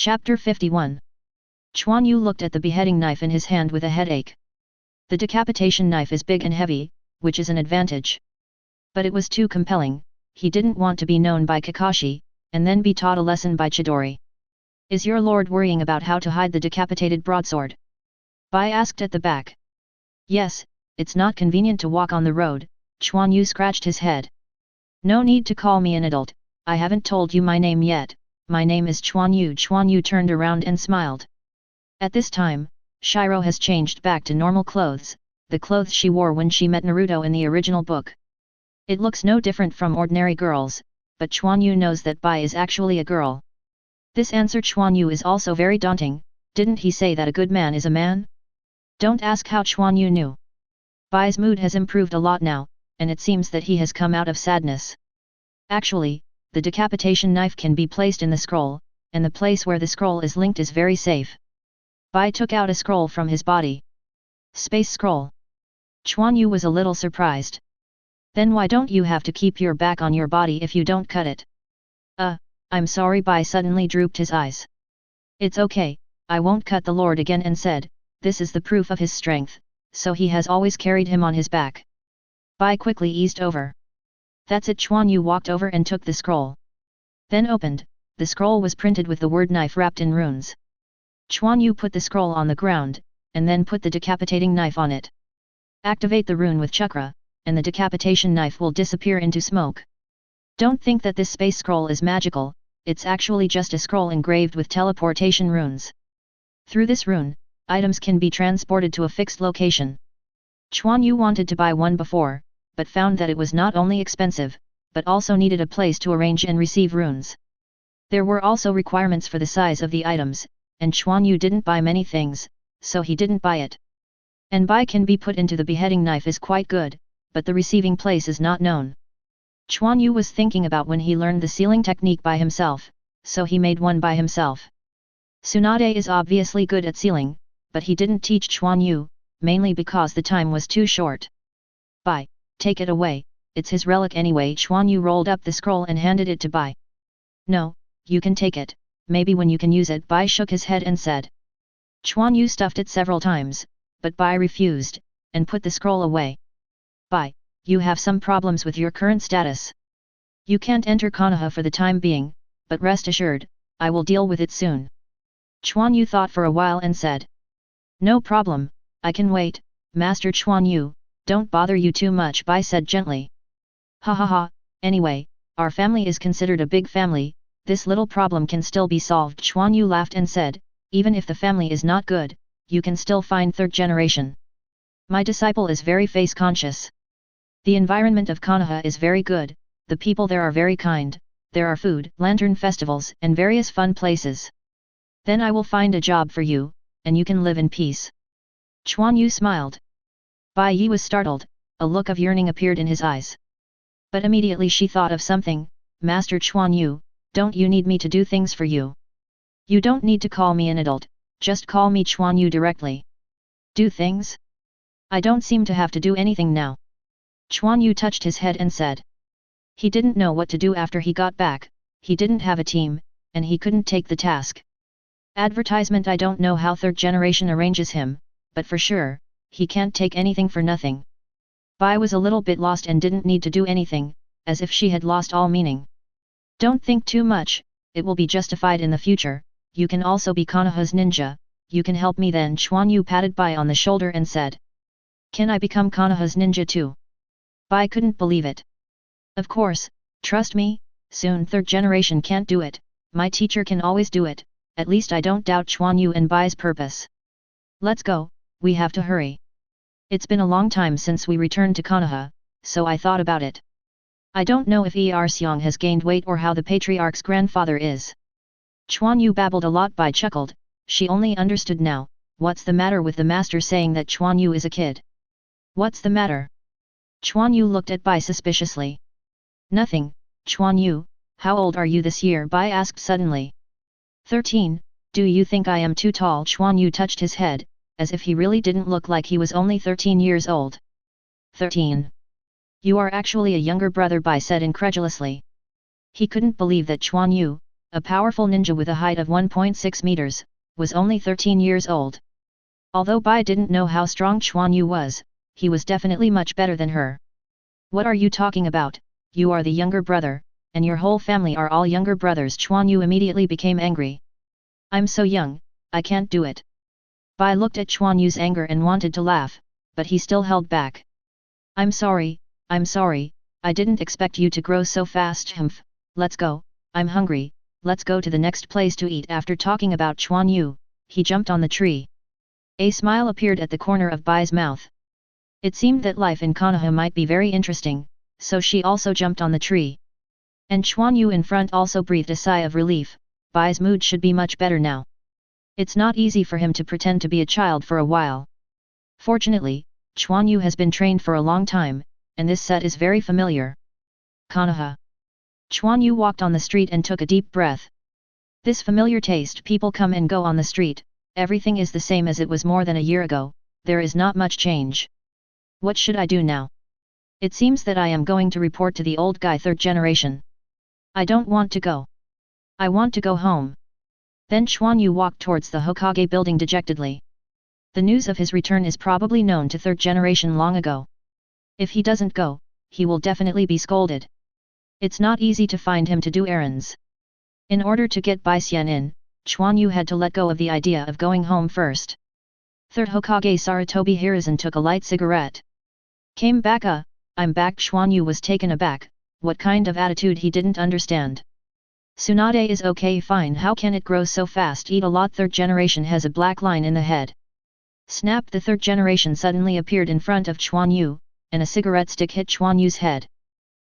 Chapter 51. Quan Yu looked at the beheading knife in his hand with a headache. The decapitation knife is big and heavy, which is an advantage. But it was too compelling. He didn't want to be known by Kakashi, and then be taught a lesson by Chidori. Is your lord worrying about how to hide the decapitated broadsword? Bai asked at the back. Yes, it's not convenient to walk on the road. Quan Yu scratched his head. No need to call me an adult, I haven't told you my name yet. My name is Quan Yu. Quan Yu turned around and smiled. At this time, Shiro has changed back to normal clothes, the clothes she wore when she met Naruto in the original book. It looks no different from ordinary girls, but Quan Yu knows that Bai is actually a girl. This answer Quan Yu is also very daunting. Didn't he say that a good man is a man? Don't ask how Quan Yu knew. Bai's mood has improved a lot now, and it seems that he has come out of sadness. Actually, the decapitation knife can be placed in the scroll, and the place where the scroll is linked is very safe. Bai took out a scroll from his body. Space scroll. Quan Yu was a little surprised. Then why don't you have to keep your back on your body if you don't cut it? I'm sorry. Bai suddenly drooped his eyes. It's okay, I won't cut the lord again, and said, this is the proof of his strength, so he has always carried him on his back. Bai quickly eased over. That's it. Quan Yu walked over and took the scroll. Then opened, the scroll was printed with the word knife wrapped in runes. Quan Yu put the scroll on the ground, and then put the decapitating knife on it. Activate the rune with chakra, and the decapitation knife will disappear into smoke. Don't think that this space scroll is magical, it's actually just a scroll engraved with teleportation runes. Through this rune, items can be transported to a fixed location. Quan Yu wanted to buy one before, but found that it was not only expensive, but also needed a place to arrange and receive runes. There were also requirements for the size of the items, and Quan Yu didn't buy many things, so he didn't buy it. And Bai can be put into the beheading knife is quite good, but the receiving place is not known. Quan Yu was thinking about when he learned the sealing technique by himself, so he made one by himself. Tsunade is obviously good at sealing, but he didn't teach Quan Yu, mainly because the time was too short. Bai, take it away, it's his relic anyway. Quan Yu rolled up the scroll and handed it to Bai. No, you can take it, maybe when you can use it. Bai shook his head and said. Quan Yu stuffed it several times, but Bai refused, and put the scroll away. Bai, you have some problems with your current status. You can't enter Konoha for the time being, but rest assured, I will deal with it soon. Quan Yu thought for a while and said. No problem, I can wait, Master Quan Yu, don't bother you too much. Bai said gently. Ha ha ha, anyway, our family is considered a big family, this little problem can still be solved. Quan Yu laughed and said, even if the family is not good, you can still find third generation. My disciple is very face conscious. The environment of Konoha is very good, the people there are very kind, there are food, lantern festivals and various fun places. Then I will find a job for you, and you can live in peace. Quan Yu smiled. Bai Yi was startled, a look of yearning appeared in his eyes. But immediately she thought of something. Master Quan Yu, don't you need me to do things for you? You don't need to call me an adult, just call me Quan Yu directly. Do things? I don't seem to have to do anything now. Quan Yu touched his head and said. He didn't know what to do after he got back, he didn't have a team, and he couldn't take the task. Advertisement. I don't know how third generation arranges him, but for sure, he can't take anything for nothing. Bai was a little bit lost and didn't need to do anything, as if she had lost all meaning. Don't think too much, it will be justified in the future, you can also be Konoha's ninja, you can help me then. Quan Yu patted Bai on the shoulder and said. Can I become Konoha's ninja too? Bai couldn't believe it. Of course, trust me, soon third generation can't do it, my teacher can always do it, at least I don't doubt Quan Yu and Bai's purpose. Let's go, we have to hurry. It's been a long time since we returned to Konoha, so I thought about it. I don't know if Seong has gained weight or how the patriarch's grandfather is. Quan Yu babbled a lot. Bai chuckled, she only understood now, what's the matter with the master saying that Quan Yu is a kid? What's the matter? Quan Yu looked at Bai suspiciously. Nothing, Quan Yu, how old are you this year? Bai asked suddenly. 13, do you think I am too tall? Quan Yu touched his head, as if he really didn't look like he was only 13 years old. 13. You are actually a younger brother, Bai said incredulously. He couldn't believe that Quan Yu, a powerful ninja with a height of 1.6 meters, was only 13 years old. Although Bai didn't know how strong Quan Yu was, he was definitely much better than her. What are you talking about? You are the younger brother, and your whole family are all younger brothers. Quan Yu immediately became angry. I'm so young, I can't do it. Bai looked at Quan Yu's anger and wanted to laugh, but he still held back. I'm sorry, I didn't expect you to grow so fast. Humph, let's go, I'm hungry, let's go to the next place to eat. After talking about Quan Yu, he jumped on the tree. A smile appeared at the corner of Bai's mouth. It seemed that life in Konoha might be very interesting, so she also jumped on the tree. And Quan Yu in front also breathed a sigh of relief. Bai's mood should be much better now. It's not easy for him to pretend to be a child for a while. Fortunately, Quan Yu has been trained for a long time, and this set is very familiar. Konoha. Quan Yu walked on the street and took a deep breath. This familiar taste. People come and go on the street, everything is the same as it was more than a year ago, there is not much change. What should I do now? It seems that I am going to report to the old guy third generation. I don't want to go. I want to go home. Then Quan Yu walked towards the Hokage building dejectedly. The news of his return is probably known to third generation long ago. If he doesn't go, he will definitely be scolded. It's not easy to find him to do errands. In order to get Bai Xian in, Quan Yu had to let go of the idea of going home first. Third Hokage Sarutobi Hiruzen took a light cigarette. Came back. I'm back. Quan Yu was taken aback. What kind of attitude he didn't understand. Tsunade is okay, fine. How can it grow so fast? Eat a lot. Third generation has a black line in the head. Snap! The third generation suddenly appeared in front of Quan Yu, and a cigarette stick hit Quan Yu's head.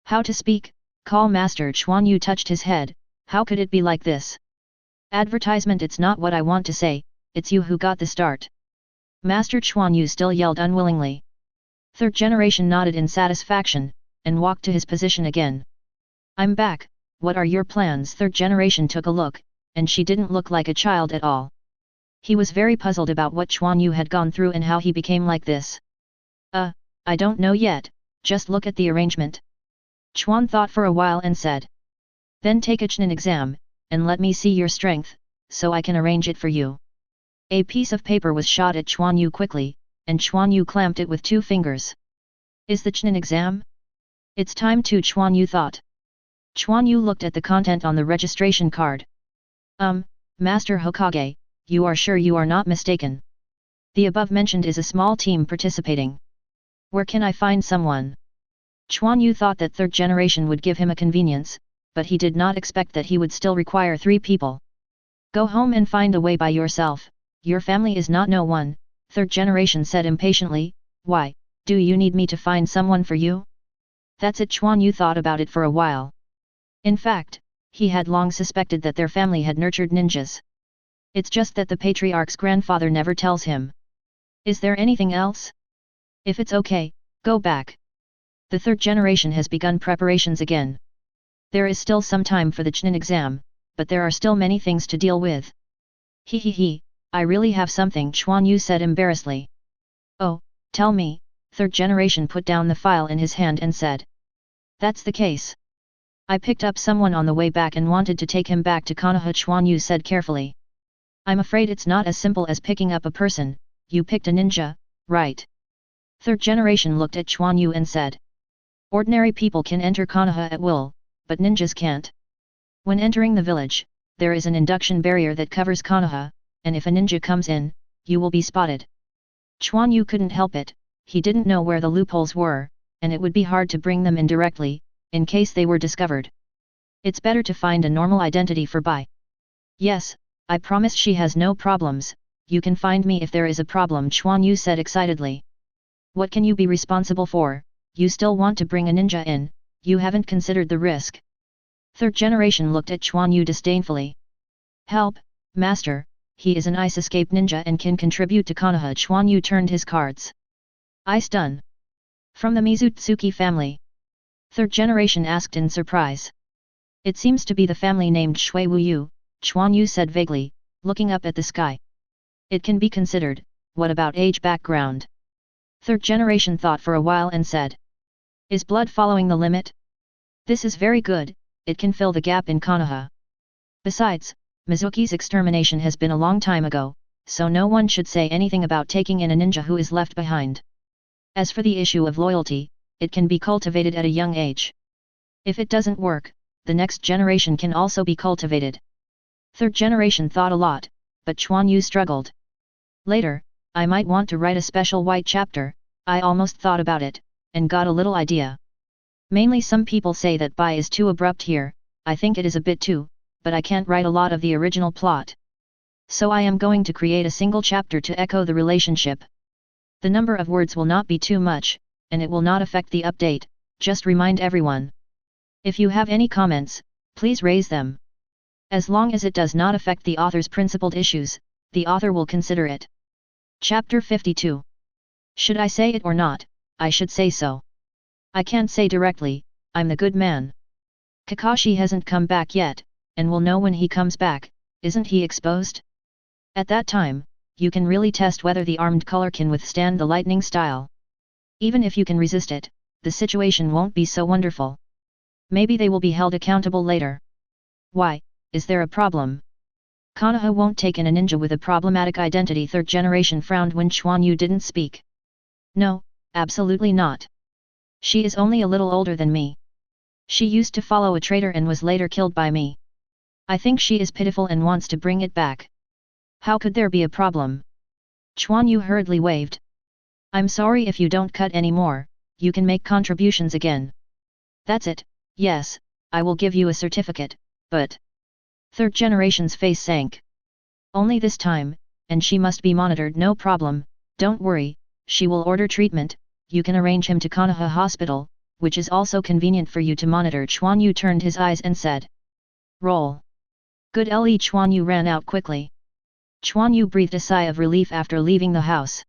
How to speak? Call master. Quan Yu touched his head. How could it be like this? Advertisement. It's not what I want to say, it's you who got the start. Master. Quan Yu still yelled unwillingly. Third generation nodded in satisfaction, and walked to his position again. I'm back, what are your plans? Third generation took a look, and she didn't look like a child at all. He was very puzzled about what Quan Yu had gone through and how he became like this. I don't know yet, just look at the arrangement. Quan thought for a while and said. Then take a Chunin exam, and let me see your strength, so I can arrange it for you. A piece of paper was shot at Quan Yu quickly, and Quan Yu clamped it with 2 fingers. Is the Chunin exam? It's time to. Quan Yu thought. Quan Yu looked at the content on the registration card. Master Hokage, you are sure you are not mistaken? The above mentioned is a small team participating. Where can I find someone? Quan Yu thought that third generation would give him a convenience, but he did not expect that he would still require 3 people. Go home and find a way by yourself, your family is not no one, third generation said impatiently. Why, do you need me to find someone for you? That's it. Quan Yu thought about it for a while. In fact, he had long suspected that their family had nurtured ninjas. It's just that the patriarch's grandfather never tells him. Is there anything else? If it's okay, go back. The third generation has begun preparations again. There is still some time for the Chunin exam, but there are still many things to deal with. He, I really have something, Quan Yu said embarrassedly. Oh, tell me, third generation put down the file in his hand and said. That's the case. I picked up someone on the way back and wanted to take him back to Konoha, Quan Yu said carefully. I'm afraid it's not as simple as picking up a person, you picked a ninja, right? Third generation looked at Quan Yu and said. Ordinary people can enter Konoha at will, but ninjas can't. When entering the village, there is an induction barrier that covers Konoha, and if a ninja comes in, you will be spotted. Quan Yu couldn't help it, he didn't know where the loopholes were, and it would be hard to bring them in directly, in case they were discovered. It's better to find a normal identity for Bai. Yes, I promise she has no problems, you can find me if there is a problem, Quan Yu said excitedly. What can you be responsible for? You still want to bring a ninja in, you haven't considered the risk. Third generation looked at Quan Yu disdainfully. Help, master, he is an ice escape ninja and can contribute to Konoha. Quan Yu turned his cards. Ice done. From the Mizutsuki family. Third generation asked in surprise. It seems to be the family named Shui Wuyu, Quan Yu said vaguely, looking up at the sky. It can be considered, what about age background? Third generation thought for a while and said. Is blood following the limit? This is very good, it can fill the gap in Konoha. Besides, Mizuki's extermination has been a long time ago, so no one should say anything about taking in a ninja who is left behind. As for the issue of loyalty, it can be cultivated at a young age. If it doesn't work, the next generation can also be cultivated. Third generation thought a lot, but Quan Yu struggled. Later, I might want to write a special white chapter. I almost thought about it, and got a little idea. Mainly some people say that Bai is too abrupt here, I think it is a bit too, but I can't write a lot of the original plot. So I am going to create a single chapter to echo the relationship. The number of words will not be too much, and it will not affect the update, just remind everyone. If you have any comments, please raise them. As long as it does not affect the author's principled issues, the author will consider it. Chapter 52. Should I say it or not? I should say so. I can't say directly, I'm the good man. Kakashi hasn't come back yet, and will know when he comes back, isn't he exposed? At that time, you can really test whether the armed color can withstand the lightning style. Even if you can resist it, the situation won't be so wonderful. Maybe they will be held accountable later. Why, is there a problem? Konoha won't take in a ninja with a problematic identity. Third generation frowned when Quan Yu didn't speak. No, absolutely not. She is only a little older than me. She used to follow a traitor and was later killed by me. I think she is pitiful and wants to bring it back. How could there be a problem? Quan Yu hurriedly waved. I'm sorry if you don't cut any more, you can make contributions again. That's it, yes, I will give you a certificate, but... Third generation's face sank. Only this time, and she must be monitored. No problem, don't worry, she will order treatment, you can arrange him to Konoha Hospital, which is also convenient for you to monitor. Quan Yu turned his eyes and said. Roll. Good Le. Quan Yu ran out quickly. Quan Yu breathed a sigh of relief after leaving the house.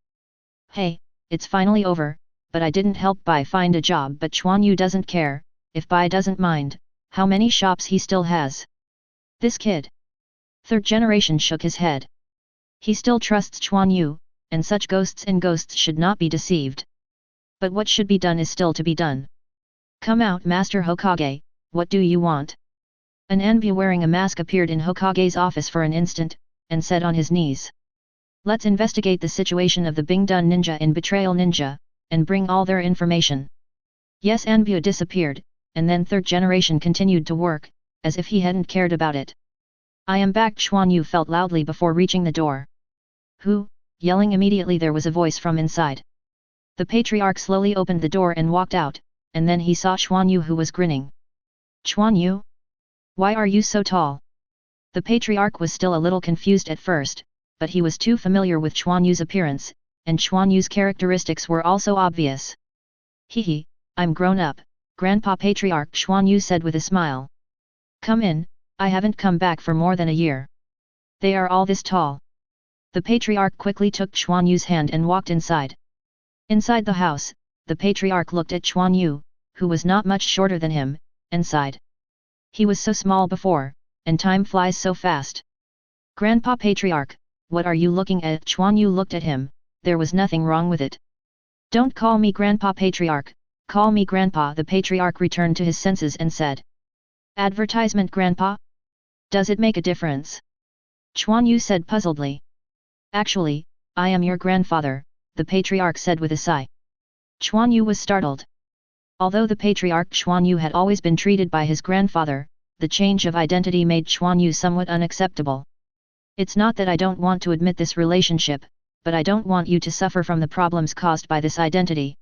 Hey, it's finally over, but I didn't help Bai find a job. But Quan Yu doesn't care, if Bai doesn't mind, how many shops he still has. This kid. Third generation shook his head. He still trusts Quan Yu, and such ghosts should not be deceived. But what should be done is still to be done. Come out, Master Hokage, what do you want? An envoy wearing a mask appeared in Hokage's office for an instant, and said on his knees. Let's investigate the situation of the Bingdun ninja and Betrayal ninja, and bring all their information. Yes, envoy disappeared, and then third generation continued to work, as if he hadn't cared about it. I am back. Quan Yu felt loudly before reaching the door. Who? Yelling immediately there was a voice from inside. The patriarch slowly opened the door and walked out, and then he saw Quan Yu, who was grinning. Quan Yu? Why are you so tall? The patriarch was still a little confused at first, but he was too familiar with Quan Yu's appearance, and Quan Yu's characteristics were also obvious. Hehe, I'm grown up, Grandpa Patriarch, Quan Yu said with a smile. Come in, I haven't come back for more than a year. They are all this tall. The patriarch quickly took Quan Yu's hand and walked inside. Inside the house, the patriarch looked at Quan Yu, who was not much shorter than him, and sighed. He was so small before, and time flies so fast. Grandpa Patriarch, what are you looking at? Quan Yu looked at him, there was nothing wrong with it. Don't call me Grandpa Patriarch, call me Grandpa. The patriarch returned to his senses and said. Advertisement, Grandpa? Does it make a difference? Quan Yu said puzzledly. Actually, I am your grandfather, the patriarch said with a sigh. Quan Yu was startled. Although the patriarch Quan Yu had always been treated by his grandfather, the change of identity made Quan Yu somewhat unacceptable. It's not that I don't want to admit this relationship, but I don't want you to suffer from the problems caused by this identity.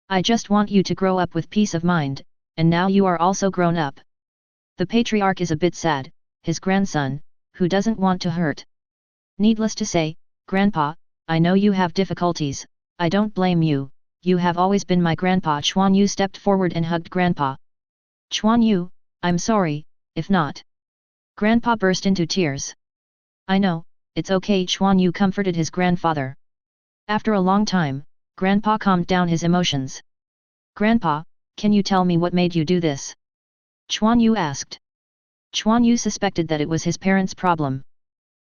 I just want you to grow up with peace of mind, and now you are also grown up. The patriarch is a bit sad, his grandson, who doesn't want to hurt. Needless to say, Grandpa, I know you have difficulties, I don't blame you, you have always been my grandpa. Quan Yu stepped forward and hugged Grandpa. Quan Yu, I'm sorry, if not. Grandpa burst into tears. I know, it's okay. Quan Yu comforted his grandfather. After a long time, Grandpa calmed down his emotions. Grandpa, can you tell me what made you do this? Quan Yu asked. Quan Yu suspected that it was his parents' problem.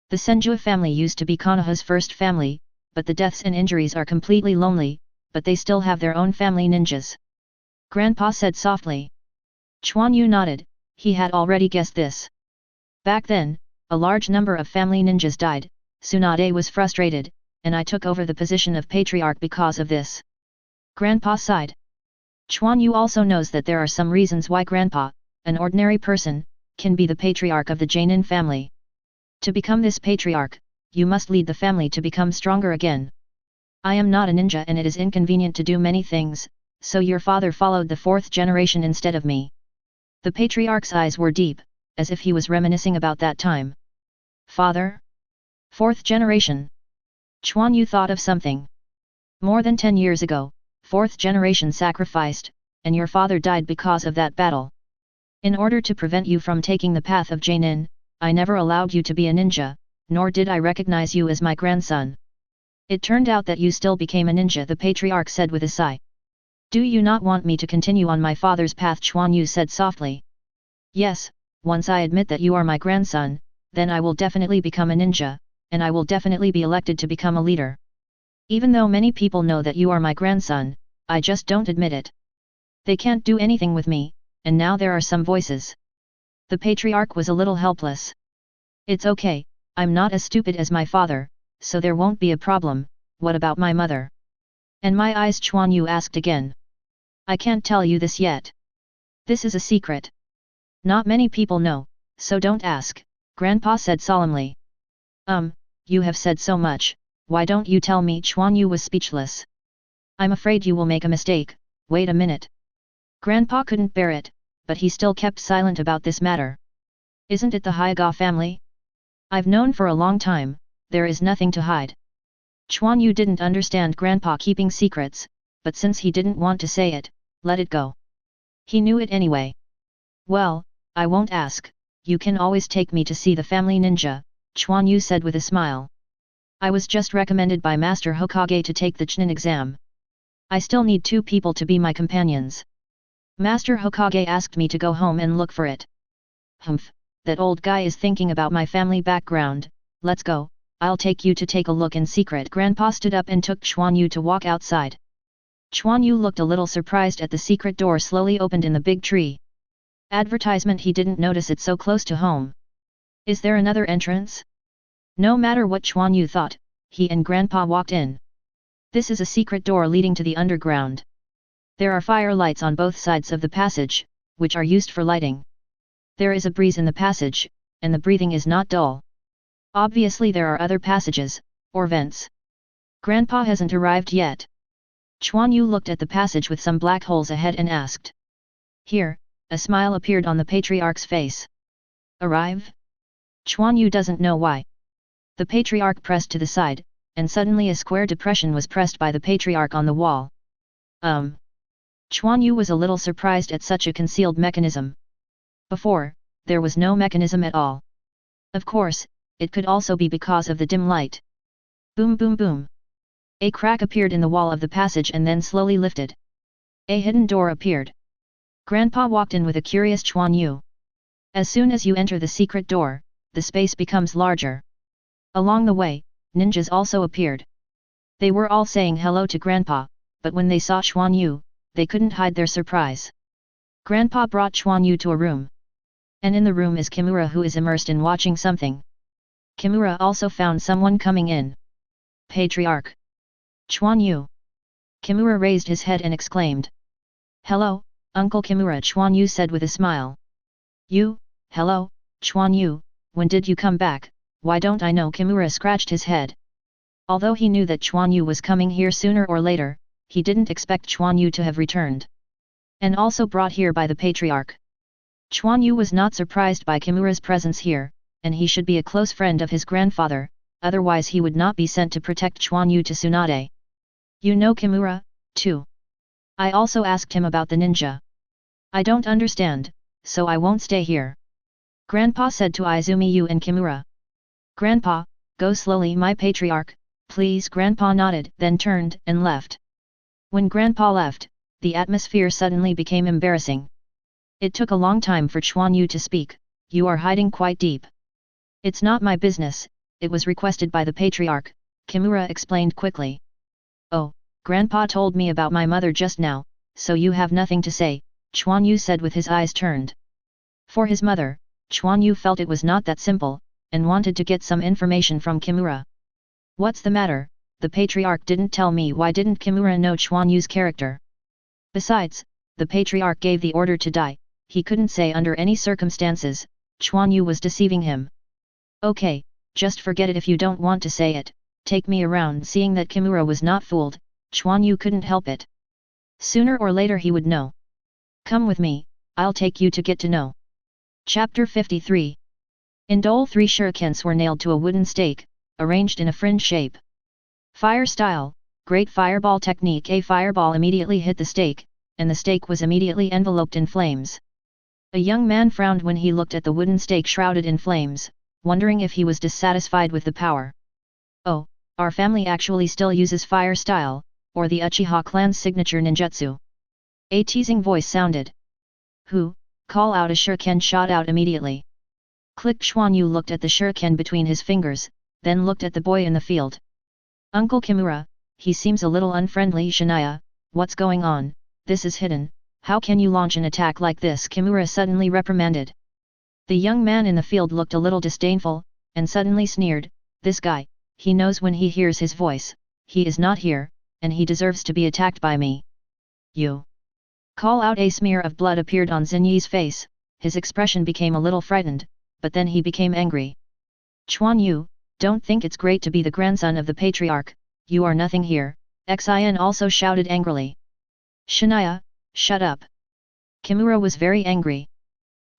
The Senju family used to be Konoha's first family, but the deaths and injuries are completely lonely, but they still have their own family ninjas. Grandpa said softly. Quan Yu nodded, he had already guessed this. Back then, a large number of family ninjas died. Tsunade was frustrated, and I took over the position of patriarch because of this. Grandpa sighed. Quan Yu also knows that there are some reasons why Grandpa, an ordinary person, can be the patriarch of the Jainin family. To become this patriarch, you must lead the family to become stronger again. I am not a ninja and it is inconvenient to do many things, so your father followed the fourth generation instead of me. The patriarch's eyes were deep, as if he was reminiscing about that time. Father? Fourth generation. Quan Yu thought of something. More than 10 years ago, fourth generation sacrificed, and your father died because of that battle. In order to prevent you from taking the path of Jainin, I never allowed you to be a ninja, nor did I recognize you as my grandson. It turned out that you still became a ninja, the patriarch said with a sigh. Do you not want me to continue on my father's path? Quan Yu said softly. Yes, once I admit that you are my grandson, then I will definitely become a ninja, and I will definitely be elected to become a leader. Even though many people know that you are my grandson, I just don't admit it. They can't do anything with me, and now there are some voices. The patriarch was a little helpless. It's okay, I'm not as stupid as my father, so there won't be a problem. What about my mother? And my eyes? Quan Yu asked again. I can't tell you this yet. This is a secret. Not many people know, so don't ask, Grandpa said solemnly. You have said so much, why don't you tell me? Quan Yu was speechless. I'm afraid you will make a mistake. Wait a minute. Grandpa couldn't bear it, but he still kept silent about this matter. Isn't it the Hyuga family? I've known for a long time, there is nothing to hide. Quan Yu didn't understand Grandpa keeping secrets, but since he didn't want to say it, let it go. He knew it anyway. Well, I won't ask, you can always take me to see the family ninja, Quan Yu said with a smile. I was just recommended by Master Hokage to take the Chunin exam. I still need 2 people to be my companions. Master Hokage asked me to go home and look for it. Humph, that old guy is thinking about my family background. Let's go, I'll take you to take a look in secret. Grandpa stood up and took Quan Yu to walk outside. Quan Yu looked a little surprised at the secret door slowly opened in the big tree. Advertisement, he didn't notice it so close to home. Is there another entrance? No matter what Quan Yu thought, he and Grandpa walked in. This is a secret door leading to the underground. There are fire lights on both sides of the passage, which are used for lighting. There is a breeze in the passage, and the breathing is not dull. Obviously there are other passages, or vents. Grandpa hasn't arrived yet. Quan Yu looked at the passage with some black holes ahead and asked. Here, a smile appeared on the patriarch's face. Arrive? Quan Yu doesn't know why. The patriarch pressed to the side, and suddenly a square depression was pressed by the patriarch on the wall. Quan Yu was a little surprised at such a concealed mechanism. Before, there was no mechanism at all. Of course, it could also be because of the dim light. Boom boom boom. A crack appeared in the wall of the passage and then slowly lifted. A hidden door appeared. Grandpa walked in with a curious Quan Yu. As soon as you enter the secret door, the space becomes larger. Along the way, ninjas also appeared. They were all saying hello to Grandpa, but when they saw Quan Yu, they couldn't hide their surprise. Grandpa brought Quan Yu to a room. And in the room is Kimura, who is immersed in watching something. Kimura also found someone coming in. Patriarch. Quan Yu. Kimura raised his head and exclaimed. Hello, Uncle Kimura, Quan Yu said with a smile. You, hello, Quan Yu, when did you come back? Why don't I know? Kimura scratched his head. Although he knew that Quan Yu was coming here sooner or later, he didn't expect Quan Yu to have returned. And also brought here by the patriarch. Quan Yu was not surprised by Kimura's presence here, and he should be a close friend of his grandfather, otherwise he would not be sent to protect Quan Yu to Tsunade. You know Kimura, too. I also asked him about the ninja. I don't understand, so I won't stay here. Grandpa said to Izumi Yu and Kimura. Grandpa, go slowly, my patriarch, please. Grandpa nodded, then turned and left. When Grandpa left, the atmosphere suddenly became embarrassing. It took a long time for Quan Yu to speak. You are hiding quite deep. It's not my business, it was requested by the patriarch, Kimura explained quickly. Oh, Grandpa told me about my mother just now, so you have nothing to say, Quan Yu said with his eyes turned. For his mother, Quan Yu felt it was not that simple, and wanted to get some information from Kimura. What's the matter? The Patriarch didn't tell me. Why didn't Kimura know Quan Yu's character? Besides, the Patriarch gave the order to die, he couldn't say under any circumstances, Quan Yu was deceiving him. Okay, just forget it if you don't want to say it, take me around. Seeing that Kimura was not fooled, Quan Yu couldn't help it. Sooner or later he would know. Come with me, I'll take you to get to know. Chapter 53. In Dole 3 shurikens were nailed to a wooden stake, arranged in a fringe shape. Fire style, great fireball technique. A fireball immediately hit the stake, and the stake was immediately enveloped in flames. A young man frowned when he looked at the wooden stake shrouded in flames, wondering if he was dissatisfied with the power. Oh, our family actually still uses fire style, or the Uchiha clan's signature ninjutsu. A teasing voice sounded. Who? Call out. A shuriken shot out immediately. Click. Quan Yu looked at the shuriken between his fingers, then looked at the boy in the field. Uncle Kimura, he seems a little unfriendly. Shania, what's going on? This is hidden, how can you launch an attack like this? Kimura suddenly reprimanded. The young man in the field looked a little disdainful, and suddenly sneered, this guy, he knows when he hears his voice, he is not here, and he deserves to be attacked by me. You. Call out. A smear of blood appeared on Xinyi's face, his expression became a little frightened, but then he became angry. Quan Yu, don't think it's great to be the grandson of the Patriarch, you are nothing here, Xin also shouted angrily. Shania, shut up. Kimura was very angry.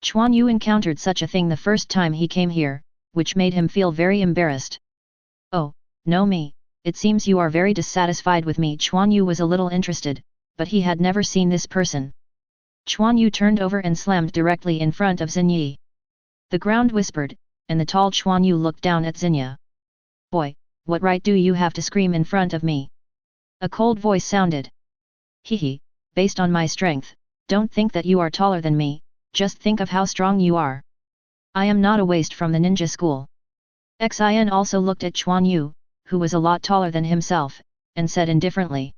Quan Yu encountered such a thing the first time he came here, which made him feel very embarrassed. Oh, no me, it seems you are very dissatisfied with me. Quan Yu was a little interested, but he had never seen this person. Quan Yu turned over and slammed directly in front of Xinyi. The ground whispered, and the tall Quan Yu looked down at Xinyi. Boy, what right do you have to scream in front of me? A cold voice sounded. Hehe, based on my strength, don't think that you are taller than me, just think of how strong you are. I am not a waste from the ninja school. Xin also looked at Quan Yu, who was a lot taller than himself, and said indifferently.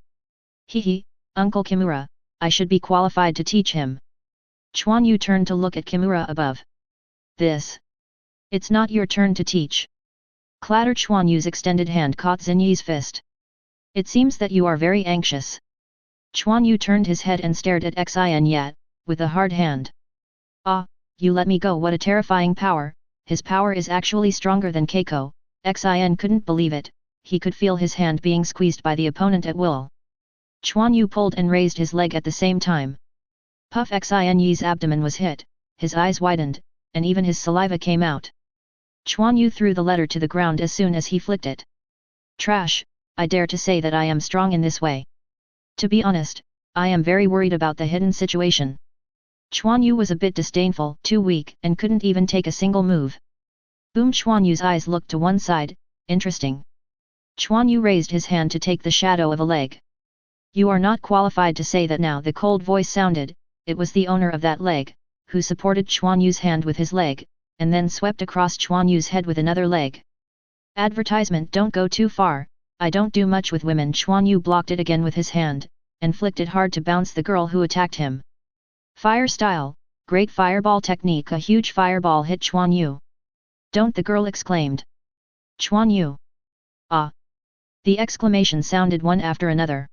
Hehe, Uncle Kimura, I should be qualified to teach him. Quan Yu turned to look at Kimura above. This. It's not your turn to teach. Clatter. Quan Yu's extended hand caught Xinyi's fist. It seems that you are very anxious. Quan Yu turned his head and stared at Xin yet, with a hard hand. Ah, you let me go. What a terrifying power, his power is actually stronger than Keiko. Xin couldn't believe it, he could feel his hand being squeezed by the opponent at will. Quan Yu pulled and raised his leg at the same time. Puff. Xin's abdomen was hit, his eyes widened, and even his saliva came out. Quan Yu threw the letter to the ground as soon as he flicked it. Trash, I dare to say that I am strong in this way. To be honest, I am very worried about the hidden situation. Quan Yu was a bit disdainful, too weak, and couldn't even take a single move. Boom. Quan Yu's eyes looked to one side, interesting. Quan Yu raised his hand to take the shadow of a leg. You are not qualified to say that now. The cold voice sounded, it was the owner of that leg, who supported Quan Yu's hand with his leg, and then swept across Quan Yu's head with another leg. Advertisement. Don't go too far, I don't do much with women. Quan Yu blocked it again with his hand, and flicked it hard to bounce the girl who attacked him. Fire style, great fireball technique. A huge fireball hit Quan Yu. Don't, the girl exclaimed. Quan Yu. Ah. The exclamation sounded one after another.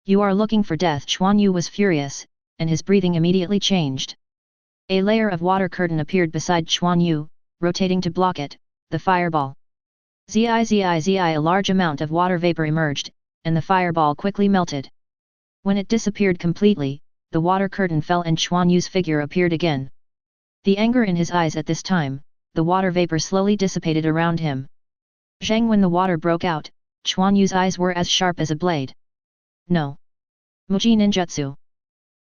You are looking for death. Quan Yu was furious, and his breathing immediately changed. A layer of water curtain appeared beside Quan Yu, rotating to block it, the fireball. Zi, a large amount of water vapor emerged, and the fireball quickly melted. When it disappeared completely, the water curtain fell and Quan Yu's figure appeared again. The anger in his eyes at this time, the water vapor slowly dissipated around him. Zhang. When the water broke out, Quan Yu's eyes were as sharp as a blade. No. Muji ninjutsu.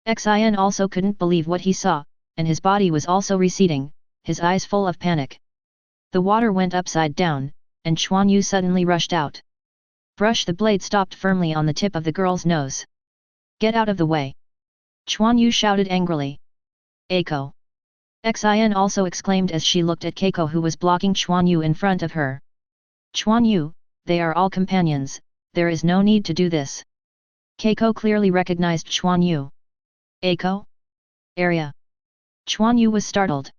Xin also couldn't believe what he saw, and his body was also receding, his eyes full of panic. The water went upside down, and Quan Yu suddenly rushed out. Brush. The blade stopped firmly on the tip of the girl's nose. Get out of the way. Quan Yu shouted angrily. Eiko. Xin also exclaimed as she looked at Keiko, who was blocking Quan Yu in front of her. Quan Yu, they are all companions, there is no need to do this. Keiko clearly recognized Quan Yu. Eiko? Area. Quan Yu was startled.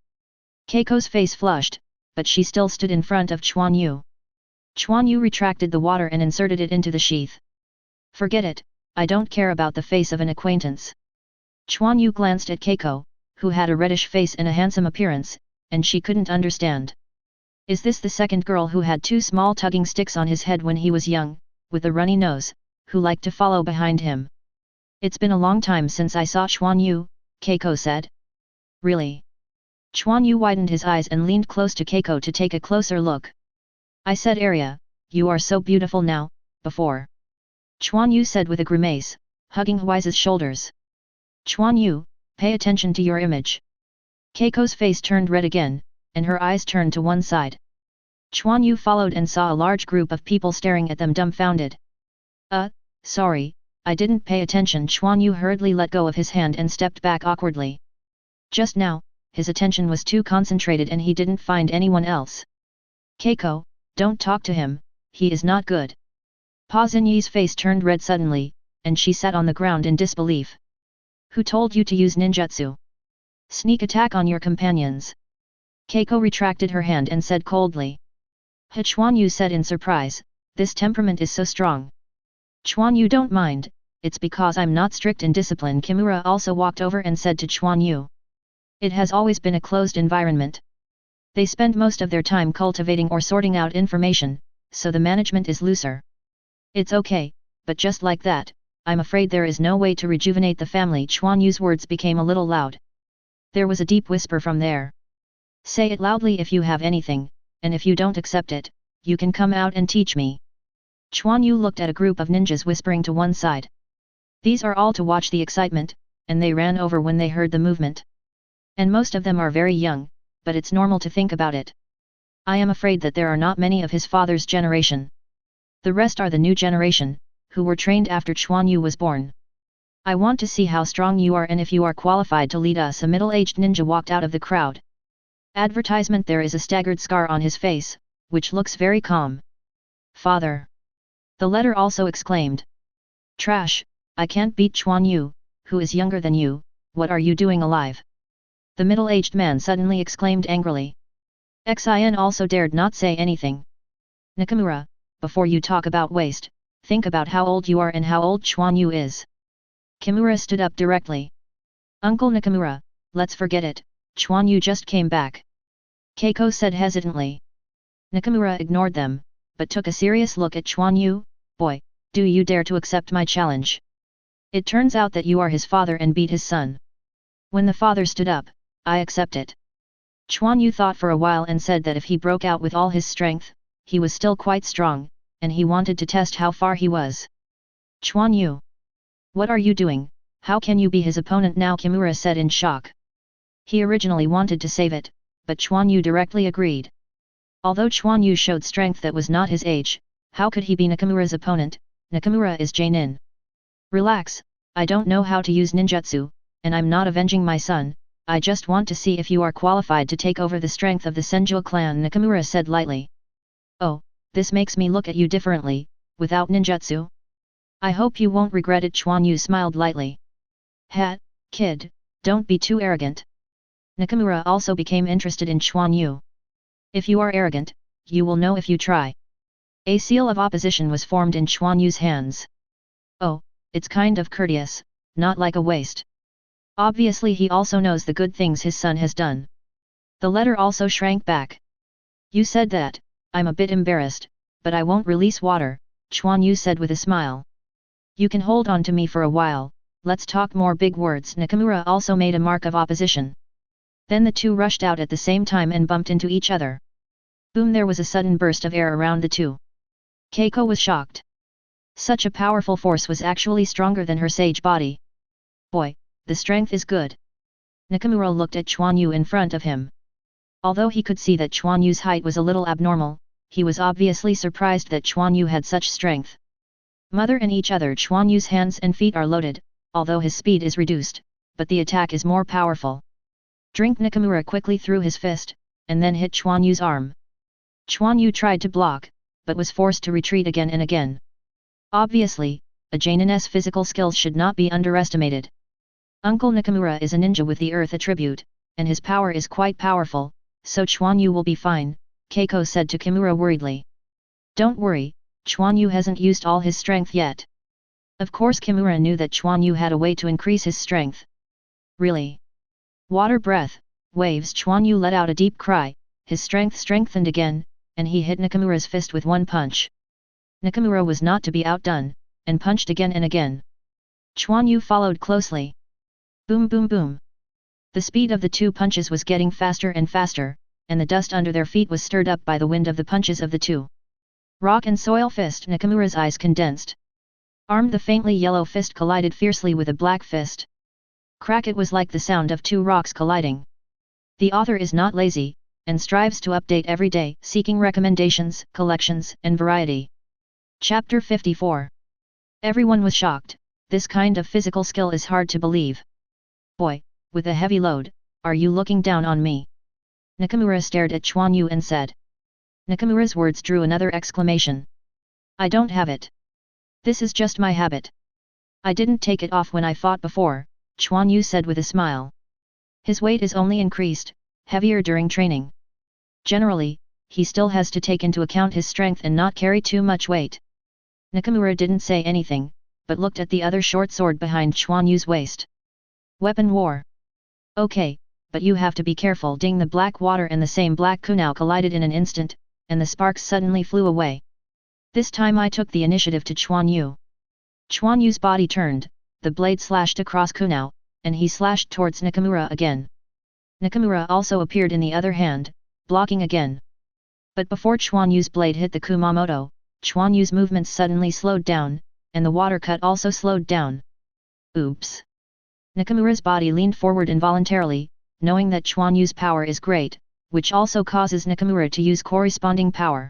Keiko's face flushed, but she still stood in front of Quan Yu. Quan Yu retracted the water and inserted it into the sheath. Forget it, I don't care about the face of an acquaintance. Quan Yu glanced at Keiko, who had a reddish face and a handsome appearance, and she couldn't understand. Is this the second girl who had two small tugging sticks on his head when he was young, with a runny nose, who liked to follow behind him? It's been a long time since I saw Quan Yu, Keiko said. Really? Quan Yu widened his eyes and leaned close to Keiko to take a closer look. I said Arya, you are so beautiful now, before. Quan Yu said with a grimace, hugging Huize's shoulders. Quan Yu, pay attention to your image. Keiko's face turned red again, and her eyes turned to one side. Quan Yu followed and saw a large group of people staring at them dumbfounded. Sorry, I didn't pay attention. Quan Yu hurriedly let go of his hand and stepped back awkwardly. Just now, his attention was too concentrated and he didn't find anyone else. Keiko, don't talk to him, he is not good. Pa Xinyi's face turned red suddenly, and she sat on the ground in disbelief. Who told you to use ninjutsu? Sneak attack on your companions. Keiko retracted her hand and said coldly. Quan Yu said in surprise, this temperament is so strong. Quan Yu don't mind, it's because I'm not strict in discipline. Kimura also walked over and said to Quan Yu. It has always been a closed environment. They spend most of their time cultivating or sorting out information, so the management is looser. It's okay, but just like that, I'm afraid there is no way to rejuvenate the family. Quan Yu's words became a little loud. There was a deep whisper from there. Say it loudly if you have anything, and if you don't accept it, you can come out and teach me. Quan Yu looked at a group of ninjas whispering to one side. These are all to watch the excitement, and they ran over when they heard the movement. And most of them are very young, but it's normal to think about it. I am afraid that there are not many of his father's generation. The rest are the new generation, who were trained after Quan Yu was born. I want to see how strong you are and if you are qualified to lead us. A middle-aged ninja walked out of the crowd. Advertisement. There is a staggered scar on his face, which looks very calm. Father! The letter also exclaimed. Trash, I can't beat Quan Yu, who is younger than you, what are you doing alive? The middle-aged man suddenly exclaimed angrily. Xin also dared not say anything. Nakamura, before you talk about waste, think about how old you are and how old Quan Yu is. Kimura stood up directly. Uncle Nakamura, let's forget it, Quan Yu just came back. Keiko said hesitantly. Nakamura ignored them, but took a serious look at Quan Yu. Boy, do you dare to accept my challenge? It turns out that you are his father and beat his son. When the father stood up, I accept it. Quan Yu thought for a while and said that if he broke out with all his strength, he was still quite strong, and he wanted to test how far he was. Quan Yu! What are you doing? How can you be his opponent now? Kimura said in shock. He originally wanted to save it, but Quan Yu directly agreed. Although Quan Yu showed strength that was not his age, how could he be Nakamura's opponent? Nakamura is Jainin. Relax, I don't know how to use ninjutsu, and I'm not avenging my son, I just want to see if you are qualified to take over the strength of the Senju Clan. Nakamura said lightly. Oh, this makes me look at you differently, without ninjutsu? I hope you won't regret it. Quan Yu smiled lightly. Kid, don't be too arrogant. Nakamura also became interested in Quan Yu. If you are arrogant, you will know if you try. A seal of opposition was formed in Quan Yu's hands. Oh, it's kind of courteous, not like a waste. Obviously he also knows the good things his son has done. The letter also shrank back. You said that, I'm a bit embarrassed, but I won't release water, Quan Yu said with a smile. You can hold on to me for a while, let's talk more big words. Nakamura also made a mark of opposition. Then the two rushed out at the same time and bumped into each other. Boom! There was a sudden burst of air around the two. Keiko was shocked. Such a powerful force was actually stronger than her sage body. Boy, the strength is good. Nakamura looked at Quan Yu in front of him. Although he could see that Quan Yu's height was a little abnormal, he was obviously surprised that Quan Yu had such strength. Mother and each other. Quan Yu's hands and feet are loaded, although his speed is reduced, but the attack is more powerful. Drink! Nakamura quickly threw his fist, and then hit Quan Yu's arm. Quan Yu tried to block, but was forced to retreat again and again. Obviously, a Jainin's physical skills should not be underestimated. Uncle Nakamura is a ninja with the earth attribute, and his power is quite powerful, so Quan Yu will be fine, Keiko said to Kimura worriedly. Don't worry, Quan Yu hasn't used all his strength yet. Of course Kimura knew that Quan Yu had a way to increase his strength. Really? Water breath, waves. Quan Yu let out a deep cry, his strength strengthened again, and he hit Nakamura's fist with one punch. Nakamura was not to be outdone, and punched again and again. Quan Yu followed closely. Boom boom boom. The speed of the two punches was getting faster and faster, and the dust under their feet was stirred up by the wind of the punches of the two. Rock and soil fist. Nakamura's eyes condensed. Armed, the faintly yellow fist collided fiercely with a black fist. Crack! It was like the sound of two rocks colliding. The author is not lazy, and strives to update every day, seeking recommendations, collections, and variety. Chapter 54. Everyone was shocked. This kind of physical skill is hard to believe. Boy, with a heavy load, are you looking down on me? Nakamura stared at Quan Yu and said. Nakamura's words drew another exclamation. I don't have it. This is just my habit. I didn't take it off when I fought before, Quan Yu said with a smile. His weight is only increased, heavier during training. Generally, he still has to take into account his strength and not carry too much weight. Nakamura didn't say anything, but looked at the other short sword behind Quan Yu's waist. Weapon war. Okay, but you have to be careful. Ding! The black water and the same black kunao collided in an instant, and the sparks suddenly flew away. This time I took the initiative to Quan Yu. Quan Yu's body turned, the blade slashed across kunao, and he slashed towards Nakamura again. Nakamura also appeared in the other hand, blocking again. But before Quan Yu's blade hit the Kumamoto, Quan Yu's movements suddenly slowed down, and the water cut also slowed down. Oops! Nakamura's body leaned forward involuntarily, knowing that Quan Yu's power is great, which also causes Nakamura to use corresponding power.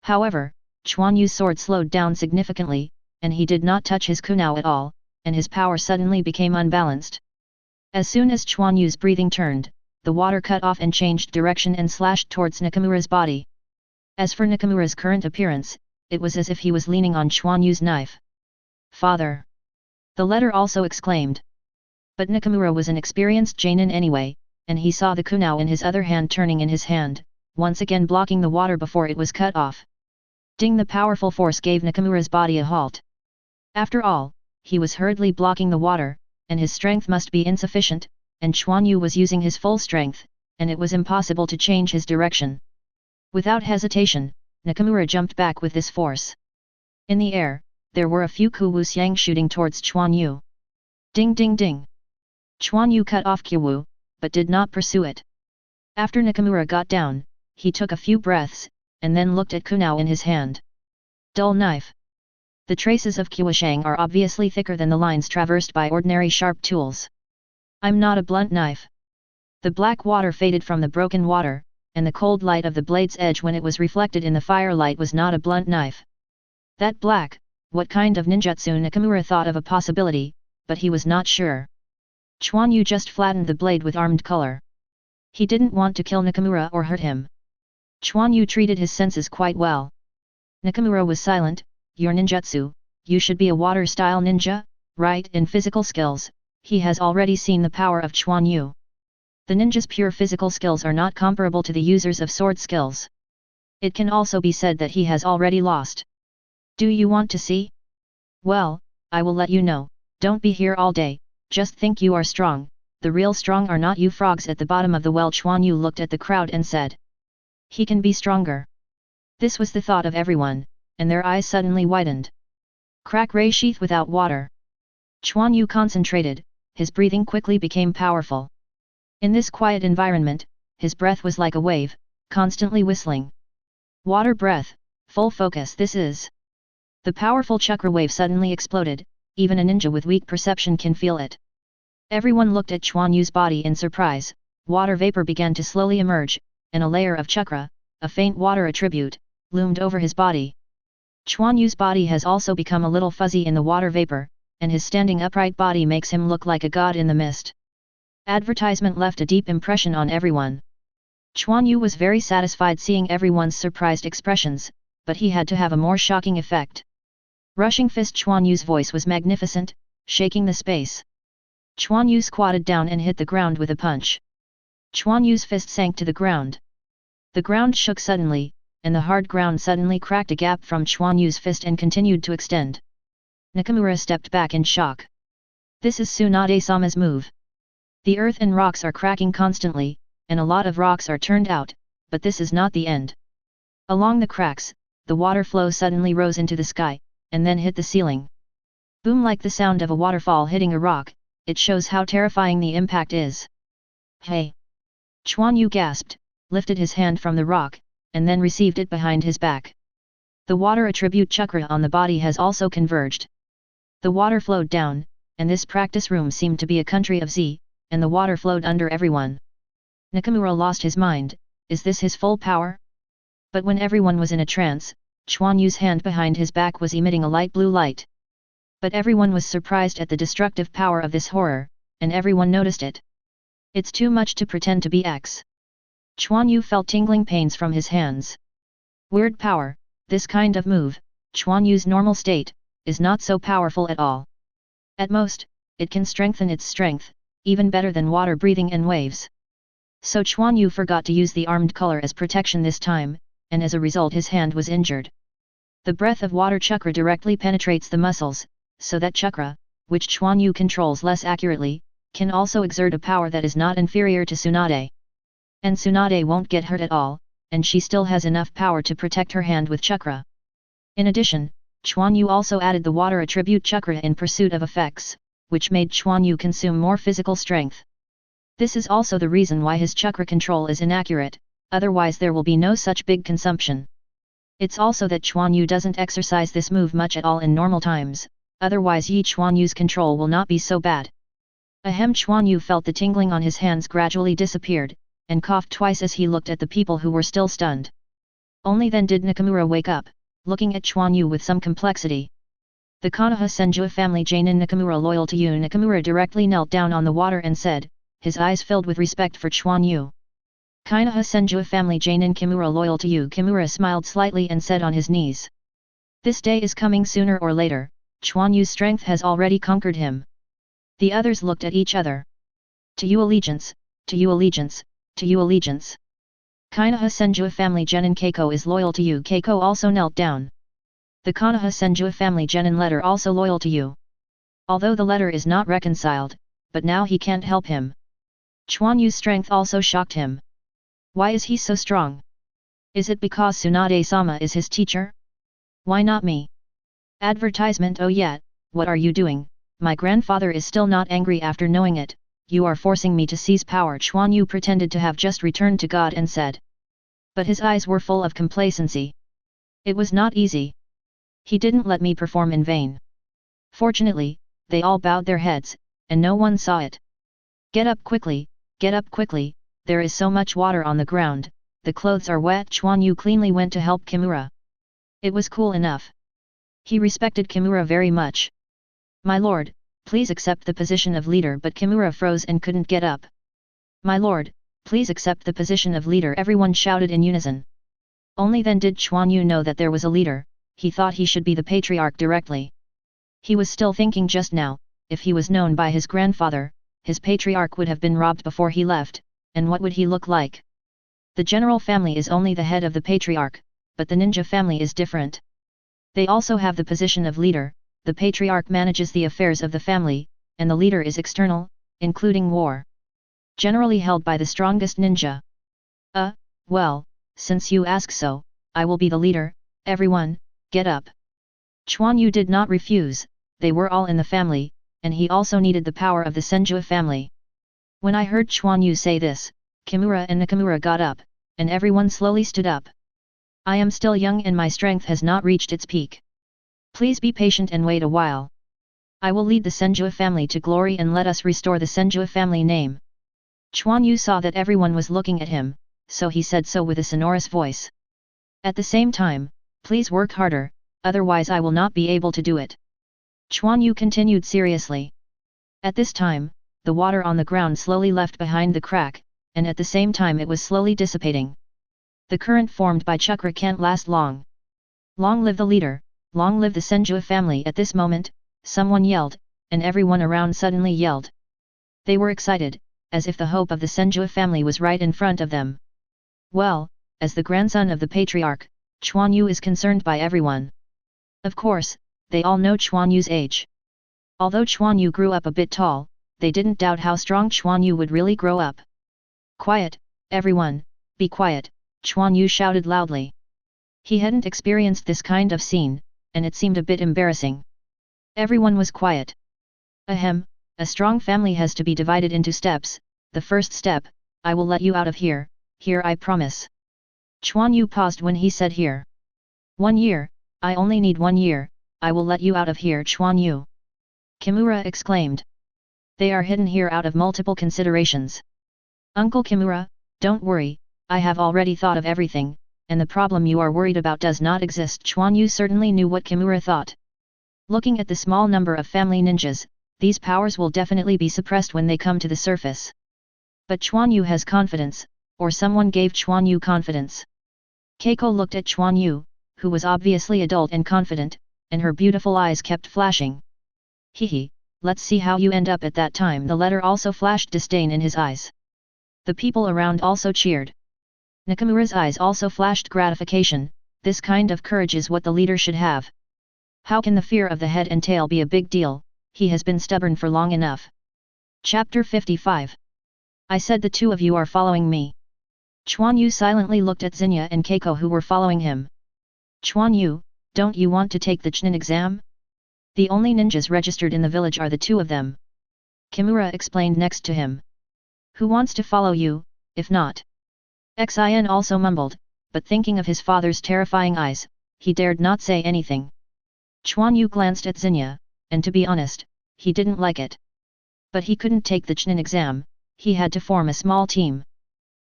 However, Quan Yu's sword slowed down significantly, and he did not touch his kunao at all, and his power suddenly became unbalanced. As soon as Quan Yu's breathing turned, the water cut off and changed direction and slashed towards Nakamura's body. As for Nakamura's current appearance, it was as if he was leaning on Quan Yu's knife. Father! The letter also exclaimed. But Nakamura was an experienced Jainin anyway, and he saw the kunao in his other hand turning in his hand, once again blocking the water before it was cut off. Ding! The powerful force gave Nakamura's body a halt. After all, he was hurriedly blocking the water, and his strength must be insufficient, and Quan Yu was using his full strength, and it was impossible to change his direction. Without hesitation, Nakamura jumped back with this force. In the air, there were a few Kuwusyang shooting towards Quan Yu. Ding ding ding! Quan Yu cut off Kuwu, but did not pursue it. After Nakamura got down, he took a few breaths, and then looked at kunao in his hand. Dull knife. The traces of Kuwushang are obviously thicker than the lines traversed by ordinary sharp tools. I'm not a blunt knife. The black water faded from the broken water, and the cold light of the blade's edge when it was reflected in the firelight was not a blunt knife. That black, what kind of ninjutsu? Nakamura thought of a possibility, but he was not sure. Quan Yu just flattened the blade with armed color. He didn't want to kill Nakamura or hurt him. Quan Yu treated his senses quite well. Nakamura was silent. Your ninjutsu, you should be a water-style ninja, right? In physical skills, he has already seen the power of Quan Yu. The ninja's pure physical skills are not comparable to the users of sword skills. It can also be said that he has already lost. Do you want to see? Well, I will let you know. Don't be here all day, just think you are strong. The real strong are not you frogs at the bottom of the well. Quan Yu looked at the crowd and said. He can be stronger. This was the thought of everyone, and their eyes suddenly widened. Crack! Ray sheath without water. Quan Yu concentrated, his breathing quickly became powerful. In this quiet environment, his breath was like a wave, constantly whistling. Water breath, full focus. This is. The powerful chakra wave suddenly exploded, even a ninja with weak perception can feel it. Everyone looked at Quan Yu's body in surprise. Water vapor began to slowly emerge, and a layer of chakra, a faint water attribute, loomed over his body. Quan Yu's body has also become a little fuzzy in the water vapor, and his standing upright body makes him look like a god in the mist. Advertisement left a deep impression on everyone. Quan Yu was very satisfied seeing everyone's surprised expressions, but he had to have a more shocking effect. Rushing fist. Quan Yu's voice was magnificent, shaking the space. Quan Yu squatted down and hit the ground with a punch. Quan Yu's fist sank to the ground. The ground shook suddenly, and the hard ground suddenly cracked a gap from Quan Yu's fist and continued to extend. Nakamura stepped back in shock. This is Tsunade-sama's move. The earth and rocks are cracking constantly, and a lot of rocks are turned out, but this is not the end. Along the cracks, the water flow suddenly rose into the sky, and then hit the ceiling. Boom, like the sound of a waterfall hitting a rock, it shows how terrifying the impact is. Hey! Quan Yu gasped, lifted his hand from the rock, and then received it behind his back. The water attribute chakra on the body has also converged. The water flowed down, and this practice room seemed to be a country of Z, and the water flowed under everyone. Nakamura lost his mind. Is this his full power? But when everyone was in a trance, Quan Yu's hand behind his back was emitting a light blue light. But everyone was surprised at the destructive power of this horror, and everyone noticed it. It's too much to pretend to be X. Quan Yu felt tingling pains from his hands. Weird power, this kind of move, Quan Yu's normal state, is not so powerful at all. At most, it can strengthen its strength, even better than water breathing and waves. So Quan Yu forgot to use the armed color as protection this time, and as a result his hand was injured. The breath of water chakra directly penetrates the muscles, so that chakra, which Quan Yu controls less accurately, can also exert a power that is not inferior to Tsunade. And Tsunade won't get hurt at all, and she still has enough power to protect her hand with chakra. In addition, Quan Yu also added the water attribute chakra in pursuit of effects, which made Quan Yu consume more physical strength. This is also the reason why his chakra control is inaccurate, otherwise there will be no such big consumption. It's also that Quan Yu doesn't exercise this move much at all in normal times, otherwise Quan Yu's control will not be so bad. Ahem! Quan Yu felt the tingling on his hands gradually disappeared, and coughed twice as he looked at the people who were still stunned. Only then did Nakamura wake up, looking at Quan Yu with some complexity. The Konoha Senju family Jainin Nakamura loyal to you. Nakamura directly knelt down on the water and said, his eyes filled with respect for Quan Yu. Konoha Senju family Jainin Kimura loyal to you. Kimura smiled slightly and said on his knees. This day is coming sooner or later, Quan Yu's strength has already conquered him. The others looked at each other. To you allegiance, to you allegiance, to you allegiance. Konoha Senju family Genin Keiko is loyal to you. Keiko also knelt down. The Konoha Senju family Genin letter also loyal to you. Although the letter is not reconciled, but now he can't help him. Quan Yu's strength also shocked him. Why is he so strong? Is it because Tsunade-sama is his teacher? Why not me? Advertisement. Oh yeah, what are you doing? My grandfather is still not angry after knowing it. You are forcing me to seize power. Quan Yu pretended to have just returned to God and said. But his eyes were full of complacency. It was not easy. He didn't let me perform in vain. Fortunately, they all bowed their heads, and no one saw it. Get up quickly, there is so much water on the ground, the clothes are wet. Quan Yu cleanly went to help Kimura. It was cool enough. He respected Kimura very much. My lord, please accept the position of leader. But Kimura froze and couldn't get up. My lord, please accept the position of leader. Everyone shouted in unison. Only then did Quan Yu know that there was a leader. He thought he should be the patriarch directly. He was still thinking just now, if he was known by his grandfather, his patriarch would have been robbed before he left, and what would he look like? The general family is only the head of the patriarch, but the ninja family is different. They also have the position of leader. The patriarch manages the affairs of the family, and the leader is external, including war. Generally held by the strongest ninja. Well, since you ask so, I will be the leader. Everyone, get up. Quan Yu did not refuse, they were all in the family, and he also needed the power of the Senju family. When I heard Quan Yu say this, Kimura and Nakamura got up, and everyone slowly stood up. I am still young and my strength has not reached its peak. Please be patient and wait a while. I will lead the Senju family to glory and let us restore the Senju family name. Quan Yu saw that everyone was looking at him, so he said so with a sonorous voice. At the same time, please work harder, otherwise I will not be able to do it. Quan Yu continued seriously. At this time, the water on the ground slowly left behind the crack, and at the same time it was slowly dissipating. The current formed by chakra can't last long. Long live the leader, long live the Senju family. At this moment, someone yelled, and everyone around suddenly yelled. They were excited, as if the hope of the Senju family was right in front of them. Well, as the grandson of the patriarch, Quan Yu is concerned by everyone. Of course, they all know Quan Yu's age. Although Quan Yu grew up a bit tall, they didn't doubt how strong Quan Yu would really grow up. Quiet, everyone, be quiet, Quan Yu shouted loudly. He hadn't experienced this kind of scene, and it seemed a bit embarrassing. Everyone was quiet. Ahem, a strong family has to be divided into steps. The first step, I will let you out of here, I promise. Quan Yu paused when he said here. 1 year, I only need 1 year, I will let you out of here, Quan Yu. Kimura exclaimed. They are hidden here out of multiple considerations. Uncle Kimura, don't worry, I have already thought of everything, and the problem you are worried about does not exist. Quan Yu certainly knew what Kimura thought. Looking at the small number of family ninjas, these powers will definitely be suppressed when they come to the surface. But Quan Yu has confidence, or someone gave Quan Yu confidence. Keiko looked at Quan Yu, who was obviously adult and confident, and her beautiful eyes kept flashing. Hehe, let's see how you end up at that time. The letter also flashed disdain in his eyes. The people around also cheered. Nakamura's eyes also flashed gratification. This kind of courage is what the leader should have. How can the fear of the head and tail be a big deal? He has been stubborn for long enough. Chapter 55. I said the two of you are following me. Quan Yu silently looked at Zinya and Keiko who were following him. Quan Yu, don't you want to take the Chunin exam? The only ninjas registered in the village are the two of them. Kimura explained next to him. Who wants to follow you, if not? Xin also mumbled, but thinking of his father's terrifying eyes, he dared not say anything. Quan Yu glanced at Zinya, and to be honest, he didn't like it. But he couldn't take the Chunin exam, he had to form a small team.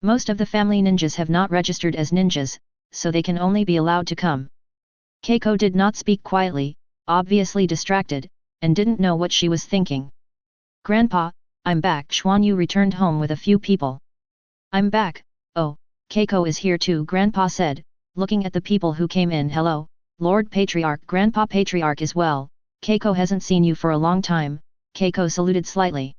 Most of the family ninjas have not registered as ninjas, so they can only be allowed to come. Keiko did not speak quietly, obviously distracted, and didn't know what she was thinking. Grandpa, I'm back. Quan Yu returned home with a few people. I'm back. Oh, Keiko is here too, Grandpa said, looking at the people who came in. Hello, Lord Patriarch. Grandpa Patriarch is well. Keiko hasn't seen you for a long time. Keiko saluted slightly.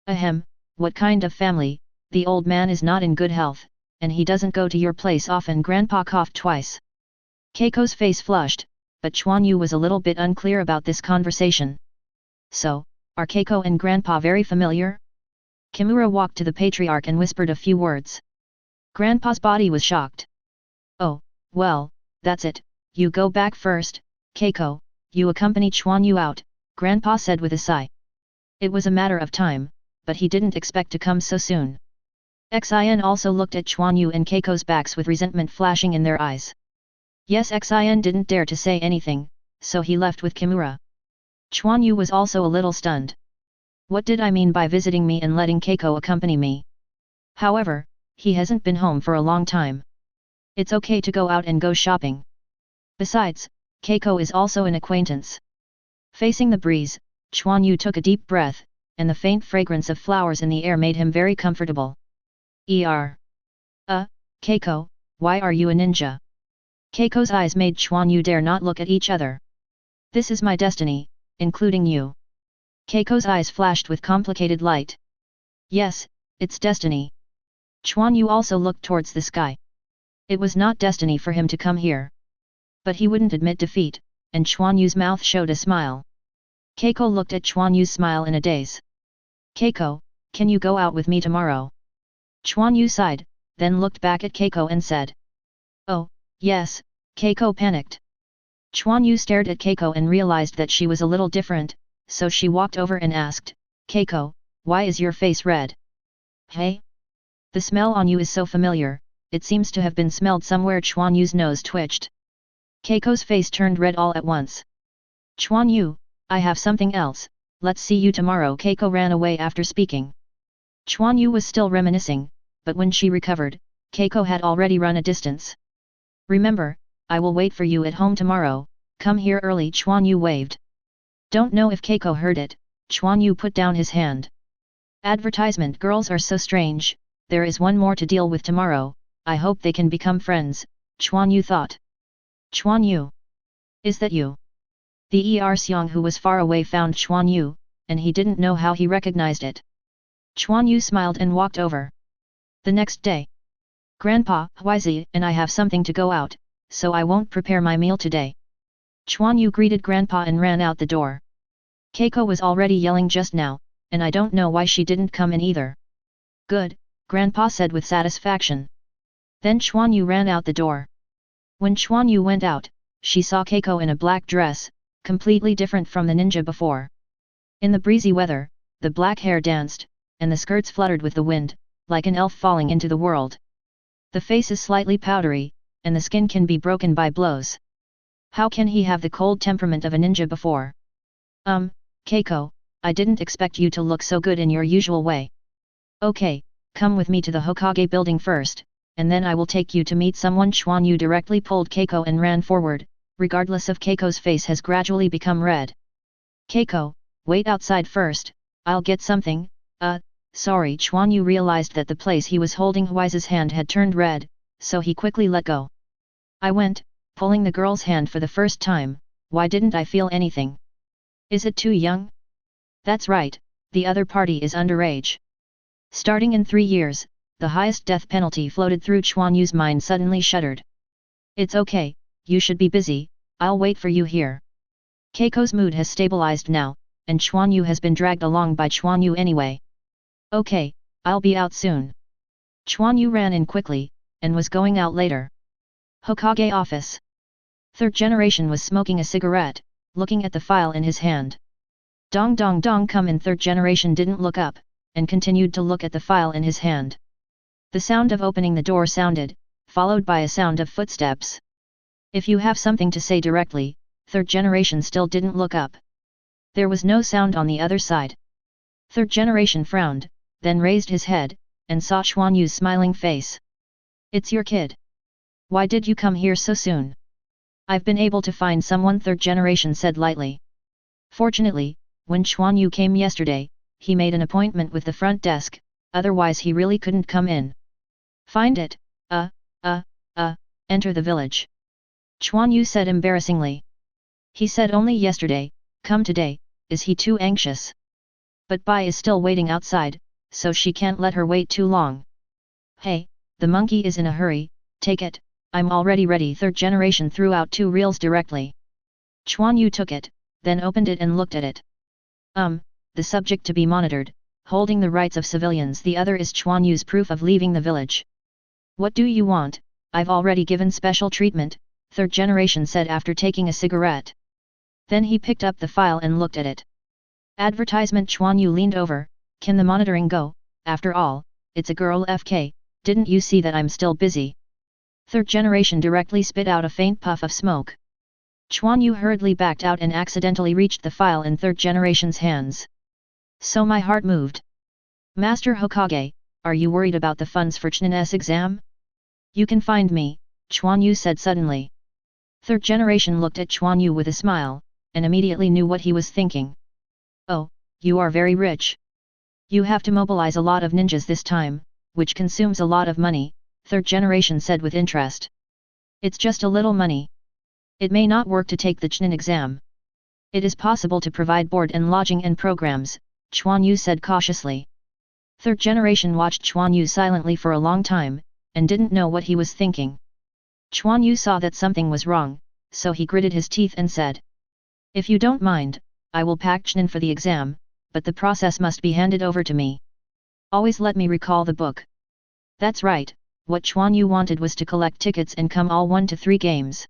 Ahem, what kind of family? The old man is not in good health, and he doesn't go to your place often. Grandpa coughed twice. Keiko's face flushed, but Quan Yu was a little bit unclear about this conversation. So, are Keiko and Grandpa very familiar? Kimura walked to the patriarch and whispered a few words. Grandpa's body was shocked. Oh, well, that's it, you go back first, Keiko, you accompany Quan Yu out, Grandpa said with a sigh. It was a matter of time, but he didn't expect to come so soon. Xin also looked at Quan Yu and Keiko's backs with resentment flashing in their eyes. Yes, Xin didn't dare to say anything, so he left with Kimura. Quan Yu was also a little stunned. What did I mean by visiting me and letting Keiko accompany me? However, he hasn't been home for a long time. It's okay to go out and go shopping. Besides, Keiko is also an acquaintance. Facing the breeze, Quan Yu took a deep breath, and the faint fragrance of flowers in the air made him very comfortable. Keiko, why are you a ninja? Keiko's eyes made Quan Yu dare not look at each other. This is my destiny, including you. Keiko's eyes flashed with complicated light. Yes, it's destiny. Quan Yu also looked towards the sky. It was not destiny for him to come here. But he wouldn't admit defeat, and Quan Yu's mouth showed a smile. Keiko looked at Quan Yu's smile in a daze. Keiko, can you go out with me tomorrow? Quan Yu sighed, then looked back at Keiko and said. Oh, yes, Keiko panicked. Quan Yu stared at Keiko and realized that she was a little different, so she walked over and asked, Keiko, why is your face red? Hey? The smell on you is so familiar, it seems to have been smelled somewhere. Quan Yu's nose twitched. Keiko's face turned red all at once. Quan Yu, I have something else, let's see you tomorrow. Keiko ran away after speaking. Quan Yu was still reminiscing, but when she recovered, Keiko had already run a distance. Remember, I will wait for you at home tomorrow, come here early. Quan Yu waved. Don't know if Keiko heard it, Quan Yu put down his hand. Advertisement girls are so strange, there is one more to deal with tomorrow, I hope they can become friends, Quan Yu thought. Quan Yu. Is that you? The Xiong who was far away found Quan Yu, and he didn't know how he recognized it. Quan Yu smiled and walked over. The next day. Grandpa, Huizi and I have something to go out, so I won't prepare my meal today. Quan Yu greeted Grandpa and ran out the door. Keiko was already yelling just now, and I don't know why she didn't come in either. Good, Grandpa said with satisfaction. Then Quan Yu ran out the door. When Quan Yu went out, she saw Keiko in a black dress, completely different from the ninja before. In the breezy weather, the black hair danced, and the skirts fluttered with the wind, like an elf falling into the world. The face is slightly powdery, and the skin can be broken by blows. How can he have the cold temperament of a ninja before? Keiko, I didn't expect you to look so good in your usual way. Okay, come with me to the Hokage building first, and then I will take you to meet someone. Quan Yu directly pulled Keiko and ran forward, regardless of Keiko's face has gradually become red. Keiko, wait outside first, I'll get something. Sorry. Quan Yu realized that the place he was holding Huize's hand had turned red, so he quickly let go. I went, pulling the girl's hand for the first time. Why didn't I feel anything? Is it too young? That's right, the other party is underage. Starting in 3 years, the highest death penalty floated through Quan Yu's mind. Suddenly shuddered. It's okay, you should be busy, I'll wait for you here. Keiko's mood has stabilized now, and Quan Yu has been dragged along by Quan Yu anyway. Okay, I'll be out soon. Quan Yu ran in quickly, and was going out later. Hokage office. Third generation was smoking a cigarette, looking at the file in his hand. Dong dong dong, come in. Third generation didn't look up, and continued to look at the file in his hand. The sound of opening the door sounded, followed by a sound of footsteps. If you have something to say directly, third generation still didn't look up. There was no sound on the other side. Third generation frowned, then raised his head, and saw Quan Yu's smiling face. It's your kid. Why did you come here so soon? I've been able to find someone, third generation said lightly. Fortunately, when Quan Yu came yesterday, he made an appointment with the front desk, otherwise he really couldn't come in. Find it, enter the village. Quan Yu said embarrassingly. He said only yesterday, come today, is he too anxious? But Bai is still waiting outside, so she can't let her wait too long. Hey, the monkey is in a hurry, take it, I'm already ready. Third generation threw out 2 reels directly. Quan Yu took it, then opened it and looked at it. The subject to be monitored, holding the rights of civilians. The other is Quan Yu's proof of leaving the village. What do you want? I've already given special treatment, third generation said after taking a cigarette. Then he picked up the file and looked at it. Advertisement. Quan Yu leaned over. Can the monitoring go? After all, it's a girl. FK, didn't you see that I'm still busy? Third generation directly spit out a faint puff of smoke. Quan Yu hurriedly backed out and accidentally reached the file in third generation's hands. So my heart moved. Master Hokage, are you worried about the funds for Chunin's exam? You can find me, Quan Yu said suddenly. Third generation looked at Quan Yu with a smile, and immediately knew what he was thinking. Oh, you are very rich. You have to mobilize a lot of ninjas this time, which consumes a lot of money, third generation said with interest. It's just a little money. It may not work to take the Chunin exam. It is possible to provide board and lodging and programs, Quan Yu said cautiously. Third generation watched Quan Yu silently for a long time, and didn't know what he was thinking. Quan Yu saw that something was wrong, so he gritted his teeth and said. If you don't mind, I will pack Chunin for the exam, but the process must be handed over to me. Always let me recall the book. That's right, what Quan Yu wanted was to collect tickets and come all 1 to 3 games.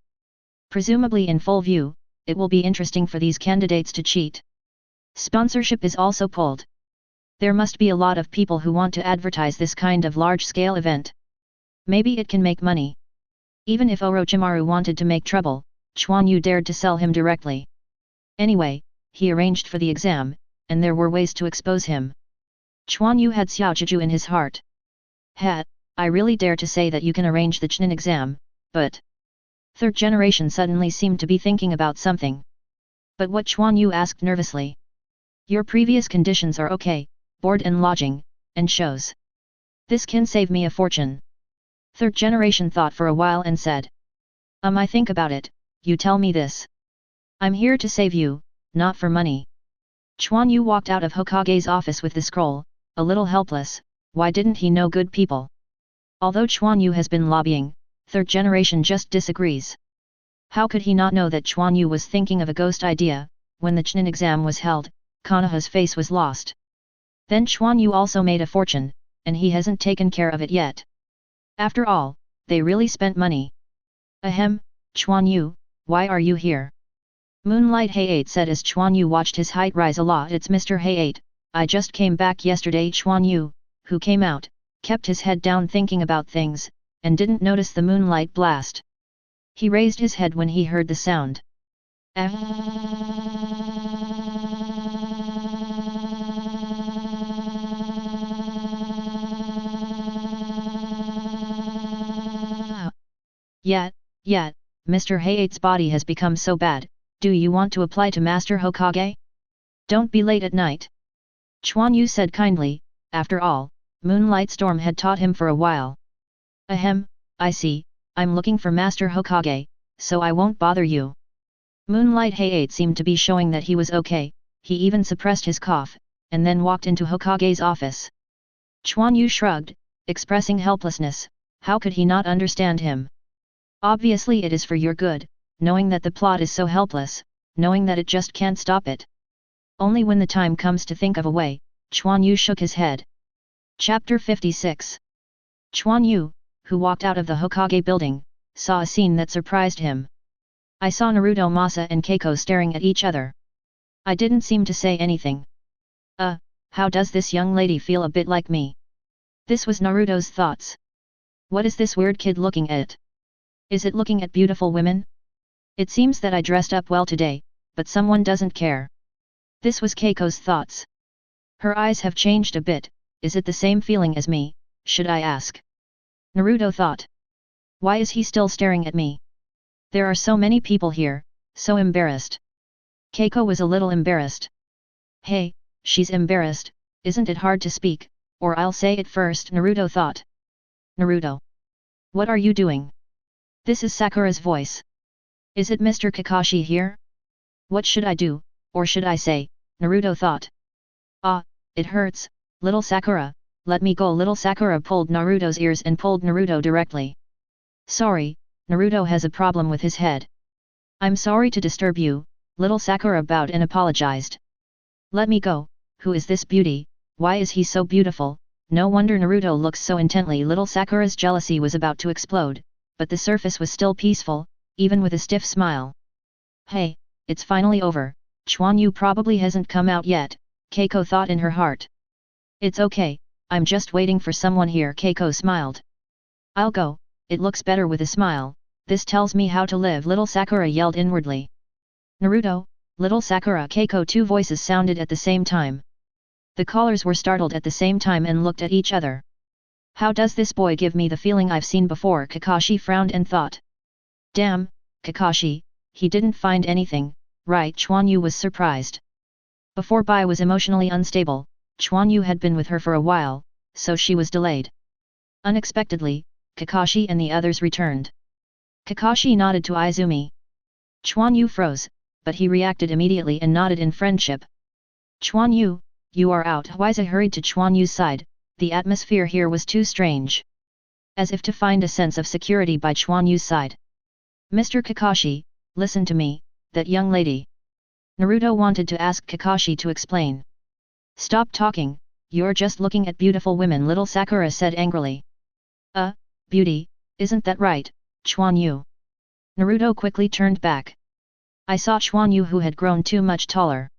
Presumably in full view, it will be interesting for these candidates to cheat. Sponsorship is also pulled. There must be a lot of people who want to advertise this kind of large-scale event. Maybe it can make money. Even if Orochimaru wanted to make trouble, Quan Yu dared to sell him directly. Anyway, he arranged for the exam, and there were ways to expose him. Quan Yu had Xiaojuju in his heart. I really dare to say that you can arrange the Chunin exam, but... Third generation suddenly seemed to be thinking about something. But what? Quan Yu asked nervously. Your previous conditions are okay, board and lodging, and shows. This can save me a fortune. Third generation thought for a while and said. I think about it, you tell me this. I'm here to save you, not for money. Quan Yu walked out of Hokage's office with the scroll, a little helpless, why didn't he know good people? Although Quan Yu has been lobbying, third generation just disagrees. How could he not know that Quan Yu was thinking of a ghost idea? When the Chunin exam was held, Konoha's face was lost. Then Quan Yu also made a fortune, and he hasn't taken care of it yet. After all, they really spent money. Ahem, Quan Yu, why are you here? Moonlight Hayate said as Quan Yu watched his height rise a lot. It's Mr. Hayate, I just came back yesterday. Quan Yu, who came out, kept his head down thinking about things, and didn't notice the moonlight blast. He raised his head when he heard the sound. Yet, Mr. Hayate's body has become so bad, do you want to apply to Master Hokage? Don't be late at night. Quan Yu said kindly, after all, Moonlight Storm had taught him for a while. Ahem, I see, I'm looking for Master Hokage, so I won't bother you. Moonlight Hayate seemed to be showing that he was okay, he even suppressed his cough, and then walked into Hokage's office. Quan Yu shrugged, expressing helplessness, how could he not understand him? Obviously it is for your good, knowing that the plot is so helpless, knowing that it just can't stop it. Only when the time comes to think of a way, Quan Yu shook his head. Chapter 56. Quan Yu, who walked out of the Hokage building, saw a scene that surprised him. I saw Naruto, Masa and Keiko staring at each other. I didn't seem to say anything. How does this young lady feel? A bit like me. This was Naruto's thoughts. What is this weird kid looking at? Is it looking at beautiful women? It seems that I dressed up well today, but someone doesn't care. This was Keiko's thoughts. Her eyes have changed a bit, is it the same feeling as me, should I ask? Naruto thought. Why is he still staring at me? There are so many people here, so embarrassed. Keiko was a little embarrassed. Hey, she's embarrassed, isn't it hard to speak, or I'll say it first, Naruto thought. Naruto. What are you doing? This is Sakura's voice. Is it Mr. Kakashi here? What should I do, or should I say, Naruto thought. It hurts, little Sakura, let me go. Little Sakura pulled Naruto's ears and pulled Naruto directly. Sorry, Naruto has a problem with his head. I'm sorry to disturb you, little Sakura bowed and apologized. Let me go, who is this beauty, why is he so beautiful, no wonder Naruto looks so intently. Little Sakura's jealousy was about to explode, but the surface was still peaceful, even with a stiff smile. Hey, it's finally over, Quan Yu probably hasn't come out yet, Keiko thought in her heart. It's okay, I'm just waiting for someone here. Keiko smiled. I'll go, it looks better with a smile, this tells me how to live. Little Sakura yelled inwardly. Naruto, little Sakura, Keiko, two voices sounded at the same time. The callers were startled at the same time and looked at each other. How does this boy give me the feeling I've seen before? Kakashi frowned and thought. Damn, Kakashi, he didn't find anything, right? Quan Yu was surprised. Before Bai was emotionally unstable, Quan Yu had been with her for a while, so she was delayed. Unexpectedly, Kakashi and the others returned. Kakashi nodded to Izumi. Quan Yu froze, but he reacted immediately and nodded in friendship. Quan Yu, you are out. Huiza hurried to Quan Yu's side, the atmosphere here was too strange. As if to find a sense of security by Quan Yu's side. Mr. Kakashi, listen to me, that young lady. Naruto wanted to ask Kakashi to explain. Stop talking, you're just looking at beautiful women, little Sakura said angrily. Beauty, isn't that right, Quan Yu? Naruto quickly turned back. I saw Quan Yu who had grown too much taller.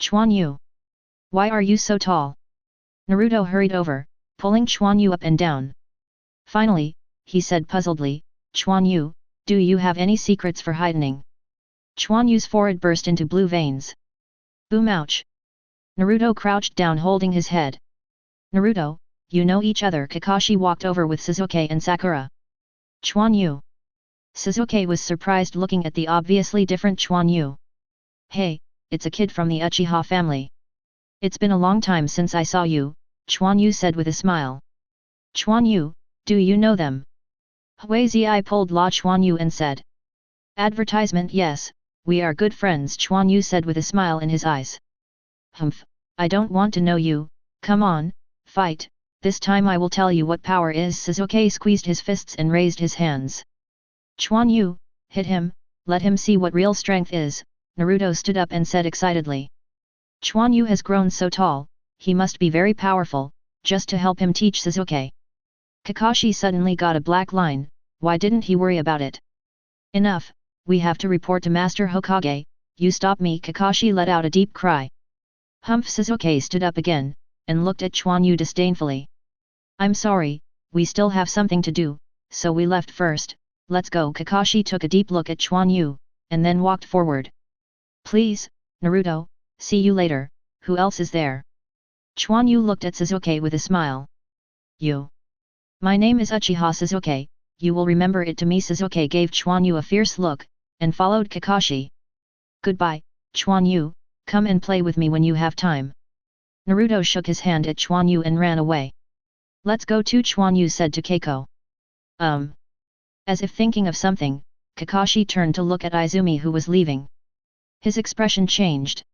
Quan Yu. Why are you so tall? Naruto hurried over, pulling Quan Yu up and down. Finally, he said puzzledly, Quan Yu, do you have any secrets for heightening? Quan Yu's forehead burst into blue veins. Boom, ouch. Naruto crouched down holding his head. Naruto, you know each other. Kakashi walked over with Sasuke and Sakura. Quan Yu. Sasuke was surprised looking at the obviously different Quan Yu. Hey, it's a kid from the Uchiha family. It's been a long time since I saw you, Quan Yu said with a smile. Quan Yu, do you know them? Huizi pulled La Quan Yu and said. Advertisement, yes, we are good friends, Quan Yu said with a smile in his eyes. Humph, I don't want to know you, come on, Fight, this time I will tell you what power is. Sasuke squeezed his fists and raised his hands. Quan Yu, hit him, let him see what real strength is, Naruto stood up and said excitedly. Quan Yu has grown so tall, he must be very powerful, just to help him teach Sasuke. Kakashi suddenly got a black line, why didn't he worry about it? Enough, we have to report to Master Hokage, you stop me. Kakashi let out a deep cry. Humph. Sasuke stood up again, and looked at Quan Yu disdainfully. I'm sorry, we still have something to do, so we left first, let's go. Kakashi took a deep look at Quan Yu, and then walked forward. Please, Naruto, see you later, who else is there? Quan Yu looked at Sasuke with a smile. You. My name is Uchiha Sasuke, you will remember it to me. Sasuke gave Quan Yu a fierce look, and followed Kakashi. Goodbye, Quan Yu, come and play with me when you have time. Naruto shook his hand at Quan Yu and ran away. Let's go too, Quan Yu said to Keiko. As if thinking of something, Kakashi turned to look at Izumi who was leaving. His expression changed.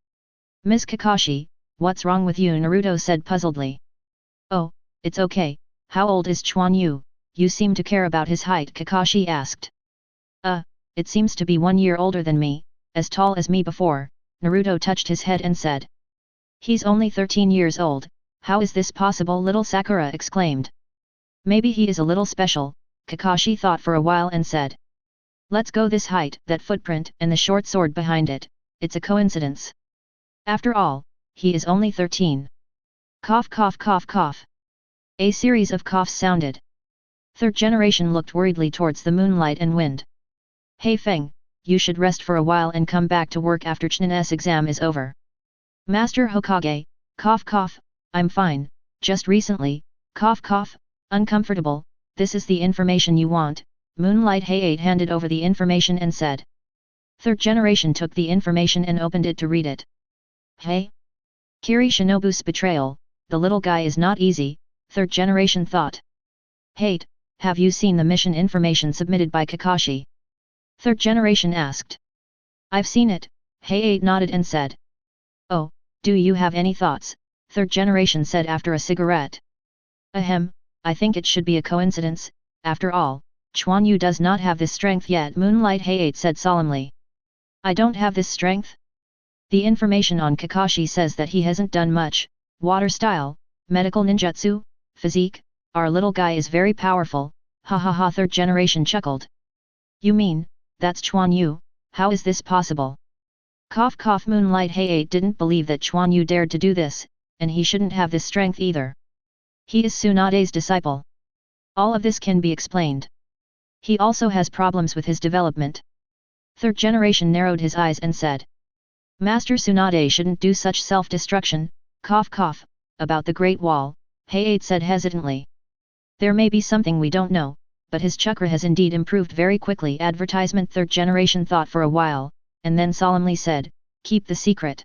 Miss Kakashi, what's wrong with you? Naruto said puzzledly. Oh, it's okay, how old is Quan Yu? You seem to care about his height, Kakashi asked. It seems to be 1 year older than me, as tall as me before, Naruto touched his head and said. He's only 13 years old, how is this possible? Little Sakura exclaimed. Maybe he is a little special, Kakashi thought for a while and said. Let's go, this height, that footprint and the short sword behind it, it's a coincidence. After all, he is only 13. Cough cough cough cough. A series of coughs sounded. Third generation looked worriedly towards the moonlight and wind. Hey Feng, you should rest for a while and come back to work after Chunin's exam is over. Master Hokage, cough cough, I'm fine, just recently, cough cough, uncomfortable, this is the information you want. Moonlight Hayate handed over the information and said. Third generation took the information and opened it to read it. Hey? Kiri Shinobu's betrayal, the little guy is not easy, third generation thought. Hate, have you seen the mission information submitted by Kakashi? Third generation asked. I've seen it, Hayate nodded and said. Oh, do you have any thoughts? Third generation said after a cigarette. Ahem, I think it should be a coincidence, after all, Quan Yu does not have this strength yet, Moonlight Hayate said solemnly. I don't have this strength? The information on Kakashi says that he hasn't done much, water style, medical ninjutsu, physique, our little guy is very powerful, ha ha ha. Third generation chuckled. You mean, that's Quan Yu, how is this possible? Cough cough. Moonlight Hayate didn't believe that Quan Yu dared to do this, and he shouldn't have this strength either. He is Tsunade's disciple. All of this can be explained. He also has problems with his development. Third generation narrowed his eyes and said. Master Tsunade shouldn't do such self-destruction, cough cough, about the Great Wall, Hayate said hesitantly. There may be something we don't know, but his chakra has indeed improved very quickly. Advertisement. Third generation thought for a while, and then solemnly said, keep the secret.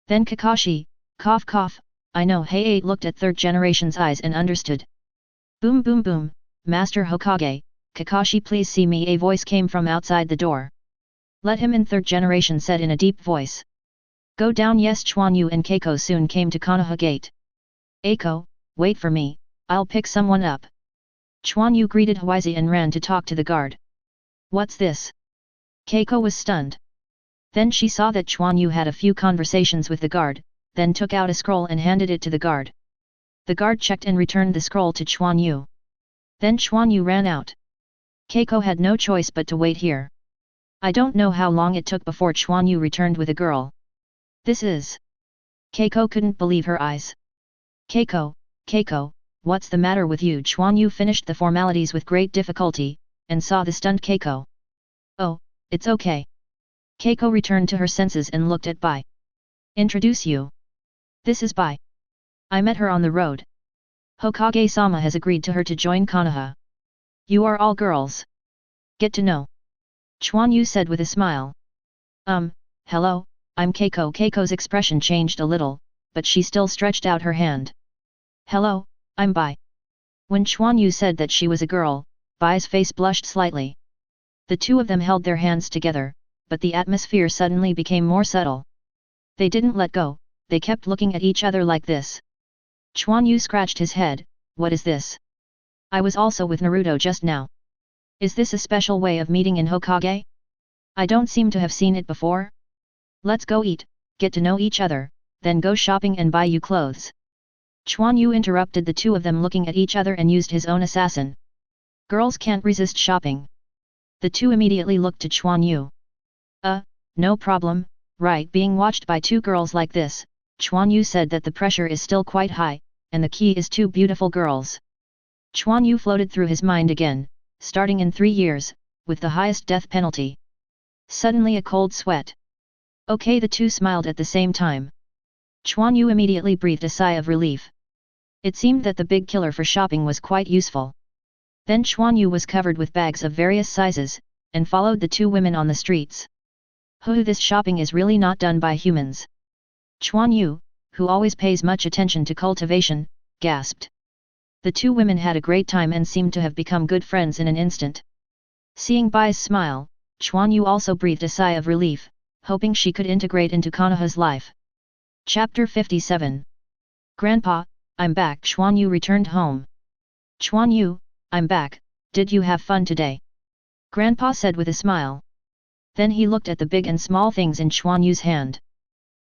Then Kakashi, cough cough, I know. Hayate looked at third generation's eyes and understood. Boom boom boom, Master Hokage, Kakashi please see me. A voice came from outside the door. Let him in. Third generation said in a deep voice. Go down. Yes. Quan Yu and Keiko soon came to Konoha Gate. Eiko, wait for me, I'll pick someone up. Quan Yu greeted Huizi and ran to talk to the guard. What's this? Keiko was stunned. Then she saw that Quan Yu had a few conversations with the guard, then took out a scroll and handed it to the guard. The guard checked and returned the scroll to Quan Yu. Then Quan Yu ran out. Keiko had no choice but to wait here. I don't know how long it took before Quan Yu returned with a girl. This is... Keiko couldn't believe her eyes. Keiko, what's the matter with you? Quan Yu finished the formalities with great difficulty, and saw the stunned Keiko. Oh, it's okay. Keiko returned to her senses and looked at Bai. Introduce you. This is Bai. I met her on the road. Hokage-sama has agreed to her to join Konoha. You are all girls. Get to know. Quan Yu said with a smile. Hello, I'm Keiko. Keiko's expression changed a little, but she still stretched out her hand. Hello, I'm Bai. When Quan Yu said that she was a girl, Bai's face blushed slightly. The two of them held their hands together, but the atmosphere suddenly became more subtle. They didn't let go, they kept looking at each other like this. Quan Yu scratched his head, what is this? I was also with Naruto just now. Is this a special way of meeting in Hokage? I don't seem to have seen it before. Let's go eat, get to know each other, then go shopping and buy you clothes. Quan Yu interrupted the two of them looking at each other and used his own assassin. Girls can't resist shopping. The two immediately looked to Quan Yu. No problem, right? Being watched by two girls like this, Quan Yu said that the pressure is still quite high, and the key is two beautiful girls. Quan Yu floated through his mind again, starting in 3 years, with the highest death penalty. Suddenly a cold sweat. Okay, the two smiled at the same time. Quan Yu immediately breathed a sigh of relief. It seemed that the big killer for shopping was quite useful. Then Quan Yu was covered with bags of various sizes, and followed the two women on the streets. This shopping is really not done by humans. Quan Yu, who always pays much attention to cultivation, gasped. The two women had a great time and seemed to have become good friends in an instant. Seeing Bai's smile, Quan Yu also breathed a sigh of relief, hoping she could integrate into Konoha's life. Chapter 57. Grandpa, I'm back. Quan Yu returned home. Quan Yu, I'm back, did you have fun today? Grandpa said with a smile. Then he looked at the big and small things in Quan Yu's hand.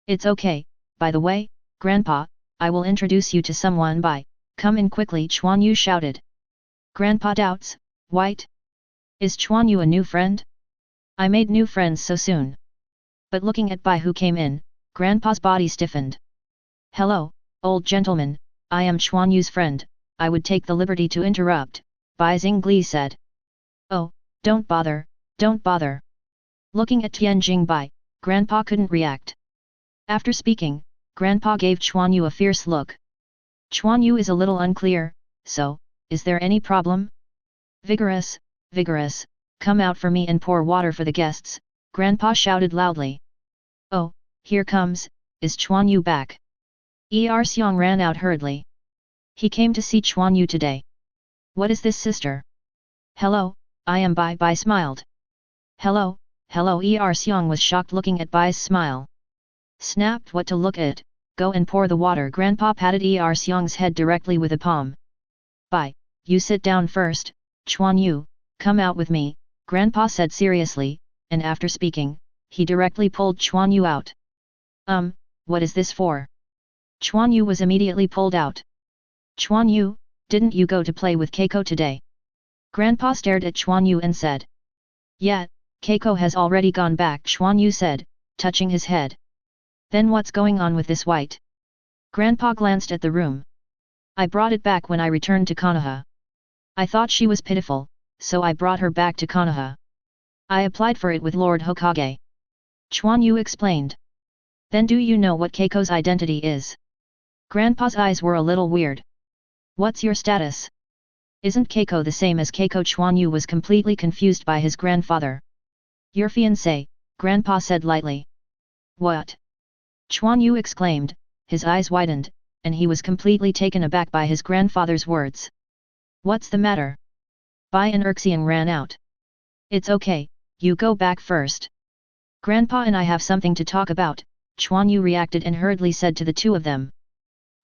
It's okay, by the way, Grandpa, I will introduce you to someone. Come in quickly, Quan Yu shouted. Grandpa doubts, White? Is Quan Yu a new friend? I made new friends so soon. But looking at Bai who came in, Grandpa's body stiffened. Hello, old gentleman, I am Quan Yu's friend, I would take the liberty to interrupt, Bai Zhongli said. Oh, don't bother, don't bother. Looking at Tianjing Bai, Grandpa couldn't react. After speaking, Grandpa gave Quan Yu a fierce look. Quan Yu is a little unclear, so, is there any problem? Vigorous, vigorous, come out for me and pour water for the guests, Grandpa shouted loudly. Oh, here comes, is Quan Yu back? Xiong ran out hurriedly. He came to see Quan Yu today. What is this, sister? Hello, I am Bai. Bai smiled. Hello, hello. Xiong was shocked looking at Bai's smile. Snapped, what to look at, go and pour the water. Grandpa patted Xiong's head directly with a palm. Bai, you sit down first, Quan Yu, come out with me, Grandpa said seriously, and after speaking, he directly pulled Quan Yu out. What is this for? Quan Yu was immediately pulled out. Quan Yu, didn't you go to play with Kekkei today? Grandpa stared at Quan Yu and said. Yeah, Kekkei has already gone back, Quan Yu said, touching his head. Then what's going on with this White? Grandpa glanced at the room. I brought it back when I returned to Konoha. I thought she was pitiful, so I brought her back to Konoha. I applied for it with Lord Hokage. Quan Yu explained. Then do you know what Kekkei's identity is? Grandpa's eyes were a little weird. What's your status? Isn't Kekkei the same as Kekkei? Quan Yu was completely confused by his grandfather. Your fiancé, Grandpa said lightly. What? Quan Yu exclaimed, his eyes widened, and he was completely taken aback by his grandfather's words. What's the matter? Bai and Xiong ran out. It's okay, you go back first. Grandpa and I have something to talk about, Quan Yu reacted and hurriedly said to the two of them.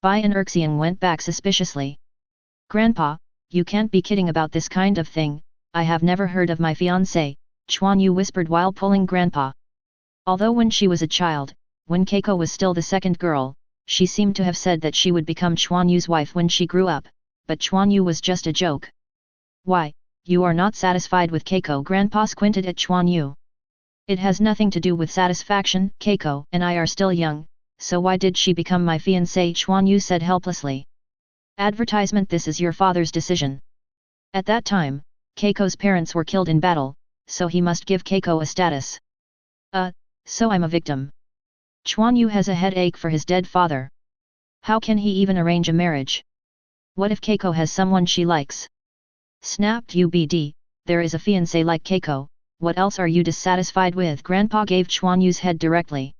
Bai and Xiong went back suspiciously. Grandpa, you can't be kidding about this kind of thing, I have never heard of my fiancé, Quan Yu whispered while pulling Grandpa. Although when she was a child, when Kekkei was still the second girl, she seemed to have said that she would become Quan Yu's wife when she grew up, but Quan Yu was just a joke. Why, you are not satisfied with Kekkei? Grandpa squinted at Quan Yu. It has nothing to do with satisfaction, Kekkei and I are still young, so why did she become my fiancé? Quan Yu said helplessly. Advertisement. This is your father's decision. At that time, Kekkei's parents were killed in battle, so he must give Kekkei a status. So I'm a victim. Quan Yu has a headache for his dead father. How can he even arrange a marriage? What if Kekkei has someone she likes? Snapped UBD, there is a fiancé like Kekkei, what else are you dissatisfied with? Grandpa gave Quan Yu's head directly.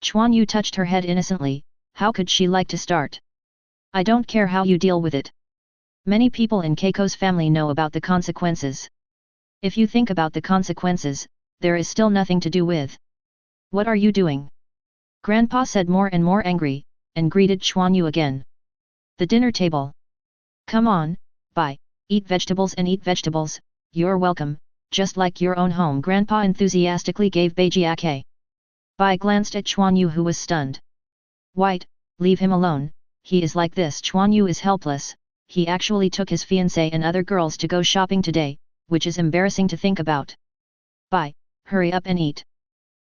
Quan Yu touched her head innocently, how could she like to start? I don't care how you deal with it. Many people in Kekkei's family know about the consequences. If you think about the consequences, there is still nothing to do with. What are you doing? Grandpa said more and more angry, and greeted Quan Yu again. The dinner table. Come on, Bai, eat vegetables, you're welcome, just like your own home. Grandpa enthusiastically gave Beijiake. Bai glanced at Quan Yu, who was stunned. White, leave him alone, he is like this. Quan Yu is helpless, he actually took his fiancée and other girls to go shopping today, which is embarrassing to think about. Bai, hurry up and eat.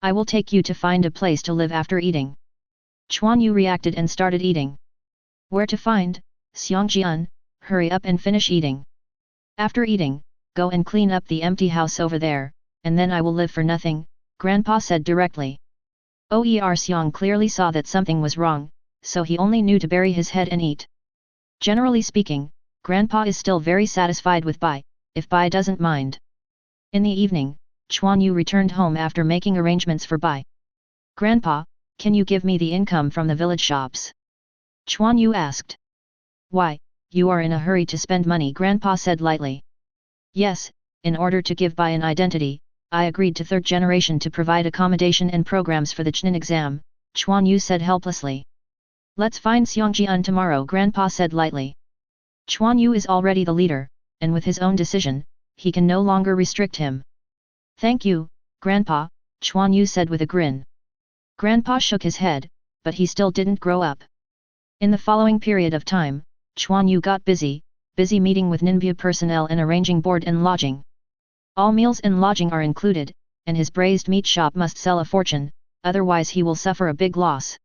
I will take you to find a place to live after eating. Quan Yu reacted and started eating. Where to find, Xiangjian, hurry up and finish eating. After eating, go and clean up the empty house over there, and then I will live for nothing, Grandpa said directly. Oer Xiang clearly saw that something was wrong, so he only knew to bury his head and eat. Generally speaking, Grandpa is still very satisfied with Bai, if Bai doesn't mind. In the evening, Quan Yu returned home after making arrangements for Bai. Grandpa, can you give me the income from the village shops? Quan Yu asked. Why, you are in a hurry to spend money, Grandpa said lightly. Yes, in order to give Bai an identity, I agreed to third generation to provide accommodation and programs for the Chunin exam, Quan Yu said helplessly. Let's find Xiangjian tomorrow, Grandpa said lightly. Quan Yu is already the leader, and with his own decision, he can no longer restrict him. Thank you, Grandpa, Quan Yu said with a grin. Grandpa shook his head, but he still didn't grow up. In the following period of time, Quan Yu got busy meeting with Ninbyu personnel and arranging board and lodging. All meals and lodging are included, and his braised meat shop must sell a fortune, otherwise he will suffer a big loss.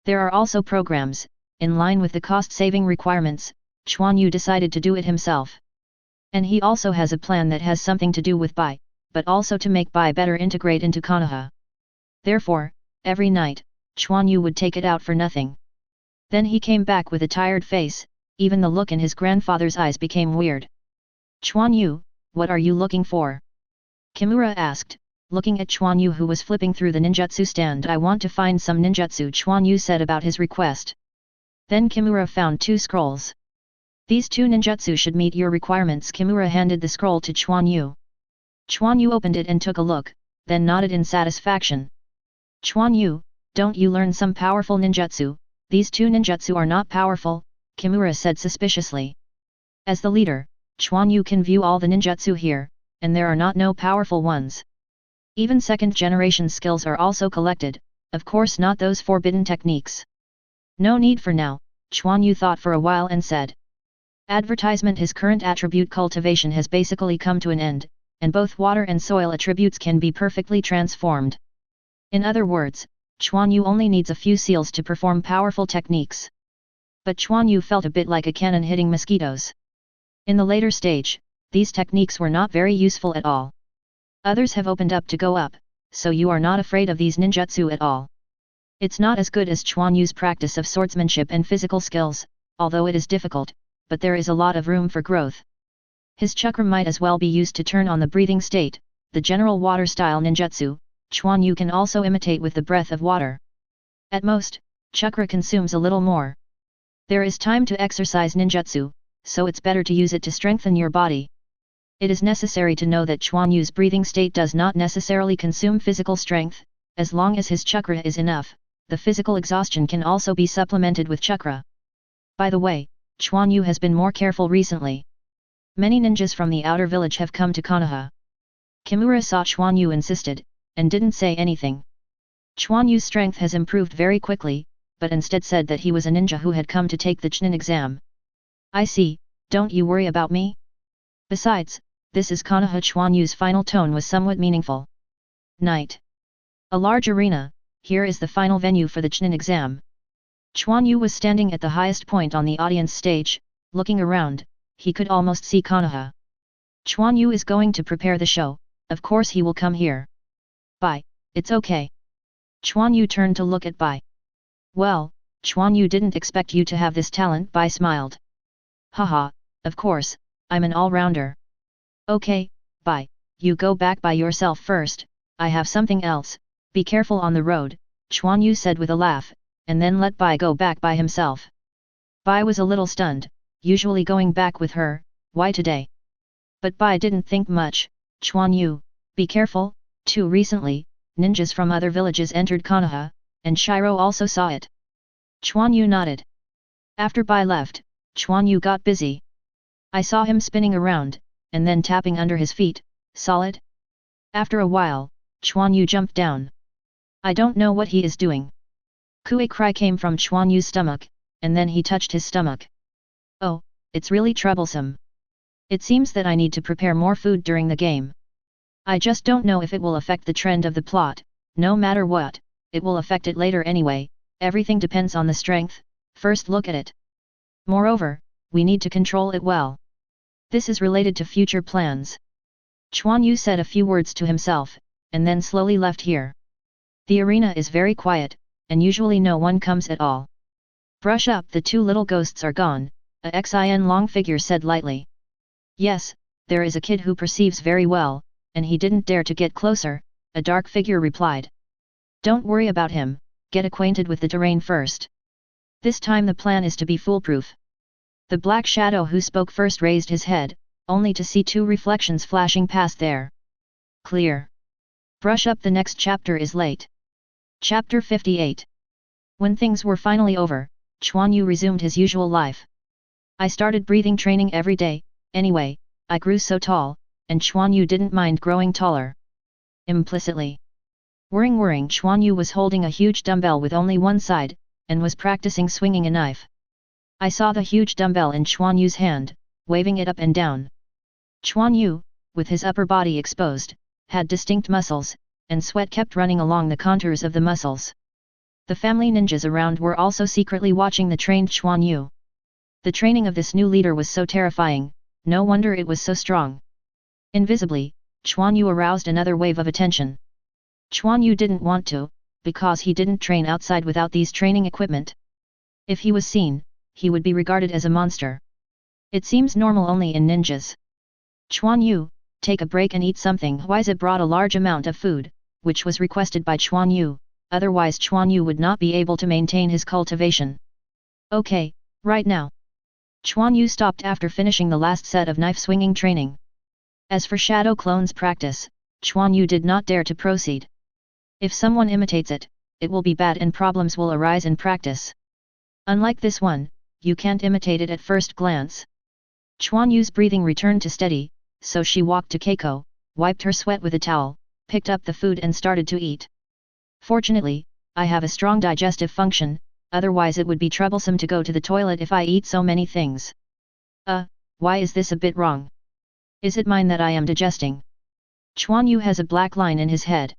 There are also programs, in line with the cost-saving requirements, Quan Yu decided to do it himself. And he also has a plan that has something to do with Bai, but also to make Bai better integrate into Konoha. Therefore, every night, Quan Yu would take it out for nothing. Then he came back with a tired face, even the look in his grandfather's eyes became weird. Quan Yu, what are you looking for? Kimura asked, looking at Quan Yu, who was flipping through the ninjutsu stand. I want to find some ninjutsu, Quan Yu said about his request. Then Kimura found 2 scrolls. These 2 ninjutsu should meet your requirements. Kimura handed the scroll to Quan Yu. Quan Yu opened it and took a look, then nodded in satisfaction. Quan Yu, don't you learn some powerful ninjutsu? These 2 ninjutsu are not powerful, Kimura said suspiciously. As the leader, Quan Yu can view all the ninjutsu here, and there are no powerful ones. Even second generation skills are also collected, of course not those forbidden techniques. No need for now, Quan Yu thought for a while and said. Advertisement. His current attribute cultivation has basically come to an end, and both water and soil attributes can be perfectly transformed. In other words, Quan Yu only needs a few seals to perform powerful techniques. But Quan Yu felt a bit like a cannon hitting mosquitoes. In the later stage, these techniques were not very useful at all. Others have opened up to go up, so you are not afraid of these ninjutsu at all. It's not as good as Quan Yu's practice of swordsmanship and physical skills, although it is difficult, but there is a lot of room for growth. His chakra might as well be used to turn on the breathing state, the general water-style ninjutsu, Quan Yu can also imitate with the breath of water. At most, chakra consumes a little more. There is time to exercise ninjutsu, so it's better to use it to strengthen your body. It is necessary to know that Quan Yu's breathing state does not necessarily consume physical strength, as long as his chakra is enough, the physical exhaustion can also be supplemented with chakra. By the way, Quan Yu has been more careful recently. Many ninjas from the outer village have come to Konoha. Kimura saw Quan Yu insisted, and didn't say anything. Quan Yu's strength has improved very quickly, but instead said that he was a ninja who had come to take the Chunin exam. I see, don't you worry about me? Besides, this is Konoha. Quan Yu's final tone was somewhat meaningful. Night. A large arena, here is the final venue for the Chunin exam. Quan Yu was standing at the highest point on the audience stage, looking around, he could almost see Konoha. Quan Yu is going to prepare the show, of course he will come here. Bai, it's okay. Quan Yu turned to look at Bai. Well, Quan Yu didn't expect you to have this talent. Bai smiled. Haha, of course, I'm an all-rounder. Okay, Bai, you go back by yourself first, I have something else, be careful on the road, Quan Yu said with a laugh, and then let Bai go back by himself. Bai was a little stunned, usually going back with her, why today? But Bai didn't think much. Quan Yu, be careful, too. Recently, ninjas from other villages entered Konoha, and Shiro also saw it. Quan Yu nodded. After Bai left, Quan Yu got busy. I saw him spinning around, and then tapping under his feet, solid. After a while, Quan Yu jumped down. I don't know what he is doing. Kuei cry came from Quan Yu's stomach, and then he touched his stomach. Oh, it's really troublesome. It seems that I need to prepare more food during the game. I just don't know if it will affect the trend of the plot. No matter what, it will affect it later anyway. Everything depends on the strength. First look at it. Moreover, we need to control it well. This is related to future plans. Quan Yu said a few words to himself, and then slowly left here. The arena is very quiet, and usually no one comes at all. Brush up, the two little ghosts are gone, a xin long figure said lightly. Yes, there is a kid who perceives very well, and he didn't dare to get closer, a dark figure replied. Don't worry about him, get acquainted with the terrain first. This time the plan is to be foolproof. The black shadow who spoke first raised his head, only to see two reflections flashing past there. Clear. Brush up, the next chapter is late. Chapter 58. When things were finally over, Quan Yu resumed his usual life. I started breathing training every day. Anyway, I grew so tall, and Quan Yu didn't mind growing taller. Implicitly. Whirring, Quan Yu was holding a huge dumbbell with only one side, and was practicing swinging a knife. I saw the huge dumbbell in Quan Yu's hand, waving it up and down. Quan Yu, with his upper body exposed, had distinct muscles, and sweat kept running along the contours of the muscles. The family ninjas around were also secretly watching the trained Quan Yu. The training of this new leader was so terrifying, no wonder it was so strong. Invisibly, Quan Yu aroused another wave of attention. Quan Yu didn't want to, because he didn't train outside without these training equipment. If he was seen, he would be regarded as a monster. It seems normal only in ninjas. Quan Yu, take a break and eat something. Huize brought a large amount of food, which was requested by Quan Yu, otherwise Quan Yu would not be able to maintain his cultivation. Okay, right now. Quan Yu stopped after finishing the last set of knife-swinging training. As for Shadow Clone's practice, Quan Yu did not dare to proceed. If someone imitates it, it will be bad and problems will arise in practice. Unlike this one, you can't imitate it at first glance. Quan Yu's breathing returned to steady, so she walked to Keiko, wiped her sweat with a towel, picked up the food and started to eat. Fortunately, I have a strong digestive function, otherwise it would be troublesome to go to the toilet if I eat so many things. Why is this a bit wrong? Is it mine that I am digesting? Quan Yu has a black line in his head.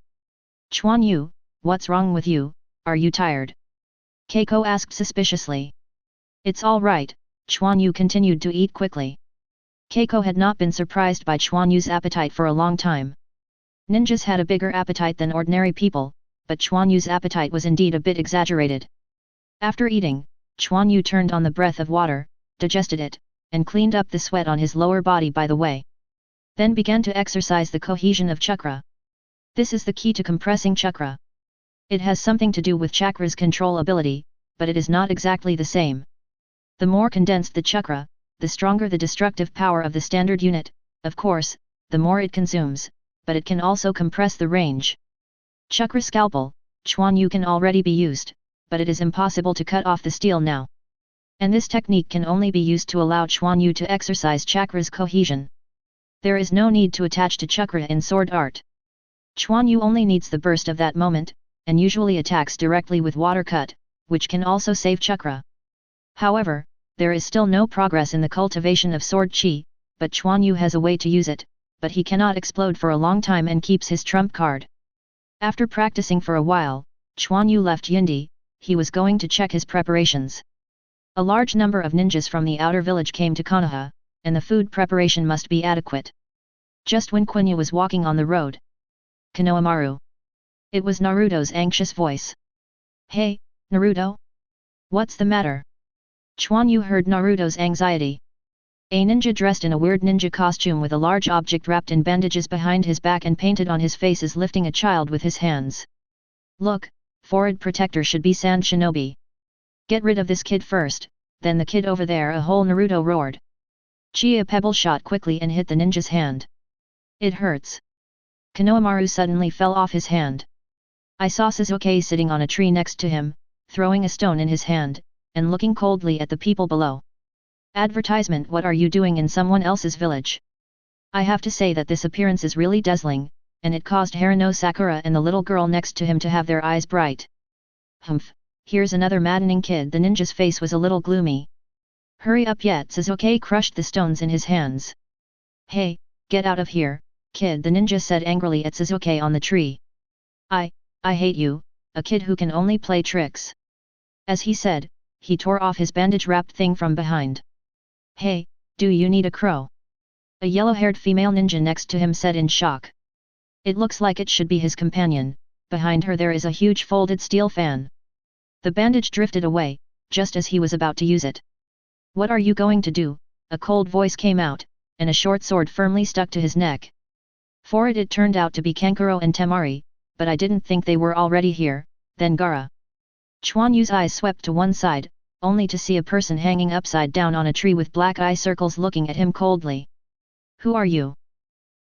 Quan Yu, what's wrong with you, are you tired? Keiko asked suspiciously. It's all right, Quan Yu continued to eat quickly. Keiko had not been surprised by Quan Yu's appetite for a long time. Ninjas had a bigger appetite than ordinary people, but Quan Yu's appetite was indeed a bit exaggerated. After eating, Quan Yu turned on the breath of water, digested it, and cleaned up the sweat on his lower body by the way. Then began to exercise the cohesion of chakra. This is the key to compressing chakra. It has something to do with chakra's control ability, but it is not exactly the same. The more condensed the chakra, the stronger the destructive power of the standard unit, of course, the more it consumes, but it can also compress the range. Chakra scalpel, Quan Yu can already be used, but it is impossible to cut off the steel now. And this technique can only be used to allow Quan Yu to exercise chakra's cohesion. There is no need to attach to chakra in sword art. Quan Yu only needs the burst of that moment, and usually attacks directly with water cut, which can also save chakra. However, there is still no progress in the cultivation of sword chi, but Quan Yu has a way to use it, but he cannot explode for a long time and keeps his trump card. After practicing for a while, Quan Yu left Yindi. He was going to check his preparations. A large number of ninjas from the outer village came to Konoha, and the food preparation must be adequate. Just when Quan Yu was walking on the road. Konohamaru. It was Naruto's anxious voice. Hey, Naruto? What's the matter? Quan Yu heard Naruto's anxiety. A ninja dressed in a weird ninja costume with a large object wrapped in bandages behind his back and painted on his face is lifting a child with his hands. Look, forehead protector should be sand shinobi. Get rid of this kid first, then the kid over there, a whole Naruto roared. A pebble shot quickly and hit the ninja's hand. It hurts. Konohamaru suddenly fell off his hand. I saw Sasuke sitting on a tree next to him, throwing a stone in his hand, and looking coldly at the people below. Advertisement: what are you doing in someone else's village? I have to say that this appearance is really dazzling, and it caused Haruno Sakura and the little girl next to him to have their eyes bright. Humph, here's another maddening kid. The ninja's face was a little gloomy. Hurry up yet. Sasuke crushed the stones in his hands. Hey, get out of here, kid, the ninja said angrily at Sasuke on the tree. I hate you, a kid who can only play tricks. As he said, he tore off his bandage-wrapped thing from behind. Hey, do you need a crow? A yellow-haired female ninja next to him said in shock. It looks like it should be his companion. Behind her there is a huge folded steel fan. The bandage drifted away, just as he was about to use it. What are you going to do? A cold voice came out, and a short sword firmly stuck to his neck. For it turned out to be Kankuro and Temari, but I didn't think they were already here. Then Gaara. Quan Yu's eyes swept to one side, only to see a person hanging upside down on a tree with black eye circles looking at him coldly. Who are you?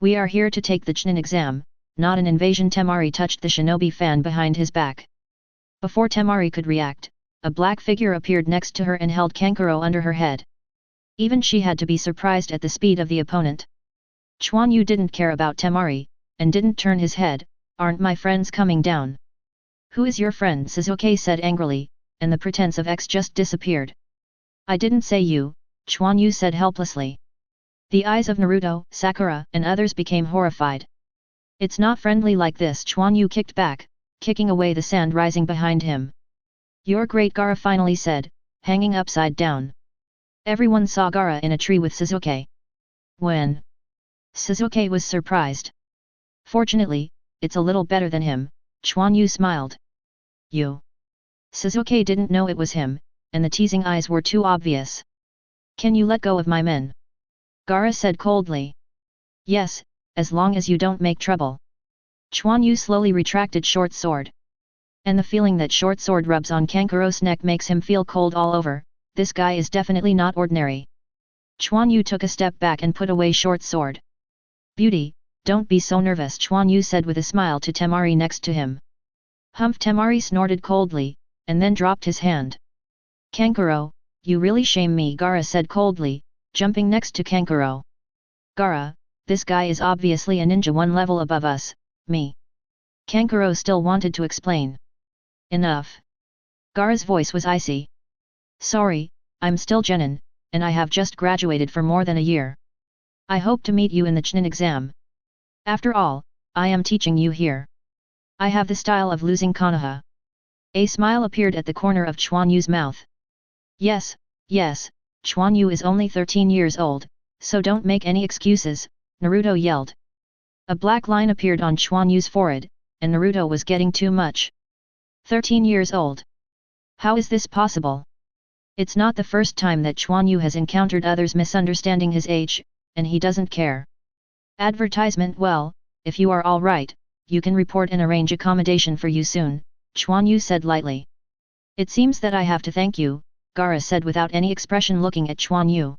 We are here to take the Chunin exam, not an invasion. Temari touched the shinobi fan behind his back. Before Temari could react, a black figure appeared next to her and held Kankuro under her head. Even she had to be surprised at the speed of the opponent. Quan Yu didn't care about Temari, and didn't turn his head. Aren't my friends coming down? Who is your friend? Sasuke said angrily, and the pretense of X just disappeared. I didn't say you, Quan Yu said helplessly. The eyes of Naruto, Sakura, and others became horrified. It's not friendly like this. Quan Yu kicked back, kicking away the sand rising behind him. You're great, Gaara finally said, hanging upside down. Everyone saw Gaara in a tree with Sasuke. When? Sasuke was surprised. Fortunately, it's a little better than him, Quan Yu smiled. You? Sasuke didn't know it was him, and the teasing eyes were too obvious. Can you let go of my men? Gaara said coldly. Yes, as long as you don't make trouble. Quan Yu slowly retracted short sword. And the feeling that short sword rubs on Kankuro's neck makes him feel cold all over. This guy is definitely not ordinary. Quan Yu took a step back and put away short sword. Beauty, don't be so nervous, Quan Yu said with a smile to Temari next to him. Humph, Temari snorted coldly, and then dropped his hand. Kankuro, you really shame me, Gaara said coldly, jumping next to Kankuro. Gaara, this guy is obviously a ninja one level above us, me. Kankuro still wanted to explain. Enough. Gaara's voice was icy. Sorry, I'm still Genin, and I have just graduated for more than a year. I hope to meet you in the Chunin exam. After all, I am teaching you here. I have the style of losing Konoha. A smile appeared at the corner of Quan Yu's mouth. Yes, Quan Yu is only 13 years old, so don't make any excuses, Naruto yelled. A black line appeared on Quan Yu's forehead, and Naruto was getting too much. 13 years old. How is this possible? It's not the first time that Quan Yu has encountered others misunderstanding his age, and he doesn't care. Advertisement: well, if you are all right, you can report and arrange accommodation for you soon, Quan Yu said lightly. It seems that I have to thank you, Gaara said without any expression looking at Quan Yu.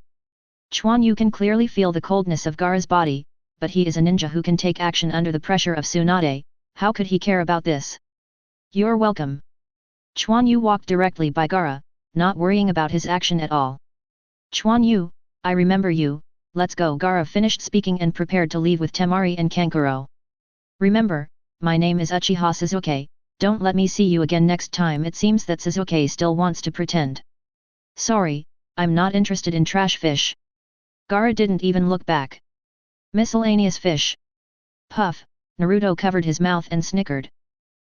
Quan Yu can clearly feel the coldness of Gaara's body, but he is a ninja who can take action under the pressure of Tsunade. How could he care about this? You're welcome. Quan Yu walked directly by Gaara, not worrying about his action at all. Quan Yu, I remember you, let's go. Gaara finished speaking and prepared to leave with Temari and Kankuro. Remember, my name is Uchiha Sasuke, don't let me see you again next time. It seems that Sasuke still wants to pretend. Sorry, I'm not interested in trash fish. Gaara didn't even look back. Miscellaneous fish. Puff, Naruto covered his mouth and snickered.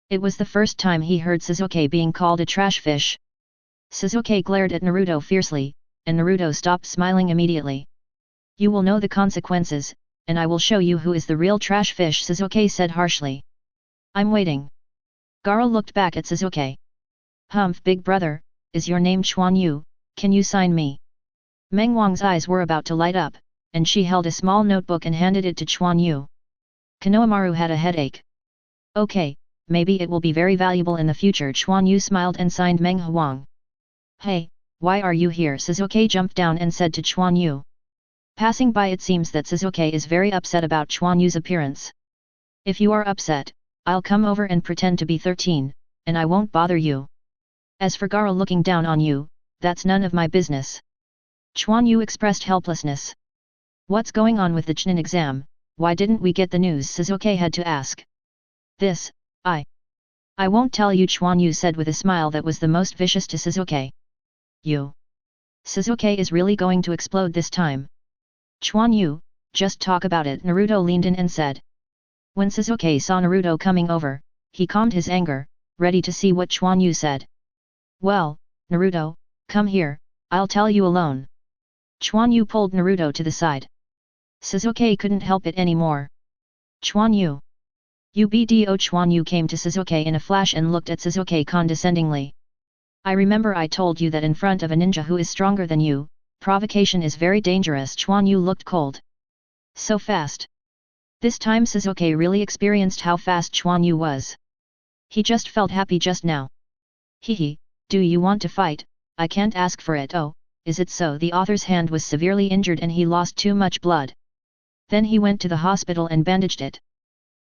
It was the first time he heard Sasuke being called a trash fish. Sasuke glared at Naruto fiercely, and Naruto stopped smiling immediately. You will know the consequences, and I will show you who is the real trash fish, Sasuke said harshly. I'm waiting. Gaara looked back at Sasuke. Humph, big brother, is your name Quan Yu? Can you sign me? Meng Wang's eyes were about to light up, and she held a small notebook and handed it to Quan Yu. Konohamaru had a headache. Okay, maybe it will be very valuable in the future. Quan Yu smiled and signed Meng Huang. Hey, why are you here? Sasuke jumped down and said to Quan Yu. Passing by, it seems that Sasuke is very upset about Quan Yu's appearance. If you are upset, I'll come over and pretend to be 13, and I won't bother you. As for Gaara looking down on you, that's none of my business. Quan Yu expressed helplessness. What's going on with the Chunin exam, why didn't we get the news? Sasuke had to ask. This, I won't tell you, Quan Yu said with a smile that was the most vicious to Sasuke. You. Sasuke is really going to explode this time. Quan Yu, just talk about it, Naruto leaned in and said. When Sasuke saw Naruto coming over, he calmed his anger, ready to see what Quan Yu said. Well, Naruto, come here, I'll tell you alone. Quan Yu pulled Naruto to the side. Sasuke couldn't help it anymore. Quan Yu. Ubdo. Quan Yu came to Sasuke in a flash and looked at Sasuke condescendingly. I remember I told you that in front of a ninja who is stronger than you, provocation is very dangerous. Quan Yu looked cold. So fast. This time Sasuke really experienced how fast Quan Yu was. He just felt happy just now. Hehe, do you want to fight? I can't ask for it. Oh, is it so? The author's hand was severely injured and he lost too much blood. Then he went to the hospital and bandaged it.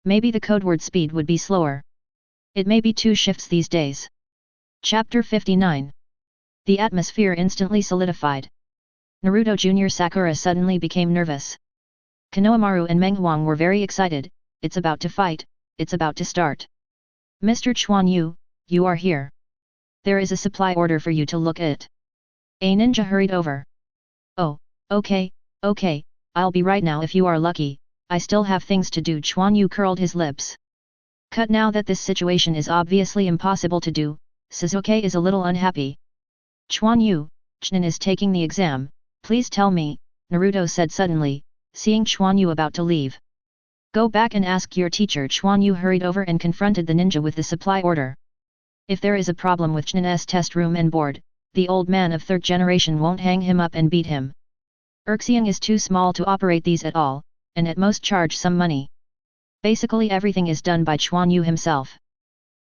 Maybe the codeword speed would be slower. It may be 2 shifts these days. Chapter 59. The atmosphere instantly solidified. Naruto Jr. Sakura suddenly became nervous. Konohamaru and Meng Huang were very excited. It's about to fight, it's about to start. Mr. Quan Yu, you are here. There is a supply order for you to look at. A ninja hurried over. Oh, okay, I'll be right now. If you are lucky, I still have things to do. Quan Yu curled his lips. Cut. Now that this situation is obviously impossible to do, Sasuke is a little unhappy. Quan Yu, Chunin is taking the exam, please tell me, Naruto said suddenly, seeing Quan Yu about to leave. Go back and ask your teacher. Quan Yu hurried over and confronted the ninja with the supply order. If there is a problem with Chunin's test room and board, the old man of 3rd generation won't hang him up and beat him. Erxiang is too small to operate these at all, and at most charge some money. Basically everything is done by Quan Yu himself.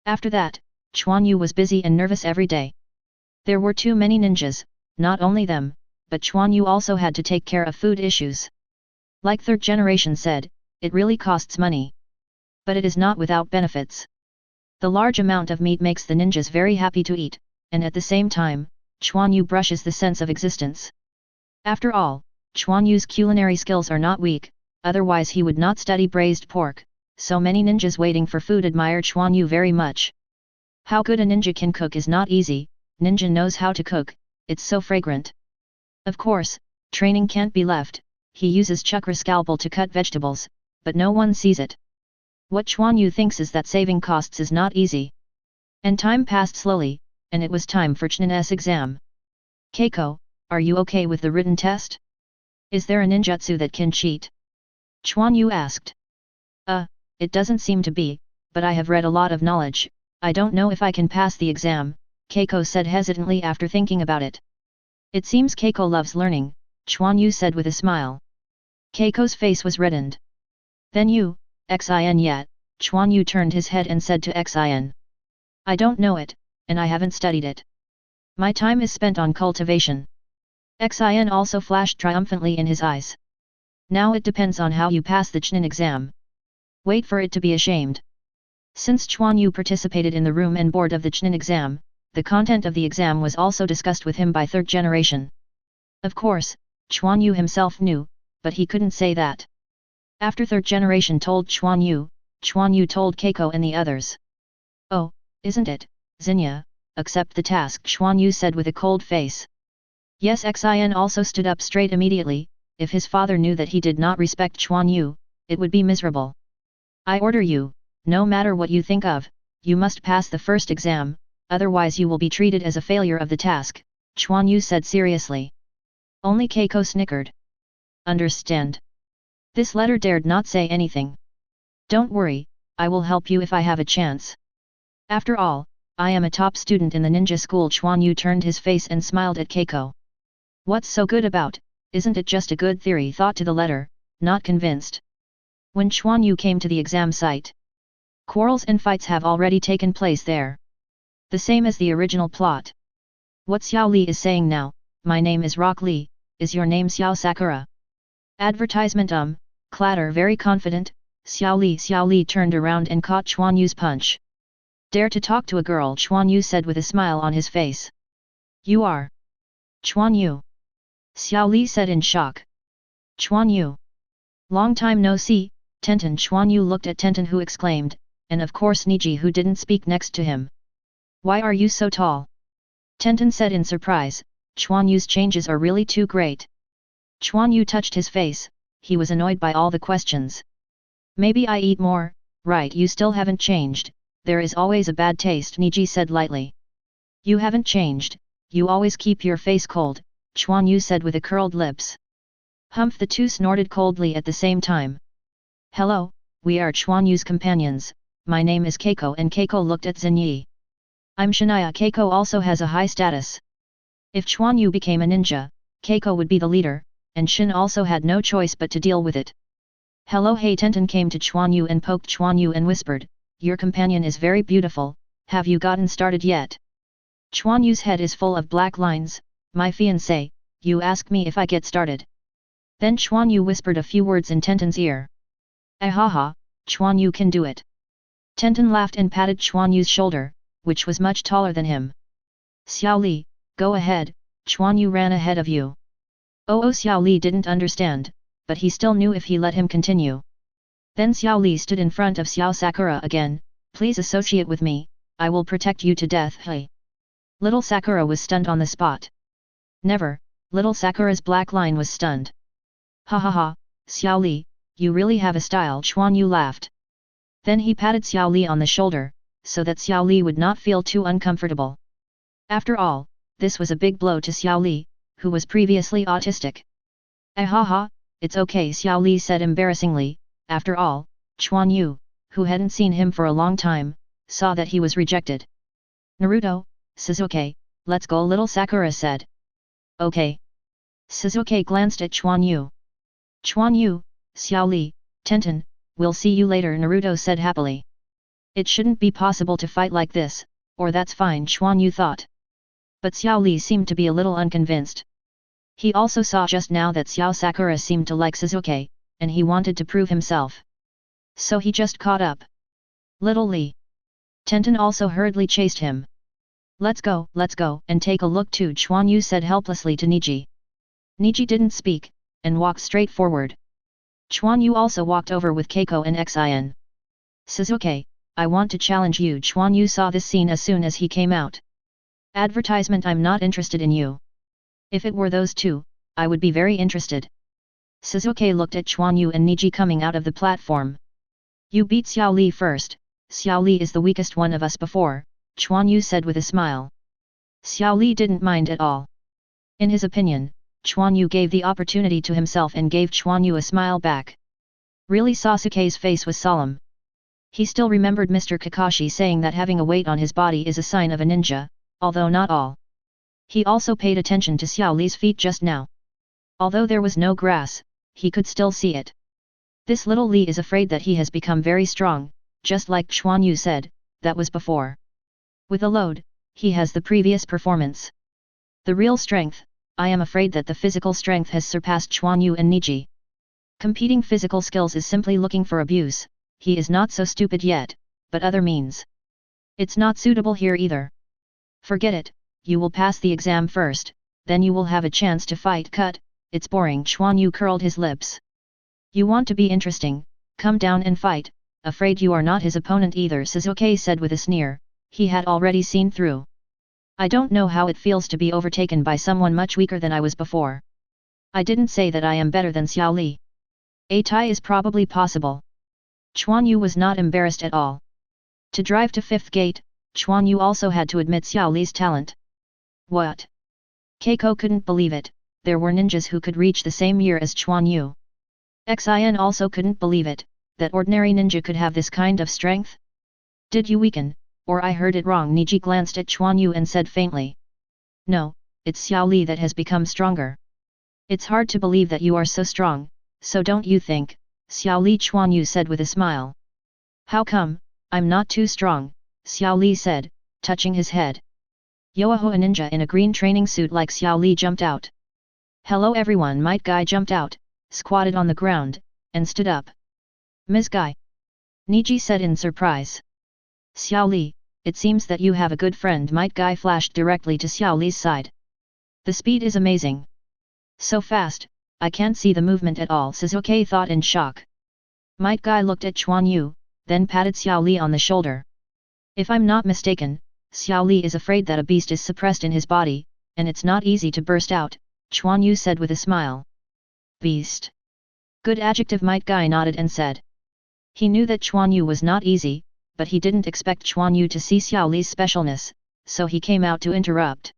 After that, Quan Yu was busy and nervous every day. There were too many ninjas, not only them, but Quan Yu also had to take care of food issues. Like 3rd generation said, it really costs money. But it is not without benefits. The large amount of meat makes the ninjas very happy to eat, and at the same time, Quan Yu brushes the sense of existence. After all, Quan Yu's culinary skills are not weak, otherwise he would not study braised pork. So many ninjas waiting for food admire Quan Yu very much. How good a ninja can cook is not easy. Ninja knows how to cook, it's so fragrant. Of course, training can't be left. He uses chakra scalpel to cut vegetables, but no one sees it. What Quan Yu thinks is that saving costs is not easy. And time passed slowly, and it was time for Chunin's exam. Keiko, are you okay with the written test? Is there a ninjutsu that can cheat? Quan Yu asked. It doesn't seem to be, but I have read a lot of knowledge. I don't know if I can pass the exam, Keiko said hesitantly after thinking about it. It seems Keiko loves learning, Quan Yu said with a smile. Keiko's face was reddened. Then you, Xin yet? Quan Yu turned his head and said to Xin. I don't know it, and I haven't studied it. My time is spent on cultivation. Xin also flashed triumphantly in his eyes. Now it depends on how you pass the Chunin exam. Wait for it to be ashamed. Since Quan Yu participated in the room and board of the Chunin exam, the content of the exam was also discussed with him by 3rd generation. Of course, Quan Yu himself knew, but he couldn't say that. After 3rd generation told Quan Yu told Keiko and the others. Oh, isn't it, Xinye, accept the task, Quan Yu said with a cold face. Yes, Xin also stood up straight immediately. If his father knew that he did not respect Quan Yu, it would be miserable. I order you, no matter what you think of, you must pass the first exam, otherwise you will be treated as a failure of the task, Quan Yu said seriously. Only Keiko snickered. Understand. This letter dared not say anything. Don't worry, I will help you if I have a chance. After all, I am a top student in the ninja school. Quan Yu turned his face and smiled at Keiko. What's so good about, isn't it just a good theory? Thought to the letter, not convinced. When Quan Yu came to the exam site, quarrels and fights have already taken place there. The same as the original plot. What Xiao Li is saying now, my name is Rock Li, is your name Xiao Sakura? Advertisement clatter very confident, Xiao Li turned around and caught Quan Yu's punch. Dare to talk to a girl, Quan Yu said with a smile on his face. You are. Quan Yu. Xiao Li said in shock. Quan Yu. Long time no see, Tenten. Quan Yu looked at Tenten, who exclaimed, and of course Niji, who didn't speak next to him. Why are you so tall? Tenten said in surprise. Quan Yu's changes are really too great. Quan Yu touched his face, he was annoyed by all the questions. Maybe I eat more, right? You still haven't changed, there is always a bad taste, Niji said lightly. You haven't changed, you always keep your face cold, Quan Yu said with a curled lips. Humph, the two snorted coldly at the same time. Hello, we are Quan Yu's companions, my name is Keiko, and Keiko looked at Zenyi. I'm Shania. Keiko also has a high status. If Quan Yu became a ninja, Keiko would be the leader, and Shin also had no choice but to deal with it. Hello. Hey. Tenten came to Quan Yu and poked Quan Yu and whispered, your companion is very beautiful, have you gotten started yet? Quan Yu's head is full of black lines, my fiancé, you ask me if I get started. Then Quan Yu whispered a few words in Tenten's ear. Ahaha, Quan Yu can do it. Tenten laughed and patted Quan Yu's shoulder, which was much taller than him. Xiao Li, go ahead, Quan Yu ran ahead of you. Xiao Li didn't understand, but he still knew if he let him continue. Then Xiao Li stood in front of Xiao Sakura again, please associate with me, I will protect you to death. Hey. Little Sakura was stunned on the spot. Never, little Sakura's black line was stunned. Ha ha ha, Xiao Li, you really have a style, Quan Yu laughed. Then he patted Xiao Li on the shoulder, so that Xiao Li would not feel too uncomfortable. After all, this was a big blow to Xiao Li, who was previously autistic. Ahaha, it's okay, Xiao Li said embarrassingly. After all, Quan Yu, who hadn't seen him for a long time, saw that he was rejected. Naruto, Suzuki, let's go, little Sakura said. Okay. Suzuki glanced at Quan Yu. Quan Yu, Xiao Li, Tenten, we'll see you later, Naruto said happily. It shouldn't be possible to fight like this, or that's fine, Quan Yu thought. But Xiao Li seemed to be a little unconvinced. He also saw just now that Xiao Sakura seemed to like Suzuki, and he wanted to prove himself. So he just caught up. Little Li. Tenten also hurriedly chased him. Let's go, and take a look too, Quan Yu said helplessly to Niji. Niji didn't speak, and walked straight forward. Quan Yu also walked over with Keiko and Xin. Suzuki, I want to challenge you. Quan Yu saw this scene as soon as he came out. Advertisement, I'm not interested in you. If it were those two, I would be very interested. Suzuki looked at Quan Yu and Niji coming out of the platform. You beat Xiao Li first, Xiao Li is the weakest one of us before, Quan Yu said with a smile. Xiao Li didn't mind at all. In his opinion, Quan Yu gave the opportunity to himself and gave Quan Yu a smile back. Really, Sasuke's face was solemn. He still remembered Mr. Kakashi saying that having a weight on his body is a sign of a ninja, although not all. He also paid attention to Xiao Li's feet just now. Although there was no grass, he could still see it. This little Li is afraid that he has become very strong, just like Quan Yu said, that was before. With a load, he has the previous performance. The real strength, I am afraid that the physical strength has surpassed Quan Yu and Niji. Competing physical skills is simply looking for abuse, he is not so stupid yet, but other means. It's not suitable here either. Forget it, you will pass the exam first, then you will have a chance to fight. Cut, it's boring. Quan Yu curled his lips. You want to be interesting, come down and fight, afraid you are not his opponent either, Suzuki said with a sneer, he had already seen through. I don't know how it feels to be overtaken by someone much weaker than I was before. I didn't say that I am better than Xiao Li. A tie is probably possible. Quan Yu was not embarrassed at all. To drive to Fifth Gate, Quan Yu also had to admit Xiao Li's talent. What? Keiko couldn't believe it, there were ninjas who could reach the same year as Quan Yu. Xin also couldn't believe it, that ordinary ninja could have this kind of strength. Did you weaken, or I heard it wrong? Niji glanced at Quan Yu and said faintly. No, it's Xiao Li that has become stronger. It's hard to believe that you are so strong, so don't you think, Xiao Li? Quan Yu said with a smile. How come, I'm not too strong, Xiao Li said, touching his head. Yoaho, a ninja in a green training suit like Xiao Li, jumped out. Hello everyone, Might Guy jumped out, squatted on the ground, and stood up. Ms. Guy. Niji said in surprise. Xiao Li, it seems that you have a good friend. Might Guy flashed directly to Xiao Li's side. The speed is amazing. So fast, I can't see the movement at all, Sasuke thought in shock. Might Guy looked at Quan Yu, then patted Xiao Li on the shoulder. If I'm not mistaken, Xiao Li is afraid that a beast is suppressed in his body, and it's not easy to burst out, Quan Yu said with a smile. Beast. Good adjective, Might Guy nodded and said. He knew that Quan Yu was not easy, but he didn't expect Quan Yu to see Xiao Li's specialness, so he came out to interrupt.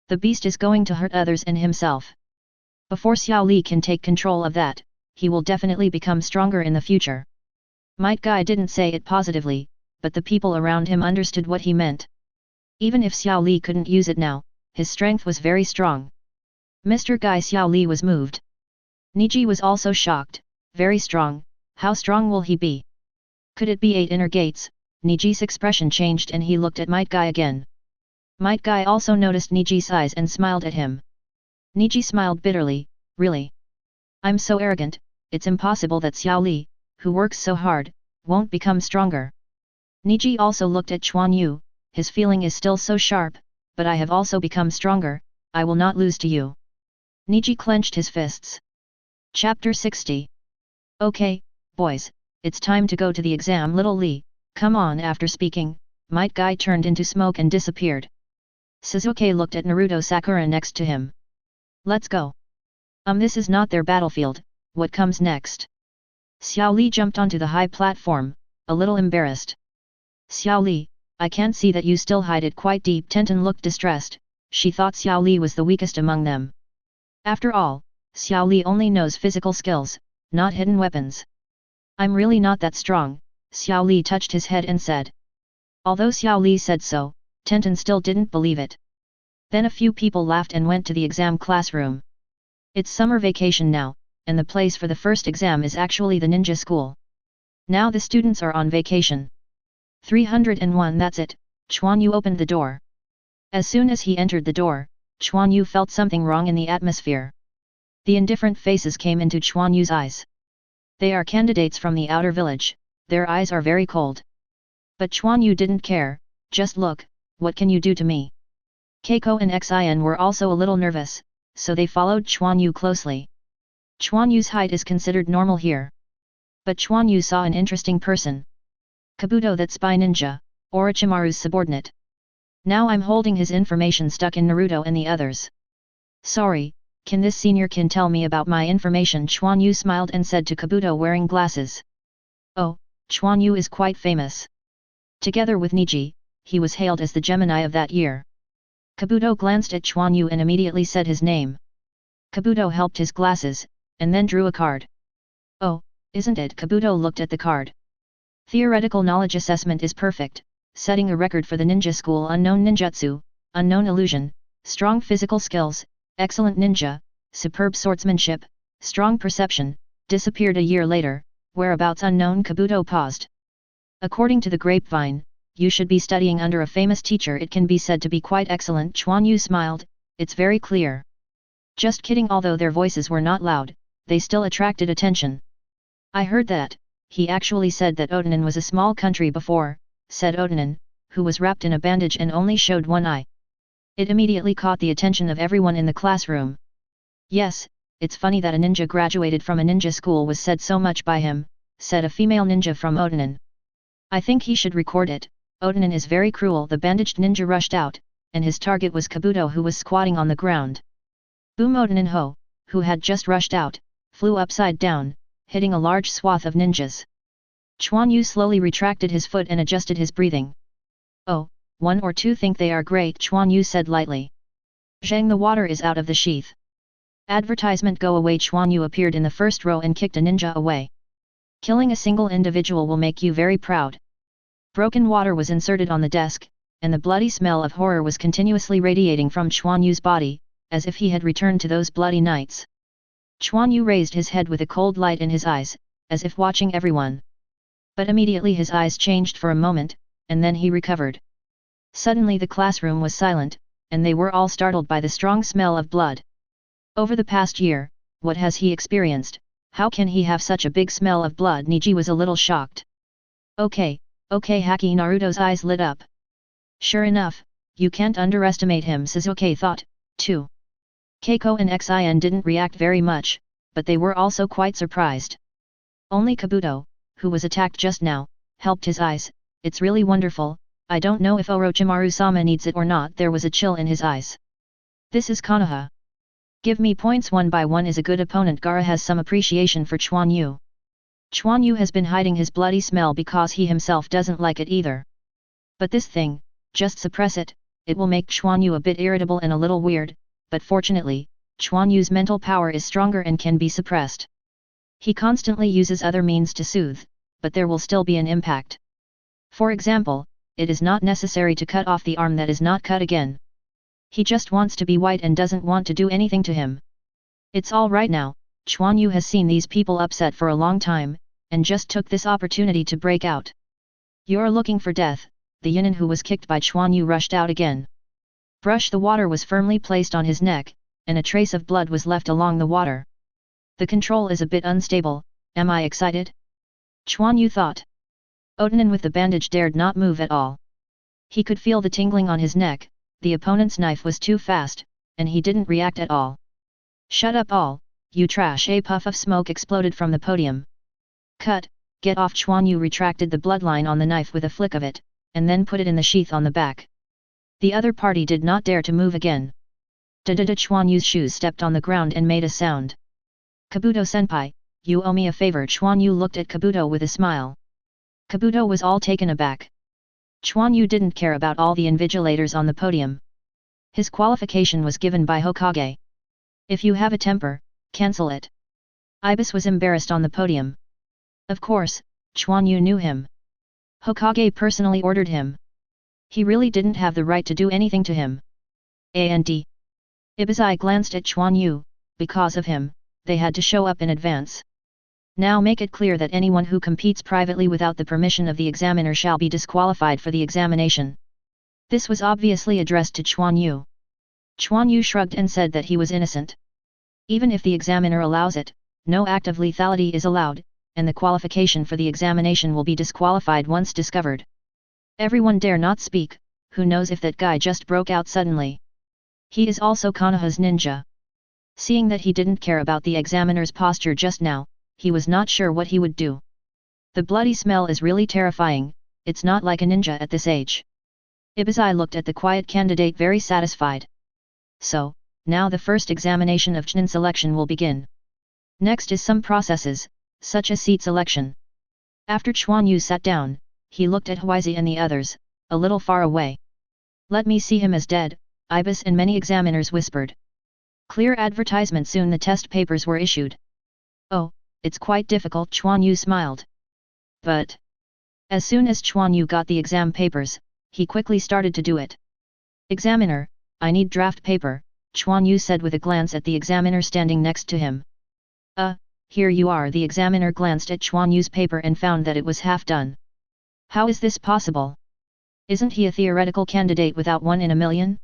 The beast is going to hurt others and himself. Before Xiao Li can take control of that, he will definitely become stronger in the future. Might Guy didn't say it positively, but the people around him understood what he meant. Even if Xiao Li couldn't use it now, his strength was very strong. Mr. Guy, Xiao Li was moved. Niji was also shocked. Very strong, how strong will he be? Could it be 8 inner gates? Niji's expression changed and he looked at Might Guy again. Might Guy also noticed Niji's eyes and smiled at him. Niji smiled bitterly, really? I'm so arrogant, it's impossible that Xiao Li, who works so hard, won't become stronger. Niji also looked at Quan Yu, his feeling is still so sharp, but I have also become stronger, I will not lose to you. Niji clenched his fists. Chapter 60. Okay, boys, it's time to go to the exam. Little Li, come on. After speaking, Might Guy turned into smoke and disappeared. Sasuke looked at Naruto Sakura next to him. Let's go. This is not their battlefield, what comes next? Xiao Li jumped onto the high platform, a little embarrassed. Xiao Li, I can't see that you still hide it quite deep. Tenten looked distressed, she thought Xiao Li was the weakest among them. After all, Xiao Li only knows physical skills, not hidden weapons. I'm really not that strong, Xiao Li touched his head and said. Although Xiao Li said so, Tenten still didn't believe it. Then a few people laughed and went to the exam classroom. It's summer vacation now, and the place for the first exam is actually the ninja school. Now the students are on vacation. 301. That's it, Quan Yu opened the door. As soon as he entered the door, Quan Yu felt something wrong in the atmosphere. The indifferent faces came into Quan Yu's eyes. They are candidates from the outer village, their eyes are very cold. But Quan Yu didn't care, just look, what can you do to me? Keiko and Xin were also a little nervous, so they followed Quan Yu closely. Quan Yu's height is considered normal here. But Quan Yu saw an interesting person. Kabuto, that spy ninja, Orochimaru's subordinate. Now I'm holding his information stuck in Naruto and the others. Sorry, can this senior kin tell me about my information? Quan Yu smiled and said to Kabuto wearing glasses. Oh, Quan Yu is quite famous. Together with Niji, he was hailed as the Gemini of that year. Kabuto glanced at Quan Yu and immediately said his name. Kabuto helped his glasses, and then drew a card. Oh, isn't it? Kabuto looked at the card. Theoretical knowledge assessment is perfect, setting a record for the ninja school. Unknown ninjutsu, unknown illusion, strong physical skills, excellent ninja, superb swordsmanship, strong perception, disappeared a year later, whereabouts unknown. Kabuto paused. According to the grapevine, you should be studying under a famous teacher. It can be said to be quite excellent. Quan Yu smiled, it's very clear. Just kidding. Although their voices were not loud, they still attracted attention. I heard that, he actually said that Otanin was a small country before, said Otanin, who was wrapped in a bandage and only showed one eye. It immediately caught the attention of everyone in the classroom. Yes, it's funny that a ninja graduated from a ninja school was said so much by him, said a female ninja from Otanin. I think he should record it. Otanin is very cruel. The bandaged ninja rushed out, and his target was Kabuto, who was squatting on the ground. Boom! Otanin Ho, who had just rushed out, flew upside down, hitting a large swath of ninjas. Quan Yu slowly retracted his foot and adjusted his breathing. Oh, 1 or 2 think they are great, Quan Yu said lightly. Zhang, the water is out of the sheath. Advertisement, go away. Quan Yu appeared in the first row and kicked a ninja away. Killing a single individual will make you very proud. Broken water was inserted on the desk, and the bloody smell of horror was continuously radiating from Quan Yu's body, as if he had returned to those bloody nights. Quan Yu raised his head with a cold light in his eyes, as if watching everyone. But immediately his eyes changed for a moment, and then he recovered. Suddenly the classroom was silent, and they were all startled by the strong smell of blood. Over the past year, what has he experienced? How can he have such a big smell of blood? Niji was a little shocked. Okay, Haki. Naruto's eyes lit up. Sure enough, you can't underestimate him, Sasuke thought, too. Keiko and Xin didn't react very much, but they were also quite surprised. Only Kabuto, who was attacked just now, helped his eyes. It's really wonderful. I don't know if Orochimaru-sama needs it or not. There was a chill in his eyes. This is Konoha. Give me points. 1 by 1 is a good opponent. Gaara has some appreciation for Quan Yu. Quan Yu has been hiding his bloody smell because he himself doesn't like it either. But this thing, just suppress it, it will make Quan Yu a bit irritable and a little weird, but fortunately, Quan Yu's mental power is stronger and can be suppressed. He constantly uses other means to soothe, but there will still be an impact. For example, it is not necessary to cut off the arm that is not cut again. He just wants to be white and doesn't want to do anything to him. It's all right now. Quan Yu has seen these people upset for a long time, and just took this opportunity to break out. You're looking for death. The Yunin who was kicked by Quan Yu rushed out again. Brush the water was firmly placed on his neck, and a trace of blood was left along the water. The control is a bit unstable. Am I excited? Quan Yu thought. Otanin with the bandage dared not move at all. He could feel the tingling on his neck. The opponent's knife was too fast, and he didn't react at all. Shut up all, you trash! A puff of smoke exploded from the podium. Cut, get off! Quan Yu retracted the bloodline on the knife with a flick of it, and then put it in the sheath on the back. The other party did not dare to move again. Da-da-da! Quan Yu's shoes stepped on the ground and made a sound. Kabuto-senpai, you owe me a favor. Quan Yu looked at Kabuto with a smile. Kabuto was all taken aback. Quan Yu didn't care about all the invigilators on the podium. His qualification was given by Hokage. If you have a temper, cancel it. Ibis was embarrassed on the podium. Of course, Quan Yu knew him. Hokage personally ordered him. He really didn't have the right to do anything to him. And Ibis glanced at Quan Yu. Because of him, they had to show up in advance. Now make it clear that anyone who competes privately without the permission of the examiner shall be disqualified for the examination. This was obviously addressed to Quan Yu. Quan Yu shrugged and said that he was innocent. Even if the examiner allows it, no act of lethality is allowed, and the qualification for the examination will be disqualified once discovered. Everyone dare not speak. Who knows if that guy just broke out suddenly? He is also Konoha's ninja. Seeing that he didn't care about the examiner's posture just now, he was not sure what he would do. The bloody smell is really terrifying. It's not like a ninja at this age. Ibis looked at the quiet candidate very satisfied. So, now the first examination of Chunin selection will begin. Next is some processes, such as seat selection. After Quan Yu sat down, he looked at Huizi and the others, a little far away. Let me see him as dead, Ibis and many examiners whispered. Clear advertisement. Soon the test papers were issued. Oh, it's quite difficult. Quan Yu smiled. But as soon as Quan Yu got the exam papers, he quickly started to do it. Examiner, I need draft paper, Quan Yu said with a glance at the examiner standing next to him. Here you are. The examiner glanced at Quan Yu's paper and found that it was half done. How is this possible? Isn't he a theoretical candidate without 1 in a million?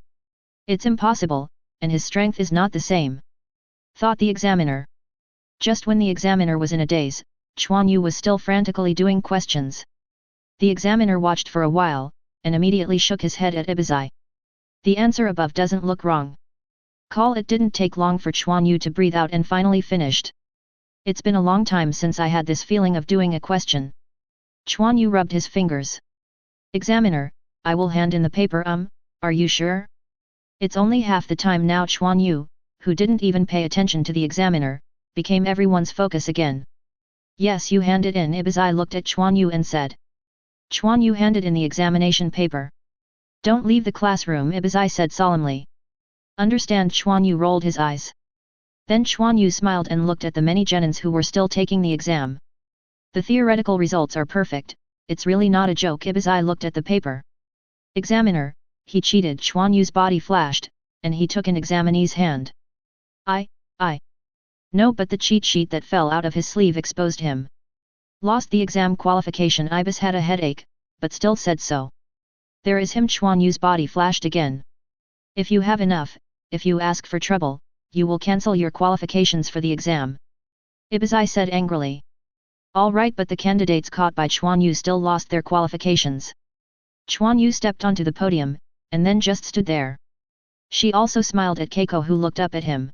It's impossible, and his strength is not the same, thought the examiner. Just when the examiner was in a daze, Quan Yu was still frantically doing questions. The examiner watched for a while, and immediately shook his head at Ibis. The answer above doesn't look wrong. Call. It didn't take long for Quan Yu to breathe out and finally finished. It's been a long time since I had this feeling of doing a question. Quan Yu rubbed his fingers. Examiner, I will hand in the paper. Are you sure? It's only half the time now. Quan Yu, who didn't even pay attention to the examiner, became everyone's focus again. Yes, you hand it in. Ibis looked at Quan Yu and said. Quan Yu handed in the examination paper. Don't leave the classroom, Ibis said solemnly. Understand? Quan Yu rolled his eyes. Then Quan Yu smiled and looked at the many genins who were still taking the exam. The theoretical results are perfect. It's really not a joke. Ibis looked at the paper. Examiner, he cheated. Quan Yu's body flashed, and he took an examinee's hand. I. No, but the cheat sheet that fell out of his sleeve exposed him. Lost the exam qualification. Ibis had a headache, but still said so. There is him. Quan Yu's body flashed again. If you have enough, if you ask for trouble, you will cancel your qualifications for the exam. Ibis said angrily. All right, but the candidates caught by Quan Yu still lost their qualifications. Quan Yu stepped onto the podium, and then just stood there. She also smiled at Keiko, who looked up at him.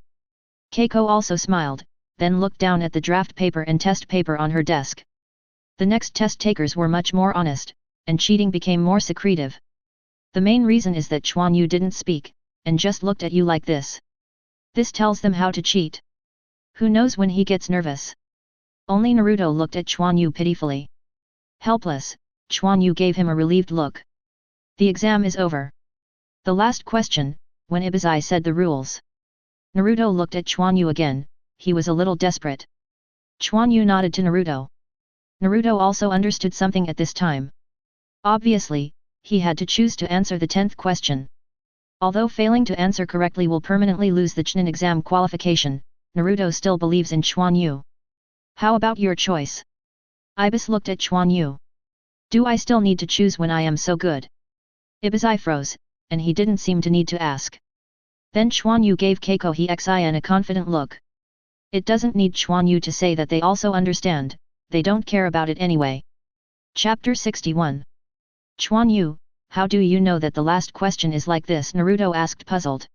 Keiko also smiled, then looked down at the draft paper and test paper on her desk. The next test takers were much more honest, and cheating became more secretive. The main reason is that Quan Yu didn't speak, and just looked at you like this. This tells them how to cheat. Who knows when he gets nervous? Only Naruto looked at Quan Yu pitifully. Helpless, Quan Yu gave him a relieved look. The exam is over. The last question, when Ibizai said the rules. Naruto looked at Quan Yu again, he was a little desperate. Quan Yu nodded to Naruto. Naruto also understood something at this time. Obviously, he had to choose to answer the 10th question. Although failing to answer correctly will permanently lose the Chunin exam qualification, Naruto still believes in Quan Yu. How about your choice? Ibis looked at Quan Yu. Do I still need to choose when I am so good? Ibizai froze, and he didn't seem to need to ask. Then Quan Yu gave Keiko Hexin a confident look. It doesn't need Quan Yu to say that they also understand, they don't care about it anyway. Chapter 61. Quan Yu, how do you know that the last question is like this? Naruto asked, puzzled.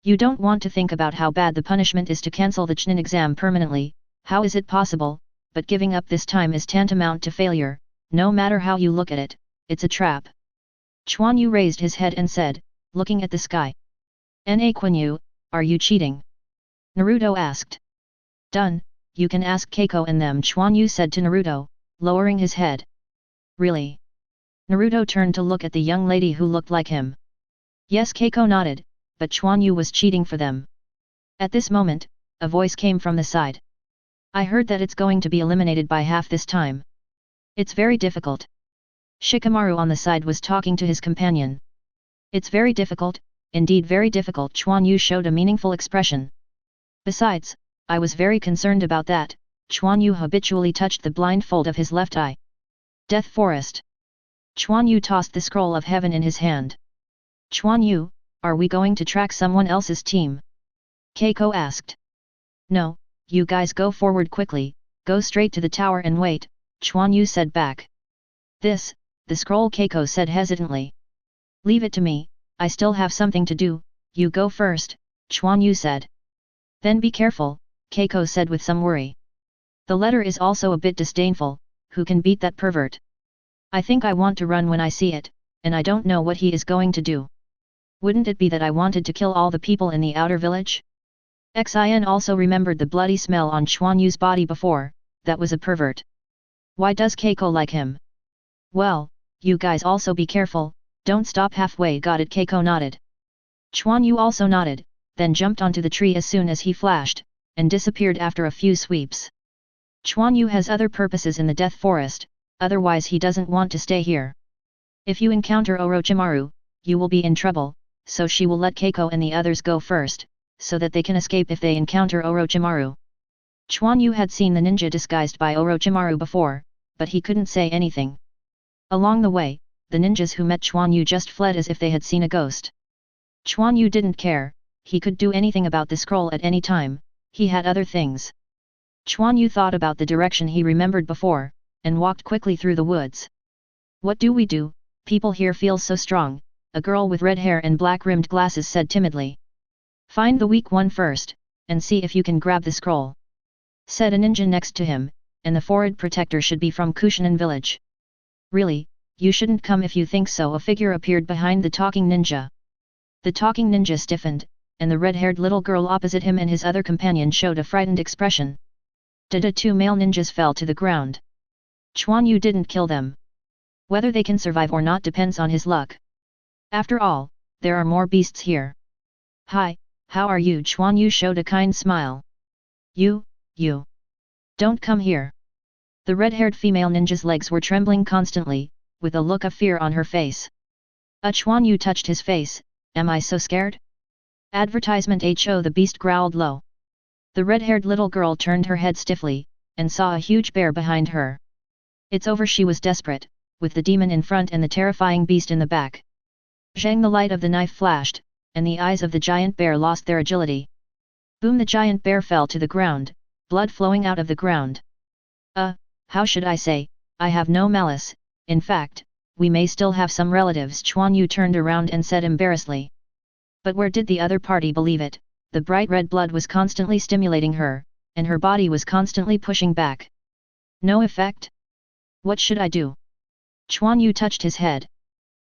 You don't want to think about how bad the punishment is to cancel the Chunin exam permanently, how is it possible, but giving up this time is tantamount to failure, no matter how you look at it, it's a trap. Quan Yu raised his head and said, looking at the sky. Quan Yu, are you cheating? Naruto asked. Done, you can ask Keiko and them, Quan Yu said to Naruto, lowering his head. Really? Naruto turned to look at the young lady who looked like him. Yes, Keiko nodded, but Quan Yu was cheating for them. At this moment, a voice came from the side. I heard that it's going to be eliminated by half this time. It's very difficult. Shikamaru on the side was talking to his companion. It's very difficult, indeed very difficult. Quan Yu showed a meaningful expression. Besides, I was very concerned about that. Quan Yu habitually touched the blindfold of his left eye. Death Forest. Quan Yu tossed the scroll of heaven in his hand. Quan Yu, are we going to track someone else's team? Keiko asked. No, you guys go forward quickly, go straight to the tower and wait, Quan Yu said back. The scroll, Keiko said hesitantly. Leave it to me, I still have something to do, you go first, Quan Yu said. Then be careful, Keiko said with some worry. The letter is also a bit disdainful, who can beat that pervert? I think I want to run when I see it, and I don't know what he is going to do. Wouldn't it be that I wanted to kill all the people in the outer village? Xin also remembered the bloody smell on Quan Yu's body before, that was a pervert. Why does Keiko like him? Well, you guys also be careful, don't stop halfway, got it? Keiko nodded. Quan Yu also nodded, then jumped onto the tree as soon as he flashed, and disappeared after a few sweeps. Quan Yu has other purposes in the Death Forest, otherwise he doesn't want to stay here. If you encounter Orochimaru, you will be in trouble, so she will let Keiko and the others go first, so that they can escape if they encounter Orochimaru. Quan Yu had seen the ninja disguised by Orochimaru before, but he couldn't say anything. Along the way, the ninjas who met Quan Yu just fled as if they had seen a ghost. Quan Yu didn't care, he could do anything about the scroll at any time, he had other things. Quan Yu thought about the direction he remembered before, and walked quickly through the woods. What do we do? People here feel so strong, a girl with red hair and black-rimmed glasses said timidly. Find the weak one first, and see if you can grab the scroll. Said a ninja next to him, and the forehead protector should be from Kushinen village. Really, you shouldn't come if you think so. A figure appeared behind the talking ninja. The talking ninja stiffened, and the red-haired little girl opposite him and his other companion showed a frightened expression. The two male ninjas fell to the ground. Quan Yu didn't kill them. Whether they can survive or not depends on his luck. After all, there are more beasts here. Hi, how are you? Quan Yu showed a kind smile. You. Don't come here. The red-haired female ninja's legs were trembling constantly, with a look of fear on her face. Quan Yu touched his face. Am I so scared? Advertisement HO, the beast growled low. The red-haired little girl turned her head stiffly, and saw a huge bear behind her. It's over, she was desperate, with the demon in front and the terrifying beast in the back. Zhang, the light of the knife flashed, and the eyes of the giant bear lost their agility. Boom, the giant bear fell to the ground, blood flowing out of the ground. How should I say, I have no malice, in fact, we may still have some relatives. Quan Yu turned around and said embarrassedly. But where did the other party believe it? The bright red blood was constantly stimulating her, and her body was constantly pushing back. No effect? What should I do? Quan Yu touched his head.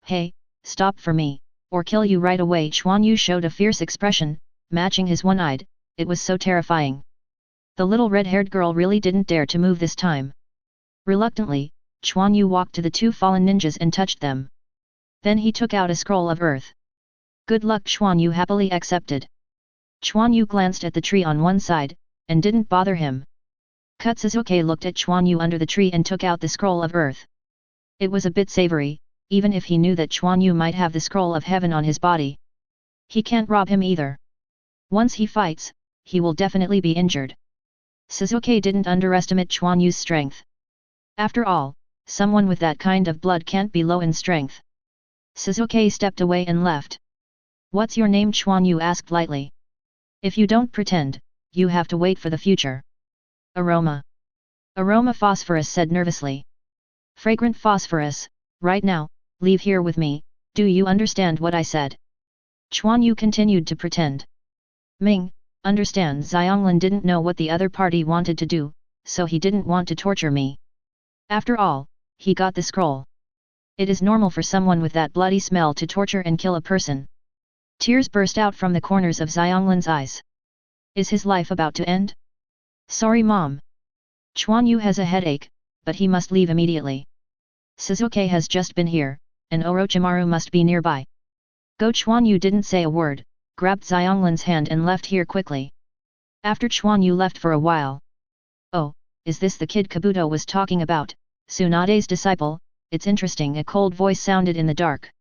Hey, stop for me, or kill you right away. Quan Yu showed a fierce expression, matching his one-eyed. It was so terrifying. The little red-haired girl really didn't dare to move this time. Reluctantly, Quan Yu walked to the two fallen ninjas and touched them. Then he took out a scroll of earth. Good luck. Quan Yu happily accepted. Quan Yu glanced at the tree on one side, and didn't bother him. Kutsuzuke looked at Quan Yu under the tree and took out the scroll of earth. It was a bit savory, even if he knew that Quan Yu might have the scroll of heaven on his body. He can't rob him either. Once he fights, he will definitely be injured. Suzuki didn't underestimate Quan Yu's strength. After all, someone with that kind of blood can't be low in strength. Suzuki stepped away and left. What's your name? Quan Yu asked lightly. If you don't pretend, you have to wait for the future. Aroma. Aroma phosphorus said nervously. Fragrant phosphorus, right now, leave here with me, do you understand what I said? Quan Yu continued to pretend. Ming, understand. Xianglin didn't know what the other party wanted to do, so he didn't want to torture me. After all, he got the scroll. It is normal for someone with that bloody smell to torture and kill a person. Tears burst out from the corners of Xianglin's eyes. Is his life about to end? Sorry Mom. Quan Yu has a headache, but he must leave immediately. Suzuki has just been here, and Orochimaru must be nearby. Go. Quan Yu didn't say a word, grabbed Xianglin's hand and left here quickly. After Quan Yu left for a while. Oh, is this the kid Kabuto was talking about, Tsunade's disciple? It's interesting. A cold voice sounded in the dark.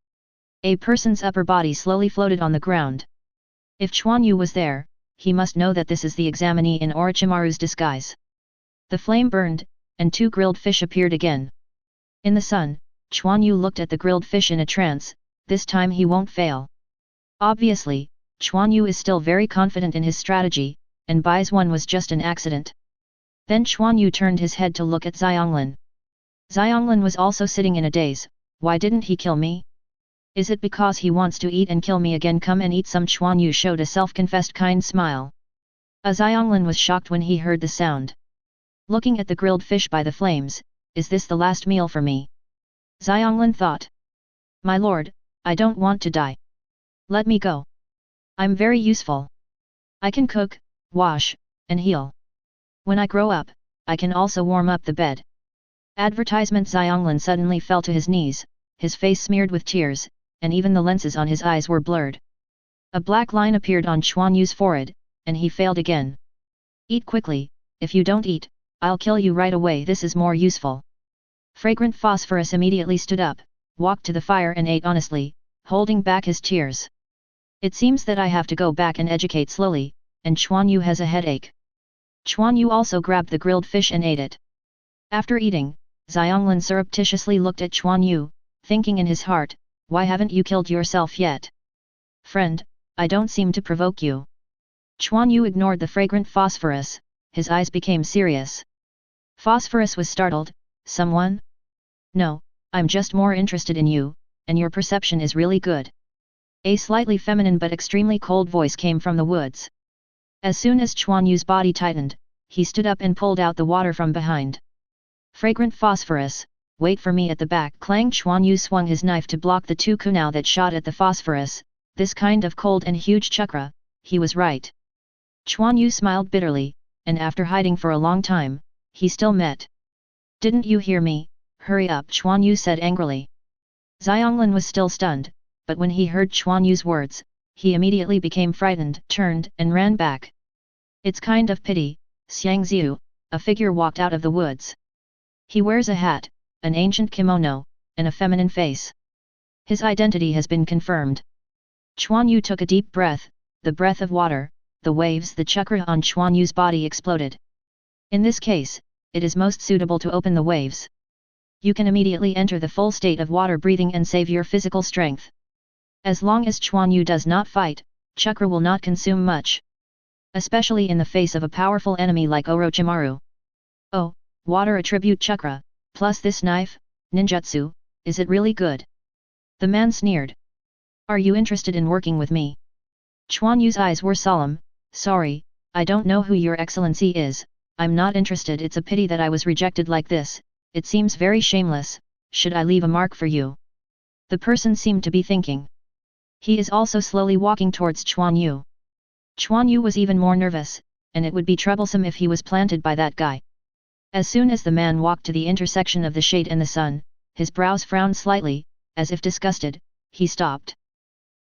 A person's upper body slowly floated on the ground. If Quan Yu was there, he must know that this is the examinee in Orochimaru's disguise. The flame burned, and two grilled fish appeared again. In the sun, Quan Yu looked at the grilled fish in a trance. This time he won't fail. Obviously, Quan Yu is still very confident in his strategy, and buys one was just an accident. Then Quan Yu turned his head to look at Xianglin. Xianglin was also sitting in a daze. Why didn't he kill me? Is it because he wants to eat and kill me again? Come and eat some. Quan Yu showed a self-confessed kind smile. Xianglin was shocked when he heard the sound. Looking at the grilled fish by the flames, is this the last meal for me? Xianglin thought. My lord, I don't want to die. Let me go. I'm very useful. I can cook, wash, and heal. When I grow up, I can also warm up the bed. Advertisement. Xianglin suddenly fell to his knees, his face smeared with tears, and even the lenses on his eyes were blurred. A black line appeared on Quan Yu's forehead, and he failed again. Eat quickly, if you don't eat, I'll kill you right away. This is more useful. Fragrant phosphorus immediately stood up, walked to the fire and ate honestly, holding back his tears. It seems that I have to go back and educate slowly, and Quan Yu has a headache. Quan Yu also grabbed the grilled fish and ate it. After eating, Xianglin surreptitiously looked at Quan Yu, thinking in his heart, why haven't you killed yourself yet? Friend, I don't seem to provoke you. Quan Yu ignored the fragrant phosphorus, his eyes became serious. Phosphorus was startled. Someone? No, I'm just more interested in you, and your perception is really good. A slightly feminine but extremely cold voice came from the woods. As soon as Quan Yu's body tightened, he stood up and pulled out the water from behind. Fragrant phosphorus, wait for me at the back. Clang. Quan Yu swung his knife to block the two kunao that shot at the phosphorus. This kind of cold and huge chakra, he was right. Quan Yu smiled bitterly, and after hiding for a long time, he still met. Didn't you hear me? Hurry up. Quan Yu said angrily. Xianglin was still stunned, but when he heard Quan Yu's words, he immediately became frightened, turned and ran back. It's kind of pity. Xiangziu, a figure walked out of the woods. He wears a hat, an ancient kimono, and a feminine face. His identity has been confirmed. Quan Yu took a deep breath, the breath of water, the waves. The chakra on Quan Yu's body exploded. In this case, it is most suitable to open the waves. You can immediately enter the full state of water breathing and save your physical strength. As long as Quan Yu does not fight, chakra will not consume much. Especially in the face of a powerful enemy like Orochimaru. Oh, water attribute chakra, plus this knife, ninjutsu, is it really good? The man sneered. Are you interested in working with me? Quan Yu's eyes were solemn. Sorry, I don't know who your excellency is, I'm not interested. It's a pity that I was rejected like this, it seems very shameless, should I leave a mark for you? The person seemed to be thinking. He is also slowly walking towards Quan Yu. Quan Yu was even more nervous, and it would be troublesome if he was planted by that guy. As soon as the man walked to the intersection of the shade and the sun, his brows frowned slightly, as if disgusted, he stopped.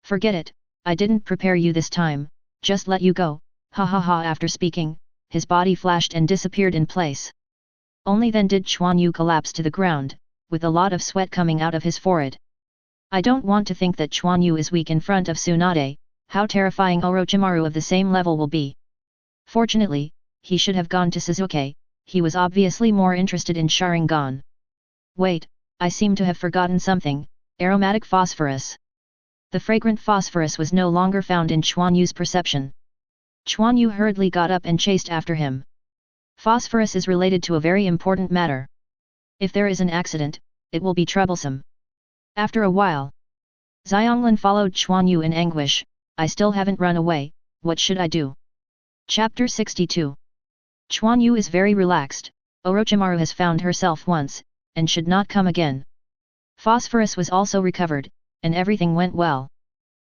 Forget it, I didn't prepare you this time, just let you go, ha ha ha. After speaking, his body flashed and disappeared in place. Only then did Quan Yu collapse to the ground, with a lot of sweat coming out of his forehead. I don't want to think that Quan Yu is weak in front of Tsunade, how terrifying Orochimaru of the same level will be. Fortunately, he should have gone to Suzuki, he was obviously more interested in Sharingan. Wait, I seem to have forgotten something, aromatic phosphorus. The fragrant phosphorus was no longer found in Quan Yu's perception. Quan Yu hurriedly got up and chased after him. Phosphorus is related to a very important matter. If there is an accident, it will be troublesome. After a while, Xianglin followed Quan Yu in anguish. I still haven't run away, what should I do? Chapter 62. Quan Yu is very relaxed, Orochimaru has found herself once, and should not come again. Phosphorus was also recovered, and everything went well.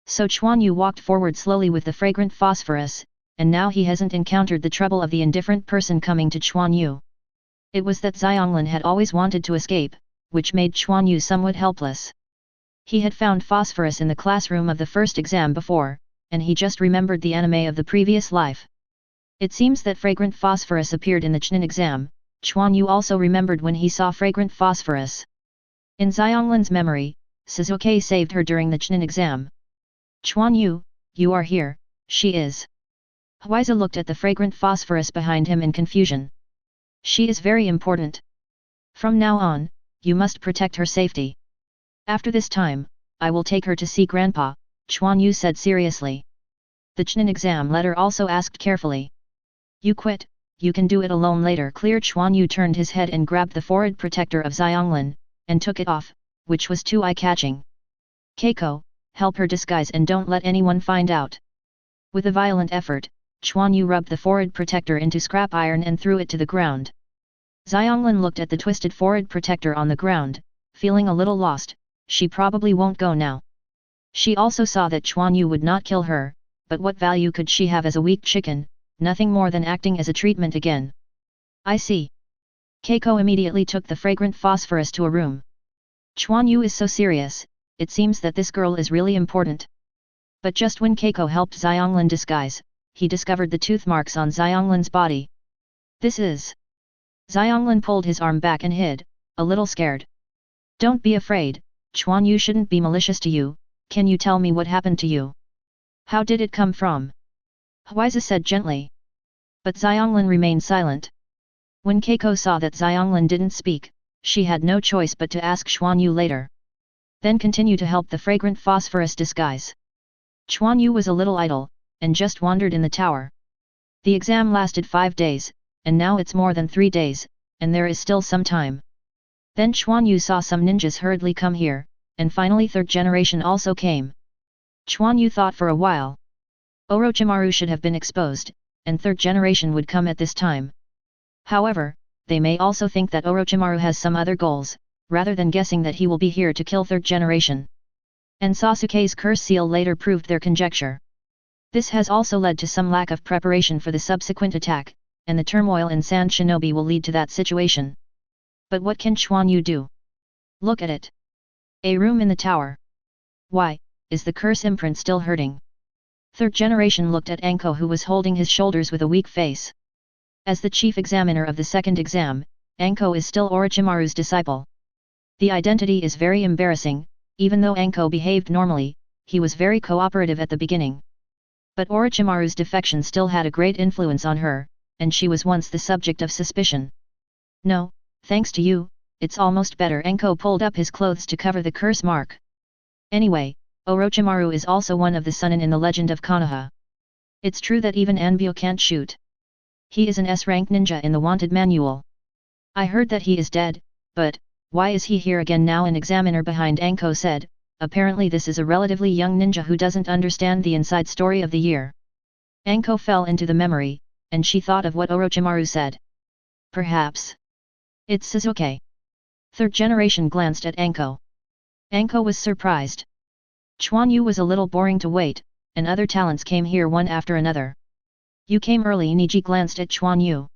So Quan Yu walked forward slowly with the fragrant phosphorus, and now he hasn't encountered the trouble of the indifferent person coming to Quan Yu. It was that Xianglin had always wanted to escape, which made Quan Yu somewhat helpless. He had found phosphorus in the classroom of the first exam before, and he just remembered the anime of the previous life. It seems that fragrant phosphorus appeared in the Chunin exam. Quan Yu also remembered when he saw fragrant phosphorus. In Xianglin's memory, Suzuki saved her during the Chunin exam. Quan Yu, you are here, she is. Huiza looked at the fragrant phosphorus behind him in confusion. She is very important. From now on, you must protect her safety. After this time, I will take her to see Grandpa, Quan Yu said seriously. The Chunin exam letter also asked carefully. You quit, you can do it alone later. Clear. Quan Yu turned his head and grabbed the forehead protector of Xianglin, and took it off, which was too eye-catching. Keiko, help her disguise and don't let anyone find out. With a violent effort, Quan Yu rubbed the forehead protector into scrap iron and threw it to the ground. Xianglin looked at the twisted forehead protector on the ground, feeling a little lost. She probably won't go now. She also saw that Quan Yu would not kill her, but what value could she have as a weak chicken, nothing more than acting as a treatment again. I see. Keiko immediately took the fragrant phosphorus to a room. Quan Yu is so serious, it seems that this girl is really important. But just when Keiko helped Xianglin disguise, he discovered the tooth marks on Xianglin's body. This is... Xianglin pulled his arm back and hid, a little scared. Don't be afraid, Quan Yu shouldn't be malicious to you, can you tell me what happened to you? How did it come from? Huiza said gently. But Xianglin remained silent. When Keiko saw that Xianglin didn't speak, she had no choice but to ask Quan Yu later. Then continue to help the fragrant phosphorus disguise. Quan Yu was a little idle, and just wandered in the tower. The exam lasted 5 days, and now it's more than 3 days, and there is still some time. Then Quan Yu saw some ninjas hurriedly come here, and finally third generation also came. Quan Yu thought for a while. Orochimaru should have been exposed, and third generation would come at this time. However, they may also think that Orochimaru has some other goals, rather than guessing that he will be here to kill third generation. And Sasuke's curse seal later proved their conjecture. This has also led to some lack of preparation for the subsequent attack, and the turmoil in Sand Shinobi will lead to that situation. But what can Quan Yu do? Look at it. A room in the tower. Why, is the curse imprint still hurting? Third generation looked at Anko, who was holding his shoulders with a weak face. As the chief examiner of the second exam, Anko is still Orochimaru's disciple. The identity is very embarrassing. Even though Anko behaved normally, he was very cooperative at the beginning. But Orochimaru's defection still had a great influence on her, and she was once the subject of suspicion. No, thanks to you, it's almost better. Anko pulled up his clothes to cover the curse mark. Anyway, Orochimaru is also one of the Sunin in the legend of Konoha. It's true that even Anbyo can't shoot. He is an S-rank ninja in the wanted manual. I heard that he is dead, but, why is he here again now? An examiner behind Anko said, apparently this is a relatively young ninja who doesn't understand the inside story of the year. Anko fell into the memory, and she thought of what Orochimaru said. Perhaps it's Sasuke. Third generation glanced at Anko. Anko was surprised. Quan Yu was a little boring to wait, and other talents came here one after another. You came early. Niji glanced at Quan Yu.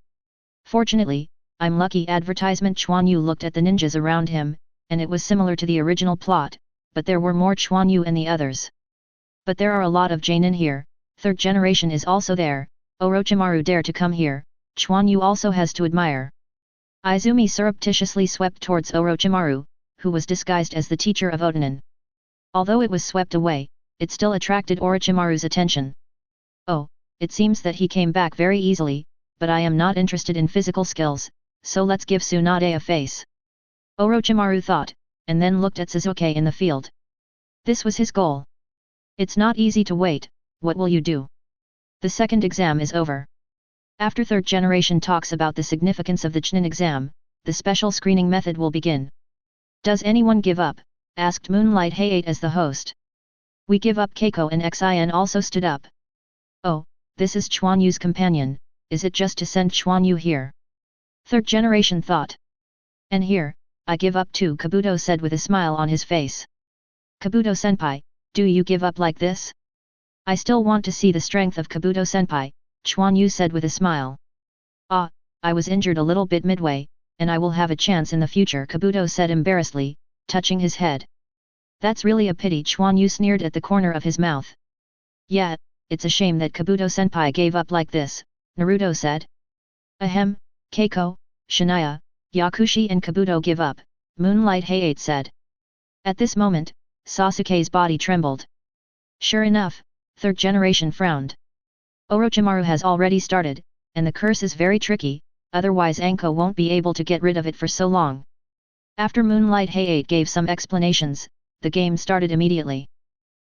Fortunately, I'm lucky. Advertisement. Quan Yu looked at the ninjas around him, and it was similar to the original plot, but there were more Quan Yu and the others. But there are a lot of Jainin here. Third generation is also there. Orochimaru dare to come here. Quan Yu also has to admire. Izumi surreptitiously swept towards Orochimaru, who was disguised as the teacher of Otonin. Although it was swept away, it still attracted Orochimaru's attention. Oh, it seems that he came back very easily, but I am not interested in physical skills, so let's give Tsunade a face. Orochimaru thought, and then looked at Sasuke in the field. This was his goal. It's not easy to wait. What will you do? The second exam is over. After third generation talks about the significance of the Chunin exam, the special screening method will begin. Does anyone give up? Asked Moonlight Hayate as the host. We give up. Keiko and Xin also stood up. Oh, this is Quan Yu's companion, is it just to send Quan Yu here? Third generation thought. And here, I give up too, Kabuto said with a smile on his face. Kabuto-senpai, do you give up like this? I still want to see the strength of Kabuto-senpai, Quan Yu said with a smile. Ah, I was injured a little bit midway, and I will have a chance in the future, Kabuto said embarrassedly, touching his head. That's really a pity, Quan Yu sneered at the corner of his mouth. Yeah, it's a shame that Kabuto-senpai gave up like this, Naruto said. Ahem, Keiko, Shania, Yakushi and Kabuto give up, Moonlight Hayate said. At this moment, Sasuke's body trembled. Sure enough, third generation frowned. Orochimaru has already started, and the curse is very tricky, otherwise Anko won't be able to get rid of it for so long. After Moonlight Hayate gave some explanations, the game started immediately.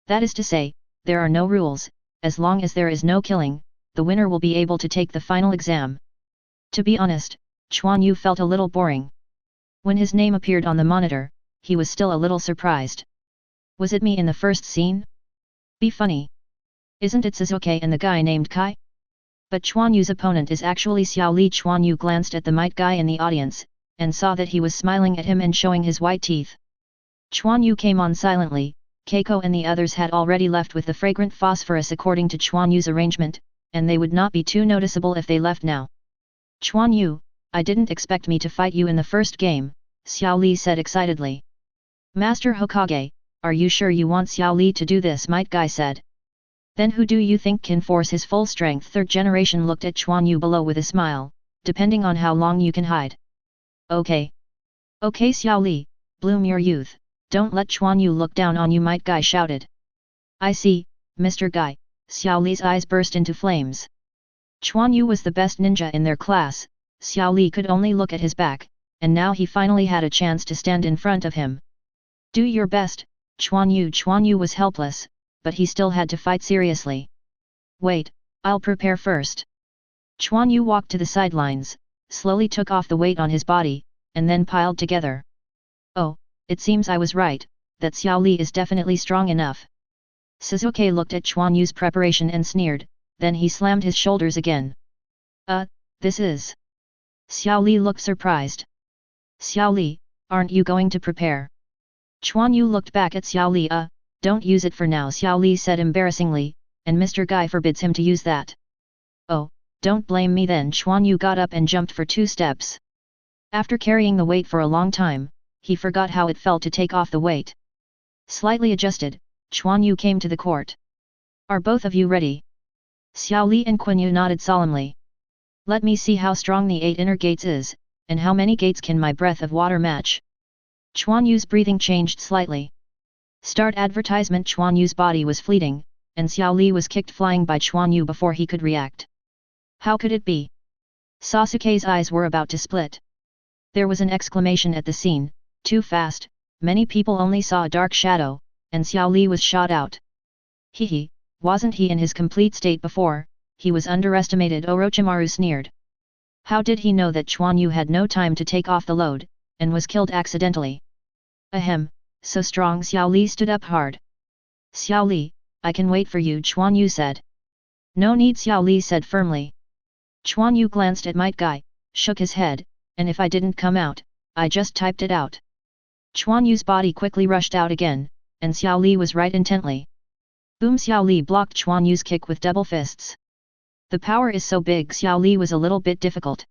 That is to say, there are no rules, as long as there is no killing, the winner will be able to take the final exam. To be honest, Quan Yu felt a little boring. When his name appeared on the monitor, he was still a little surprised. Was it me in the first scene? Be funny. Isn't it Sasuke and the guy named Kai? But Quan Yu's opponent is actually Xiao Li. Quan Yu glanced at the might guy in the audience, and saw that he was smiling at him and showing his white teeth. Quan Yu came on silently. Keiko and the others had already left with the fragrant phosphorus according to Quan Yu's arrangement, and they would not be too noticeable if they left now. Quan Yu, I didn't expect me to fight you in the first game, Xiao Li said excitedly. Master Hokage, are you sure you want Xiao Li to do this? Might guy said. Then who do you think can force his full strength? Third generation looked at Quan Yu below with a smile, depending on how long you can hide. Okay. Okay Xiao Li, bloom your youth, don't let Quan Yu look down on you, Might guy shouted. I see, Mr. Guy, Xiao Li's eyes burst into flames. Quan Yu was the best ninja in their class, Xiao Li could only look at his back, and now he finally had a chance to stand in front of him. Do your best, Quan Yu. Quan Yu was helpless, but he still had to fight seriously. Wait, I'll prepare first. Quan Yu walked to the sidelines, slowly took off the weight on his body, and then piled together. Oh, it seems I was right, that Xiao Li is definitely strong enough. Sasuke looked at Quan Yu's preparation and sneered, then he slammed his shoulders again. This is... Xiao Li looked surprised. Xiao Li, aren't you going to prepare? Quan Yu looked back at Xiao Li. Don't use it for now, Xiao Li said embarrassingly, and Mr. Guy forbids him to use that. Oh, don't blame me then. Quan Yu got up and jumped for 2 steps. After carrying the weight for a long time, he forgot how it felt to take off the weight. Slightly adjusted, Quan Yu came to the court. Are both of you ready? Xiao Li and Quan Yu nodded solemnly. Let me see how strong the 8 inner gates is, and how many gates can my breath of water match. Quan Yu's breathing changed slightly. Start advertisement. Quan Yu's body was fleeting, and Xiao Li was kicked flying by Quan Yu before he could react. How could it be? Sasuke's eyes were about to split. There was an exclamation at the scene, too fast, many people only saw a dark shadow, and Xiao Li was shot out. Hehe, wasn't he in his complete state before? He was underestimated, Orochimaru sneered. How did he know that Quan Yu had no time to take off the load, and was killed accidentally? Ahem, so strong. Xiao Li stood up hard. Xiao Li, I can wait for you, Quan Yu said. No need, Xiao Li said firmly. Quan Yu glanced at Might Guy, shook his head, and if I didn't come out, I just typed it out. Quan Yu's body quickly rushed out again, and Xiao Li was right intently. Boom! Xiao Li blocked Quan Yu's kick with double fists. The power is so big. Xiao Li was a little bit difficult.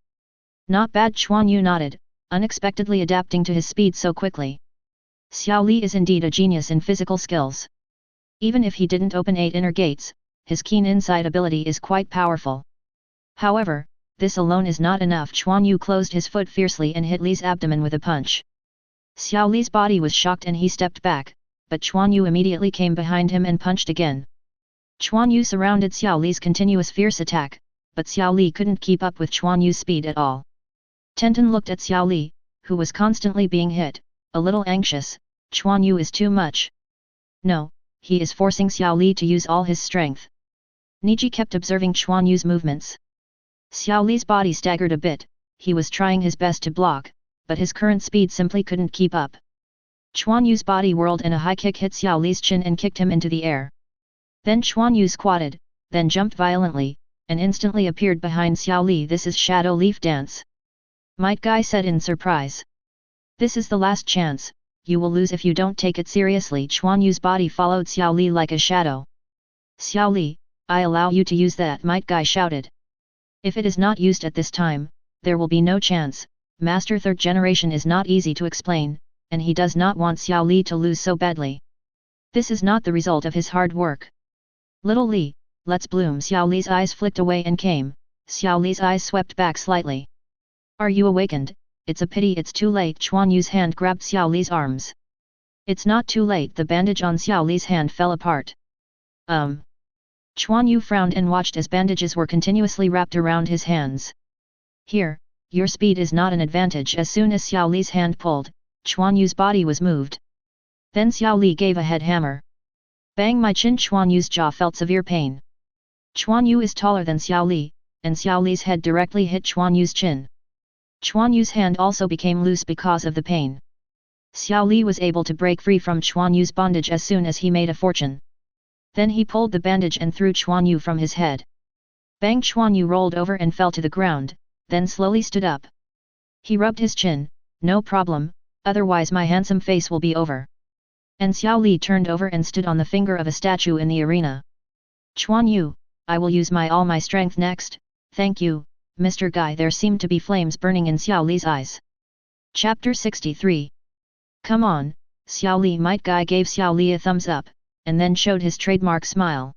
Not bad, Quan Yu nodded, unexpectedly adapting to his speed so quickly. Xiao Li is indeed a genius in physical skills. Even if he didn't open 8 inner gates, his keen insight ability is quite powerful. However, this alone is not enough. Quan Yu closed his foot fiercely and hit Li's abdomen with a punch. Xiao Li's body was shocked and he stepped back, but Quan Yu immediately came behind him and punched again. Quan Yu surrounded Xiao Li's continuous fierce attack, but Xiao Li couldn't keep up with Quan Yu's speed at all. Tenten looked at Xiao Li, who was constantly being hit, a little anxious. Quan Yu is too much. No, he is forcing Xiao Li to use all his strength. Niji kept observing Quan Yu's movements. Xiao Li's body staggered a bit, he was trying his best to block, but his current speed simply couldn't keep up. Quan Yu's body whirled and a high kick hit Xiao Li's chin and kicked him into the air. Then Quan Yu squatted, then jumped violently, and instantly appeared behind Xiao Li. This is Shadow Leaf Dance. Might Guy said in surprise. This is the last chance, you will lose if you don't take it seriously. Quan Yu's body followed Xiao Li like a shadow. Xiao Li, I allow you to use that, Might Guy shouted. If it is not used at this time, there will be no chance. Master third generation is not easy to explain, and he does not want Xiao Li to lose so badly. This is not the result of his hard work. Little Li, let's bloom. Xiao Li's eyes flicked away and came. Xiao Li's eyes swept back slightly. Are you awakened? It's a pity it's too late. Quan Yu's hand grabbed Xiao Li's arms. It's not too late. The bandage on Xiao Li's hand fell apart. Quan Yu frowned and watched as bandages were continuously wrapped around his hands. Here, your speed is not an advantage. As soon as Xiao Li's hand pulled, Quan Yu's body was moved. Then Xiao Li gave a head hammer. Bang! My chin. Quan Yu's jaw felt severe pain. Quan Yu is taller than Xiao Li, and Xiao Li's head directly hit Quan Yu's chin. Quan Yu's hand also became loose because of the pain. Xiao Li was able to break free from Quan Yu's bondage as soon as he made a fortune. Then he pulled the bandage and threw Quan Yu from his head. Bang! Quan Yu rolled over and fell to the ground, then slowly stood up. He rubbed his chin. No problem, otherwise my handsome face will be over. And Xiao Li turned over and stood on the finger of a statue in the arena. Quan Yu, I will use all my strength next. Thank you, Mr. Guy. There seemed to be flames burning in Xiao Li's eyes. Chapter 63. Come on, Xiao Li. Might Guy gave Xiao Li a thumbs up, and then showed his trademark smile.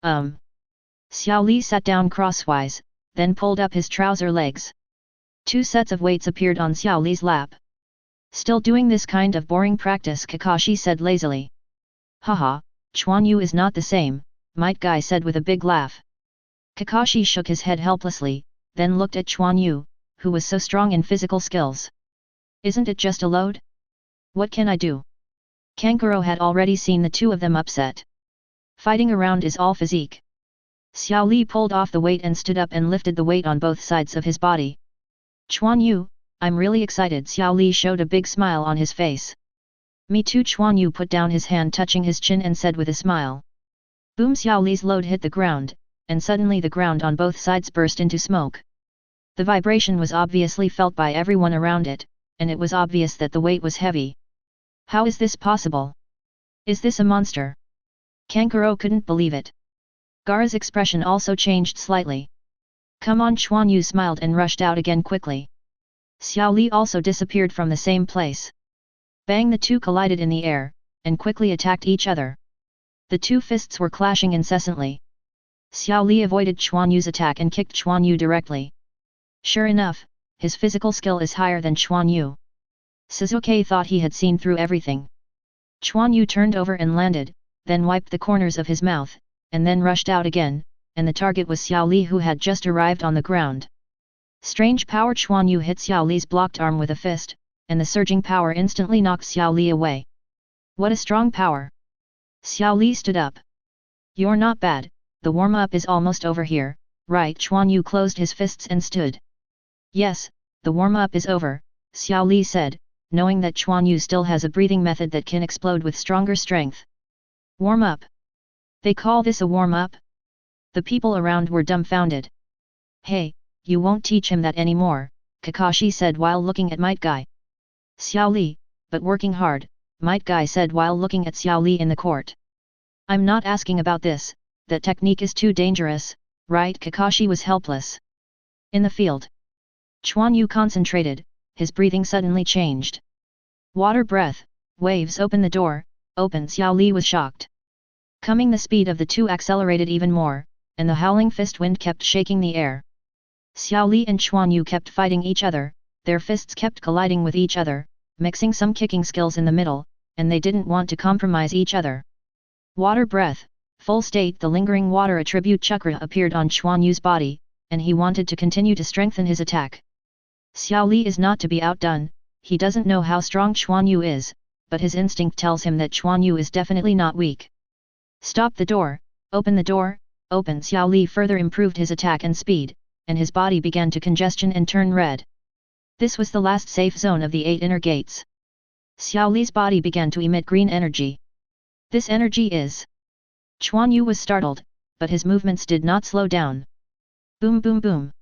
Xiao Li sat down crosswise, then pulled up his trouser legs. 2 sets of weights appeared on Xiao Li's lap. Still doing this kind of boring practice, Kakashi said lazily. Haha, Quan Yu is not the same, Might Guy said with a big laugh. Kakashi shook his head helplessly, then looked at Quan Yu, who was so strong in physical skills. Isn't it just a load? What can I do? Kankuro had already seen the 2 of them upset. Fighting around is all physique. Xiao Li pulled off the weight and stood up and lifted the weight on both sides of his body. Quan Yu, I'm really excited. Xiao Li showed a big smile on his face. Me too. Quan Yu put down his hand touching his chin and said with a smile. Boom! Xiao Li's load hit the ground, and suddenly the ground on both sides burst into smoke. The vibration was obviously felt by everyone around it, and it was obvious that the weight was heavy. How is this possible? Is this a monster? Kankuro couldn't believe it. Gaara's expression also changed slightly. Come on! Quan Yu smiled and rushed out again quickly. Xiao Li also disappeared from the same place. Bang! The 2 collided in the air, and quickly attacked each other. The 2 fists were clashing incessantly. Xiao Li avoided Quan Yu's attack and kicked Quan Yu directly. Sure enough, his physical skill is higher than Quan Yu. Suzuki thought he had seen through everything. Quan Yu turned over and landed, then wiped the corners of his mouth, and then rushed out again, and the target was Xiao Li, who had just arrived on the ground. Strange power! Quan Yu hit Xiao Li's blocked arm with a fist, and the surging power instantly knocked Xiao Li away. What a strong power! Xiao Li stood up. You're not bad, the warm-up is almost over here, right? Quan Yu closed his fists and stood. Yes, the warm-up is over, Xiao Li said, knowing that Quan Yu still has a breathing method that can explode with stronger strength. Warm up. They call this a warm-up? The people around were dumbfounded. Hey, you won't teach him that anymore, Kakashi said while looking at Might Guy. Xiao Li, but working hard, Might Guy said while looking at Xiao Li in the court. I'm not asking about this, that technique is too dangerous, right? Kakashi was helpless. In the field. Quan Yu concentrated, his breathing suddenly changed. Water breath, waves open the door, open. Xiao Li was shocked. Coming the speed of the two accelerated even more, and the howling fist wind kept shaking the air. Xiao Li and Quan Yu kept fighting each other, their fists kept colliding with each other, mixing some kicking skills in the middle, and they didn't want to compromise each other. Water breath, full state. The lingering water attribute chakra appeared on Quan Yu's body, and he wanted to continue to strengthen his attack. Xiao Li is not to be outdone, he doesn't know how strong Quan Yu is, but his instinct tells him that Quan Yu is definitely not weak. Stop the door, open the door, open. Xiao Li further improved his attack and speed, and his body began to congestion and turn red. This was the last safe zone of the 8 inner gates. Xiao Li's body began to emit green energy. This energy is... Quan Yu was startled, but his movements did not slow down. Boom boom boom.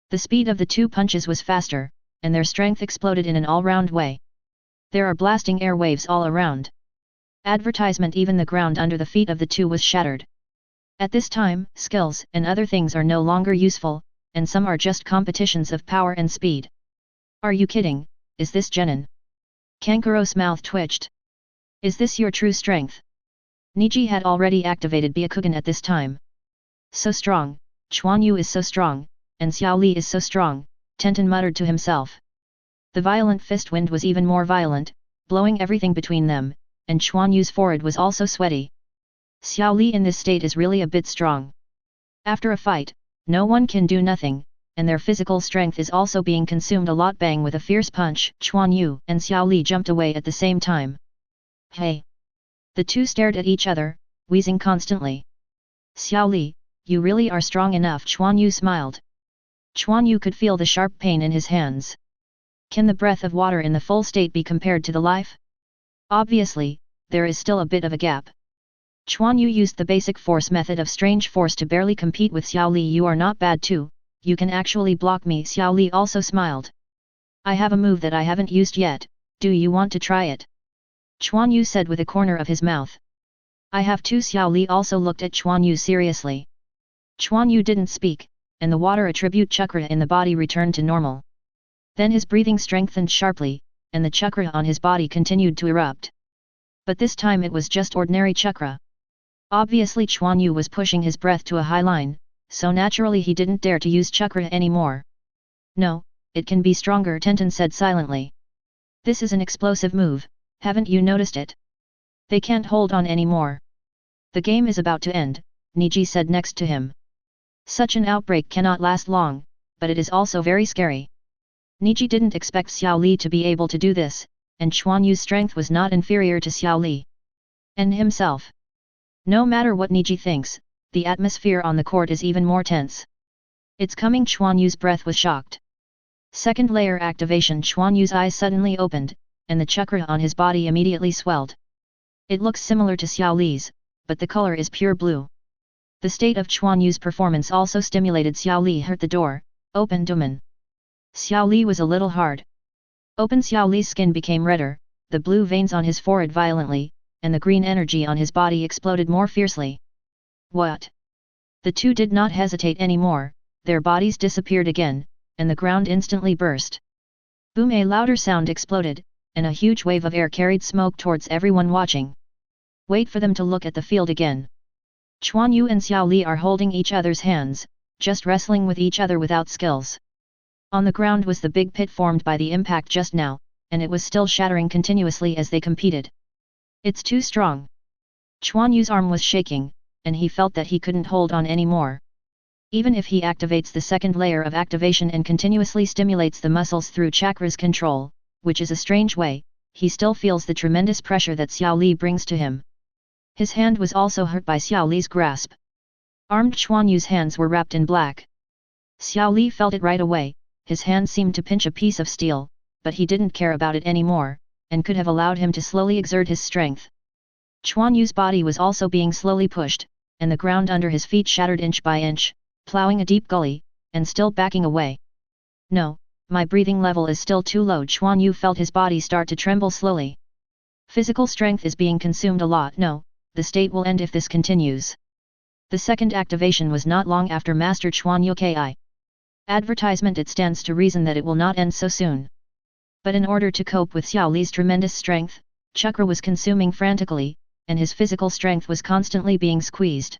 The speed of the two punches was faster, and their strength exploded in an all-round way. There are blasting air waves all around. Advertisement. Even the ground under the feet of the two was shattered. At this time, skills and other things are no longer useful, and some are just competitions of power and speed. Are you kidding? Is this genin? Kangaro's mouth twitched. Is this your true strength? Niji had already activated Byakugan at this time. So strong, Quan Yu is so strong, and Xiao Li is so strong, Tenten muttered to himself. The violent fist wind was even more violent, blowing everything between them, and Quan Yu's forehead was also sweaty. Xiao Li in this state is really a bit strong. After a fight, no one can do nothing, and their physical strength is also being consumed a lot. Bang! With a fierce punch, Quan Yu and Xiao Li jumped away at the same time. Hey! The two stared at each other, wheezing constantly. Xiao Li, you really are strong enough. Quan Yu smiled. Quan Yu could feel the sharp pain in his hands. Can the breath of water in the full state be compared to the life? Obviously, there is still a bit of a gap. Quan Yu used the basic force method of strange force to barely compete with Xiao Li. You are not bad too, you can actually block me. Xiao Li also smiled. I have a move that I haven't used yet, do you want to try it? Quan Yu said with a corner of his mouth. I have too. Xiao Li also looked at Quan Yu seriously. Quan Yu didn't speak, and the water attribute chakra in the body returned to normal. Then his breathing strengthened sharply, and the chakra on his body continued to erupt. But this time it was just ordinary chakra. Obviously Quan Yu was pushing his breath to a high line, so naturally he didn't dare to use chakra anymore. No, it can be stronger, Tenten said silently. This is an explosive move, haven't you noticed it? They can't hold on anymore. The game is about to end, Niji said next to him. Such an outbreak cannot last long, but it is also very scary. Niji didn't expect Xiao Li to be able to do this, and Quan Yu's strength was not inferior to Xiao Li. And himself. No matter what Niji thinks, the atmosphere on the court is even more tense. It's coming. Quan Yu's breath was shocked. Second layer activation. Quan Yu's eyes suddenly opened, and the chakra on his body immediately swelled. It looks similar to Xiao Li's, but the color is pure blue. The state of Quan Yu's performance also stimulated Xiao Li. Hurt the door, open Duman. Xiao Li was a little hard. Open. Xiao Li's skin became redder, the blue veins on his forehead violently, and the green energy on his body exploded more fiercely. What? The two did not hesitate anymore, their bodies disappeared again, and the ground instantly burst. Boom! A louder sound exploded, and a huge wave of air carried smoke towards everyone watching. Wait for them to look at the field again. Quan Yu and Xiao Li are holding each other's hands, just wrestling with each other without skills. On the ground was the big pit formed by the impact just now, and it was still shattering continuously as they competed. It's too strong. Quan Yu's arm was shaking, and he felt that he couldn't hold on anymore. Even if he activates the second layer of activation and continuously stimulates the muscles through chakras control, which is a strange way, he still feels the tremendous pressure that Xiao Li brings to him. His hand was also hurt by Xiao Li's grasp. Armed Quan Yu's hands were wrapped in black. Xiao Li felt it right away, his hand seemed to pinch a piece of steel, but he didn't care about it anymore, and could have allowed him to slowly exert his strength. Quan Yu's body was also being slowly pushed, and the ground under his feet shattered inch by inch, plowing a deep gully, and still backing away. No, my breathing level is still too low. Quan Yu felt his body start to tremble slowly. Physical strength is being consumed a lot. No, the state will end if this continues. The second activation was not long after Master Quan Yu Ki. Advertisement. It stands to reason that it will not end so soon. But in order to cope with Xiao Li's tremendous strength, chakra was consuming frantically, and his physical strength was constantly being squeezed.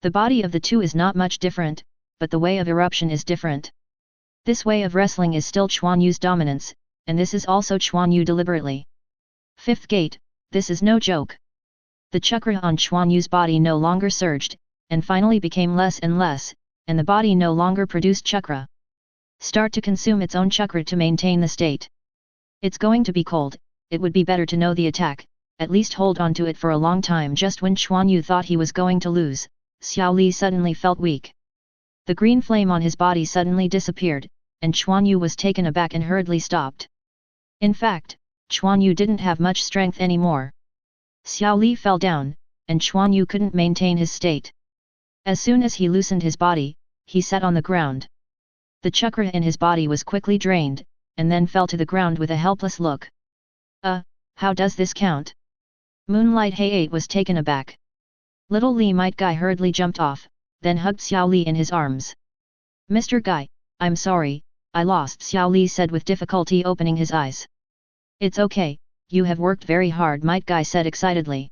The body of the two is not much different, but the way of eruption is different. This way of wrestling is still Quan Yu's dominance, and this is also Quan Yu deliberately. Fifth gate, this is no joke. The chakra on Quan Yu's body no longer surged, and finally became less and less, and the body no longer produced chakra. Start to consume its own chakra to maintain the state. It's going to be cold, it would be better to know the attack, at least hold on to it for a long time. Just when Quan Yu thought he was going to lose, Xiao Li suddenly felt weak. The green flame on his body suddenly disappeared, and Quan Yu was taken aback and hurriedly stopped. In fact, Quan Yu didn't have much strength anymore. Xiao Li fell down, and Quan Yu couldn't maintain his state. As soon as he loosened his body, he sat on the ground. The chakra in his body was quickly drained, and then fell to the ground with a helpless look. How does this count? Moonlight Hayate was taken aback. Little Li Might Guy hurriedly jumped off, then hugged Xiao Li in his arms. Mr. Guy, I'm sorry, I lost. Xiao Li said with difficulty, opening his eyes. It's okay, you have worked very hard, Might Guy said excitedly.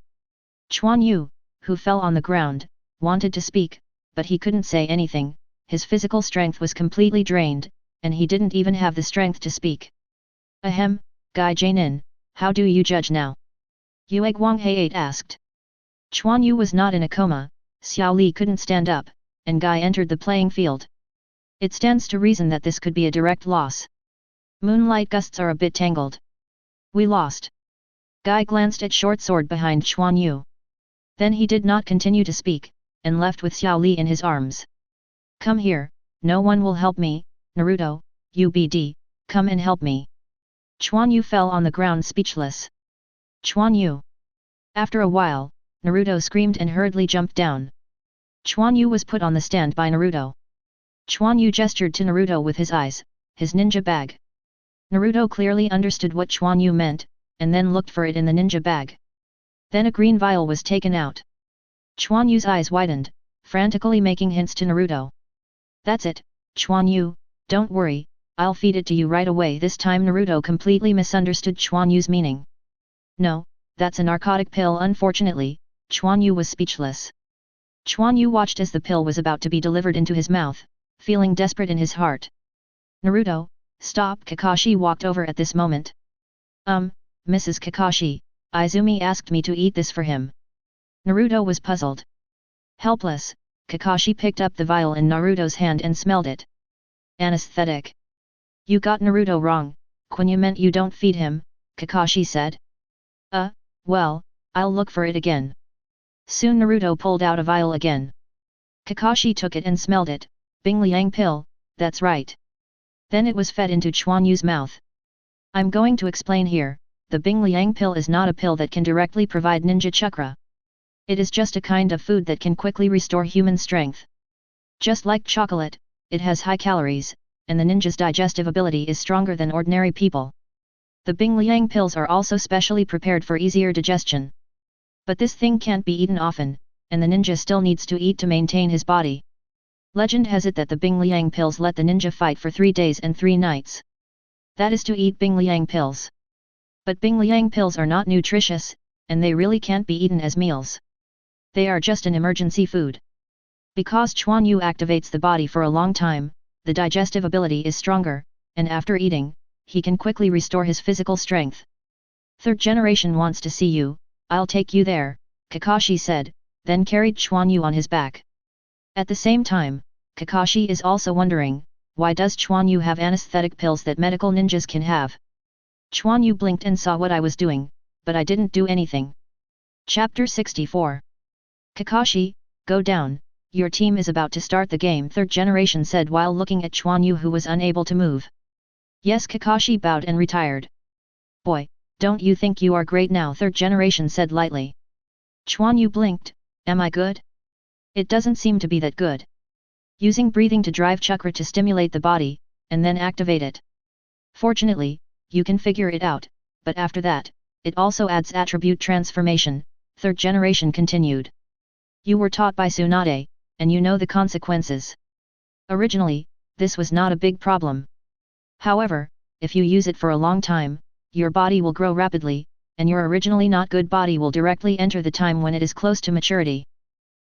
Quan Yu, who fell on the ground, wanted to speak, but he couldn't say anything. His physical strength was completely drained, and he didn't even have the strength to speak. Ahem, Guy Jainin, how do you judge now? Yue Guang Hayate asked. Quan Yu was not in a coma, Xiao Li couldn't stand up, and Guy entered the playing field. It stands to reason that this could be a direct loss. Moonlight gusts are a bit tangled. We lost. Guy glanced at short sword behind Quan Yu. Then he did not continue to speak, and left with Xiao Li in his arms. Come here, no one will help me, Naruto, UBD, come and help me. Quan Yu fell on the ground speechless. Quan Yu. After a while, Naruto screamed and hurriedly jumped down. Quan Yu was put on the stand by Naruto. Quan Yu gestured to Naruto with his eyes, his ninja bag. Naruto clearly understood what Quan Yu meant, and then looked for it in the ninja bag. Then a green vial was taken out. Quan Yu's eyes widened, frantically making hints to Naruto. That's it, Quan Yu, don't worry, I'll feed it to you right away. This time Naruto completely misunderstood Quan Yu's meaning. No, that's a narcotic pill. Unfortunately, Quan Yu was speechless. Quan Yu watched as the pill was about to be delivered into his mouth, feeling desperate in his heart. Naruto, stop! Kakashi walked over at this moment. Mrs. Kakashi, Izumi asked me to eat this for him. Naruto was puzzled. Helpless, Kakashi picked up the vial in Naruto's hand and smelled it. Anesthetic. You got Naruto wrong, Quan Yu meant you don't feed him, Kakashi said. Well, I'll look for it again. Soon Naruto pulled out a vial again. Kakashi took it and smelled it. Bing Liang pill, that's right. Then it was fed into Quan Yu's mouth. I'm going to explain here, the Bing Liang pill is not a pill that can directly provide ninja chakra. It is just a kind of food that can quickly restore human strength. Just like chocolate, it has high calories, and the ninja's digestive ability is stronger than ordinary people. The Bing Liang pills are also specially prepared for easier digestion. But this thing can't be eaten often, and the ninja still needs to eat to maintain his body. Legend has it that the Bing Liang pills let the ninja fight for 3 days and 3 nights. That is to eat Bing Liang pills. But Bing Liang pills are not nutritious, and they really can't be eaten as meals. They are just an emergency food. Because Quan Yu activates the body for a long time, the digestive ability is stronger, and after eating, he can quickly restore his physical strength. Third generation wants to see you, I'll take you there, Kakashi said, then carried Quan Yu on his back. At the same time, Kakashi is also wondering, why does Quan Yu have anesthetic pills that medical ninjas can have? Quan Yu blinked and saw what I was doing, but I didn't do anything. Chapter 64. Kakashi, go down, your team is about to start the game, third generation said while looking at Quan Yu who was unable to move. Yes, Kakashi bowed and retired. Boy, don't you think you are great now? Third generation said lightly. Quan Yu blinked, am I good? It doesn't seem to be that good. Using breathing to drive chakra to stimulate the body, and then activate it. Fortunately, you can figure it out, but after that, it also adds attribute transformation, third generation continued. You were taught by Tsunade, and you know the consequences. Originally, this was not a big problem. However, if you use it for a long time, your body will grow rapidly, and your originally not good body will directly enter the time when it is close to maturity.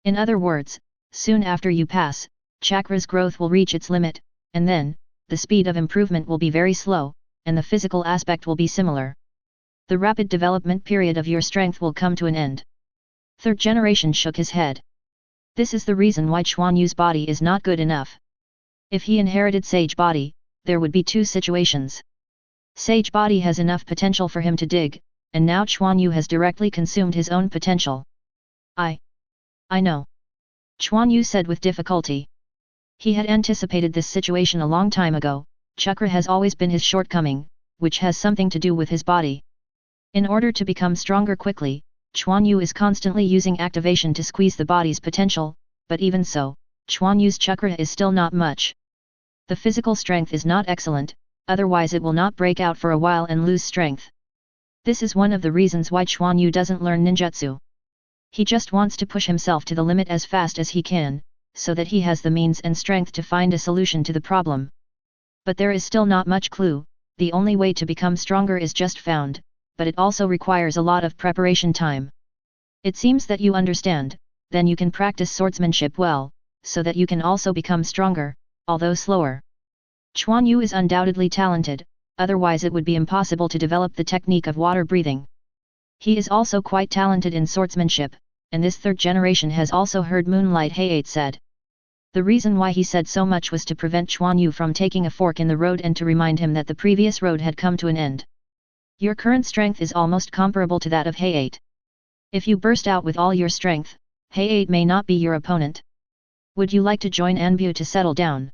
In other words, soon after you pass, chakra's growth will reach its limit, and then, the speed of improvement will be very slow, and the physical aspect will be similar. The rapid development period of your strength will come to an end. Third generation shook his head. This is the reason why Quan Yu's body is not good enough. If he inherited Sage body, there would be two situations. Sage body has enough potential for him to dig, and now Quan Yu has directly consumed his own potential. I know. Quan Yu said with difficulty. He had anticipated this situation a long time ago. Chakra has always been his shortcoming, which has something to do with his body. In order to become stronger quickly, Quan Yu is constantly using activation to squeeze the body's potential, but even so, Quan Yu's chakra is still not much. The physical strength is not excellent, otherwise it will not break out for a while and lose strength. This is one of the reasons why Quan Yu doesn't learn ninjutsu. He just wants to push himself to the limit as fast as he can, so that he has the means and strength to find a solution to the problem. But there is still not much clue. The only way to become stronger is just found, but it also requires a lot of preparation time. It seems that you understand, then you can practice swordsmanship well, so that you can also become stronger, although slower. Quan Yu is undoubtedly talented, otherwise it would be impossible to develop the technique of water breathing. He is also quite talented in swordsmanship, and this third generation has also heard Moonlight Hayate said. The reason why he said so much was to prevent Quan Yu from taking a fork in the road and to remind him that the previous road had come to an end. Your current strength is almost comparable to that of Hayate. If you burst out with all your strength, Hayate may not be your opponent. Would you like to join Anbu to settle down?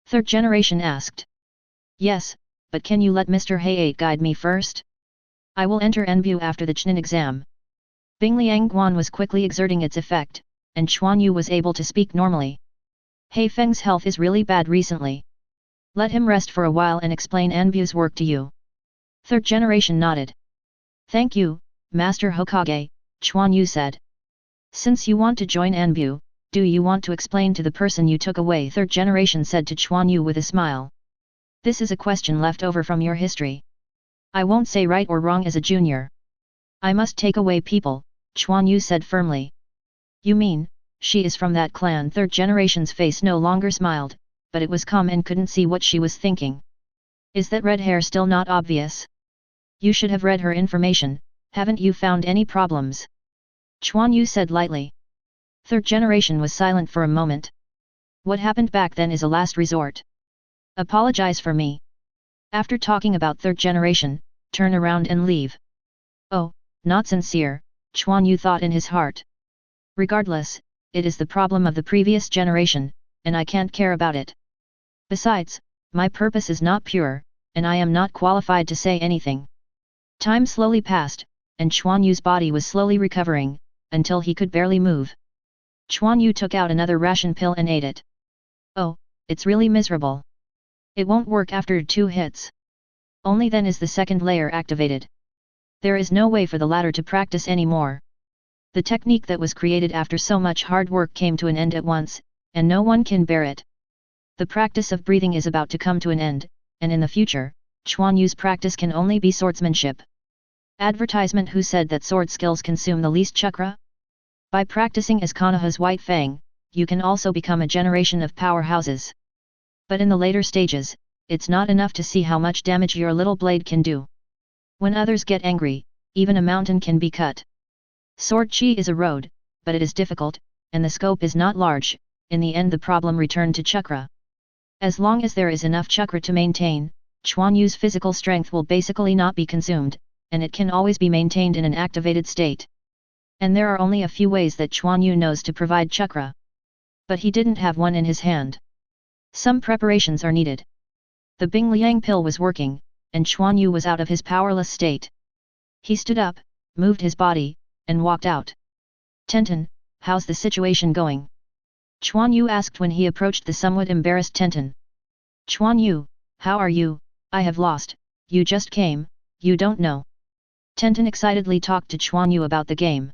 Third generation asked. Yes, but can you let Mr. Hayate guide me first? I will enter Anbu after the Chunin exam. Bingliang Guan was quickly exerting its effect, and Quan Yu was able to speak normally. Hei Feng's health is really bad recently. Let him rest for a while and explain Anbu's work to you. Third generation nodded. Thank you, Master Hokage, Quan Yu said. Since you want to join Anbu, do you want to explain to the person you took away? Third generation said to Quan Yu with a smile. This is a question left over from your history. I won't say right or wrong as a junior. I must take away people, Quan Yu said firmly. You mean, she is from that clan? Third generation's face no longer smiled, but it was calm and couldn't see what she was thinking. Is that red hair still not obvious? You should have read her information. Haven't you found any problems? Quan Yu said lightly. Third generation was silent for a moment. What happened back then is a last resort. Apologize for me. After talking about third generation, turn around and leave. Oh, not sincere, Quan Yu thought in his heart. Regardless, it is the problem of the previous generation, and I can't care about it. Besides, my purpose is not pure, and I am not qualified to say anything. Time slowly passed, and Quan Yu's body was slowly recovering, until he could barely move. Quan Yu took out another ration pill and ate it. Oh, it's really miserable. It won't work after 2 hits. Only then is the second layer activated. There is no way for the latter to practice anymore. The technique that was created after so much hard work came to an end at once, and no one can bear it. The practice of breathing is about to come to an end, and in the future, Quan Yu's practice can only be swordsmanship. Advertisement: who said that sword skills consume the least chakra? By practicing as Konoha's White Fang, you can also become a generation of powerhouses. But in the later stages, it's not enough to see how much damage your little blade can do. When others get angry, even a mountain can be cut. Sword chi is a road, but it is difficult, and the scope is not large. In the end the problem returned to chakra. As long as there is enough chakra to maintain, Quan Yu's physical strength will basically not be consumed, and it can always be maintained in an activated state. And there are only a few ways that Quan Yu knows to provide chakra. But he didn't have one in his hand. Some preparations are needed. The Bing Liang pill was working, and Quan Yu was out of his powerless state. He stood up, moved his body, and walked out. Tenten, how's the situation going? Quan Yu asked when he approached the somewhat embarrassed Tenten. Quan Yu, how are you? I have lost, you just came, you don't know. Tenten excitedly talked to Quan Yu about the game.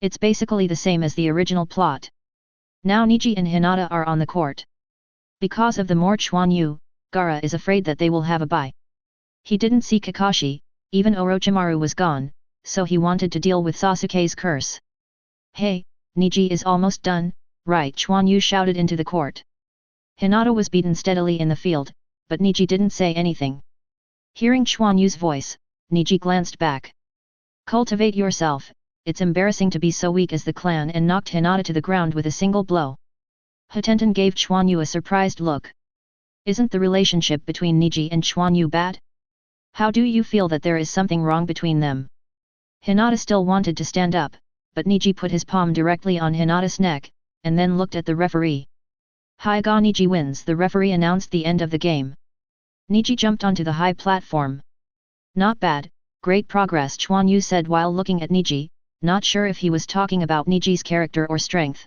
It's basically the same as the original plot. Now Niji and Hinata are on the court. Because of the more Quan Yu, Gaara is afraid that they will have a bye. He didn't see Kakashi, even Orochimaru was gone, so he wanted to deal with Sasuke's curse. Hey, Niji is almost done, right? Quan Yu shouted into the court. Hinata was beaten steadily in the field, but Niji didn't say anything. Hearing Quan Yu's voice, Niji glanced back. Cultivate yourself, it's embarrassing to be so weak as the clan, and knocked Hinata to the ground with a single blow. Tenten gave Quan Yu a surprised look. Isn't the relationship between Niji and Quan Yu bad? How do you feel that there is something wrong between them? Hinata still wanted to stand up, but Niji put his palm directly on Hinata's neck, and then looked at the referee. Haiga Niji wins. The referee announced the end of the game. Niji jumped onto the high platform. Not bad, great progress, Quan Yu said while looking at Niji, not sure if he was talking about Niji's character or strength.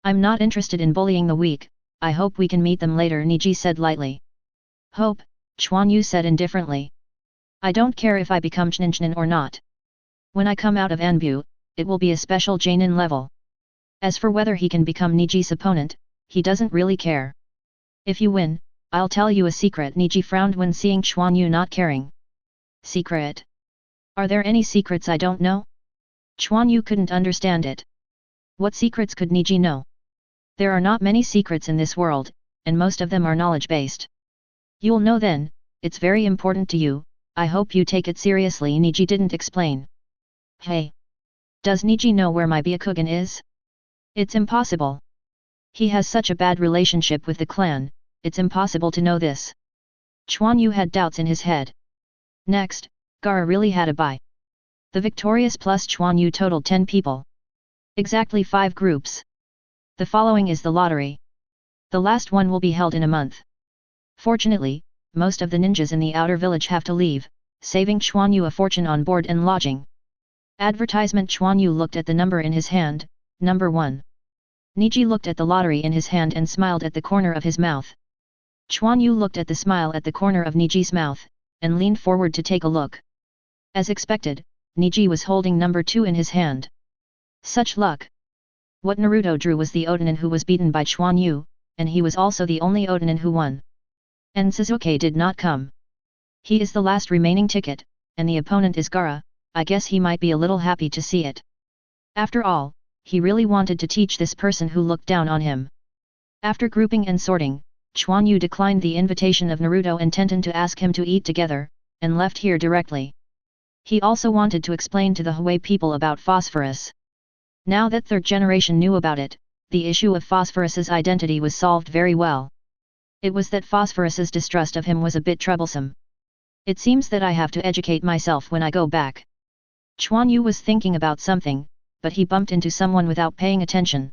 I'm not interested in bullying the weak, I hope we can meet them later, Niji said lightly. Hope, Quan Yu said indifferently. I don't care if I become Chunin or not. When I come out of Anbu, it will be a special Jainin level. As for whether he can become Niji's opponent, he doesn't really care. If you win, I'll tell you a secret. Niji frowned when seeing Quan Yu not caring. Secret? Are there any secrets I don't know? Quan Yu couldn't understand it. What secrets could Niji know? There are not many secrets in this world, and most of them are knowledge-based. You'll know then, it's very important to you, I hope you take it seriously. Niji didn't explain. Hey! Does Niji know where my Byakugan is? It's impossible. He has such a bad relationship with the clan, it's impossible to know this. Quan Yu had doubts in his head. Next, Gaara really had a bye. The victorious plus Quan Yu totaled 10 people. Exactly 5 groups. The following is the lottery. The last one will be held in a month. Fortunately, most of the ninjas in the outer village have to leave, saving Quan Yu a fortune on board and lodging. Advertisement. Quan Yu looked at the number in his hand, number 1. Niji looked at the lottery in his hand and smiled at the corner of his mouth. Quan Yu looked at the smile at the corner of Niji's mouth, and leaned forward to take a look. As expected, Niji was holding number 2 in his hand. Such luck! What Naruto drew was the Odanin who was beaten by Quan Yu, and he was also the only Odanin who won. And Sasuke did not come. He is the last remaining ticket, and the opponent is Gaara. I guess he might be a little happy to see it. After all, he really wanted to teach this person who looked down on him. After grouping and sorting, Quan Yu declined the invitation of Naruto and Tenten to ask him to eat together, and left here directly. He also wanted to explain to the Hui people about Phosphorus. Now that third generation knew about it, the issue of Phosphorus's identity was solved very well. It was that Phosphorus's distrust of him was a bit troublesome. It seems that I have to educate myself when I go back. Quan Yu was thinking about something, but he bumped into someone without paying attention.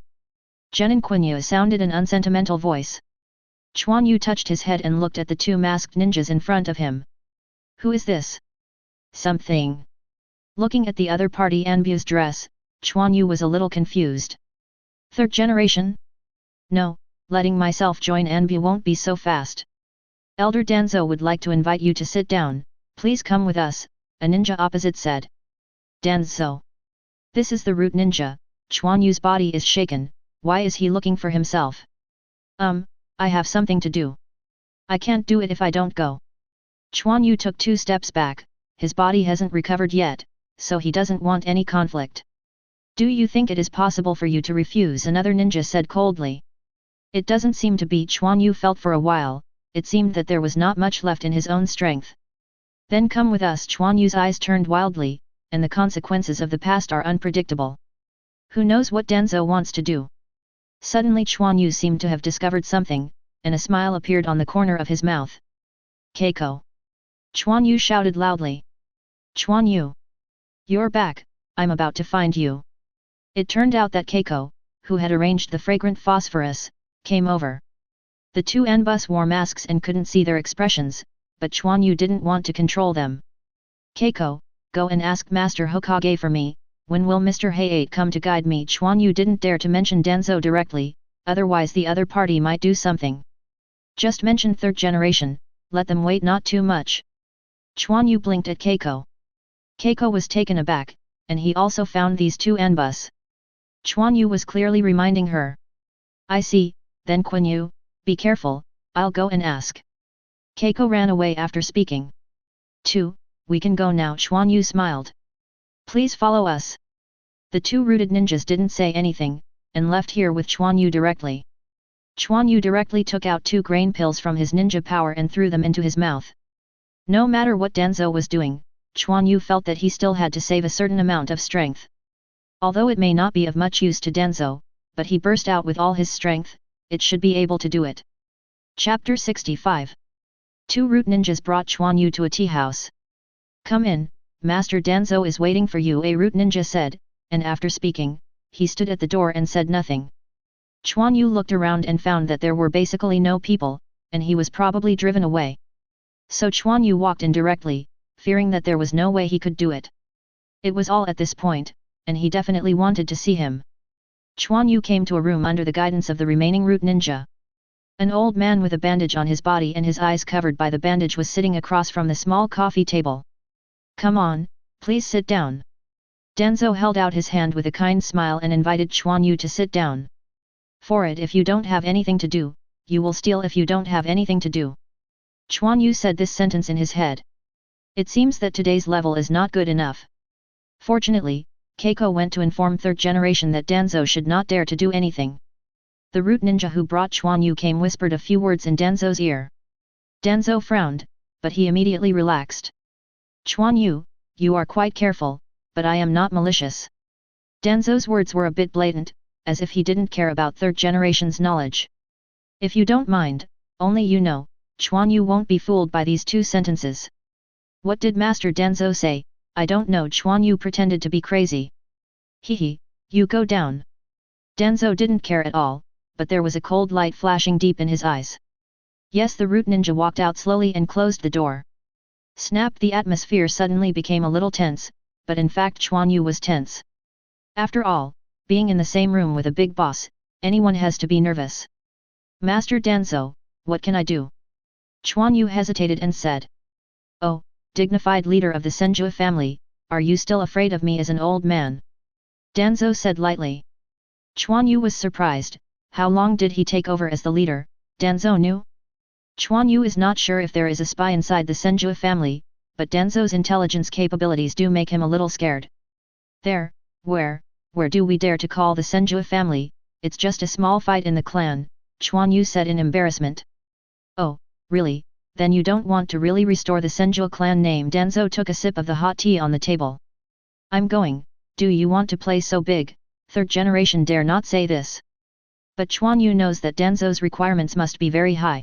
Genin Quan Yu sounded an unsentimental voice. Quan Yu touched his head and looked at the 2 masked ninjas in front of him. Who is this? Something. Looking at the other party Anbu's dress, Quan Yu was a little confused. Third generation? No, letting myself join Anbu won't be so fast. Elder Danzo would like to invite you to sit down, please come with us, a ninja opposite said. Danzo. This is the root ninja. Quan Yu's body is shaken, why is he looking for himself? I have something to do. I can't do it if I don't go. Quan Yu took 2 steps back, his body hasn't recovered yet, so he doesn't want any conflict. Do you think it is possible for you to refuse? Another ninja said coldly. It doesn't seem to be. Quan Yu felt for a while, it seemed that there was not much left in his own strength. Then come with us. Quan Yu's eyes turned wildly, and the consequences of the past are unpredictable. Who knows what Danzo wants to do? Suddenly Quan Yu seemed to have discovered something, and a smile appeared on the corner of his mouth. Keiko! Quan Yu shouted loudly. Quan Yu! You're back, I'm about to find you. It turned out that Keiko, who had arranged the fragrant phosphorus, came over. The two Anbus wore masks and couldn't see their expressions, but Quan Yu didn't want to control them. Keiko, go and ask Master Hokage for me, when will Mr. Hayate come to guide me? Quan Yu didn't dare to mention Danzo directly, otherwise the other party might do something. Just mention third generation, let them wait not too much. Quan Yu blinked at Keiko. Keiko was taken aback, and he also found these two Anbus. Quan Yu was clearly reminding her. I see, then Quan Yu, be careful, I'll go and ask. Keiko ran away after speaking. 2. We can go now. Quan Yu smiled. Please follow us. The two rooted ninjas didn't say anything, and left here with Quan Yu directly. Quan Yu directly took out 2 grain pills from his ninja power and threw them into his mouth. No matter what Danzo was doing, Quan Yu felt that he still had to save a certain amount of strength. Although it may not be of much use to Danzo, but he burst out with all his strength, it should be able to do it. Chapter 65. 2 root ninjas brought Quan Yu to a tea house. Come in, Master Danzo is waiting for you, a root ninja said, and after speaking, he stood at the door and said nothing. Quan Yu looked around and found that there were basically no people, and he was probably driven away. So Quan Yu walked in directly, fearing that there was no way he could do it. It was all at this point, and he definitely wanted to see him. Quan Yu came to a room under the guidance of the remaining root ninja. An old man with a bandage on his body and his eyes covered by the bandage was sitting across from the small coffee table. Come on, please sit down. Danzo held out his hand with a kind smile and invited Quan Yu to sit down. For it, if you don't have anything to do, you will steal if you don't have anything to do. Quan Yu said this sentence in his head. It seems that today's level is not good enough. Fortunately, Keiko went to inform third generation that Danzo should not dare to do anything. The root ninja who brought Quan Yu came whispered a few words in Danzo's ear. Danzo frowned, but he immediately relaxed. Quan Yu, you are quite careful, but I am not malicious. Danzo's words were a bit blatant, as if he didn't care about third generation's knowledge. If you don't mind, only you know, Quan Yu won't be fooled by these 2 sentences. What did Master Danzo say? I don't know. Quan Yu pretended to be crazy. Hehe, you go down. Danzo didn't care at all, but there was a cold light flashing deep in his eyes. Yes, the root ninja walked out slowly and closed the door. Snap! The atmosphere suddenly became a little tense, but in fact Quan Yu was tense. After all, being in the same room with a big boss, anyone has to be nervous. Master Danzo, what can I do? Quan Yu hesitated and said. Oh, dignified leader of the Senju family, are you still afraid of me as an old man? Danzo said lightly. Quan Yu was surprised. How long did he take over as the leader? Danzo knew? Quan Yu is not sure if there is a spy inside the Senju family, but Danzo's intelligence capabilities do make him a little scared. Where do we dare to call the Senju family? It's just a small fight in the clan, Quan Yu said in embarrassment. Oh, really? Then you don't want to really restore the Senju clan name? Danzo took a sip of the hot tea on the table. I'm going. Do you want to play so big? Third generation dare not say this. But Quan Yu knows that Danzo's requirements must be very high.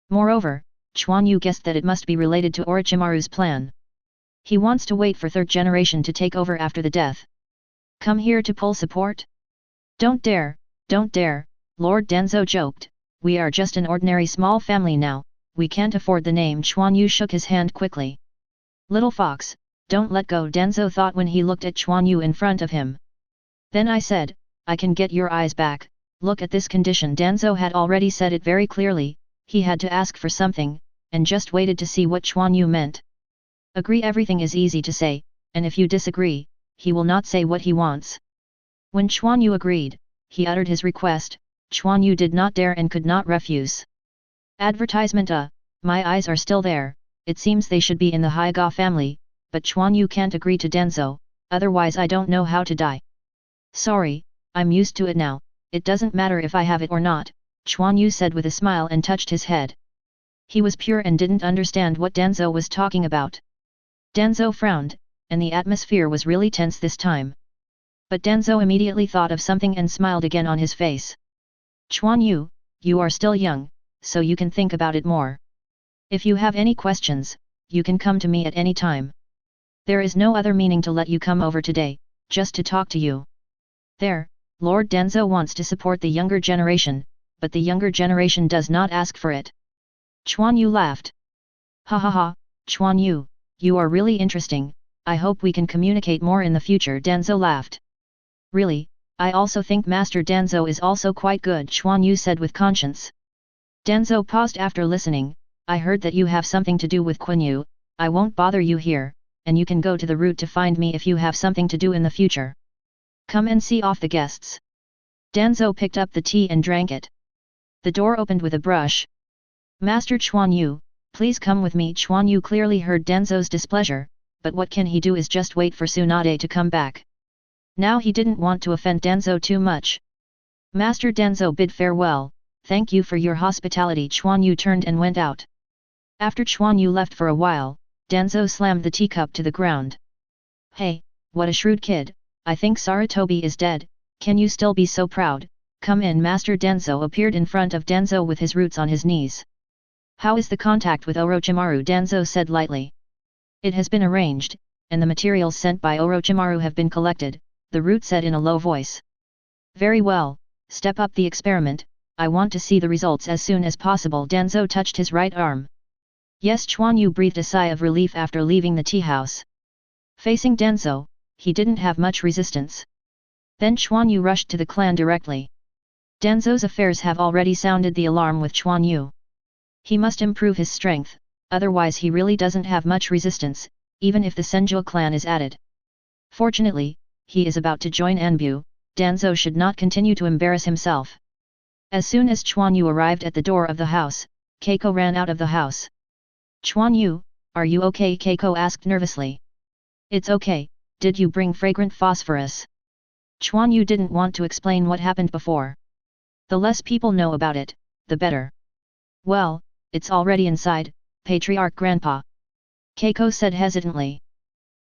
Moreover, Quan Yu guessed that it must be related to Orochimaru's plan. He wants to wait for third generation to take over after the death. Come here to pull support? Don't dare, Lord Danzo joked, we are just an ordinary small family now, we can't afford the name. Quan Yu shook his hand quickly. Little fox, don't let go, Danzo thought when he looked at Quan Yu in front of him. Then I said, I can get your eyes back, look at this condition. Danzo had already said it very clearly, he had to ask for something, and just waited to see what Quan Yu meant. Agree everything is easy to say, and if you disagree, he will not say what he wants. When Quan Yu agreed, he uttered his request, Quan Yu did not dare and could not refuse. Advertisement. My eyes are still there, it seems they should be in the Hyga family, but Quan Yu can't agree to Danzo, otherwise I don't know how to die. Sorry, I'm used to it now, it doesn't matter if I have it or not, Quan Yu said with a smile and touched his head. He was pure and didn't understand what Danzo was talking about. Danzo frowned, and the atmosphere was really tense this time. But Danzo immediately thought of something and smiled again on his face. Quan Yu, you are still young, so you can think about it more. If you have any questions, you can come to me at any time. There is no other meaning to let you come over today, just to talk to you. Lord Danzo wants to support the younger generation, but the younger generation does not ask for it. Quan Yu laughed. Ha ha ha, Quan Yu, you are really interesting, I hope we can communicate more in the future. Danzo laughed. Really, I also think Master Danzo is also quite good, Quan Yu said with conscience. Danzo paused after listening. I heard that you have something to do with Quan Yu, I won't bother you here, and you can go to the route to find me if you have something to do in the future. Come and see off the guests. Danzo picked up the tea and drank it. The door opened with a brush. Master Quan Yu, please come with me. Quan Yu clearly heard Danzo's displeasure, but what can he do is just wait for Tsunade to come back. Now he didn't want to offend Danzo too much. Master Danzo bid farewell, thank you for your hospitality. Quan Yu turned and went out. After Quan Yu left for a while, Danzo slammed the teacup to the ground. Hey, what a shrewd kid, I think Sarutobi is dead, can you still be so proud? Come in. Master Danzo appeared in front of Danzo with his roots on his knees. How is the contact with Orochimaru? Danzo said lightly. It has been arranged, and the materials sent by Orochimaru have been collected, the root said in a low voice. Very well, step up the experiment, I want to see the results as soon as possible. Danzo touched his right arm. Yes. Quan Yu breathed a sigh of relief after leaving the tea house. Facing Danzo, he didn't have much resistance. Then Quan Yu rushed to the clan directly. Danzo's affairs have already sounded the alarm with Quan Yu. He must improve his strength, otherwise he really doesn't have much resistance, even if the Senju clan is added. Fortunately, he is about to join Anbu, Danzo should not continue to embarrass himself. As soon as Quan Yu arrived at the door of the house, Keiko ran out of the house. Quan Yu, are you okay? Keiko asked nervously. It's okay, did you bring fragrant phosphorus? Quan Yu didn't want to explain what happened before. The less people know about it, the better. Well, it's already inside, Patriarch Grandpa. Keiko said hesitantly.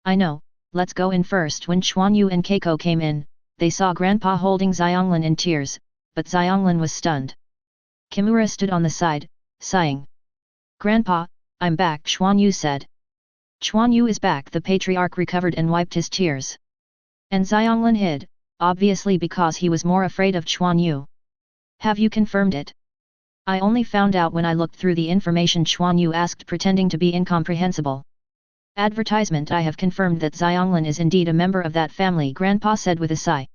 I know, let's go in first. When Quan Yu and Keiko came in, they saw Grandpa holding Xianglin in tears, but Xianglin was stunned. Kimura stood on the side, sighing. Grandpa, I'm back, Quan Yu said. Quan Yu is back. The patriarch recovered and wiped his tears. And Xianglin hid, obviously because he was more afraid of Quan Yu. Have you confirmed it? I only found out when I looked through the information, Quan Yu asked, pretending to be incomprehensible. Advertisement. I have confirmed that Xianglin is indeed a member of that family, Grandpa said with a sigh.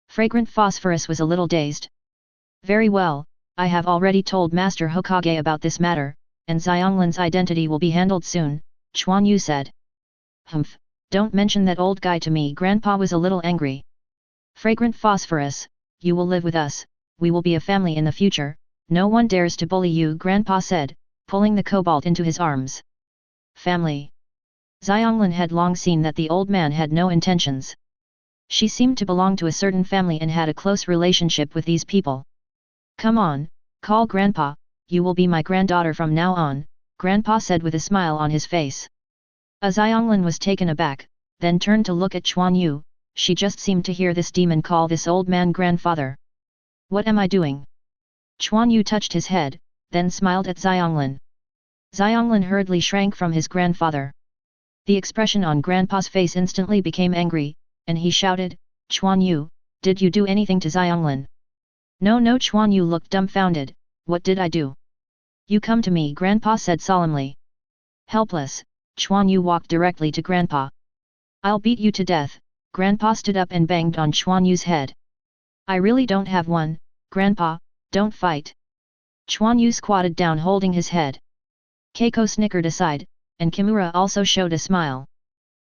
Fragrant Phosphorus was a little dazed. Very well, I have already told Master Hokage about this matter, and Xianglin's identity will be handled soon, Quan Yu said. Humph, don't mention that old guy to me. Grandpa was a little angry. Fragrant Phosphorus, you will live with us, we will be a family in the future, no one dares to bully you, Grandpa said, pulling the kobold into his arms. Family. Xianglin had long seen that the old man had no intentions. She seemed to belong to a certain family and had a close relationship with these people. Come on, call Grandpa, you will be my granddaughter from now on, Grandpa said with a smile on his face. Xianglin was taken aback, then turned to look at Quan Yu, she just seemed to hear this demon call this old man grandfather. What am I doing? Quan Yu touched his head, then smiled at Xianglin. Xianglin hurriedly shrank from his grandfather. The expression on Grandpa's face instantly became angry, and he shouted, Quan Yu, did you do anything to Xianglin? No, Quan Yu looked dumbfounded, what did I do? You come to me, Grandpa said solemnly. Helpless, Quan Yu walked directly to Grandpa. I'll beat you to death, Grandpa stood up and banged on Quan Yu's head. I really don't have one, Grandpa, don't fight. Quan Yu squatted down holding his head. Keiko snickered aside, and Kimura also showed a smile.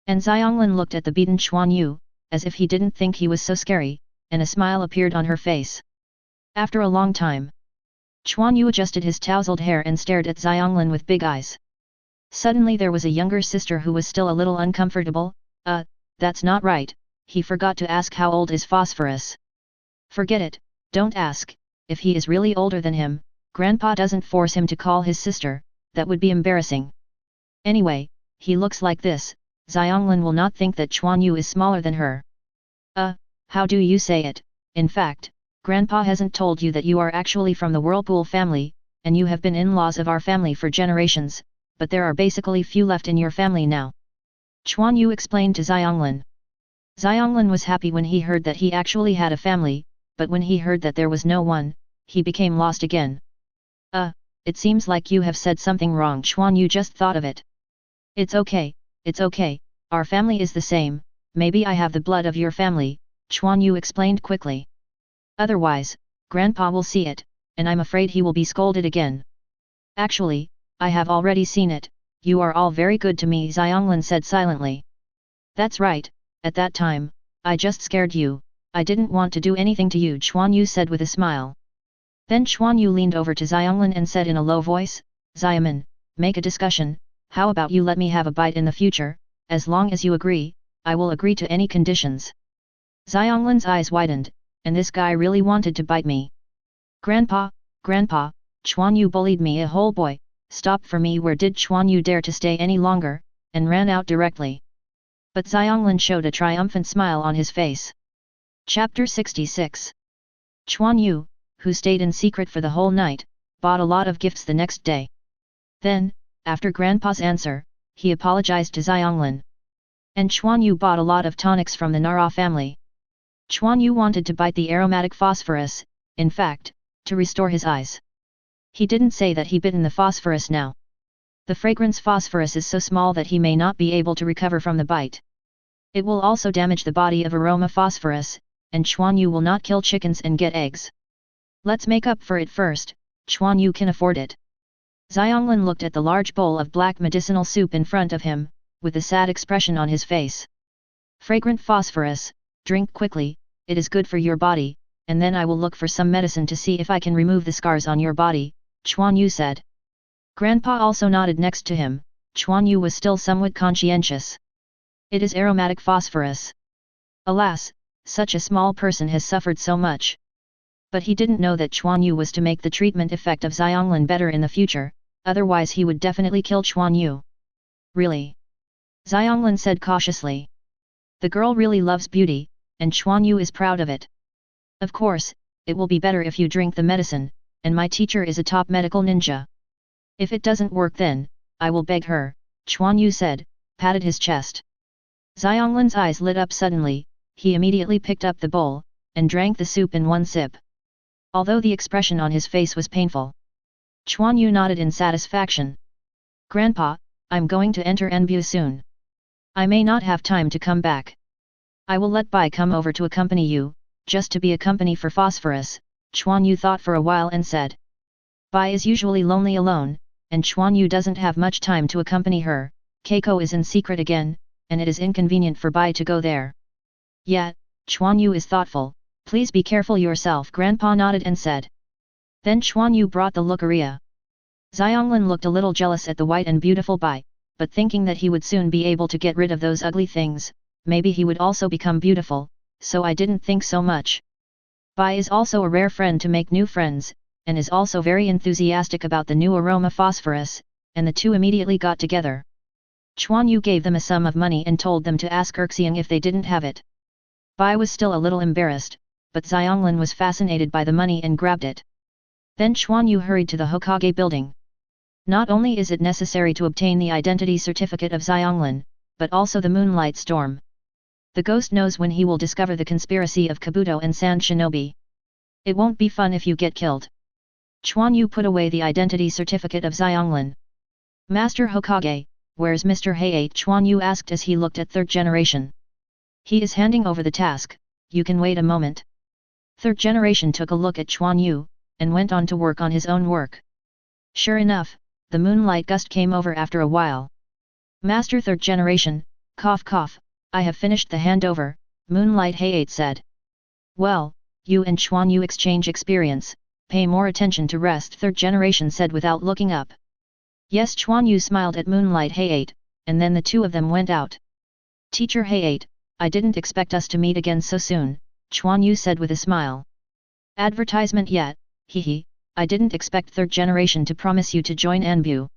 And Xianglin looked at the beaten Quan Yu, as if he didn't think he was so scary, and a smile appeared on her face. After a long time, Quan Yu adjusted his tousled hair and stared at Xianglin with big eyes. Suddenly there was a younger sister who was still a little uncomfortable. That's not right, he forgot to ask how old is Phosphorus. Forget it, don't ask, if he is really older than him, Grandpa doesn't force him to call his sister, that would be embarrassing. Anyway, he looks like this, Xianglin will not think that Quan Yu is smaller than her. How do you say it? In fact, Grandpa hasn't told you that you are actually from the Whirlpool family, and you have been in-laws of our family for generations, but there are basically few left in your family now. Quan Yu explained to Xianglin. Xianglin was happy when he heard that he actually had a family, but when he heard that there was no one, he became lost again. It seems like you have said something wrong. Quan Yu just thought of it. It's okay, our family is the same, maybe I have the blood of your family, Quan Yu explained quickly. Otherwise, Grandpa will see it, and I'm afraid he will be scolded again. Actually, I have already seen it, you are all very good to me, Xianglin said silently. That's right, at that time, I just scared you, I didn't want to do anything to you, Quan Yu said with a smile. Then Quan Yu leaned over to Xianglin and said in a low voice, Xiamen, make a discussion, how about you let me have a bite in the future, as long as you agree, I will agree to any conditions. Xianglin's eyes widened, and this guy really wanted to bite me. Grandpa, Quan Yu bullied me a whole boy, stop for me. Where did Quan Yu dare to stay any longer, and ran out directly. But Xianglin showed a triumphant smile on his face. Chapter 66. Quan Yu, who stayed in secret for the whole night, bought a lot of gifts the next day. Then, after Grandpa's answer, he apologized to Xianglin. And Quan Yu bought a lot of tonics from the Nara family. Quan Yu wanted to bite the aromatic phosphorus, in fact, to restore his eyes. He didn't say that he bitten the phosphorus now. The fragrance phosphorus is so small that he may not be able to recover from the bite. It will also damage the body of aroma phosphorus, and Quan Yu will not kill chickens and get eggs. Let's make up for it first, Quan Yu can afford it. Xianglin looked at the large bowl of black medicinal soup in front of him, with a sad expression on his face. Fragrant phosphorus, drink quickly, it is good for your body, and then I will look for some medicine to see if I can remove the scars on your body, Quan Yu said. Grandpa also nodded next to him. Quan Yu was still somewhat conscientious. It is aromatic phosphorus. Alas, such a small person has suffered so much. But he didn't know that Quan Yu was to make the treatment effect of Xianglin better in the future, otherwise he would definitely kill Quan Yu. Really? Xianglin said cautiously. The girl really loves beauty, and Quan Yu is proud of it. Of course, it will be better if you drink the medicine, and my teacher is a top medical ninja. If it doesn't work then, I will beg her, Quan Yu said, patted his chest. Xianglin's eyes lit up suddenly, he immediately picked up the bowl, and drank the soup in one sip. Although the expression on his face was painful. Quan Yu nodded in satisfaction. Grandpa, I'm going to enter Enbu soon. I may not have time to come back. I will let Bai come over to accompany you, just to be a company for phosphorus, Quan Yu thought for a while and said. Bai is usually lonely alone, and Quan Yu doesn't have much time to accompany her. Keiko is in secret again, and it is inconvenient for Bai to go there. Yet, Quan Yu is thoughtful, please be careful yourself. Grandpa nodded and said. Then Quan Yu brought the lookeria. Xianglin looked a little jealous at the white and beautiful Bai, but thinking that he would soon be able to get rid of those ugly things, maybe he would also become beautiful, so I didn't think so much. Bai is also a rare friend to make new friends, and is also very enthusiastic about the new aroma phosphorus, and the two immediately got together. Quan Yu gave them a sum of money and told them to ask Erxiang if they didn't have it. Bai was still a little embarrassed, but Xianglin was fascinated by the money and grabbed it. Then Quan Yu hurried to the Hokage building. Not only is it necessary to obtain the identity certificate of Xianglin, but also the Moonlight Storm. The ghost knows when he will discover the conspiracy of Kabuto and Sand Shinobi. It won't be fun if you get killed. Quan Yu put away the identity certificate of Xianglin. Master Hokage, where's Mr. Heiei? Quan Yu asked as he looked at third generation. He is handing over the task, you can wait a moment. Third generation took a look at Quan Yu, and went on to work on his own work. Sure enough, the moonlight gust came over after a while. Master third generation, cough cough, I have finished the handover, Moonlight Heiei said. Well, you and Quan Yu exchange experience, pay more attention to rest, third generation said without looking up. Yes, Quan Yu smiled at Moonlight Heiei, and then the two of them went out. Teacher Heiei, I didn't expect us to meet again so soon, Quan Yu said with a smile. Advertisement yet, hehe, I didn't expect third generation to promise you to join Anbu.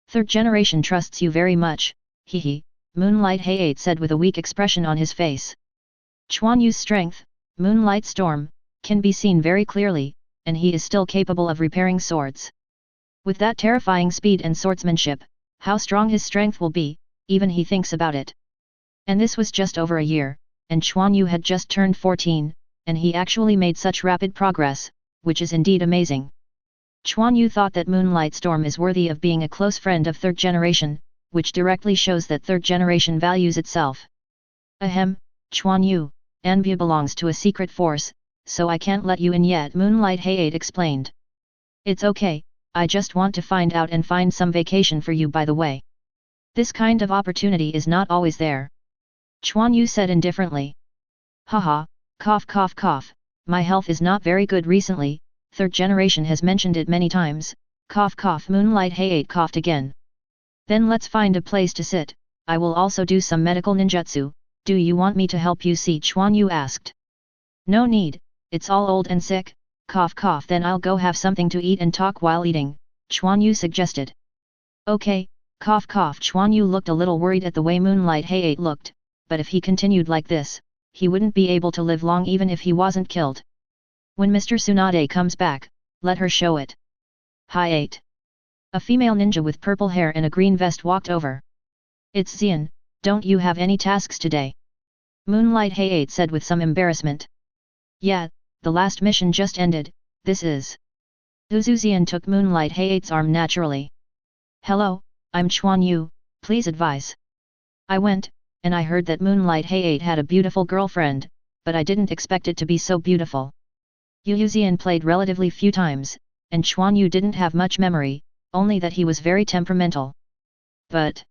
Third generation trusts you very much, hehe, Moonlight Heiei said with a weak expression on his face. Quan Yu's strength, Moonlight Storm, can be seen very clearly, and he is still capable of repairing swords. With that terrifying speed and swordsmanship, how strong his strength will be, even he thinks about it. And this was just over a year, and Quan Yu had just turned 14, and he actually made such rapid progress, which is indeed amazing. Quan Yu thought that Moonlight Storm is worthy of being a close friend of third generation, which directly shows that third generation values itself. Ahem, Quan Yu, Anbu belongs to a secret force, so I can't let you in yet, Moonlight Hayate explained. It's okay, I just want to find out and find some vacation for you by the way. This kind of opportunity is not always there. Quan Yu said indifferently. Haha, cough cough cough, my health is not very good recently, third generation has mentioned it many times, cough cough, Moonlight Hayate coughed again. Then let's find a place to sit, I will also do some medical ninjutsu, do you want me to help you see, Quan Yu asked. No need, it's all old and sick, cough cough, then I'll go have something to eat and talk while eating, Quan Yu suggested. Okay, cough cough, Quan Yu looked a little worried at the way Moonlight Hayate looked, but if he continued like this, he wouldn't be able to live long even if he wasn't killed. When Mr. Tsunade comes back, let her show it. Hayate. A female ninja with purple hair and a green vest walked over. It's Xian, don't you have any tasks today? Moonlight Hayate said with some embarrassment. Yeah, the last mission just ended, this is. Uzu Xian took Moonlight Hayate's arm naturally. Hello, I'm Quan Yu, please advise. I went, and I heard that Moonlight Hayate had a beautiful girlfriend, but I didn't expect it to be so beautiful. Yu Xian played relatively few times, and Quan Yu didn't have much memory, only that he was very temperamental. But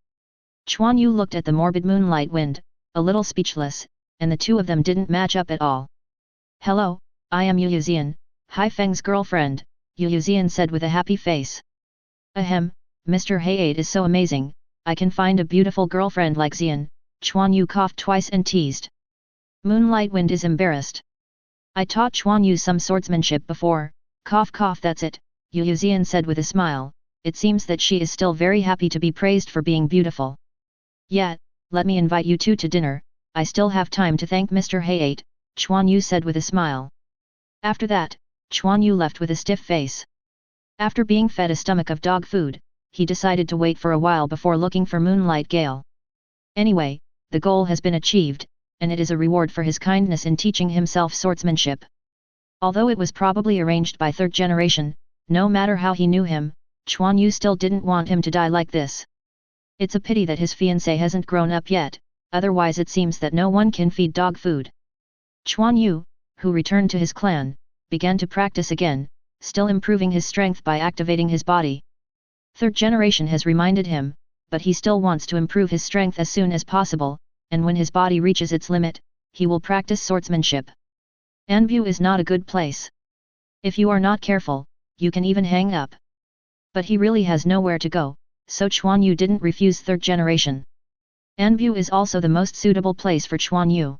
Quan Yu looked at the morbid Moonlight Wind, a little speechless, and the two of them didn't match up at all. Hello, I am Yu Xian, Hai Feng's girlfriend, Yu Xian said with a happy face. Ahem, Mr. Hayate is so amazing, I can find a beautiful girlfriend like Xian, Quan Yu coughed twice and teased. Moonlight Wind is embarrassed. I taught Quan Yu some swordsmanship before, cough cough, that's it, Yu Xian said with a smile, it seems that she is still very happy to be praised for being beautiful. Yeah, let me invite you two to dinner, I still have time to thank Mr. Hayate, Quan Yu said with a smile. After that, Quan Yu left with a stiff face. After being fed a stomach of dog food, he decided to wait for a while before looking for Moonlight Gale. Anyway, the goal has been achieved, and it is a reward for his kindness in teaching himself swordsmanship. Although it was probably arranged by third generation, no matter how he knew him, Quan Yu still didn't want him to die like this. It's a pity that his fiancée hasn't grown up yet, otherwise it seems that no one can feed dog food. Quan Yu, who returned to his clan, began to practice again, still improving his strength by activating his body. Third generation has reminded him, but he still wants to improve his strength as soon as possible, and when his body reaches its limit, he will practice swordsmanship. Anbu is not a good place. If you are not careful, you can even hang up. But he really has nowhere to go, so Quan Yu didn't refuse third generation. Anbu is also the most suitable place for Quan Yu.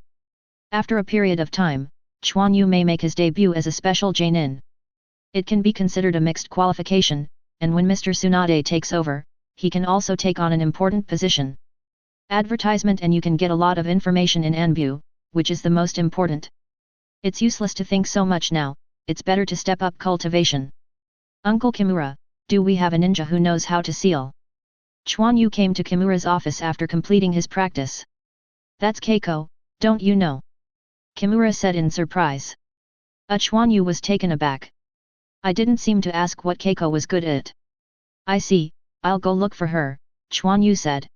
After a period of time, Quan Yu may make his debut as a special Jainin. It can be considered a mixed qualification, and when Mr. Tsunade takes over, he can also take on an important position. Advertisement, and you can get a lot of information in Anbu, which is the most important. It's useless to think so much now, it's better to step up cultivation. Uncle Kimura, do we have a ninja who knows how to seal? Quan Yu came to Kimura's office after completing his practice. That's Keiko, don't you know? Kimura said in surprise. Quan Yu was taken aback. I didn't seem to ask what Keiko was good at. I see, I'll go look for her, Quan Yu said.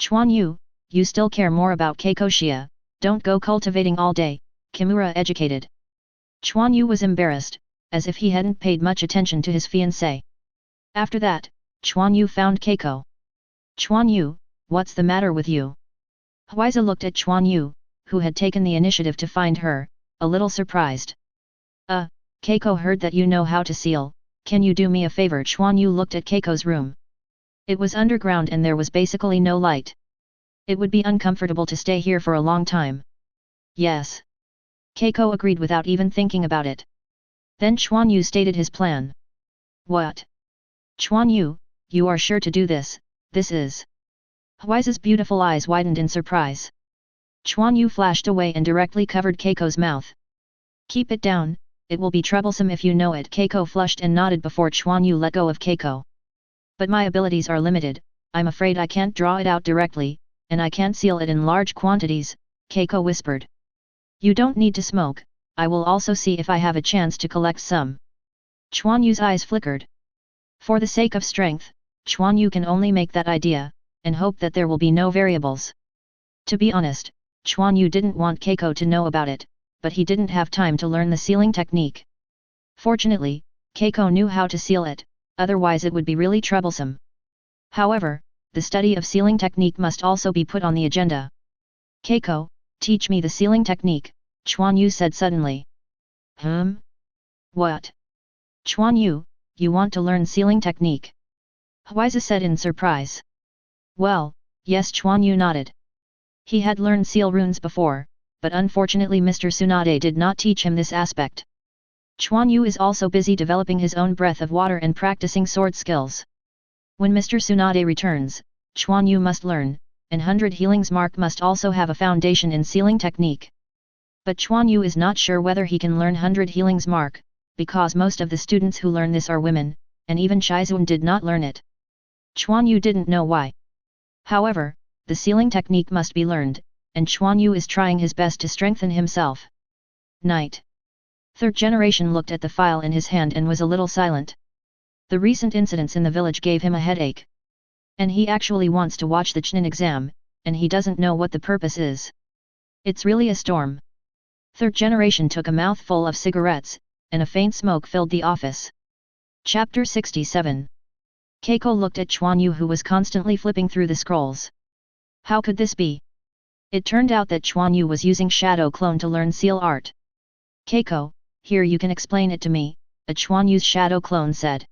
Quan Yu, you still care more about Keiko Xia, don't go cultivating all day, Kimura educated. Quan Yu was embarrassed, as if he hadn't paid much attention to his fiancée. After that, Quan Yu found Keiko. Quan Yu, what's the matter with you? Huiza looked at Quan Yu, who had taken the initiative to find her, a little surprised. Keiko heard that you know how to seal, can you do me a favor? Quan Yu looked at Keiko's room. It was underground and there was basically no light. It would be uncomfortable to stay here for a long time. Yes. Keiko agreed without even thinking about it. Then Quan Yu stated his plan. What? Quan Yu, you are sure to do this, this is... Huiza's beautiful eyes widened in surprise. Quan Yu flashed away and directly covered Keiko's mouth. Keep it down, it will be troublesome if you know it. Keiko flushed and nodded before Quan Yu let go of Keiko. But my abilities are limited, I'm afraid I can't draw it out directly, and I can't seal it in large quantities, Keiko whispered. You don't need to smoke, I will also see if I have a chance to collect some. Quan Yu's eyes flickered. For the sake of strength, Quan Yu can only make that idea, and hope that there will be no variables. To be honest, Quan Yu didn't want Kekkei to know about it, but he didn't have time to learn the sealing technique. Fortunately, Kekkei knew how to seal it, otherwise it would be really troublesome. However, the study of sealing technique must also be put on the agenda. Kekkei, teach me the sealing technique, Quan Yu said suddenly. What? Quan Yu, you want to learn sealing technique? Huiza said in surprise. Well, yes, Quan Yu nodded. He had learned seal runes before, but unfortunately Mr. Tsunade did not teach him this aspect. Quan Yu is also busy developing his own breath of water and practicing sword skills. When Mr. Tsunade returns, Quan Yu must learn, and 100 Healings Mark must also have a foundation in sealing technique. But Quan Yu is not sure whether he can learn 100 Healings Mark, because most of the students who learn this are women, and even Shizun did not learn it. Quan Yu didn't know why. However, the sealing technique must be learned, and Quan Yu is trying his best to strengthen himself. Night. Third generation looked at the file in his hand and was a little silent. The recent incidents in the village gave him a headache. And he actually wants to watch the Chunin exam, and he doesn't know what the purpose is. It's really a storm. Third generation took a mouthful of cigarettes, and a faint smoke filled the office. Chapter 67. Kekkei looked at Quan Yu, who was constantly flipping through the scrolls. How could this be? It turned out that Quan Yu was using Shadow Clone to learn seal art. Kekkei, here you can explain it to me, a Quan Yu's Shadow Clone said.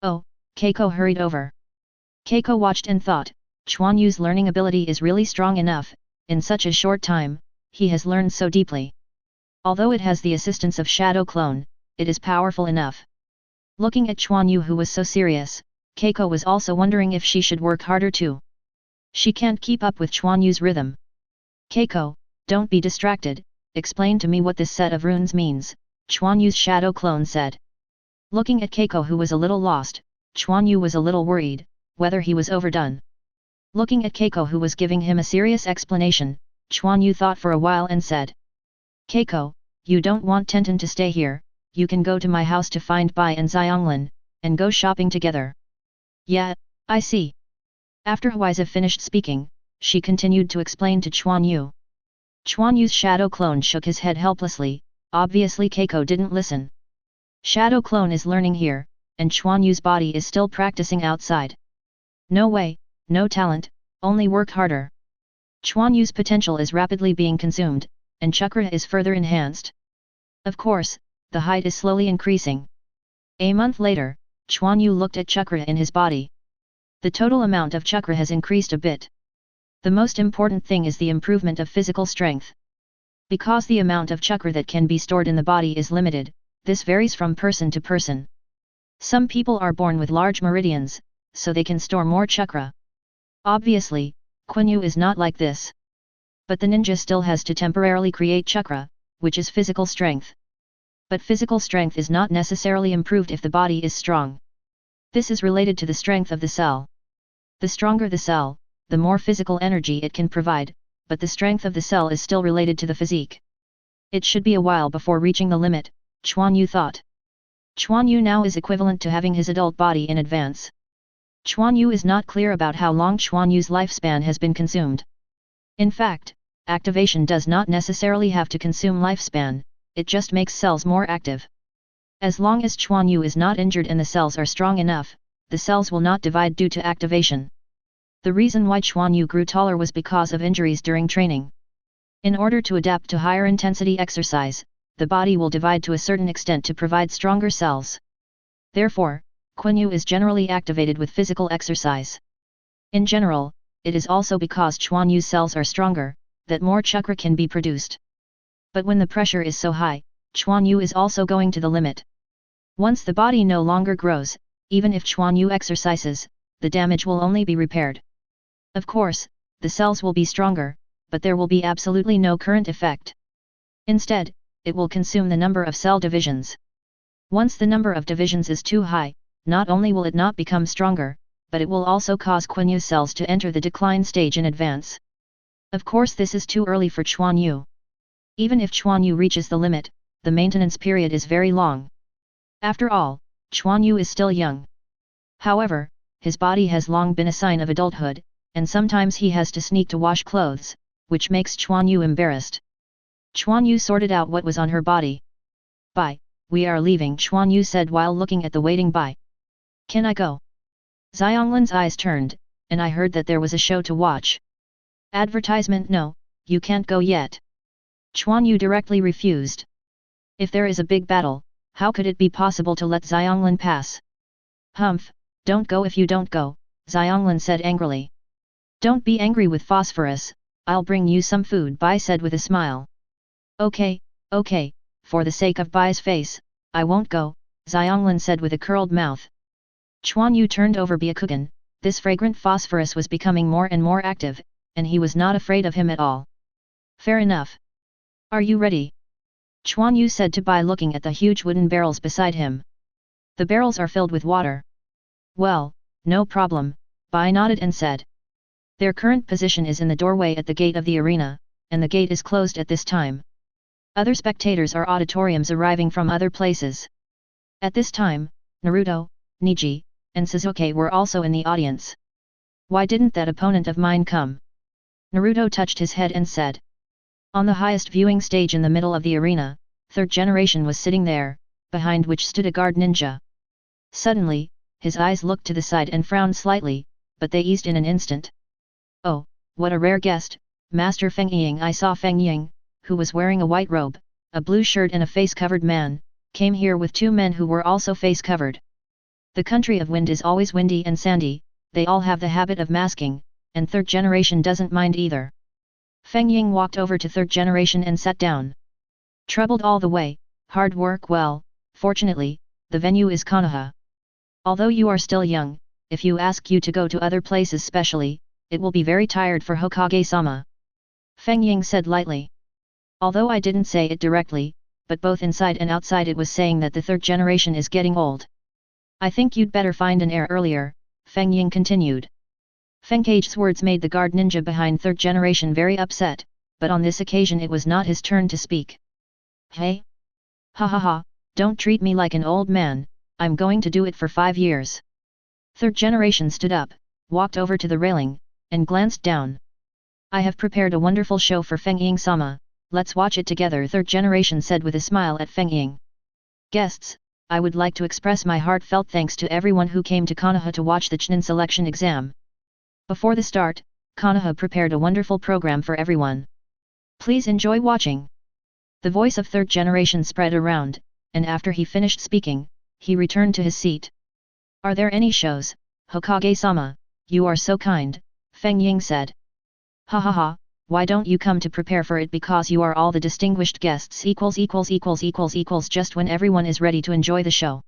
Oh, Kekkei hurried over. Kekkei watched and thought, Quan Yu's learning ability is really strong enough, in such a short time, he has learned so deeply. Although it has the assistance of Shadow Clone, it is powerful enough. Looking at Quan Yu, who was so serious, Kekkei was also wondering if she should work harder too. She can't keep up with Quan Yu's rhythm. Kekkei, don't be distracted, explain to me what this set of runes means, Quan Yu's Shadow Clone said. Looking at Kekkei, who was a little lost, Quan Yu was a little worried, whether he was overdone. Looking at Kekkei, who was giving him a serious explanation, Quan Yu thought for a while and said. Kekkei, you don't want Tenten to stay here, you can go to my house to find Bai and Xianglin, and go shopping together. Yeah, I see. After Huiza finished speaking, she continued to explain to Quan Yu. Quan Yu's Shadow Clone shook his head helplessly, obviously Kekkei didn't listen. Shadow Clone is learning here, and Quan Yu's body is still practicing outside. No way, no talent, only work harder. Quan Yu's potential is rapidly being consumed, and chakra is further enhanced. Of course, the height is slowly increasing. A month later, Quan Yu looked at chakra in his body. The total amount of chakra has increased a bit. The most important thing is the improvement of physical strength. Because the amount of chakra that can be stored in the body is limited, this varies from person to person. Some people are born with large meridians, so they can store more chakra. Obviously, Quan Yu is not like this. But the ninja still has to temporarily create chakra, which is physical strength. But physical strength is not necessarily improved if the body is strong. This is related to the strength of the cell. The stronger the cell, the more physical energy it can provide, but the strength of the cell is still related to the physique. It should be a while before reaching the limit, Quan Yu thought. Quan Yu now is equivalent to having his adult body in advance. Quan Yu is not clear about how long Quan Yu's lifespan has been consumed. In fact, activation does not necessarily have to consume lifespan, it just makes cells more active. As long as Quan Yu is not injured and the cells are strong enough, the cells will not divide due to activation. The reason why Quan Yu grew taller was because of injuries during training. In order to adapt to higher intensity exercise, the body will divide to a certain extent to provide stronger cells. Therefore, Quan Yu is generally activated with physical exercise. In general, it is also because Quan Yu's cells are stronger, that more chakra can be produced. But when the pressure is so high, Quan Yu is also going to the limit. Once the body no longer grows, even if Quan Yu exercises, the damage will only be repaired. Of course, the cells will be stronger, but there will be absolutely no current effect. Instead, it will consume the number of cell divisions. Once the number of divisions is too high, not only will it not become stronger, but it will also cause Quan Yu's cells to enter the decline stage in advance. Of course this is too early for Quan Yu. Even if Quan Yu reaches the limit, the maintenance period is very long. After all, Quan Yu is still young. However, his body has long been a sign of adulthood, and sometimes he has to sneak to wash clothes, which makes Quan Yu embarrassed. Quan Yu sorted out what was on her body. "Bye, we are leaving," Quan Yu said while looking at the waiting Bai. "Can I go?" Xianglin's eyes turned, and I heard that there was a show to watch. Advertisement? No, you can't go yet. Quan Yu directly refused. If there is a big battle, how could it be possible to let Xianglin pass? "Humph, don't go if you don't go," Xianglin said angrily. "Don't be angry with Phosphorus, I'll bring you some food," Bai said with a smile. Okay, for the sake of Bai's face, I won't go," Xianglin said with a curled mouth. Quan Yu turned over Byakugan. This fragrant Phosphorus was becoming more and more active, and he was not afraid of him at all. "Fair enough. Are you ready?" Quan Yu said to Bai, looking at the huge wooden barrels beside him. "The barrels are filled with water." "Well, no problem," Bai nodded and said. Their current position is in the doorway at the gate of the arena, and the gate is closed at this time. Other spectators are auditoriums arriving from other places. At this time, Naruto, Niji, and Sasuke were also in the audience. "Why didn't that opponent of mine come?" Naruto touched his head and said. On the highest viewing stage in the middle of the arena, third generation was sitting there, behind which stood a guard ninja. Suddenly, his eyes looked to the side and frowned slightly, but they eased in an instant. "Oh, what a rare guest, Master Feng Ying." I saw Feng Ying, who was wearing a white robe, a blue shirt and a face-covered man, came here with two men who were also face-covered. The country of wind is always windy and sandy, they all have the habit of masking, and third generation doesn't mind either. Feng Ying walked over to third generation and sat down. "Troubled all the way, hard work. Well, fortunately, the venue is Konoha. Although you are still young, if you ask you to go to other places specially, it will be very tired for Hokage-sama," Feng Ying said lightly. Although I didn't say it directly, but both inside and outside it was saying that the third generation is getting old. "I think you'd better find an heir earlier," Feng Ying continued. Feng Cage's words made the guard ninja behind third generation very upset, but on this occasion it was not his turn to speak. "Hey? Ha ha ha, don't treat me like an old man, I'm going to do it for 5 years." Third generation stood up, walked over to the railing, and glanced down. "I have prepared a wonderful show for Feng Ying-sama, let's watch it together," third generation said with a smile at Feng Ying. "Guests, I would like to express my heartfelt thanks to everyone who came to Konoha to watch the Chunin selection exam. Before the start, Konoha prepared a wonderful program for everyone. Please enjoy watching." The voice of third generation spread around, and after he finished speaking, he returned to his seat. "Are there any shows, Hokage-sama? You are so kind," Feng Ying said. "Ha ha ha, why don't you come to prepare for it? Because you are all the distinguished guests just when everyone is ready to enjoy the show.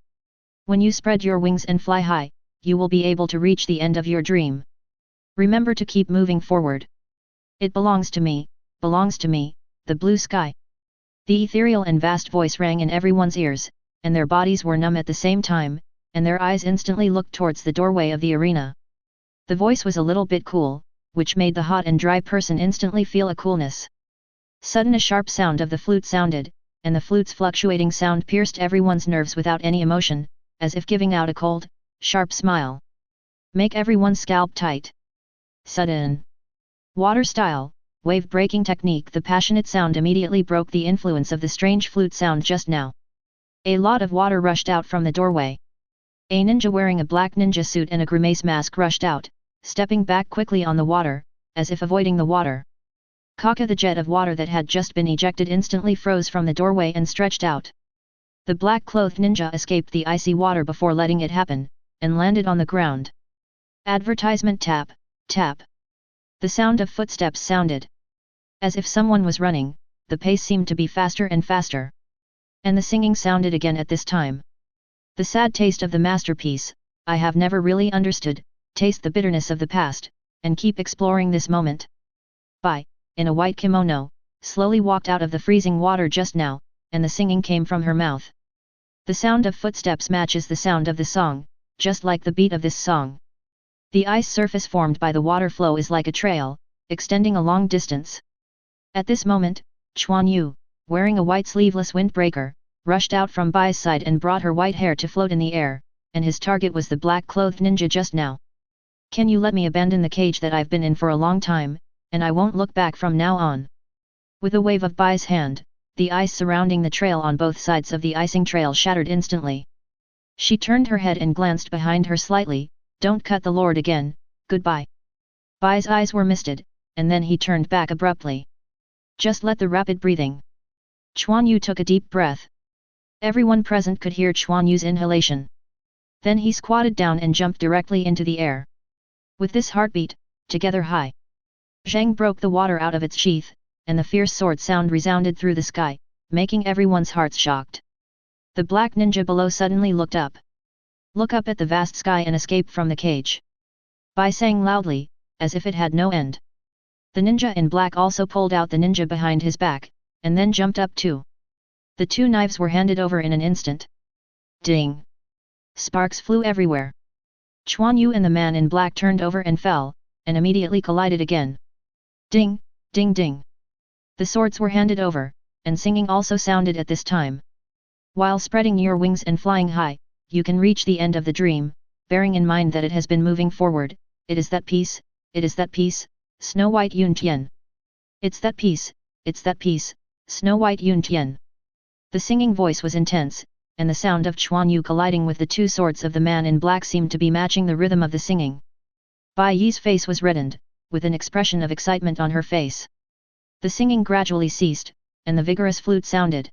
When you spread your wings and fly high, you will be able to reach the end of your dream. Remember to keep moving forward. It belongs to me, the blue sky." The ethereal and vast voice rang in everyone's ears, and their bodies were numb at the same time, and their eyes instantly looked towards the doorway of the arena. The voice was a little bit cool, which made the hot and dry person instantly feel a coolness. Sudden a sharp sound of the flute sounded, and the flute's fluctuating sound pierced everyone's nerves without any emotion, as if giving out a cold, sharp smile. "Make everyone's scalp tight." Sudden water style, wave-breaking technique. The passionate sound immediately broke the influence of the strange flute sound just now. A lot of water rushed out from the doorway. A ninja wearing a black ninja suit and a grimace mask rushed out, stepping back quickly on the water, as if avoiding the water. Kaka, the jet of water that had just been ejected, instantly froze from the doorway and stretched out. The black-clothed ninja escaped the icy water before letting it happen, and landed on the ground. Advertisement tap, tap. The sound of footsteps sounded. As if someone was running, the pace seemed to be faster and faster. And the singing sounded again at this time. "The sad taste of the masterpiece, I have never really understood, taste the bitterness of the past, and keep exploring this moment." Bai, in a white kimono, slowly walked out of the freezing water just now, and the singing came from her mouth. The sound of footsteps matches the sound of the song, just like the beat of this song. The ice surface formed by the water flow is like a trail, extending a long distance. At this moment, Quan Yu, wearing a white sleeveless windbreaker, rushed out from Bai's side and brought her white hair to float in the air, and his target was the black-clothed ninja just now. Can you let me abandon the cage that I've been in for a long time, and I won't look back from now on? With a wave of Bai's hand, the ice surrounding the trail on both sides of the icing trail shattered instantly. She turned her head and glanced behind her slightly. Don't cut the lord again, goodbye. Bai's eyes were misted, and then he turned back abruptly. Just let the rapid breathing. Quan Yu took a deep breath. Everyone present could hear Quan Yu's inhalation. Then he squatted down and jumped directly into the air. With this heartbeat, together high. Zhang broke the water out of its sheath, and the fierce sword sound resounded through the sky, making everyone's hearts shocked. The black ninja below suddenly looked up. Look up at the vast sky and escape from the cage. Bai sang loudly, as if it had no end. The ninja in black also pulled out the ninja behind his back, and then jumped up too. The two knives were handed over in an instant. Ding! Sparks flew everywhere. Quan Yu and the man in black turned over and fell, and immediately collided again. Ding, ding ding. The swords were handed over, and singing also sounded at this time. While spreading your wings and flying high, you can reach the end of the dream, bearing in mind that it has been moving forward. It is that peace, it is that peace, Snow White Yun Tian. It's that peace, Snow White Yun Tian. The singing voice was intense, and the sound of Quan Yu colliding with the two swords of the man in black seemed to be matching the rhythm of the singing. Bai Yi's face was reddened, with an expression of excitement on her face. The singing gradually ceased, and the vigorous flute sounded.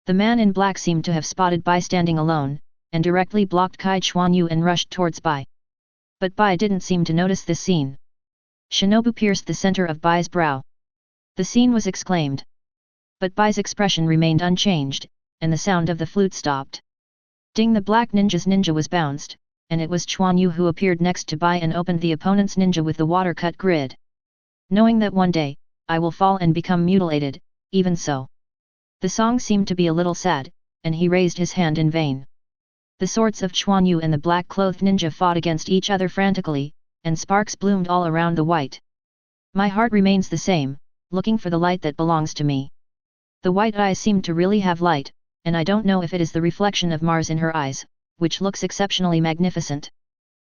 The man in black seemed to have spotted Bai standing alone, and directly blocked Quan Yu and rushed towards Bai. But Bai didn't seem to notice this scene. Shinobu pierced the center of Bai's brow. The scene was exclaimed. But Bai's expression remained unchanged, and the sound of the flute stopped. Ding! The black ninja's ninja was bounced, and it was Quan Yu who appeared next to Bai and opened the opponent's ninja with the water-cut grid. Knowing that one day, I will fall and become mutilated, even so. The song seemed to be a little sad, and he raised his hand in vain. The swords of Quan Yu and the black-clothed ninja fought against each other frantically, and sparks bloomed all around the white. My heart remains the same, looking for the light that belongs to me. The white eyes seem to really have light, and I don't know if it is the reflection of Mars in her eyes, which looks exceptionally magnificent.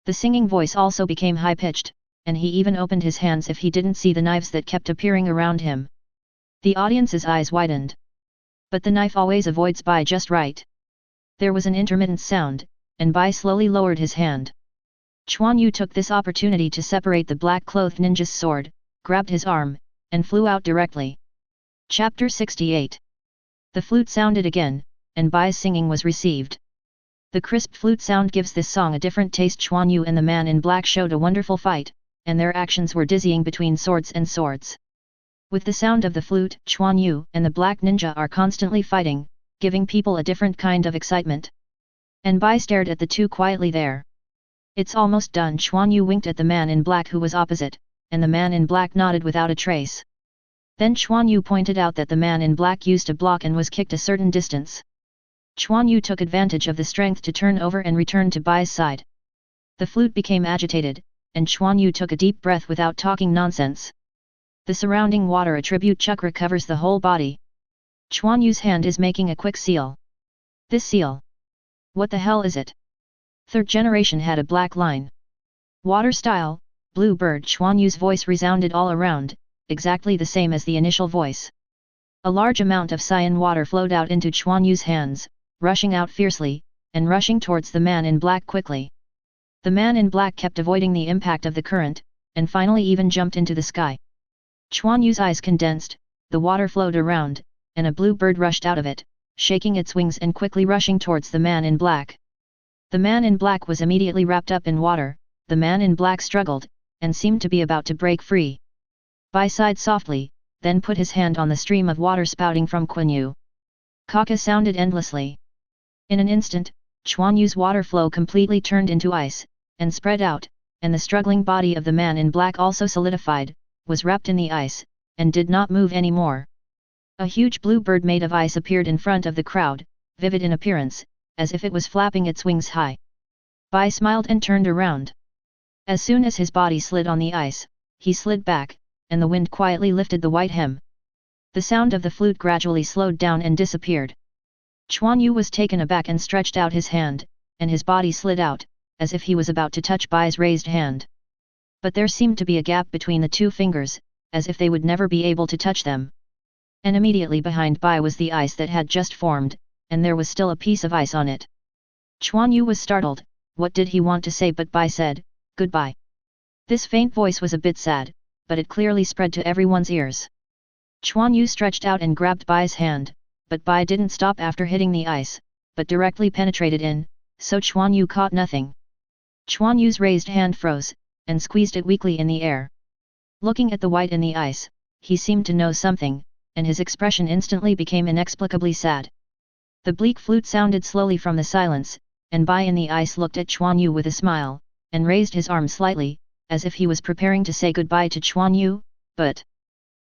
The singing voice also became high-pitched, and he even opened his hands if he didn't see the knives that kept appearing around him. The audience's eyes widened. But the knife always avoids Bai just right. There was an intermittent sound, and Bai slowly lowered his hand. Quan Yu took this opportunity to separate the black-clothed ninja's sword, grabbed his arm, and flew out directly. Chapter 68. The flute sounded again, and Bai's singing was received. The crisp flute sound gives this song a different taste. Quan Yu and the man in black showed a wonderful fight, and their actions were dizzying between swords and swords. With the sound of the flute, Quan Yu and the black ninja are constantly fighting, giving people a different kind of excitement. And Bai stared at the two quietly there. It's almost done. Quan Yu winked at the man in black who was opposite, and the man in black nodded without a trace. Then Quan Yu pointed out that the man in black used a block and was kicked a certain distance. Quan Yu took advantage of the strength to turn over and return to Bai's side. The flute became agitated, and Quan Yu took a deep breath without talking nonsense. The surrounding water attribute chakra covers the whole body. Quan Yu's hand is making a quick seal. This seal. What the hell is it? Third generation had a black line. Water style, blue bird. Quan Yu's voice resounded all around, exactly the same as the initial voice. A large amount of cyan water flowed out into Quan Yu's hands, rushing out fiercely, and rushing towards the man in black quickly. The man in black kept avoiding the impact of the current, and finally even jumped into the sky. Quan Yu's eyes condensed, the water flowed around, and a blue bird rushed out of it, shaking its wings and quickly rushing towards the man in black. The man in black was immediately wrapped up in water. The man in black struggled, and seemed to be about to break free. Bai sighed softly, then put his hand on the stream of water spouting from Quan Yu. Kaka sounded endlessly. In an instant, Quan Yu's water flow completely turned into ice, and spread out, and the struggling body of the man in black also solidified, was wrapped in the ice, and did not move anymore. A huge blue bird made of ice appeared in front of the crowd, vivid in appearance, as if it was flapping its wings high. Bai smiled and turned around. As soon as his body slid on the ice, he slid back, and the wind quietly lifted the white hem. The sound of the flute gradually slowed down and disappeared. Quan Yu was taken aback and stretched out his hand, and his body slid out, as if he was about to touch Bai's raised hand. But there seemed to be a gap between the two fingers, as if they would never be able to touch them. And immediately behind Bai was the ice that had just formed, and there was still a piece of ice on it. Quan Yu was startled. What did he want to say, but Bai said, "Goodbye." This faint voice was a bit sad, but it clearly spread to everyone's ears. Quan Yu stretched out and grabbed Bai's hand, but Bai didn't stop after hitting the ice, but directly penetrated in, so Quan Yu caught nothing. Quan Yu's raised hand froze, and squeezed it weakly in the air. Looking at the white in the ice, he seemed to know something, and his expression instantly became inexplicably sad. The bleak flute sounded slowly from the silence, and Bai in the ice looked at Quan Yu with a smile, and raised his arm slightly, as if he was preparing to say goodbye to Quan Yu, but...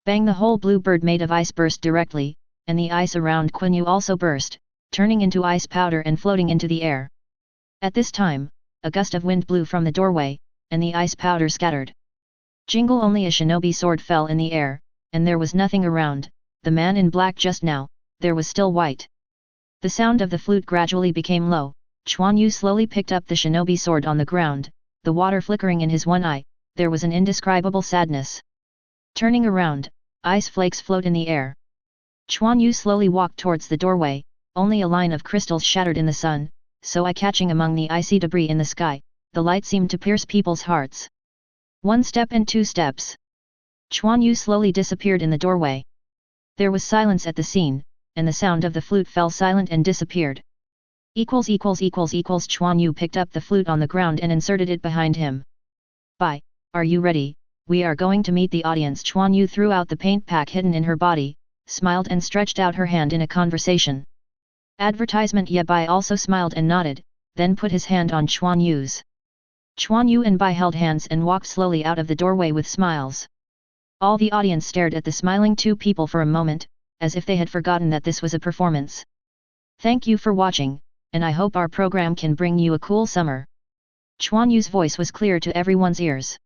Bang! The whole blue bird made of ice burst directly, and the ice around Quan Yu also burst, turning into ice powder and floating into the air. At this time, a gust of wind blew from the doorway, and the ice powder scattered. Jingle! Only a shinobi sword fell in the air, and there was nothing around. The man in black just now, there was still white. The sound of the flute gradually became low. Quan Yu slowly picked up the shinobi sword on the ground, the water flickering in his one eye. There was an indescribable sadness. Turning around, ice flakes float in the air. Quan Yu slowly walked towards the doorway, only a line of crystals shattered in the sun, so eye-catching among the icy debris in the sky. The light seemed to pierce people's hearts. 1 step and 2 steps. Quan Yu slowly disappeared in the doorway. There was silence at the scene, and the sound of the flute fell silent and disappeared. Quan Yu picked up the flute on the ground and inserted it behind him. Bai, are you ready? We are going to meet the audience. Quan Yu threw out the paint pack hidden in her body, smiled and stretched out her hand in a conversation. Advertisement. Yeah. Bai also smiled and nodded, then put his hand on Quan Yu's. Quan Yu and Bai held hands and walked slowly out of the doorway with smiles. All the audience stared at the smiling two people for a moment, as if they had forgotten that this was a performance. Thank you for watching, and I hope our program can bring you a cool summer. Quan Yu's voice was clear to everyone's ears.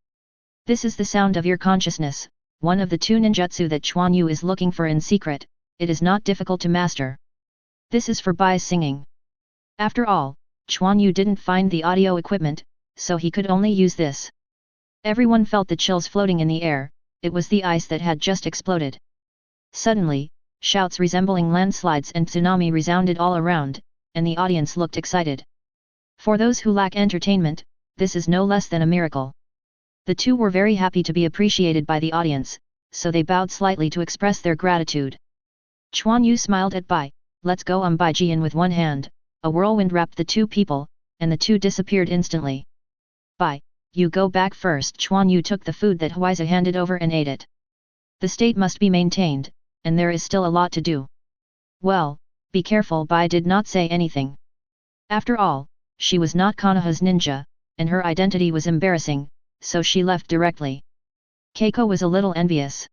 This is the sound of your consciousness, one of the 2 ninjutsu that Quan Yu is looking for in secret. It is not difficult to master. This is for Bai's singing. After all, Quan Yu didn't find the audio equipment, so he could only use this. Everyone felt the chills floating in the air. It was the ice that had just exploded. Suddenly, shouts resembling landslides and tsunami resounded all around, and the audience looked excited. For those who lack entertainment, this is no less than a miracle. The two were very happy to be appreciated by the audience, so they bowed slightly to express their gratitude. Quan Yu smiled at Bai. Let's go. Bai Jian with one hand, a whirlwind wrapped the two people, and the two disappeared instantly. Bai, you go back first. Quan Yu took the food that Huiza handed over and ate it. The state must be maintained, and there is still a lot to do. Well, be careful. Bai did not say anything. After all, she was not Konoha's ninja, and her identity was embarrassing, so she left directly. Keiko was a little envious.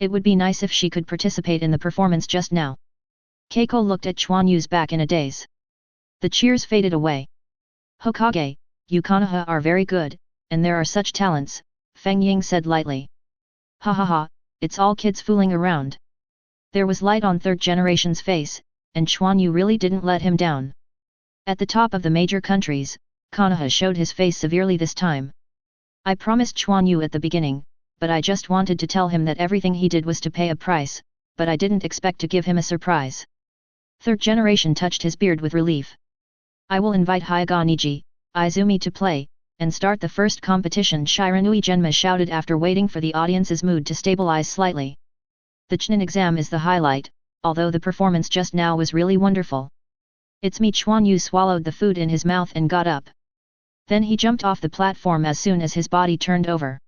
It would be nice if she could participate in the performance just now. Keiko looked at Quan Yu's back in a daze. The cheers faded away. Hokage, you Konoha are very good, and there are such talents, Feng Ying said lightly. Ha ha ha, it's all kids fooling around. There was light on third generation's face, and Quan Yu really didn't let him down. At the top of the major countries, Konoha showed his face severely this time. I promised Quan Yu at the beginning, but I just wanted to tell him that everything he did was to pay a price, but I didn't expect to give him a surprise. Third generation touched his beard with relief. I will invite Hyuga Niji, Izumi to play, and start the first competition. Shiranui Genma shouted after waiting for the audience's mood to stabilize slightly. The Chunin exam is the highlight, although the performance just now was really wonderful. It's me. Quan Yu swallowed the food in his mouth and got up. Then he jumped off the platform as soon as his body turned over.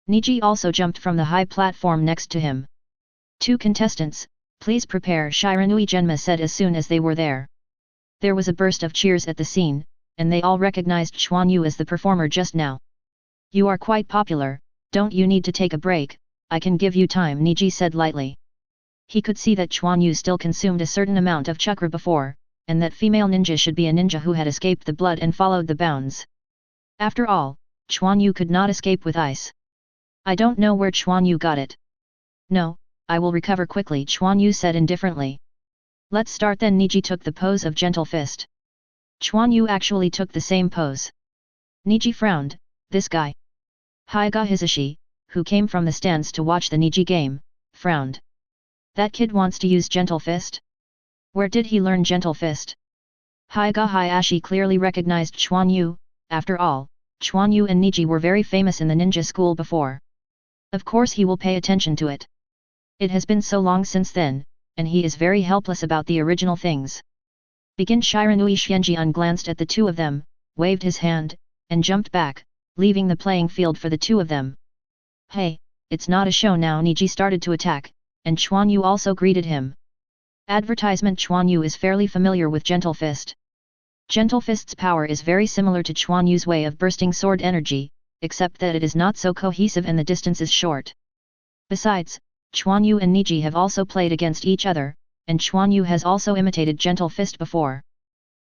Niji also jumped from the high platform next to him. 2 contestants, please prepare. Shiranui Genma said as soon as they were there. There was a burst of cheers at the scene, and they all recognized Quan Yu as the performer just now. You are quite popular, don't you need to take a break? I can give you time, Niji said lightly. He could see that Quan Yu still consumed a certain amount of chakra before, and that female ninja should be a ninja who had escaped the blood and followed the bounds. After all, Quan Yu could not escape with ice. I don't know where Quan Yu got it. No, I will recover quickly, Quan Yu said indifferently. Let's start then. Niji took the pose of gentle fist. Quan Yu actually took the same pose. Niji frowned. This guy, Haiga Hisashi, who came from the stands to watch the Niji game, frowned. That kid wants to use gentle fist? Where did he learn gentle fist? Haiga Hayashi clearly recognized Quan Yu. After all, Quan Yu and Niji were very famous in the ninja school before. Of course he will pay attention to it. It has been so long since then, and he is very helpless about the original things. Begin. Shiranui Xianjian glanced at the two of them, waved his hand, and jumped back, leaving the playing field for the two of them. Hey, it's not a show now. Niji started to attack, and Quan Yu also greeted him. Advertisement. Quan Yu is fairly familiar with gentle fist. Gentle fist's power is very similar to Quan Yu's way of bursting sword energy, except that it is not so cohesive and the distance is short. Besides, Quan Yu and Niji have also played against each other, and Quan Yu has also imitated gentle fist before.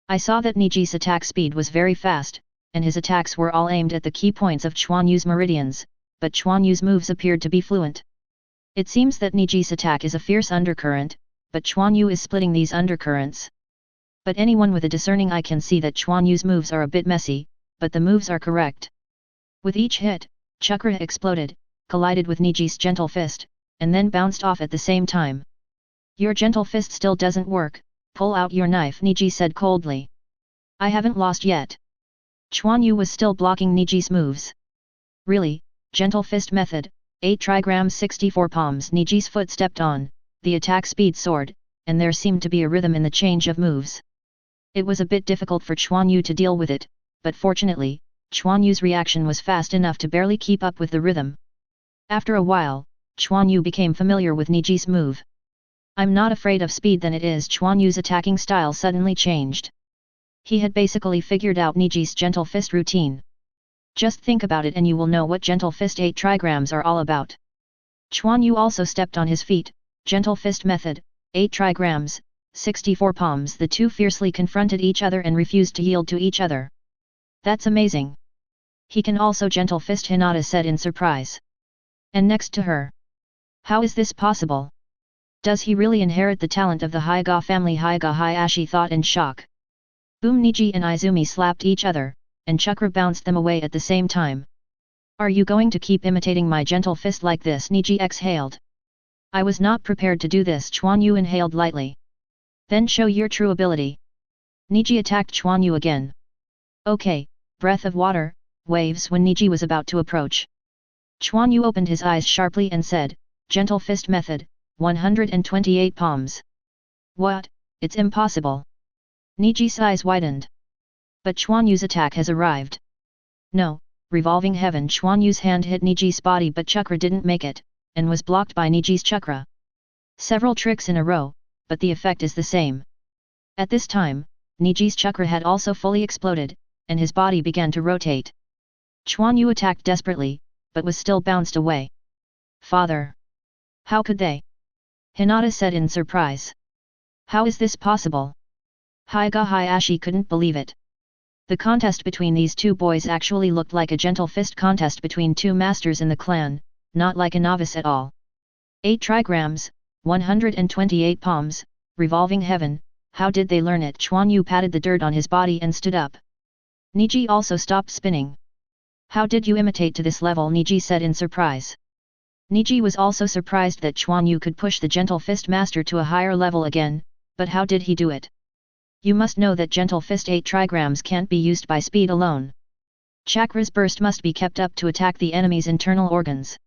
I saw that Niji's attack speed was very fast, and his attacks were all aimed at the key points of Quan Yu's meridians, but Quan Yu's moves appeared to be fluent. It seems that Niji's attack is a fierce undercurrent, but Quan Yu is splitting these undercurrents. But anyone with a discerning eye can see that Quan Yu's moves are a bit messy, but the moves are correct. With each hit, chakra exploded, collided with Niji's gentle fist, and then bounced off at the same time. Your gentle fist still doesn't work, pull out your knife, Niji said coldly. I haven't lost yet. Quan Yu was still blocking Niji's moves. Really, gentle fist method, 8 trigrams 64 palms. Niji's foot stepped on, the attack speed soared, and there seemed to be a rhythm in the change of moves. It was a bit difficult for Quan Yu to deal with it, but fortunately, Quan Yu's reaction was fast enough to barely keep up with the rhythm. After a while, Quan Yu became familiar with Niji's move. I'm not afraid of speed. Then it is. Quan Yu's attacking style suddenly changed. He had basically figured out Niji's gentle fist routine. Just think about it and you will know what gentle fist 8 trigrams are all about. Quan Yu also stepped on his feet. Gentle fist method, 8 trigrams, 64 palms. The two fiercely confronted each other and refused to yield to each other. That's amazing. He can also gentle fist, Hinata said in surprise. And next to her. How is this possible? Does he really inherit the talent of the Haiga family? Haiga Hayashi thought in shock. Boom! Niji and Izumi slapped each other, and chakra bounced them away at the same time. Are you going to keep imitating my gentle fist like this? Niji exhaled. I was not prepared to do this. Quan Yu inhaled lightly. Then show your true ability. Niji attacked Quan Yu again. Okay, breath of water, waves. When Niji was about to approach, Quan Yu opened his eyes sharply and said, gentle fist method, 128 palms. What? It's impossible. Niji's eyes widened. But Quan Yu's attack has arrived. No, revolving heaven. Quan Yu's hand hit Niji's body but chakra didn't make it, and was blocked by Niji's chakra. Several tricks in a row, but the effect is the same. At this time, Niji's chakra had also fully exploded, and his body began to rotate. Quan Yu attacked desperately, but was still bounced away. Father! How could they? Hinata said in surprise. How is this possible? Haiga Hayashi couldn't believe it. The contest between these two boys actually looked like a gentle fist contest between two masters in the clan, not like a novice at all. 8 trigrams, 128 palms, revolving heaven, how did they learn it? Quan Yu patted the dirt on his body and stood up. Niji also stopped spinning. How did you imitate to this level? Niji said in surprise. Niji was also surprised that Quan Yu could push the gentle fist master to a higher level again, but how did he do it? You must know that gentle fist 8 trigrams can't be used by speed alone. Chakra's burst must be kept up to attack the enemy's internal organs.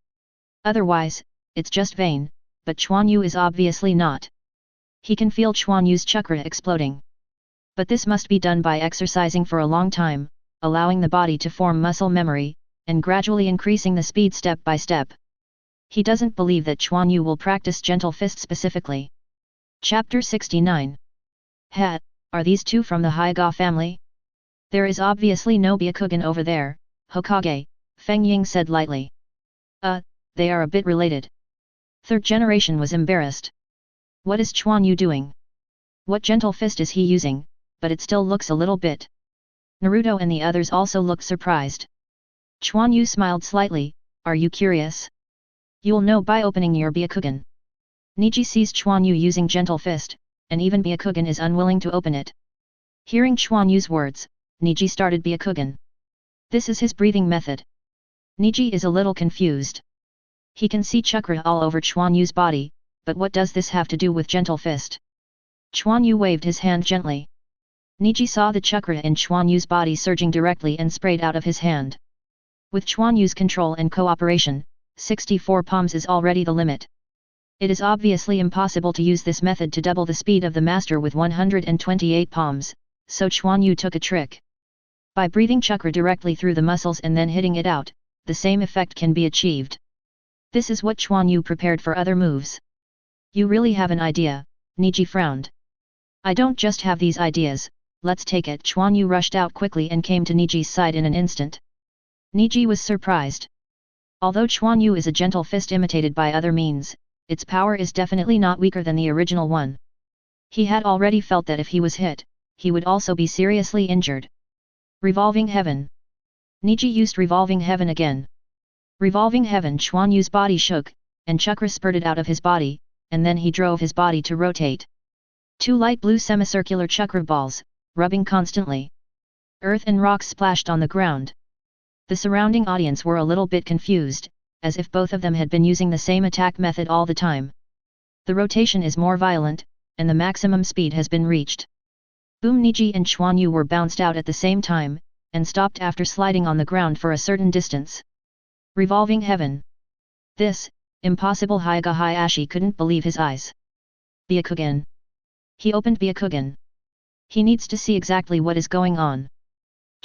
Otherwise, it's just vain, but Quan Yu is obviously not. He can feel Quan Yu's chakra exploding. But this must be done by exercising for a long time, allowing the body to form muscle memory, and gradually increasing the speed step by step. He doesn't believe that Quan Yu will practice gentle fist specifically. Chapter 69. Are these two from the Haiga family? There is obviously no Byakugan over there, Hokage, Feng Ying said lightly. They are a bit related. Third generation was embarrassed. What is Quan Yu doing? What gentle fist is he using? But it still looks a little bit. Naruto and the others also looked surprised. Quan Yu smiled slightly. Are you curious? You'll know by opening your Byakugan. Niji sees Quan Yu using gentle fist, and even Byakugan is unwilling to open it. Hearing Quan Yu's words, Niji started Byakugan. This is his breathing method. Niji is a little confused. He can see chakra all over Quan Yu's body, but what does this have to do with gentle fist? Quan Yu waved his hand gently. Niji saw the chakra in Quan Yu's body surging directly and sprayed out of his hand. With Quan Yu's control and cooperation, 64 palms is already the limit. It is obviously impossible to use this method to double the speed of the master with 128 palms, so Quan Yu took a trick. By breathing chakra directly through the muscles and then hitting it out, the same effect can be achieved. This is what Quan Yu prepared for other moves. You really have an idea, Niji frowned. I don't just have these ideas, let's take it. Quan Yu rushed out quickly and came to Niji's side in an instant. Niji was surprised. Although Quan Yu is a gentle fist imitated by other means, its power is definitely not weaker than the original one. He had already felt that if he was hit, he would also be seriously injured. Revolving Heaven. Niji used Revolving Heaven again. Revolving Heaven. Quan Yu's body shook, and chakra spurted out of his body, and then he drove his body to rotate. 2 light blue semicircular chakra balls, rubbing constantly. Earth and rocks splashed on the ground. The surrounding audience were a little bit confused, as if both of them had been using the same attack method all the time. The rotation is more violent, and the maximum speed has been reached. Boom! Niji and Quan Yu were bounced out at the same time, and stopped after sliding on the ground for a certain distance. Revolving Heaven. This, impossible. Hayashi couldn't believe his eyes. Byakugan. He opened Byakugan. He needs to see exactly what is going on.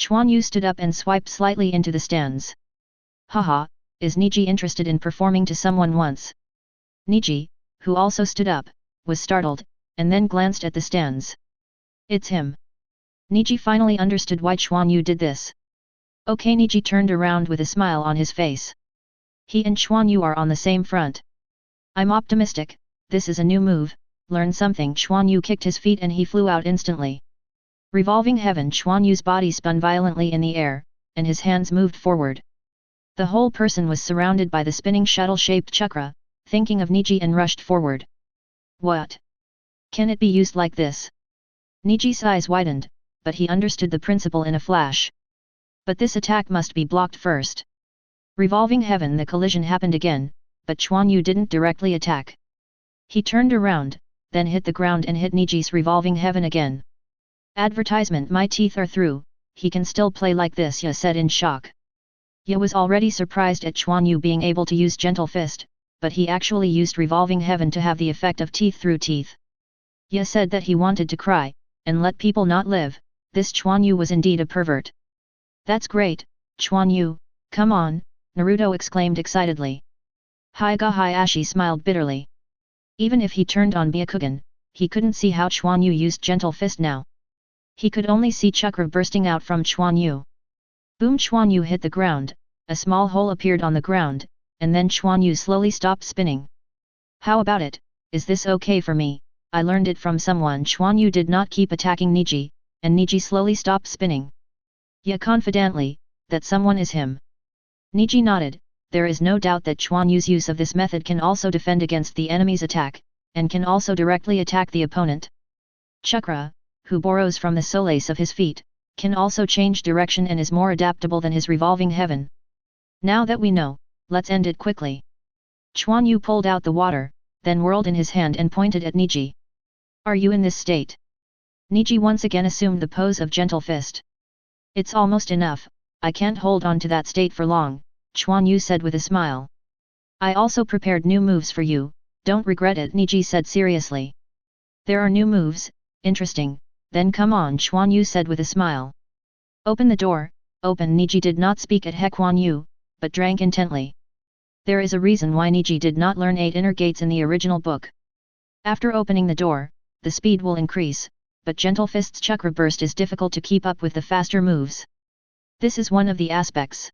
Quan Yu stood up and swiped slightly into the stands. Haha, is Niji interested in performing to someone once? Niji, who also stood up, was startled, and then glanced at the stands. It's him. Niji finally understood why Quan Yu did this. Okay, Niji turned around with a smile on his face. He and Quan Yu are on the same front. I'm optimistic, this is a new move, learn something. Quan Yu kicked his feet and he flew out instantly. Revolving Heaven. Quan Yu's body spun violently in the air, and his hands moved forward. The whole person was surrounded by the spinning shuttle-shaped chakra, thinking of Niji and rushed forward. What? Can it be used like this? Niji's eyes widened, but he understood the principle in a flash. But this attack must be blocked first. Revolving Heaven. The collision happened again, but Quan Yu didn't directly attack. He turned around, then hit the ground and hit Niji's Revolving Heaven again. Advertisement. My teeth are through, he can still play like this, Ya said in shock. Ya was already surprised at Quan Yu being able to use Gentle Fist, but he actually used Revolving Heaven to have the effect of teeth through teeth. Ya said that he wanted to cry, and let people not live. This Quan Yu was indeed a pervert. That's great, Quan Yu, come on, Naruto exclaimed excitedly. Hayashi smiled bitterly. Even if he turned on Byakugan, he couldn't see how Quan Yu used Gentle Fist now. He could only see chakra bursting out from Quan Yu. Boom! Quan Yu hit the ground, a small hole appeared on the ground, and then Quan Yu slowly stopped spinning. How about it, is this okay for me? I learned it from someone. Quan Yu did not keep attacking Niji, and Niji slowly stopped spinning. Yeah, confidently, that someone is him. Niji nodded. There is no doubt that Quan Yu's use of this method can also defend against the enemy's attack, and can also directly attack the opponent. Chakra, who borrows from the solace of his feet, can also change direction and is more adaptable than his Revolving Heaven. Now that we know, let's end it quickly. Quan Yu pulled out the water, then whirled in his hand and pointed at Niji. Are you in this state? Niji once again assumed the pose of Gentle Fist. It's almost enough, I can't hold on to that state for long, Quan Yu said with a smile. I also prepared new moves for you, don't regret it, Niji said seriously. There are new moves, interesting, then come on, Quan Yu said with a smile. Open the door, open. Niji did not speak at Quan Yu, but drank intently. There is a reason why Niji did not learn 8 inner gates in the original book. After opening the door, the speed will increase, but Gentle Fist's chakra burst is difficult to keep up with the faster moves. This is one of the aspects.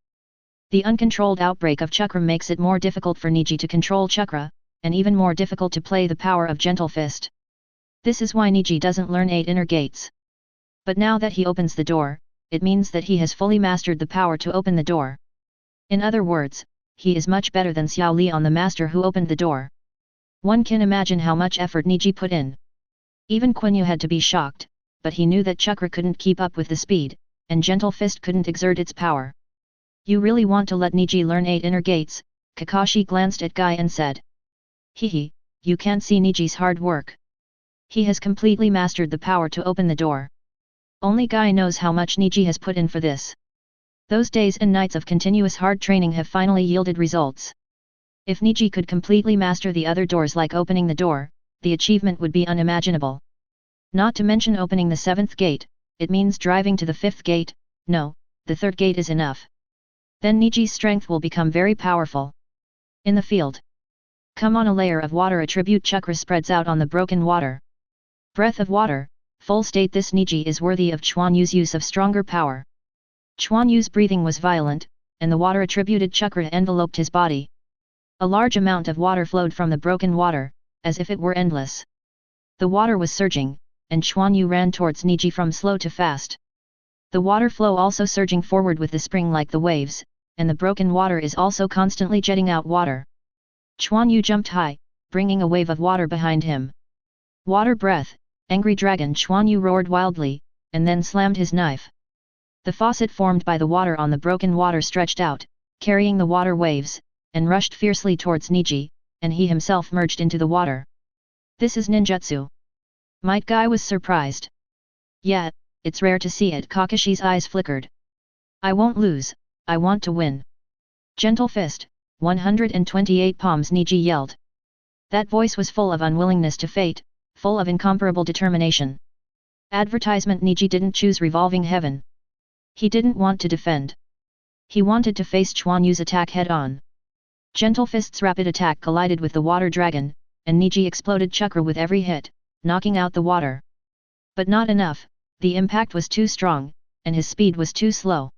The uncontrolled outbreak of chakra makes it more difficult for Niji to control chakra, and even more difficult to play the power of Gentle Fist. This is why Niji doesn't learn 8 inner gates. But now that he opens the door, it means that he has fully mastered the power to open the door. In other words, he is much better than Xiao Li on the master who opened the door. One can imagine how much effort Niji put in. Even Quan Yu had to be shocked, but he knew that chakra couldn't keep up with the speed, and gentle fist couldn't exert its power. You really want to let Niji learn 8 inner gates? Kakashi glanced at Guy and said. Hehe, you can't see Niji's hard work. He has completely mastered the power to open the door. Only Guy knows how much Niji has put in for this. Those days and nights of continuous hard training have finally yielded results. If Niji could completely master the other doors like opening the door, the achievement would be unimaginable. Not to mention opening the 7th gate, it means driving to the 5th gate. No, the 3rd gate is enough. Then Niji's strength will become very powerful. In the field. Come on, a layer of water attribute chakra spreads out on the broken water. Breath of water, full state. This Niji is worthy of Quan Yu's use of stronger power. Quan Yu's breathing was violent, and the water attributed chakra enveloped his body. A large amount of water flowed from the broken water, as if it were endless. The water was surging, and Quan Yu ran towards Niji from slow to fast. The water flow also surging forward with the spring like the waves, and the broken water is also constantly jetting out water. Quan Yu jumped high, bringing a wave of water behind him. Water breath, angry dragon! Quan Yu roared wildly, and then slammed his knife. The faucet formed by the water on the broken water stretched out, carrying the water waves, and rushed fiercely towards Niji, and he himself merged into the water. This is ninjutsu. Might Guy was surprised. Yeah, it's rare to see it. Kakashi's eyes flickered. I won't lose, I want to win. Gentle fist, 128 palms, Niji yelled. That voice was full of unwillingness to fate, full of incomparable determination. Advertisement. Niji didn't choose revolving heaven. He didn't want to defend. He wanted to face Quan Yu's attack head-on. Gentle fist's rapid attack collided with the water dragon, and Niji exploded chakra with every hit, knocking out the water. But not enough, the impact was too strong, and his speed was too slow.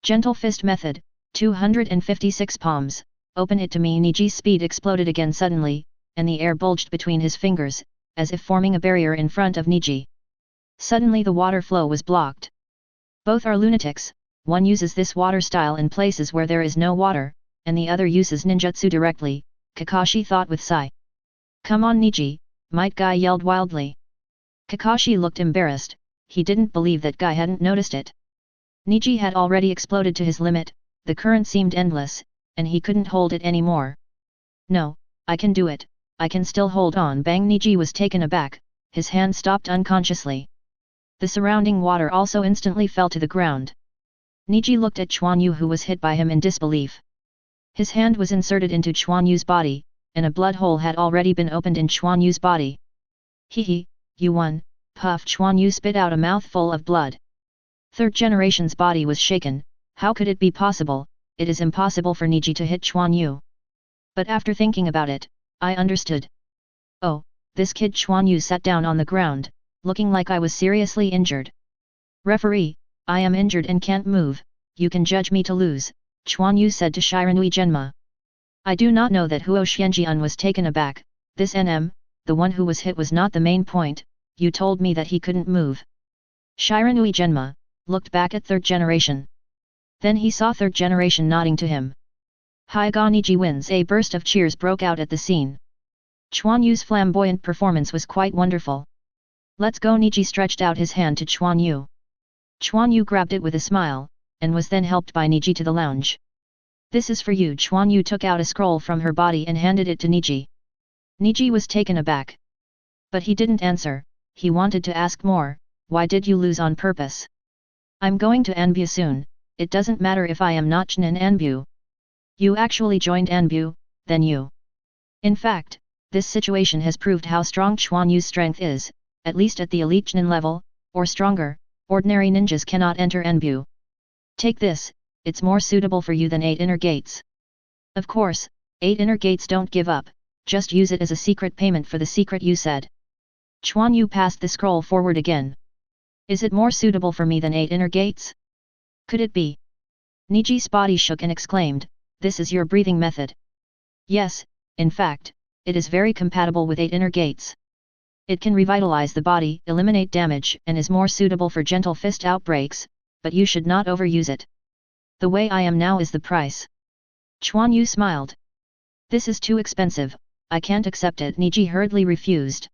Gentle fist method, 256 palms, open it to me. Niji's speed exploded again suddenly, and the air bulged between his fingers, as if forming a barrier in front of Niji. Suddenly the water flow was blocked. Both are lunatics, one uses this water style in places where there is no water, and the other uses ninjutsu directly, Kakashi thought with sigh. Come on Niji, Might Guy yelled wildly. Kakashi looked embarrassed, he didn't believe that Guy hadn't noticed it. Niji had already exploded to his limit, the current seemed endless, and he couldn't hold it anymore. No, I can do it, I can still hold on. Bang! Niji was taken aback, his hand stopped unconsciously. The surrounding water also instantly fell to the ground. Niji looked at Quan Yu, who was hit by him, in disbelief. His hand was inserted into Quan Yu's body, and a blood hole had already been opened in Quan Yu's body. Hehe, you won, puff! Quan Yu spit out a mouthful of blood. Third generation's body was shaken. How could it be possible? It is impossible for Niji to hit Quan Yu. But after thinking about it, I understood. Oh, this kid! Quan Yu sat down on the ground, looking like I was seriously injured. Referee, I am injured and can't move, you can judge me to lose, Quan Yu said to Shiranui Genma. I do not know that Huo Xianjian was taken aback. This NM, the one who was hit, was not the main point. You told me that he couldn't move. Shiranui Genma looked back at third generation. Then he saw third generation nodding to him. Haiga Niji wins! A burst of cheers broke out at the scene. Quan Yu's flamboyant performance was quite wonderful. Let's go! Niji stretched out his hand to Quan Yu. Quan Yu grabbed it with a smile, and was then helped by Niji to the lounge. This is for you. Quan Yu took out a scroll from her body and handed it to Niji. Niji was taken aback. But he didn't answer, he wanted to ask more. Why did you lose on purpose? I'm going to Anbu soon, it doesn't matter if I am not Chunin Anbu. You actually joined Anbu, then you. In fact, this situation has proved how strong Quan Yu's strength is, at least at the elite Chunin level, or stronger. Ordinary ninjas cannot enter Anbu. Take this, it's more suitable for you than 8 inner gates. Of course, 8 inner gates don't give up, just use it as a secret payment for the secret you said. Quan Yu passed the scroll forward again. Is it more suitable for me than 8 inner gates? Could it be? Niji's body shook and exclaimed, this is your breathing method. Yes, in fact, it is very compatible with 8 inner gates. It can revitalize the body, eliminate damage, and is more suitable for gentle fist outbreaks, but you should not overuse it. The way I am now is the price. Quan Yu smiled. This is too expensive, I can't accept it, Niji hurriedly refused.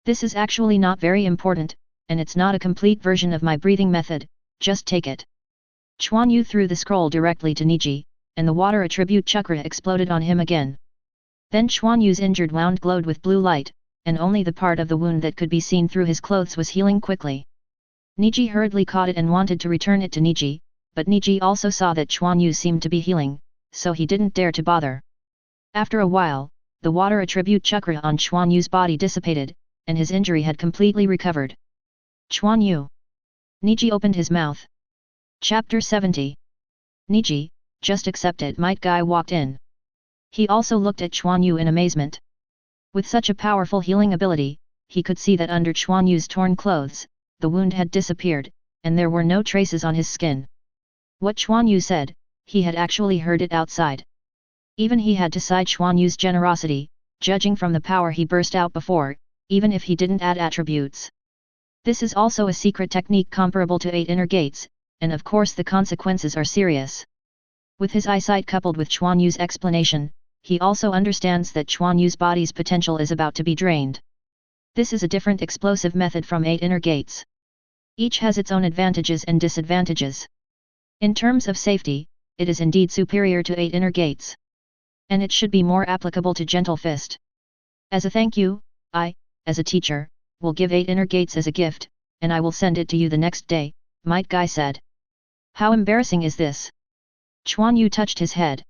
This is actually not very important, and it's not a complete version of my breathing method, just take it. Quan Yu threw the scroll directly to Niji, and the water attribute chakra exploded on him again. Then Quan Yu's injured wound glowed with blue light, and only the part of the wound that could be seen through his clothes was healing quickly. Niji hurriedly caught it and wanted to return it to Niji, but Niji also saw that Quan Yu seemed to be healing, so he didn't dare to bother. After a while, the water attribute chakra on Quan Yu's body dissipated, and his injury had completely recovered. Quan Yu. Niji opened his mouth. Chapter 70. Niji, just accept it. Might Guy walked in. He also looked at Quan Yu in amazement. With such a powerful healing ability, he could see that under Quan Yu's torn clothes, the wound had disappeared, and there were no traces on his skin. What Quan Yu said, he had actually heard it outside. Even he had to cite Quan Yu's generosity, judging from the power he burst out before, even if he didn't add attributes. This is also a secret technique comparable to 8 inner gates, and of course the consequences are serious. With his eyesight coupled with Quan Yu's explanation, he also understands that Quan Yu's body's potential is about to be drained. This is a different explosive method from 8 inner gates. Each has its own advantages and disadvantages. In terms of safety, it is indeed superior to 8 inner gates. And it should be more applicable to Gentle Fist. As a thank you, I, as a teacher, will give 8 inner gates as a gift, and I will send it to you the next day, Might Guy said. How embarrassing is this? Quan Yu touched his head.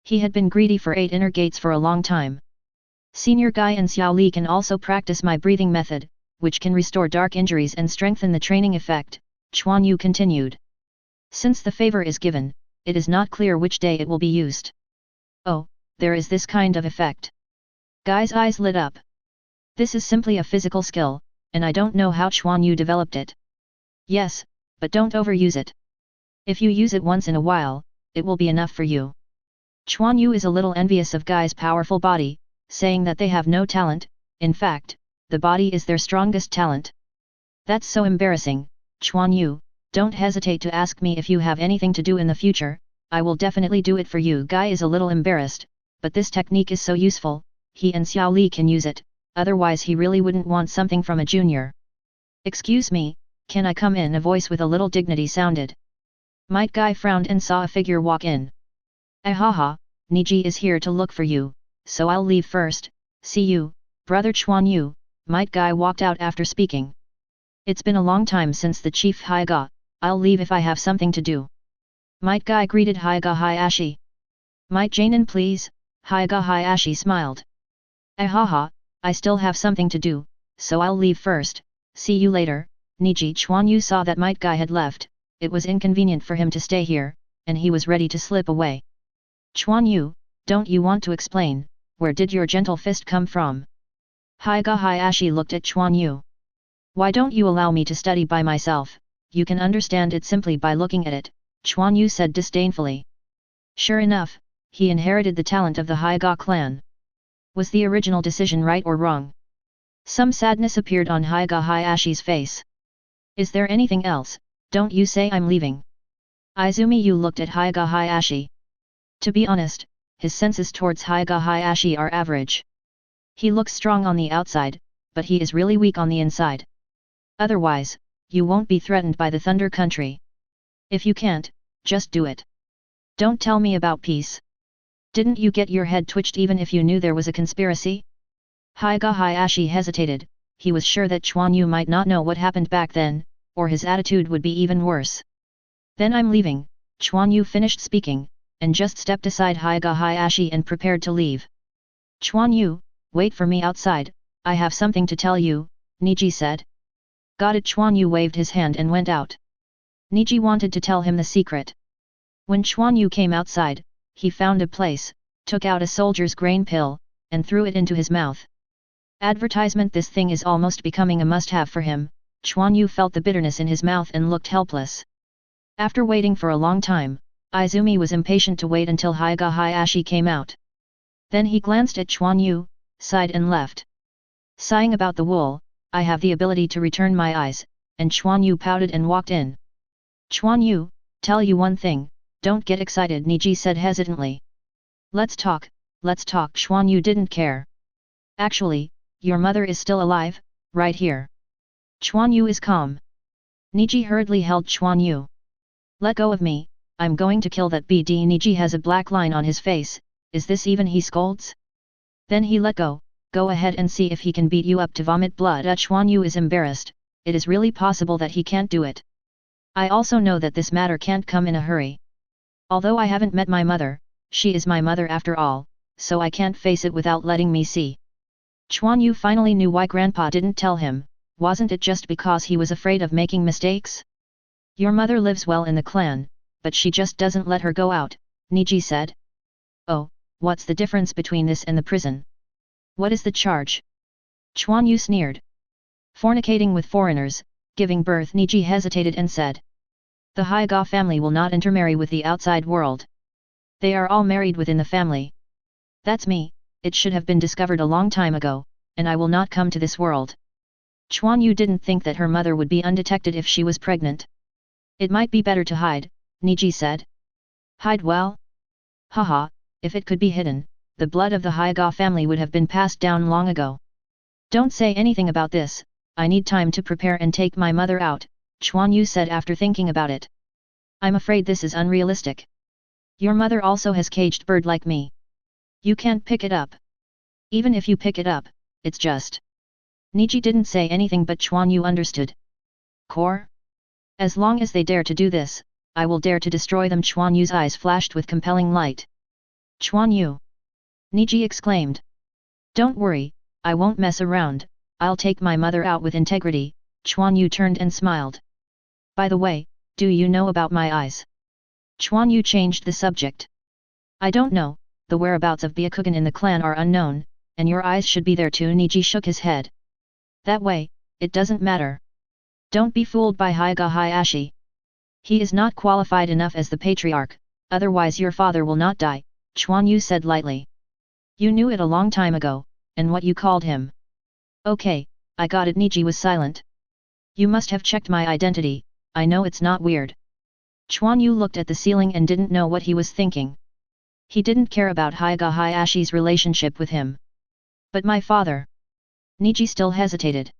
He had been greedy for 8 inner gates for a long time. Senior Guy and Xiao Li can also practice my breathing method, which can restore dark injuries and strengthen the training effect, Quan Yu continued. Since the favor is given, it is not clear which day it will be used. Oh, there is this kind of effect. Guy's eyes lit up. This is simply a physical skill, and I don't know how Quan Yu developed it. Yes, but don't overuse it. If you use it once in a while, it will be enough for you. Quan Yu is a little envious of Guy's powerful body, saying that they have no talent. In fact, the body is their strongest talent. That's so embarrassing, Quan Yu, don't hesitate to ask me if you have anything to do in the future, I will definitely do it for you. Guy is a little embarrassed, but this technique is so useful, he and Xiao Li can use it, otherwise he really wouldn't want something from a junior. Excuse me, can I come in? A voice with a little dignity sounded. Might Guy frowned and saw a figure walk in. Ahaha, Niji is here to look for you, so I'll leave first, see you, brother Quan Yu, Might Guy walked out after speaking. It's been a long time since the chief Haiga, I'll leave if I have something to do. Might Guy greeted Haiga Hayashi. Might Janin please, Haiga Hayashi smiled. Ahaha, I still have something to do, so I'll leave first, see you later, Niji. Quan Yu saw that Might Guy had left, it was inconvenient for him to stay here, and he was ready to slip away. Quan Yu, don't you want to explain, where did your gentle fist come from? Haiga Hayashi looked at Quan Yu. Why don't you allow me to study by myself, you can understand it simply by looking at it, Quan Yu said disdainfully. Sure enough, he inherited the talent of the Haiga clan. Was the original decision right or wrong? Some sadness appeared on Haiga Hayashi's face. Is there anything else? Don't you say I'm leaving. Izumi Yu looked at Haiga Hayashi. To be honest, his senses towards Haiga Hayashi are average. He looks strong on the outside, but he is really weak on the inside. Otherwise, you won't be threatened by the Thunder Country. If you can't, just do it. Don't tell me about peace. Didn't you get your head twitched even if you knew there was a conspiracy? Haiga Hayashi hesitated, he was sure that Quan Yu might not know what happened back then, or his attitude would be even worse. Then I'm leaving, Quan Yu finished speaking, and just stepped aside Haiga Hayashi and prepared to leave. Quan Yu, wait for me outside, I have something to tell you, Niji said. Got it. Quan Yu waved his hand and went out. Niji wanted to tell him the secret. When Quan Yu came outside, he found a place, took out a soldier's grain pill, and threw it into his mouth. Advertisement. This thing is almost becoming a must-have for him. Quan Yu felt the bitterness in his mouth and looked helpless. After waiting for a long time, Izumi was impatient to wait until Haiga Hayashi came out. Then he glanced at Quan Yu, sighed and left. Sighing about the wool, I have the ability to return my eyes, and Quan Yu pouted and walked in. Quan Yu, tell you one thing, don't get excited, Niji said hesitantly. Let's talk, let's talk. Quan Yu didn't care. Actually, your mother is still alive, right here. Quan Yu is calm. Niji hurriedly held Quan Yu. Let go of me, I'm going to kill that BD. Niji has a black line on his face, is this even he scolds? Then he let go ahead and see if he can beat you up to vomit blood. Quan Yu is embarrassed, it is really possible that he can't do it. I also know that this matter can't come in a hurry. Although I haven't met my mother, she is my mother after all, so I can't face it without letting me see. Quan Yu finally knew why Grandpa didn't tell him, wasn't it just because he was afraid of making mistakes? Your mother lives well in the clan, but she just doesn't let her go out, Niji said. Oh, what's the difference between this and the prison? What is the charge? Quan Yu sneered. Fornicating with foreigners, giving birth. Niji hesitated and said. The Hyga family will not intermarry with the outside world. They are all married within the family. That's me, it should have been discovered a long time ago, and I will not come to this world. Quan Yu didn't think that her mother would be undetected if she was pregnant. It might be better to hide, Niji said. Hide well? Haha, if it could be hidden, the blood of the Hyga family would have been passed down long ago. Don't say anything about this, I need time to prepare and take my mother out, Quan Yu said after thinking about it. I'm afraid this is unrealistic. Your mother also has caged bird like me. You can't pick it up. Even if you pick it up, it's just. Niji didn't say anything but Quan Yu understood. Core? As long as they dare to do this, I will dare to destroy them. Quan Yu's eyes flashed with compelling light. Quan Yu! Niji exclaimed. Don't worry, I won't mess around, I'll take my mother out with integrity. Quan Yu turned and smiled. By the way, do you know about my eyes? Quan Yu changed the subject. I don't know, the whereabouts of Byakugan in the clan are unknown, and your eyes should be there too. Niji shook his head. That way, it doesn't matter. Don't be fooled by Hyga Hayashi. He is not qualified enough as the patriarch, otherwise your father will not die, Quan Yu said lightly. You knew it a long time ago, and what you called him. Okay, I got it. Niji was silent. You must have checked my identity, I know it's not weird. Quan Yu looked at the ceiling and didn't know what he was thinking. He didn't care about Hyga Hayashi's relationship with him. But my father. Niji still hesitated.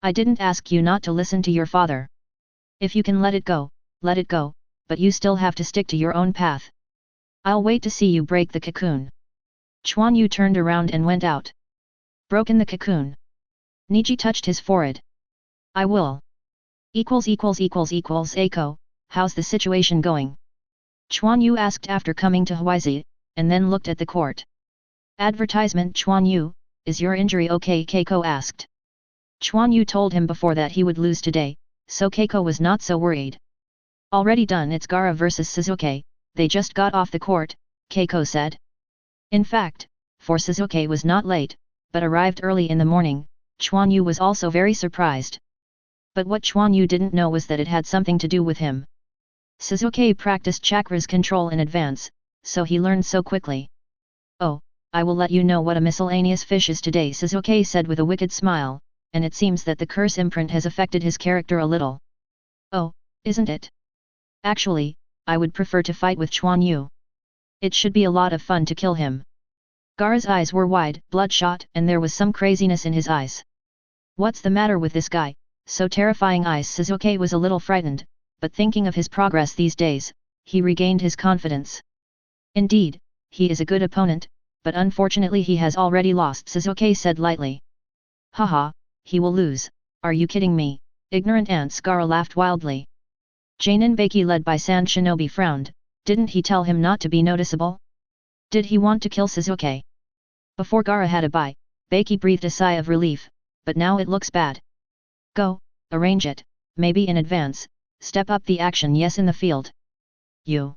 I didn't ask you not to listen to your father. If you can let it go, but you still have to stick to your own path. I'll wait to see you break the cocoon. Quan Yu turned around and went out. Broken the cocoon. Niji touched his forehead. I will. Eiko, how's the situation going? Quan Yu asked after coming to Huizi, and then looked at the court. Advertisement. Quan Yu, is your injury okay? Keiko asked. Quan Yu told him before that he would lose today, so Keiko was not so worried. Already done. It's Gaara versus Suzuki, they just got off the court, Keiko said. In fact, for Suzuki was not late, but arrived early in the morning. Quan Yu was also very surprised. But what Quan Yu didn't know was that it had something to do with him. Suzuki practiced chakra's control in advance, so he learned so quickly. Oh, I will let you know what a miscellaneous fish is today, Suzuki said with a wicked smile, and it seems that the curse imprint has affected his character a little. Oh, isn't it? Actually, I would prefer to fight with Quan Yu. It should be a lot of fun to kill him. Gaara's eyes were wide, bloodshot, and there was some craziness in his eyes. What's the matter with this guy, so terrifying eyes? Suzuki was a little frightened, but thinking of his progress these days, he regained his confidence. Indeed, he is a good opponent, but unfortunately he has already lost, Suzuki said lightly. Haha, he will lose, are you kidding me, ignorant ants? Gaara laughed wildly. Jainin Baki led by Sand Shinobi frowned, didn't he tell him not to be noticeable? Did he want to kill Suzuki? Before Gaara had a bite, Baki breathed a sigh of relief, but now it looks bad. Go, arrange it, maybe in advance, step up the action. Yes, in the field. You.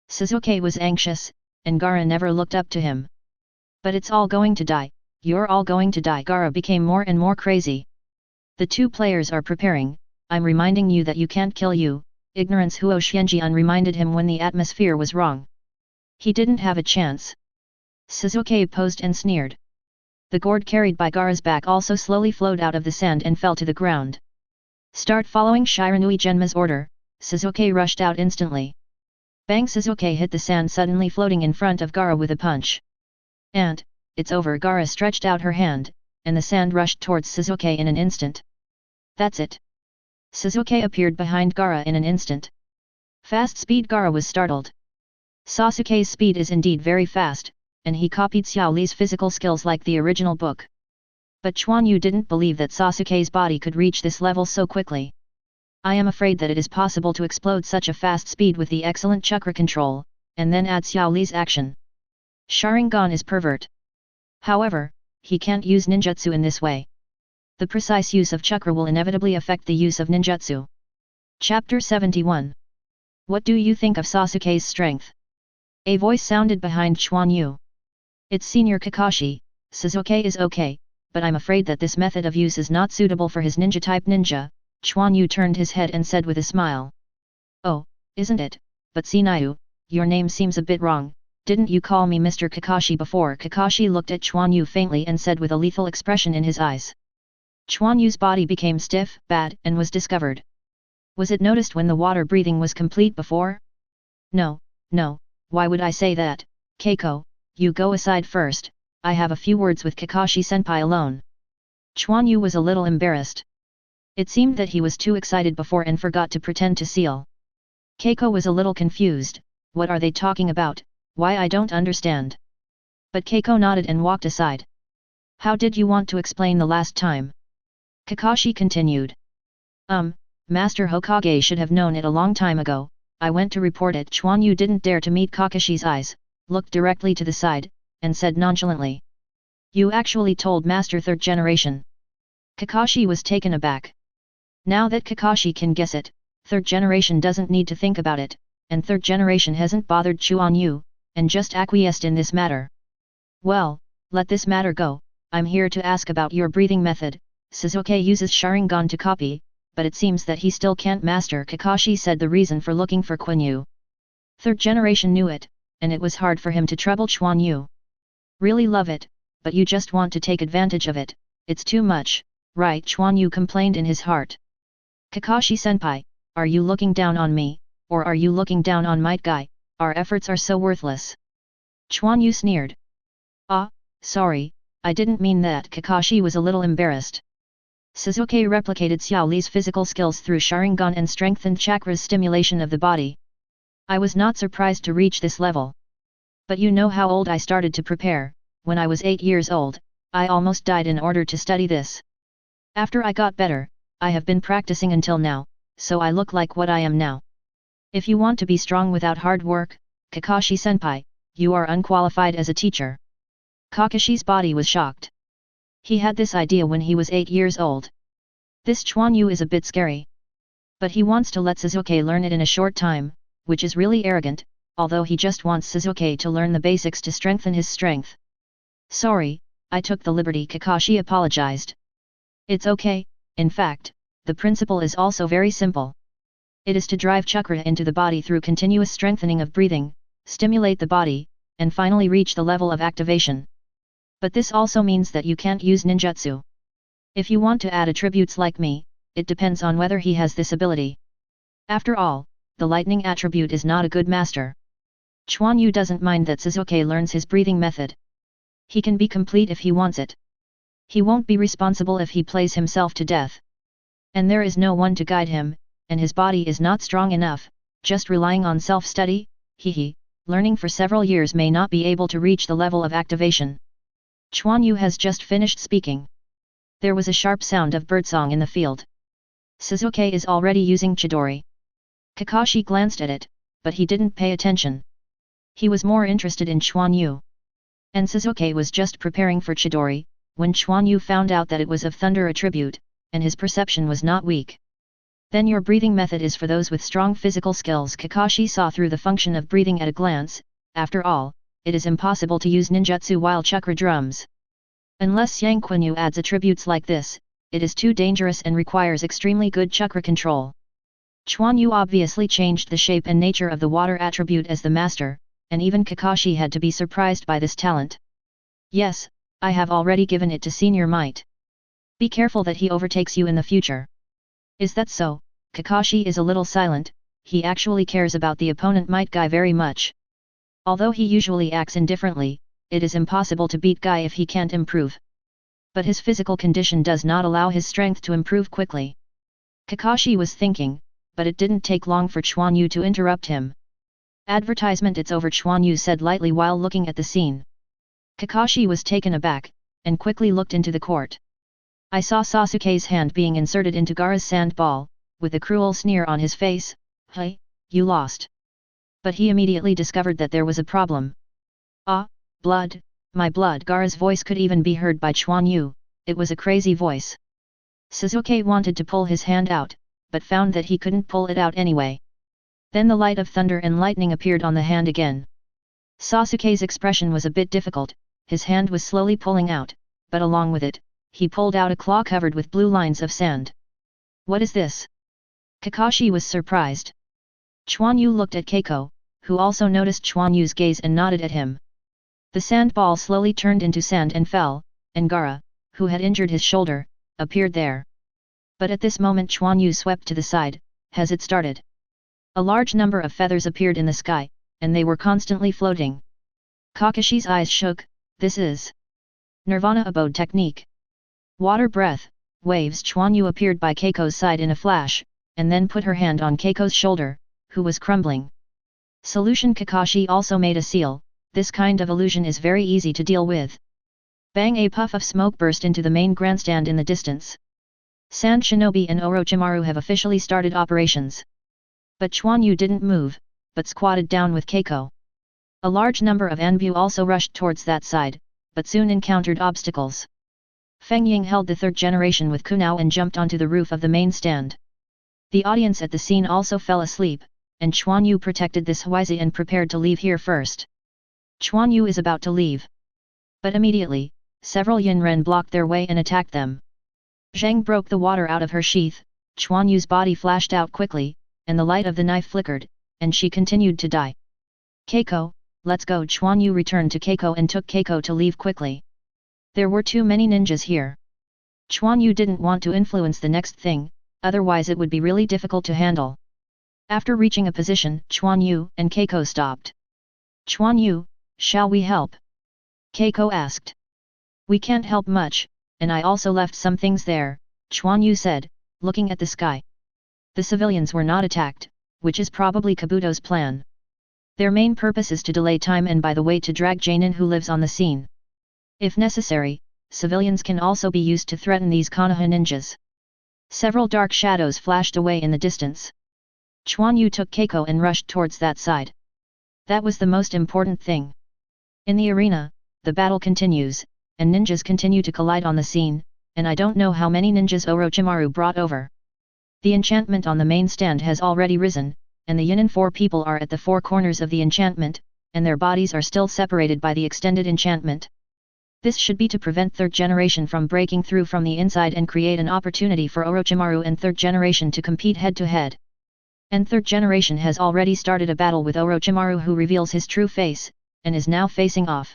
Suzuki was anxious, and Gaara never looked up to him. But it's all going to die, you're all going to die. Gaara became more and more crazy. The two players are preparing, I'm reminding you that you can't kill you, ignorance. Huo Xianjian reminded him when the atmosphere was wrong. He didn't have a chance. Suzuki posed and sneered. The gourd carried by Gaara's back also slowly flowed out of the sand and fell to the ground. Start following Shiranui Genma's order, Suzuki rushed out instantly. Bang! Suzuki hit the sand suddenly floating in front of Gaara with a punch. And, it's over. Gaara stretched out her hand, and the sand rushed towards Sasuke in an instant. That's it. Sasuke appeared behind Gaara in an instant. Fast speed. Gaara was startled. Sasuke's speed is indeed very fast, and he copied Xiao Li's physical skills like the original book. But Quan Yu didn't believe that Sasuke's body could reach this level so quickly. I am afraid that it is possible to explode such a fast speed with the excellent chakra control, and then add Xiao Li's action. Sharingan is pervert. However, he can't use ninjutsu in this way. The precise use of chakra will inevitably affect the use of ninjutsu. Chapter 71. What do you think of Sasuke's strength? A voice sounded behind Quan Yu. It's Senior Kakashi. Sasuke is okay, but I'm afraid that this method of use is not suitable for his ninja-type ninja. Quan Yu turned his head and said with a smile. Oh, isn't it? But Sinayu, your name seems a bit wrong. Didn't you call me Mr. Kakashi before? Kakashi looked at Quan Yu faintly and said with a lethal expression in his eyes. Quan Yu's body became stiff, bad, and was discovered. Was it noticed when the water breathing was complete before? No, why would I say that? Keiko, you go aside first, I have a few words with Kakashi-senpai alone. Quan Yu was a little embarrassed. It seemed that he was too excited before and forgot to pretend to seal. Keiko was a little confused. What are they talking about? Why, I don't understand. But Keiko nodded and walked aside. How did you want to explain the last time? Kakashi continued. Master Hokage should have known it a long time ago. I went to report it. Quan Yu didn't dare to meet Kakashi's eyes, looked directly to the side, and said nonchalantly. You actually told Master Third Generation. Kakashi was taken aback. Now that Kakashi can guess it, Third Generation doesn't need to think about it, and Third Generation hasn't bothered Quan Yu, and just acquiesced in this matter. Well, let this matter go. I'm here to ask about your breathing method. Sasuke uses Sharingan to copy, but it seems that he still can't master. Kakashi said the reason for looking for Quan Yu. Third Generation knew it, and it was hard for him to trouble Quan Yu. Really love it, but you just want to take advantage of it. It's too much, right? Quan Yu complained in his heart. Kakashi-senpai, are you looking down on me, or are you looking down on Might Guy? Our efforts are so worthless. Quan Yu sneered. Ah, sorry, I didn't mean that. Kakashi was a little embarrassed. Sasuke replicated Xiao Li's physical skills through Sharingan and strengthened chakra's stimulation of the body. I was not surprised to reach this level. But you know how old I started to prepare. When I was 8 years old, I almost died in order to study this. After I got better, I have been practicing until now, so I look like what I am now. If you want to be strong without hard work, Kakashi-senpai, you are unqualified as a teacher. Kakashi's body was shocked. He had this idea when he was 8 years old. This Quan Yu is a bit scary. But he wants to let Sasuke learn it in a short time, which is really arrogant, although he just wants Sasuke to learn the basics to strengthen his strength. Sorry, I took the liberty. Kakashi apologized. It's okay, in fact, the principle is also very simple. It is to drive chakra into the body through continuous strengthening of breathing, stimulate the body, and finally reach the level of activation. But this also means that you can't use ninjutsu. If you want to add attributes like me, it depends on whether he has this ability. After all, the lightning attribute is not a good master. Quan Yu doesn't mind that Sasuke learns his breathing method. He can be complete if he wants it. He won't be responsible if he plays himself to death. And there is no one to guide him, and his body is not strong enough, just relying on self-study, learning for several years may not be able to reach the level of activation. Quan Yu has just finished speaking. There was a sharp sound of birdsong in the field. Sasuke is already using Chidori. Kakashi glanced at it, but he didn't pay attention. He was more interested in Quan Yu. And Sasuke was just preparing for Chidori, when Quan Yu found out that it was of thunder attribute, and his perception was not weak. Then your breathing method is for those with strong physical skills. Kakashi saw through the function of breathing at a glance. After all, it is impossible to use ninjutsu while chakra drums. Unless Yang Quan Yu adds attributes like this, it is too dangerous and requires extremely good chakra control. Quan Yu obviously changed the shape and nature of the water attribute as the master, and even Kakashi had to be surprised by this talent. Yes, I have already given it to Senior Might. Be careful that he overtakes you in the future. Is that so? Kakashi is a little silent. He actually cares about the opponent Might Guy very much. Although he usually acts indifferently, it is impossible to beat Guy if he can't improve. But his physical condition does not allow his strength to improve quickly. Kakashi was thinking, but it didn't take long for Quan Yu to interrupt him. Advertisement, it's over, Quan Yu said lightly while looking at the scene. Kakashi was taken aback, and quickly looked into the court. I saw Sasuke's hand being inserted into Gaara's sand ball, with a cruel sneer on his face. Hey, you lost. But he immediately discovered that there was a problem. Ah, blood, my blood. Gaara's voice could even be heard by Quan Yu, it was a crazy voice. Sasuke wanted to pull his hand out, but found that he couldn't pull it out anyway. Then the light of thunder and lightning appeared on the hand again. Sasuke's expression was a bit difficult, his hand was slowly pulling out, but along with it, he pulled out a claw covered with blue lines of sand. What is this? Kakashi was surprised. Quan Yu looked at Keiko, who also noticed Quan Yu's gaze and nodded at him. The sand ball slowly turned into sand and fell, and Gaara, who had injured his shoulder, appeared there. But at this moment Quan Yu swept to the side, as it started. A large number of feathers appeared in the sky, and they were constantly floating. Kakashi's eyes shook, this is Nirvana abode technique. Water breath, waves. Quan Yu appeared by Keiko's side in a flash, and then put her hand on Keiko's shoulder, who was crumbling. Solution. Kakashi also made a seal, this kind of illusion is very easy to deal with. Bang, a puff of smoke burst into the main grandstand in the distance. Sand Shinobi and Orochimaru have officially started operations. But Quan Yu didn't move, but squatted down with Keiko. A large number of Anbu also rushed towards that side, but soon encountered obstacles. Feng Ying held the third generation with Kunao and jumped onto the roof of the main stand. The audience at the scene also fell asleep, and Quan Yu protected this Huizi and prepared to leave here first. Quan Yu is about to leave. But immediately, several Yinren blocked their way and attacked them. Zhang broke the water out of her sheath, Quan Yu's body flashed out quickly, and the light of the knife flickered, and she continued to die. Keiko, let's go. Quan Yu returned to Keiko and took Keiko to leave quickly. There were too many ninjas here. Quan Yu didn't want to influence the next thing, otherwise it would be really difficult to handle. After reaching a position, Quan Yu and Keiko stopped. Quan Yu, shall we help? Keiko asked. We can't help much, and I also left some things there, Quan Yu said, looking at the sky. The civilians were not attacked, which is probably Kabuto's plan. Their main purpose is to delay time and by the way to drag Jainin who lives on the scene. If necessary, civilians can also be used to threaten these Konoha ninjas. Several dark shadows flashed away in the distance. Quan Yu took Keiko and rushed towards that side. That was the most important thing. In the arena, the battle continues, and ninjas continue to collide on the scene, and I don't know how many ninjas Orochimaru brought over. The enchantment on the main stand has already risen, and the Yinin 4 people are at the 4 corners of the enchantment, and their bodies are still separated by the extended enchantment. This should be to prevent third generation from breaking through from the inside and create an opportunity for Orochimaru and third generation to compete head to head. And third generation has already started a battle with Orochimaru, who reveals his true face, and is now facing off.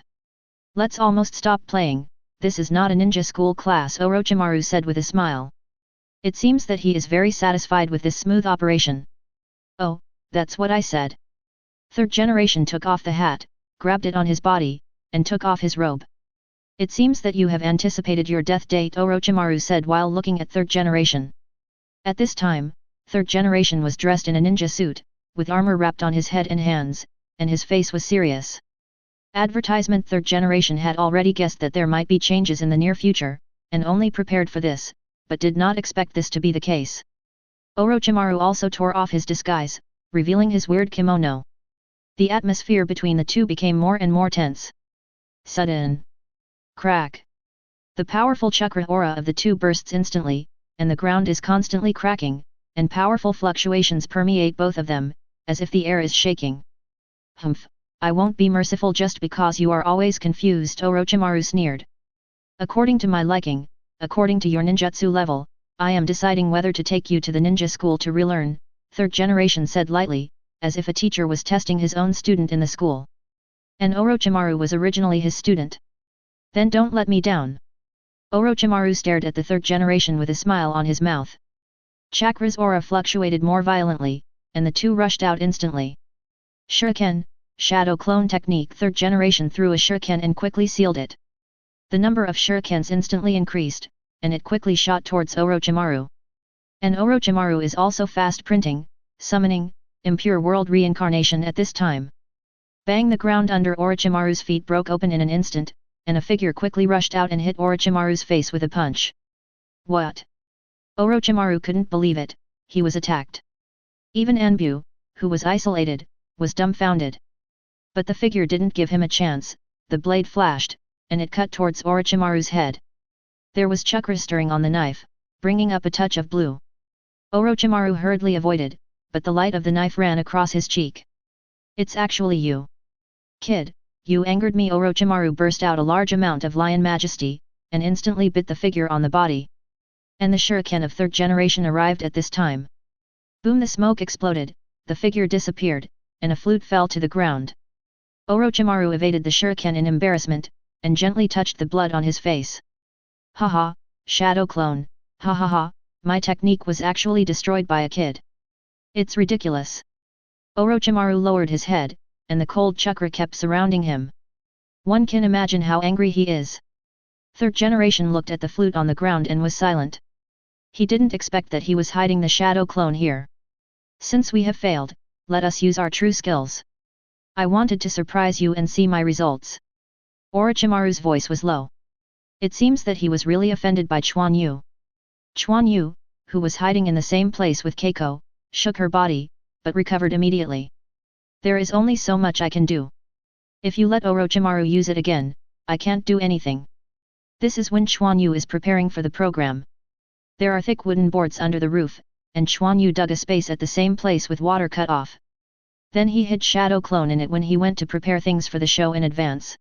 Let's almost stop playing, this is not a ninja school class, Orochimaru said with a smile. It seems that he is very satisfied with this smooth operation. Oh, that's what I said. Third generation took off the hat, grabbed it on his body, and took off his robe. It seems that you have anticipated your death date, Orochimaru said while looking at third generation. At this time, third generation was dressed in a ninja suit, with armor wrapped on his head and hands, and his face was serious. Advertisement. Third generation had already guessed that there might be changes in the near future, and only prepared for this, but did not expect this to be the case. Orochimaru also tore off his disguise, revealing his weird kimono. The atmosphere between the two became more and more tense. Sudden crack. The powerful chakra aura of the two bursts instantly, and the ground is constantly cracking, and powerful fluctuations permeate both of them, as if the air is shaking. Humph, I won't be merciful just because you are always confused, Orochimaru sneered. According to my liking, according to your ninjutsu level, I am deciding whether to take you to the ninja school to relearn, third generation said lightly, as if a teacher was testing his own student in the school. And Orochimaru was originally his student. Then don't let me down. Orochimaru stared at the third generation with a smile on his mouth. Chakra's aura fluctuated more violently, and the two rushed out instantly. Shuriken, Shadow Clone Technique 3rd generation threw a shuriken and quickly sealed it. The number of shurikens instantly increased, and it quickly shot towards Orochimaru. And Orochimaru is also fast printing, summoning, impure world reincarnation at this time. Bang! The ground under Orochimaru's feet broke open in an instant, and a figure quickly rushed out and hit Orochimaru's face with a punch. What? Orochimaru couldn't believe it, he was attacked. Even Anbu, who was isolated, was dumbfounded. But the figure didn't give him a chance, the blade flashed, and it cut towards Orochimaru's head. There was chakra stirring on the knife, bringing up a touch of blue. Orochimaru hurriedly avoided, but the light of the knife ran across his cheek. It's actually you. Kid, you angered me. Orochimaru burst out a large amount of lion majesty, and instantly bit the figure on the body. And the shuriken of 3rd generation arrived at this time. Boom! The smoke exploded, the figure disappeared, and a flute fell to the ground. Orochimaru evaded the shuriken in embarrassment, and gently touched the blood on his face. Haha, Shadow Clone, ha ha ha, my technique was actually destroyed by a kid. It's ridiculous. Orochimaru lowered his head, and the cold chakra kept surrounding him. One can imagine how angry he is. 3rd generation looked at the flute on the ground and was silent. He didn't expect that he was hiding the Shadow Clone here. Since we have failed, let us use our true skills. I wanted to surprise you and see my results. Orochimaru's voice was low. It seems that he was really offended by Quan Yu. Quan Yu, who was hiding in the same place with Kekkei, shook her body, but recovered immediately. There is only so much I can do. If you let Orochimaru use it again, I can't do anything. This is when Quan Yu is preparing for the program. There are thick wooden boards under the roof, and Quan Yu dug a space at the same place with water cut off. Then he hid Shadow Clone in it when he went to prepare things for the show in advance.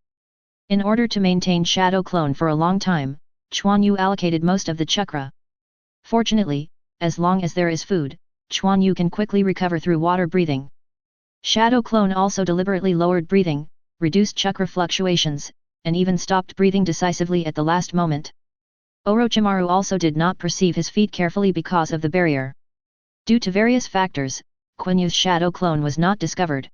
In order to maintain Shadow Clone for a long time, Quan Yu allocated most of the chakra. Fortunately, as long as there is food, Quan Yu can quickly recover through water breathing. Shadow Clone also deliberately lowered breathing, reduced chakra fluctuations, and even stopped breathing decisively at the last moment. Orochimaru also did not perceive his feet carefully because of the barrier. Due to various factors, Quan Yu's Shadow Clone was not discovered.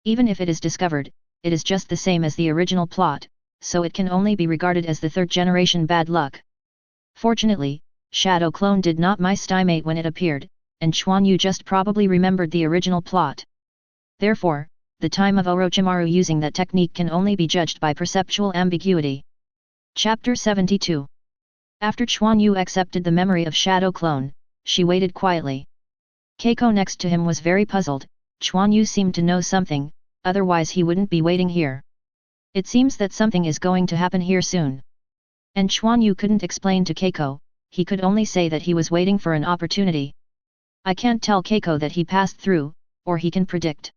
Even if it is discovered, it is just the same as the original plot, so it can only be regarded as the 3rd generation bad luck. Fortunately, Shadow Clone did not misestimate when it appeared, and Quan Yu just probably remembered the original plot. Therefore, the time of Orochimaru using that technique can only be judged by perceptual ambiguity. Chapter 72. After Quan Yu accepted the memory of Shadow Clone, she waited quietly. Kekkei next to him was very puzzled. Quan Yu seemed to know something, otherwise he wouldn't be waiting here. It seems that something is going to happen here soon. And Quan Yu couldn't explain to Kekkei, he could only say that he was waiting for an opportunity. I can't tell Kekkei that he passed through, or he can predict.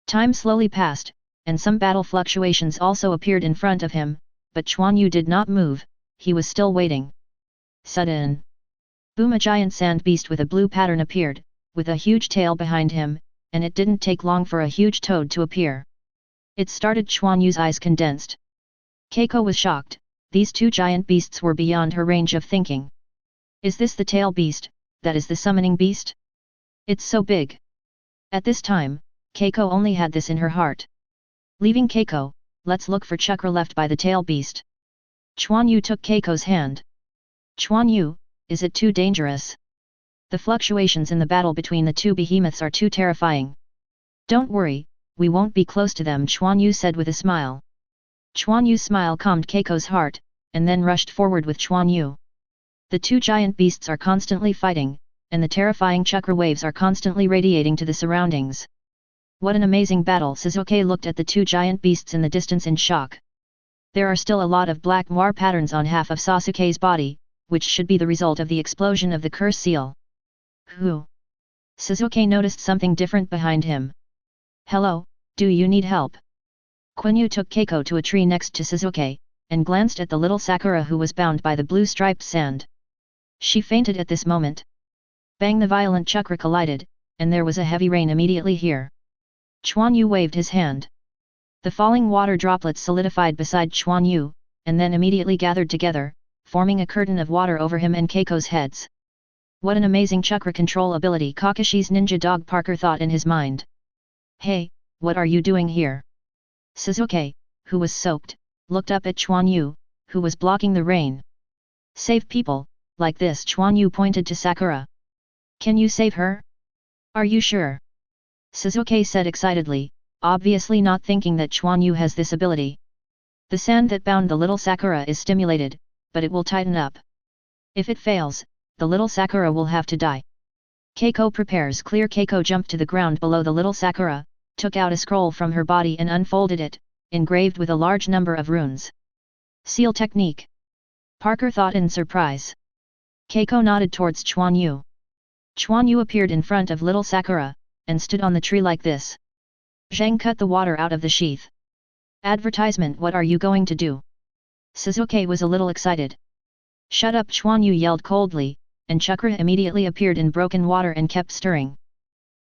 Time slowly passed, and some battle fluctuations also appeared in front of him, but Quan Yu did not move, he was still waiting. Sudden! Boom! A giant sand beast with a blue pattern appeared, with a huge tail behind him, and it didn't take long for a huge toad to appear. It started. Quan Yu's eyes condensed. Kekkei was shocked, these two giant beasts were beyond her range of thinking. Is this the tail beast, that is the summoning beast? It's so big. At this time, Kekkei only had this in her heart. Leaving Kekkei, let's look for chakra left by the tail beast. Quan Yu took Kekkei's hand. Quan Yu, is it too dangerous? The fluctuations in the battle between the two behemoths are too terrifying. Don't worry, we won't be close to them, Quan Yu said with a smile. Quan Yu's smile calmed Kekkei's heart, and then rushed forward with Quan Yu. The two giant beasts are constantly fighting, and the terrifying chakra waves are constantly radiating to the surroundings. What an amazing battle! Sasuke looked at the two giant beasts in the distance in shock. There are still a lot of black noir patterns on half of Sasuke's body, which should be the result of the explosion of the curse seal. Who? Sasuke noticed something different behind him. Hello, do you need help? Quan Yu took Kekkei to a tree next to Sasuke, and glanced at the little Sakura who was bound by the blue striped sand. She fainted at this moment. Bang! The violent chakra collided, and there was a heavy rain immediately here. Quan Yu waved his hand. The falling water droplets solidified beside Quan Yu, and then immediately gathered together, forming a curtain of water over him and Kekkei's heads. What an amazing chakra control ability! Kakashi's ninja dog Parker thought in his mind. Hey, what are you doing here? Sasuke, who was soaked, looked up at Quan Yu, who was blocking the rain. Save people, like this. Quan Yu pointed to Sakura. Can you save her? Are you sure? Sasuke said excitedly, obviously not thinking that Quan Yu has this ability. The sand that bound the little Sakura is stimulated, but it will tighten up. If it fails, the little Sakura will have to die. Keiko prepares. Clear. Keiko jumped to the ground below the little Sakura, took out a scroll from her body and unfolded it, engraved with a large number of runes. Seal technique. Parker thought in surprise. Keiko nodded towards Quan Yu. Quan Yu appeared in front of little Sakura, and stood on the tree like this. Zhang cut the water out of the sheath. Advertisement. What are you going to do? Sasuke was a little excited. Shut up, Quan Yu yelled coldly, and chakra immediately appeared in broken water and kept stirring.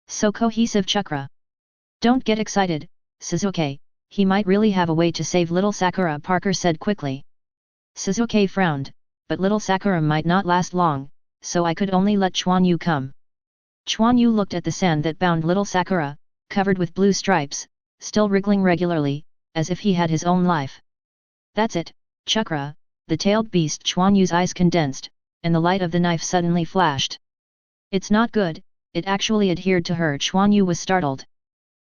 So cohesive chakra. Don't get excited, Sasuke, he might really have a way to save little Sakura, Parker said quickly. Sasuke frowned, but little Sakura might not last long, so I could only let Quan Yu come. Quan Yu looked at the sand that bound little Sakura, covered with blue stripes, still wriggling regularly, as if he had his own life. That's it, chakra, the tailed beast. Quan Yu's eyes condensed, and the light of the knife suddenly flashed. It's not good, it actually adhered to her. Quan Yu was startled.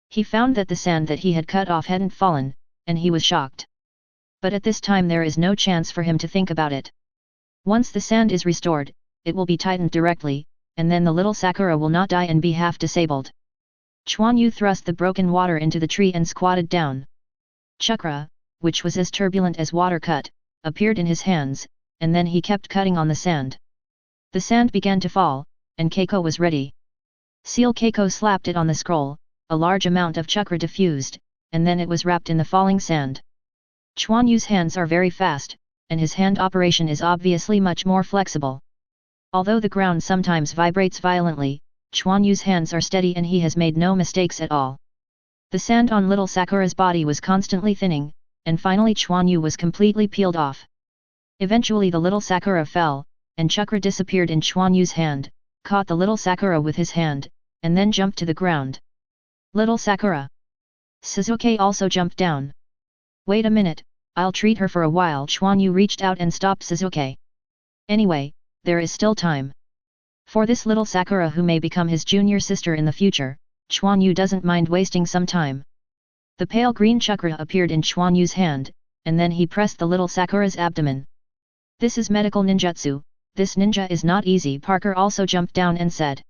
He found that the sand that he had cut off hadn't fallen, and he was shocked. But at this time there is no chance for him to think about it. Once the sand is restored, it will be tightened directly, and then the little Sakura will not die and be half disabled. Quan Yu thrust the broken water into the tree and squatted down. Chakra, which was as turbulent as water cut, appeared in his hands, and then he kept cutting on the sand. The sand began to fall, and Keiko was ready. Seal. Keiko slapped it on the scroll, a large amount of chakra diffused, and then it was wrapped in the falling sand. Quan Yu's hands are very fast, and his hand operation is obviously much more flexible. Although the ground sometimes vibrates violently, Quan Yu's hands are steady and he has made no mistakes at all. The sand on little Sakura's body was constantly thinning, and finally Quan Yu was completely peeled off. Eventually the little Sakura fell, and chakra disappeared in Quan Yu's hand, caught the little Sakura with his hand, and then jumped to the ground. Little Sakura. Sasuke also jumped down. Wait a minute, I'll treat her for a while. Quan Yu reached out and stopped Sasuke. Anyway, there is still time. For this little Sakura who may become his junior sister in the future, Quan Yu doesn't mind wasting some time. The pale green chakra appeared in Quan Yu's hand, and then he pressed the little Sakura's abdomen. This is medical ninjutsu, this ninja is not easy. Parker also jumped down and said.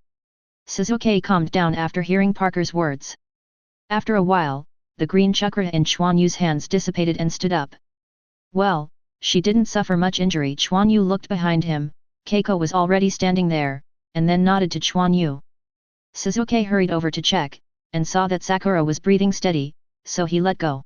Sasuke calmed down after hearing Parker's words. After a while, the green chakra in Quan Yu's hands dissipated and stood up. Well, she didn't suffer much injury. Quan Yu looked behind him, Keiko was already standing there, and then nodded to Quan Yu. Sasuke hurried over to check, and saw that Sakura was breathing steady, so he let go.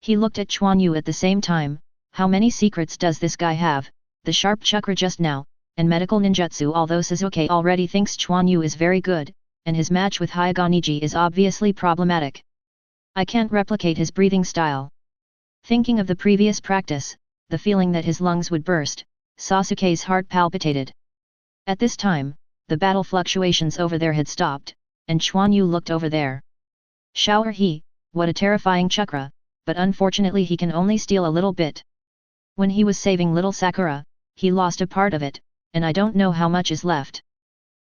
He looked at Quan Yu at the same time. How many secrets does this guy have? The sharp chakra just now, and medical ninjutsu. Although Sasuke already thinks Quan Yu is very good, and his match with Hyaganiji is obviously problematic. I can't replicate his breathing style. Thinking of the previous practice, the feeling that his lungs would burst, Sasuke's heart palpitated. At this time, the battle fluctuations over there had stopped, and Quan Yu looked over there. Shower he, what a terrifying chakra, but unfortunately he can only steal a little bit. When he was saving little Sakura, he lost a part of it, and I don't know how much is left.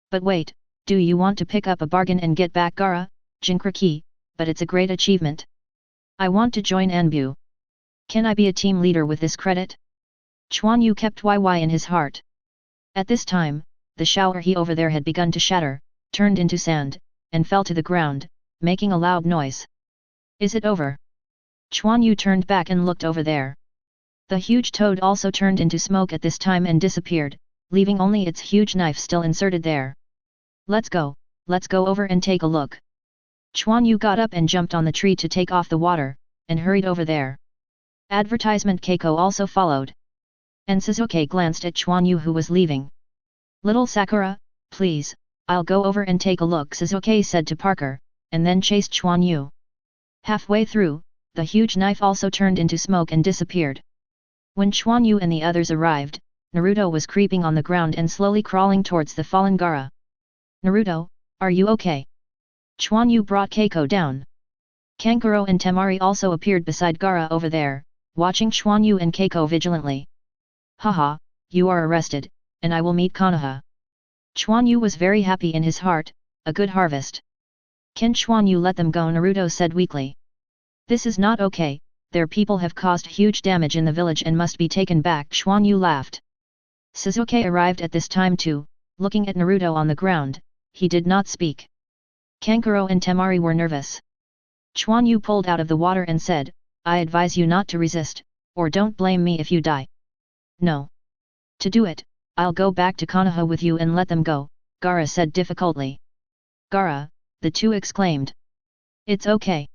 But wait, do you want to pick up a bargain and get back Gaara, Jinkraki, but it's a great achievement. I want to join Anbu. Can I be a team leader with this credit? Quan Yu kept YY in his heart. At this time, the shower he over there had begun to shatter, turned into sand, and fell to the ground, making a loud noise. Is it over? Quan Yu turned back and looked over there. The huge toad also turned into smoke at this time and disappeared, leaving only its huge knife still inserted there. Let's go over and take a look. Quan Yu got up and jumped on the tree to take off the water, and hurried over there. Advertisement. Keiko also followed. And Sasuke glanced at Quan Yu who was leaving. Little Sakura, please, I'll go over and take a look, Sasuke said to Parker, and then chased Quan Yu. Halfway through, the huge knife also turned into smoke and disappeared. When Quan Yu and the others arrived, Naruto was creeping on the ground and slowly crawling towards the fallen Gaara. Naruto, are you okay? Quan Yu brought Keiko down. Kankuro and Temari also appeared beside Gaara over there, watching Quan Yu and Kekkei vigilantly. Haha, you are arrested, and I will meet Konoha. Quan Yu was very happy in his heart, a good harvest. Can Quan Yu let them go? Naruto said weakly. This is not okay, their people have caused huge damage in the village and must be taken back. Quan Yu laughed. Sasuke arrived at this time too, looking at Naruto on the ground, he did not speak. Kankuro and Temari were nervous. Quan Yu pulled out of the water and said, I advise you not to resist, or don't blame me if you die. No. To do it, I'll go back to Konoha with you and let them go, Gaara said difficultly. Gaara, the two exclaimed. It's okay.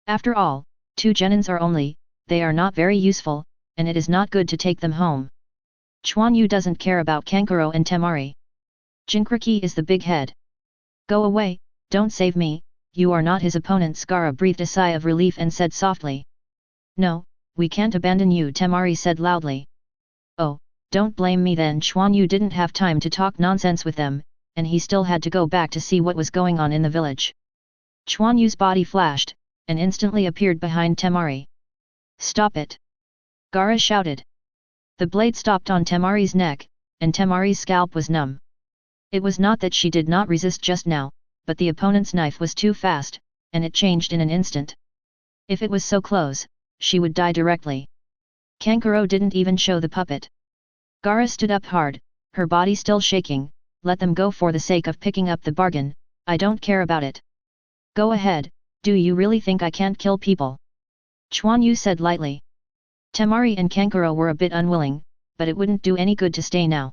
After all, 2 genins are only, they are not very useful, and it is not good to take them home. Quan Yu doesn't care about Kankuro and Temari. Jinchuriki is the big head. Go away, don't save me, you are not his opponents. Gaara breathed a sigh of relief and said softly. No, we can't abandon you, Temari said loudly. Oh, don't blame me then. Quan Yu didn't have time to talk nonsense with them, and he still had to go back to see what was going on in the village. Quan Yu's body flashed, and instantly appeared behind Temari. Stop it! Gaara shouted. The blade stopped on Temari's neck, and Temari's scalp was numb. It was not that she did not resist just now, but the opponent's knife was too fast, and it changed in an instant. If it was so close, she would die directly. Kankuro didn't even show the puppet. Gaara stood up hard, her body still shaking. Let them go for the sake of picking up the bargain, I don't care about it. Go ahead, do you really think I can't kill people? Quan Yu said lightly. Temari and Kankuro were a bit unwilling, but it wouldn't do any good to stay now.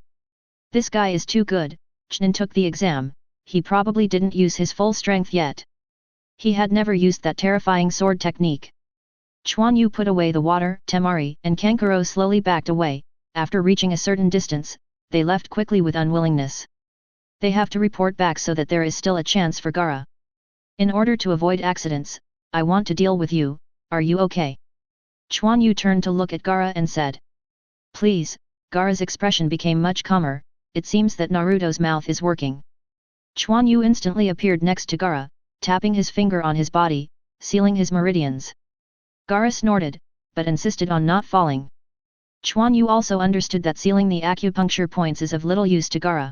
This guy is too good. Chunin took the exam, he probably didn't use his full strength yet. He had never used that terrifying sword technique. Quan Yu put away the water. Temari and Kankuro slowly backed away. After reaching a certain distance, they left quickly with unwillingness. They have to report back so that there is still a chance for Gaara. In order to avoid accidents, I want to deal with you, are you okay? Quan Yu turned to look at Gaara and said. Please. Gaara's expression became much calmer, it seems that Naruto's mouth is working. Quan Yu instantly appeared next to Gaara, tapping his finger on his body, sealing his meridians. Gaara snorted, but insisted on not falling. Quan Yu also understood that sealing the acupuncture points is of little use to Gaara.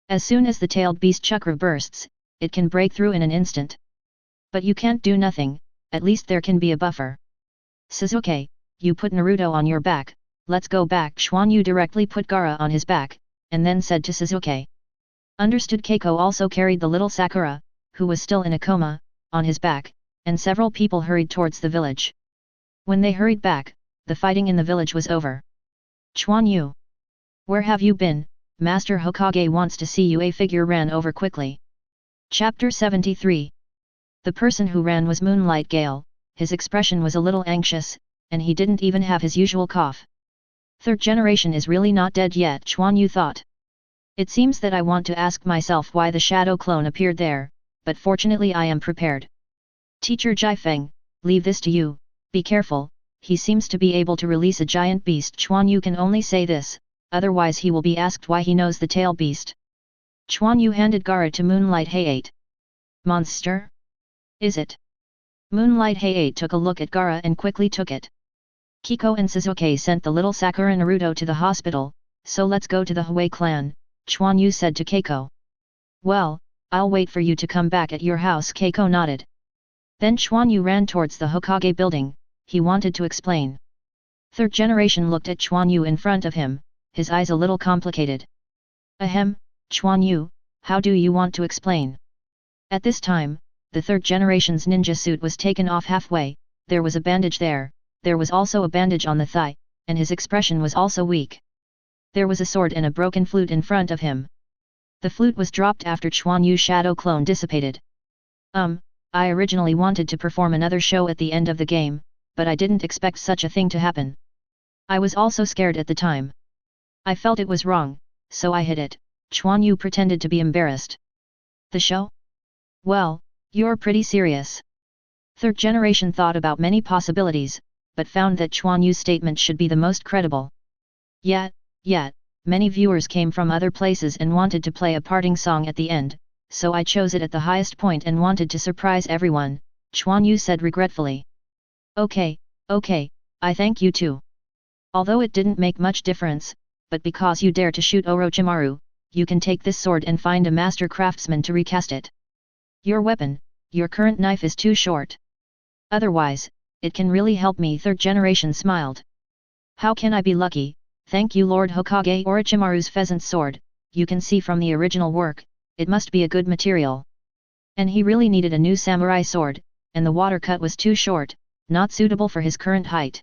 As soon as the tailed beast chakra bursts, it can break through in an instant. But you can't do nothing, at least there can be a buffer. Sasuke, you put Naruto on your back, let's go back. Quan Yu directly put Gaara on his back, and then said to Sasuke. Understood. Kekkei also carried the little Sakura, who was still in a coma, on his back, and several people hurried towards the village. When they hurried back, the fighting in the village was over. Quan Yu. Where have you been? Master Hokage wants to see you. A figure ran over quickly. Chapter 73. The person who ran was Moonlight Gale, his expression was a little anxious, and he didn't even have his usual cough. Third generation is really not dead yet, Quan Yu thought. It seems that I want to ask myself why the shadow clone appeared there, but fortunately I am prepared. Teacher Jiafeng, leave this to you, be careful, he seems to be able to release a giant beast. Quan Yu can only say this, otherwise he will be asked why he knows the tail beast. Quan Yu handed Gaara to Moonlight Hayate. Monster? Is it? Moonlight Hayate took a look at Gaara and quickly took it. Kekkei and Sasuke sent the little Sakura Naruto to the hospital, so let's go to the Hui clan, Quan Yu said to Kekkei. Well, I'll wait for you to come back at your house. Kekkei nodded. Then Quan Yu ran towards the Hokage building, he wanted to explain. Third generation looked at Quan Yu in front of him, his eyes a little complicated. Ahem, Quan Yu, how do you want to explain? At this time, the third generation's ninja suit was taken off halfway, there was a bandage there was also a bandage on the thigh, and his expression was also weak. There was a sword and a broken flute in front of him. The flute was dropped after Quan Yu's shadow clone dissipated. I originally wanted to perform another show at the end of the game, but I didn't expect such a thing to happen. I was also scared at the time. I felt it was wrong, so I hid it. Quan Yu pretended to be embarrassed. The show? Well, you're pretty serious. Third generation thought about many possibilities, but found that Quan Yu's statement should be the most credible. Yet, many viewers came from other places and wanted to play a parting song at the end, so I chose it at the highest point and wanted to surprise everyone, Quan Yu said regretfully. Okay, I thank you too. Although it didn't make much difference, but because you dare to shoot Orochimaru, you can take this sword and find a master craftsman to recast it. Your weapon, your current knife is too short. Otherwise, it can really help me. Third generation smiled. How can I be lucky? Thank you Lord Hokage. Orochimaru's pheasant sword, you can see from the original work, it must be a good material. And he really needed a new samurai sword, and the water cut was too short, not suitable for his current height.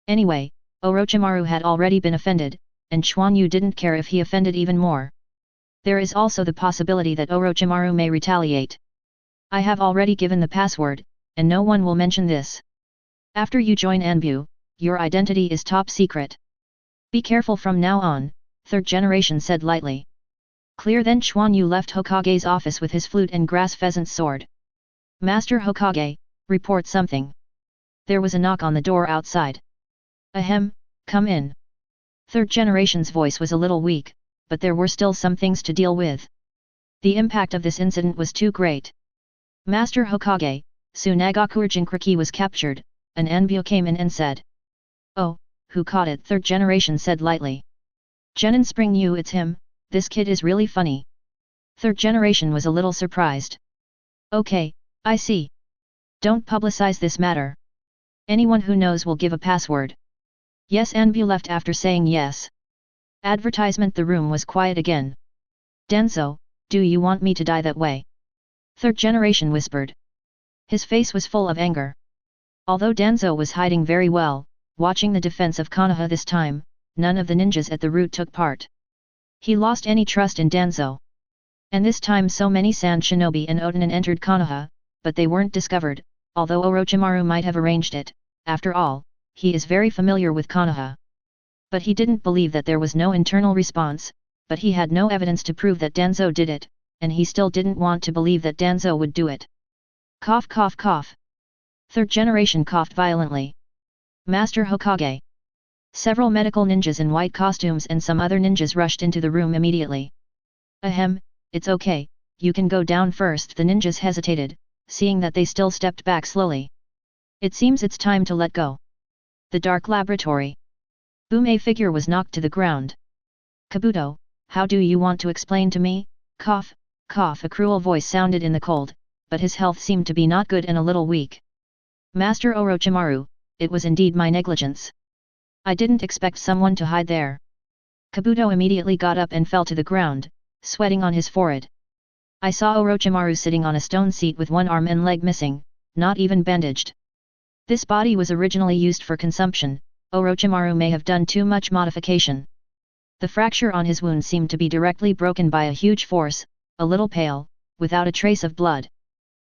Anyway, Orochimaru had already been offended, and Quan Yu didn't care if he offended even more. There is also the possibility that Orochimaru may retaliate. I have already given the password, and no one will mention this. After you join Anbu, your identity is top secret. Be careful from now on, third generation said lightly. Clear. Then Quan Yu left Hokage's office with his flute and grass pheasant sword. Master Hokage, report something. There was a knock on the door outside. Ahem, come in. Third generation's voice was a little weak, but there were still some things to deal with. The impact of this incident was too great. Master Hokage, Tsunagaku Jinkriki was captured, and Anbu came in and said. Oh, who caught it? Third generation said lightly. Genin Spring Yu, it's him, this kid is really funny. Third generation was a little surprised. Okay, I see. Don't publicize this matter. Anyone who knows will give a password. Yes, Anbu left after saying yes. Advertisement. The room was quiet again. Danzo, do you want me to die that way? Third generation whispered. His face was full of anger. Although Danzo was hiding very well, watching the defense of Konoha this time, none of the ninjas at the route took part. He lost any trust in Danzo. And this time so many Sand Shinobi and Otonin entered Konoha, but they weren't discovered, although Orochimaru might have arranged it. After all, he is very familiar with Konoha. But he didn't believe that there was no internal response, but he had no evidence to prove that Danzo did it, and he still didn't want to believe that Danzo would do it. Cough cough cough. Third generation coughed violently. Master Hokage. Several medical ninjas in white costumes and some other ninjas rushed into the room immediately. Ahem, it's okay, you can go down first. The ninjas hesitated, seeing that they still stepped back slowly. It seems it's time to let go. The dark laboratory. Boom, a figure was knocked to the ground. Kabuto, how do you want to explain to me? Cough, cough. A cruel voice sounded in the cold, but his health seemed to be not good and a little weak. Master Orochimaru, it was indeed my negligence. I didn't expect someone to hide there. Kabuto immediately got up and fell to the ground, sweating on his forehead. I saw Orochimaru sitting on a stone seat with one arm and leg missing, not even bandaged. This body was originally used for consumption. Orochimaru may have done too much modification. The fracture on his wound seemed to be directly broken by a huge force, a little pale, without a trace of blood.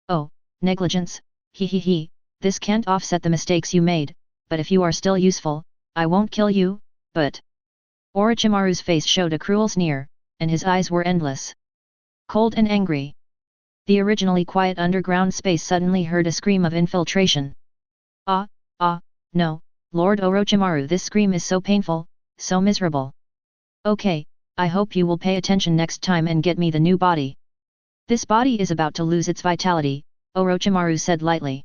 Oh, negligence, he, this can't offset the mistakes you made, but if you are still useful, I won't kill you, but... Orochimaru's face showed a cruel sneer, and his eyes were endless. Cold and angry. The originally quiet underground space suddenly heard a scream of infiltration. No, Lord Orochimaru, this scream is so painful, so miserable. Okay, I hope you will pay attention next time and get me the new body. This body is about to lose its vitality, Orochimaru said lightly.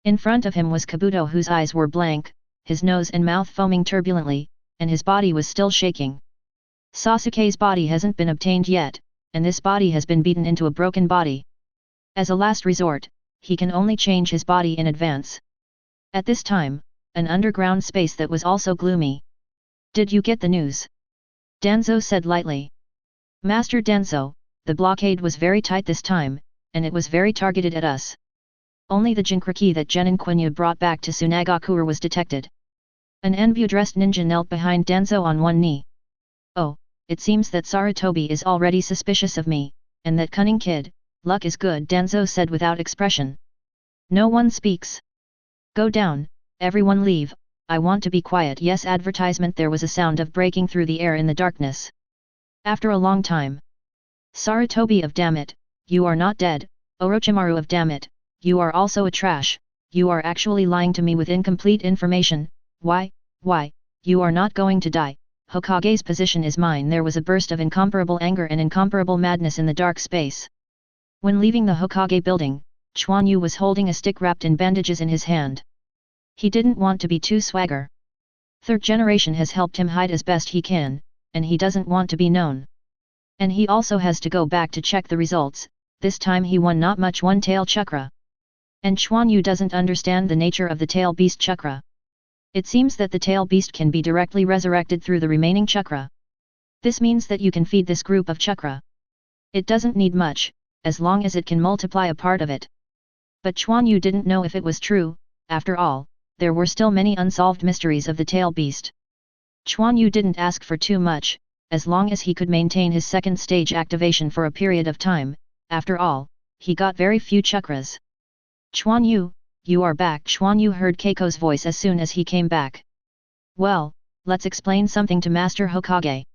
In front of him was Kabuto, whose eyes were blank, his nose and mouth foaming turbulently, and his body was still shaking. Sasuke's body hasn't been obtained yet, and this body has been beaten into a broken body. As a last resort, he can only change his body in advance. At this time, an underground space that was also gloomy. Did you get the news? Danzo said lightly. Master Danzo, the blockade was very tight this time, and it was very targeted at us. Only the Jinkriki that Genin Quan Yu brought back to Tsunagaku was detected. An Anbu-dressed ninja knelt behind Danzo on one knee. Oh, it seems that Sarutobi is already suspicious of me, and that cunning kid, luck is good, Danzo said without expression. No one speaks. Go down, everyone leave, I want to be quiet. Yes, advertisement. There was a sound of breaking through the air in the darkness. After a long time. Sarutobi of Dammit, you are not dead, Orochimaru of Dammit, you are also a trash, you are actually lying to me with incomplete information, why, you are not going to die, Hokage's position is mine. There was a burst of incomparable anger and incomparable madness in the dark space. When leaving the Hokage building, Quan Yu was holding a stick wrapped in bandages in his hand. He didn't want to be too swagger. Third generation has helped him hide as best he can, and he doesn't want to be known. And he also has to go back to check the results. This time he won not much one-tail chakra. And Quan Yu doesn't understand the nature of the tail beast chakra. It seems that the tail beast can be directly resurrected through the remaining chakra. This means that you can feed this group of chakra. It doesn't need much, as long as it can multiply a part of it. But Quan Yu didn't know if it was true. After all, there were still many unsolved mysteries of the tail beast. Quan Yu didn't ask for too much, as long as he could maintain his second stage activation for a period of time. After all, he got very few chakras. Quan Yu, you are back. Quan Yu heard Keiko's voice as soon as he came back. Well, let's explain something to Master Hokage.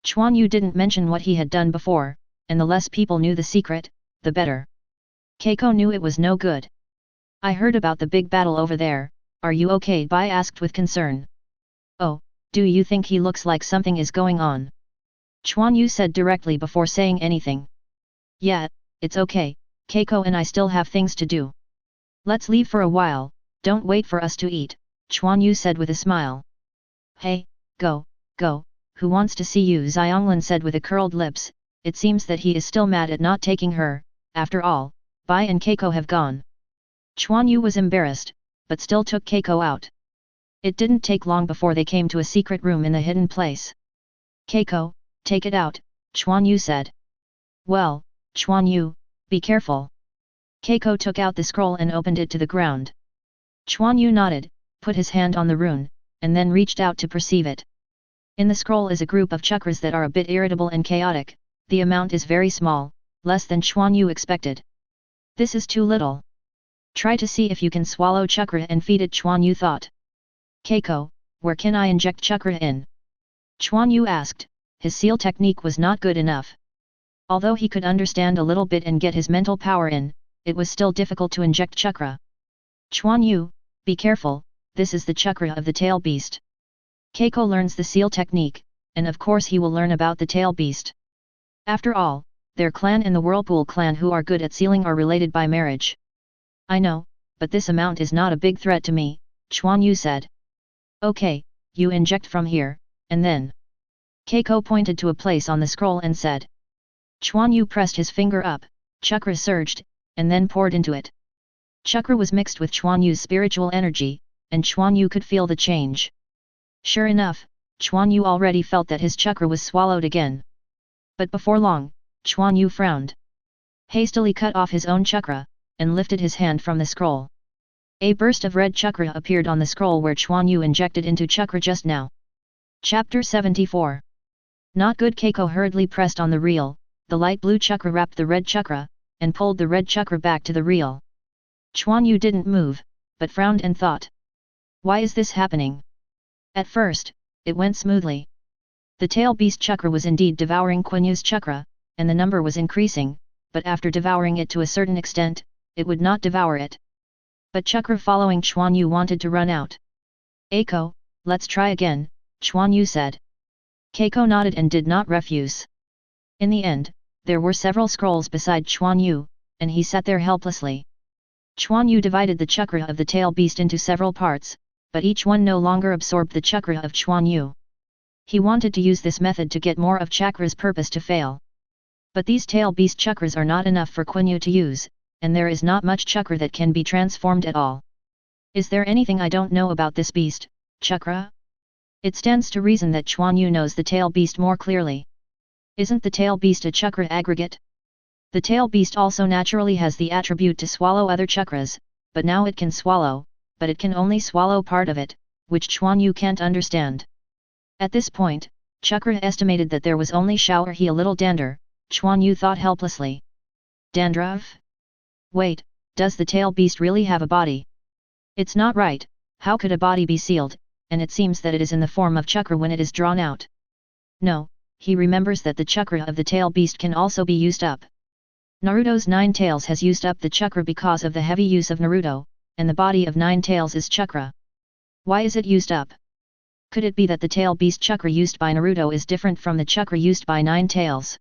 Quan Yu didn't mention what he had done before, and the less people knew the secret, the better. Keiko knew it was no good. I heard about the big battle over there, are you okay? Bai asked with concern. Oh, do you think he looks like something is going on? Quan Yu said directly before saying anything. Yeah, it's okay, Keiko and I still have things to do. Let's leave for a while, don't wait for us to eat, Quan Yu said with a smile. Hey, go, who wants to see you? Xianglin said with a curled lips. It seems that he is still mad at not taking her. After all, Bai and Keiko have gone. Quan Yu was embarrassed, but still took Keiko out. It didn't take long before they came to a secret room in the hidden place. Keiko, take it out, Quan Yu said. Well, Quan Yu, be careful. Keiko took out the scroll and opened it to the ground. Quan Yu nodded, put his hand on the rune, and then reached out to perceive it. In the scroll is a group of chakras that are a bit irritable and chaotic. The amount is very small, less than Quan Yu expected. This is too little. Try to see if you can swallow chakra and feed it, Quan Yu thought. Keiko, where can I inject chakra in? Quan Yu asked. His seal technique was not good enough. Although he could understand a little bit and get his mental power in, it was still difficult to inject chakra. Quan Yu, be careful, this is the chakra of the tail beast. Keiko learns the seal technique, and of course he will learn about the tail beast. After all, their clan and the Whirlpool clan who are good at sealing are related by marriage. I know, but this amount is not a big threat to me, Quan Yu said. Okay, you inject from here, and then. Keiko pointed to a place on the scroll and said. Quan Yu pressed his finger up, chakra surged, and then poured into it. Chakra was mixed with Quan Yu's spiritual energy, and Quan Yu could feel the change. Sure enough, Quan Yu already felt that his chakra was swallowed again. But before long, Quan Yu frowned. Hastily cut off his own chakra, and lifted his hand from the scroll. A burst of red chakra appeared on the scroll where Quan Yu injected into chakra just now. Chapter 74. Not good. Keiko hurriedly pressed on the reel, the light blue chakra wrapped the red chakra, and pulled the red chakra back to the reel. Quan Yu didn't move, but frowned and thought. Why is this happening? At first, it went smoothly. The tail beast chakra was indeed devouring Quan Yu's chakra, and the number was increasing, but after devouring it to a certain extent, it would not devour it. But chakra following Quan Yu wanted to run out. Keiko, let's try again, Quan Yu said. Keiko nodded and did not refuse. In the end, there were several scrolls beside Quan Yu, and he sat there helplessly. Quan Yu divided the chakra of the tail beast into several parts, but each one no longer absorbed the chakra of Quan Yu. He wanted to use this method to get more of chakra's purpose to fail. But these tail beast chakras are not enough for Quan Yu to use, and there is not much chakra that can be transformed at all. Is there anything I don't know about this beast, chakra? It stands to reason that Quan Yu knows the tail beast more clearly. Isn't the tail beast a chakra aggregate? The tail beast also naturally has the attribute to swallow other chakras, but now it can swallow, but it can only swallow part of it, which Quan Yu can't understand. At this point, chakra estimated that there was only shower he a little dander, Quan Yu thought helplessly. Dandruff? Wait, does the tail beast really have a body? It's not right, how could a body be sealed, and it seems that it is in the form of chakra when it is drawn out. No, he remembers that the chakra of the tail beast can also be used up. Naruto's 9 tails has used up the chakra because of the heavy use of Naruto, and the body of 9 tails is chakra. Why is it used up? Could it be that the tail beast chakra used by Naruto is different from the chakra used by 9 tails?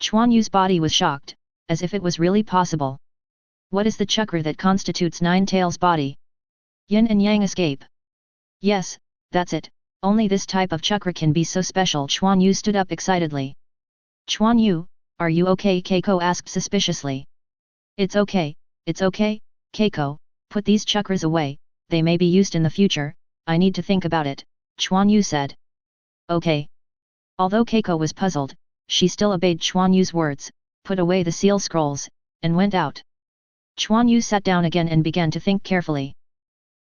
Quan Yu's body was shocked, as if it was really possible. What is the chakra that constitutes Nine Tails' body? Yin and Yang escape. Yes, that's it, only this type of chakra can be so special. Quan Yu stood up excitedly. Quan Yu, are you okay? Keiko asked suspiciously. It's okay, Keiko, put these chakras away, they may be used in the future, I need to think about it, Quan Yu said. Okay. Although Keiko was puzzled, she still obeyed Quan Yu's words, put away the seal scrolls, and went out. Quan Yu sat down again and began to think carefully.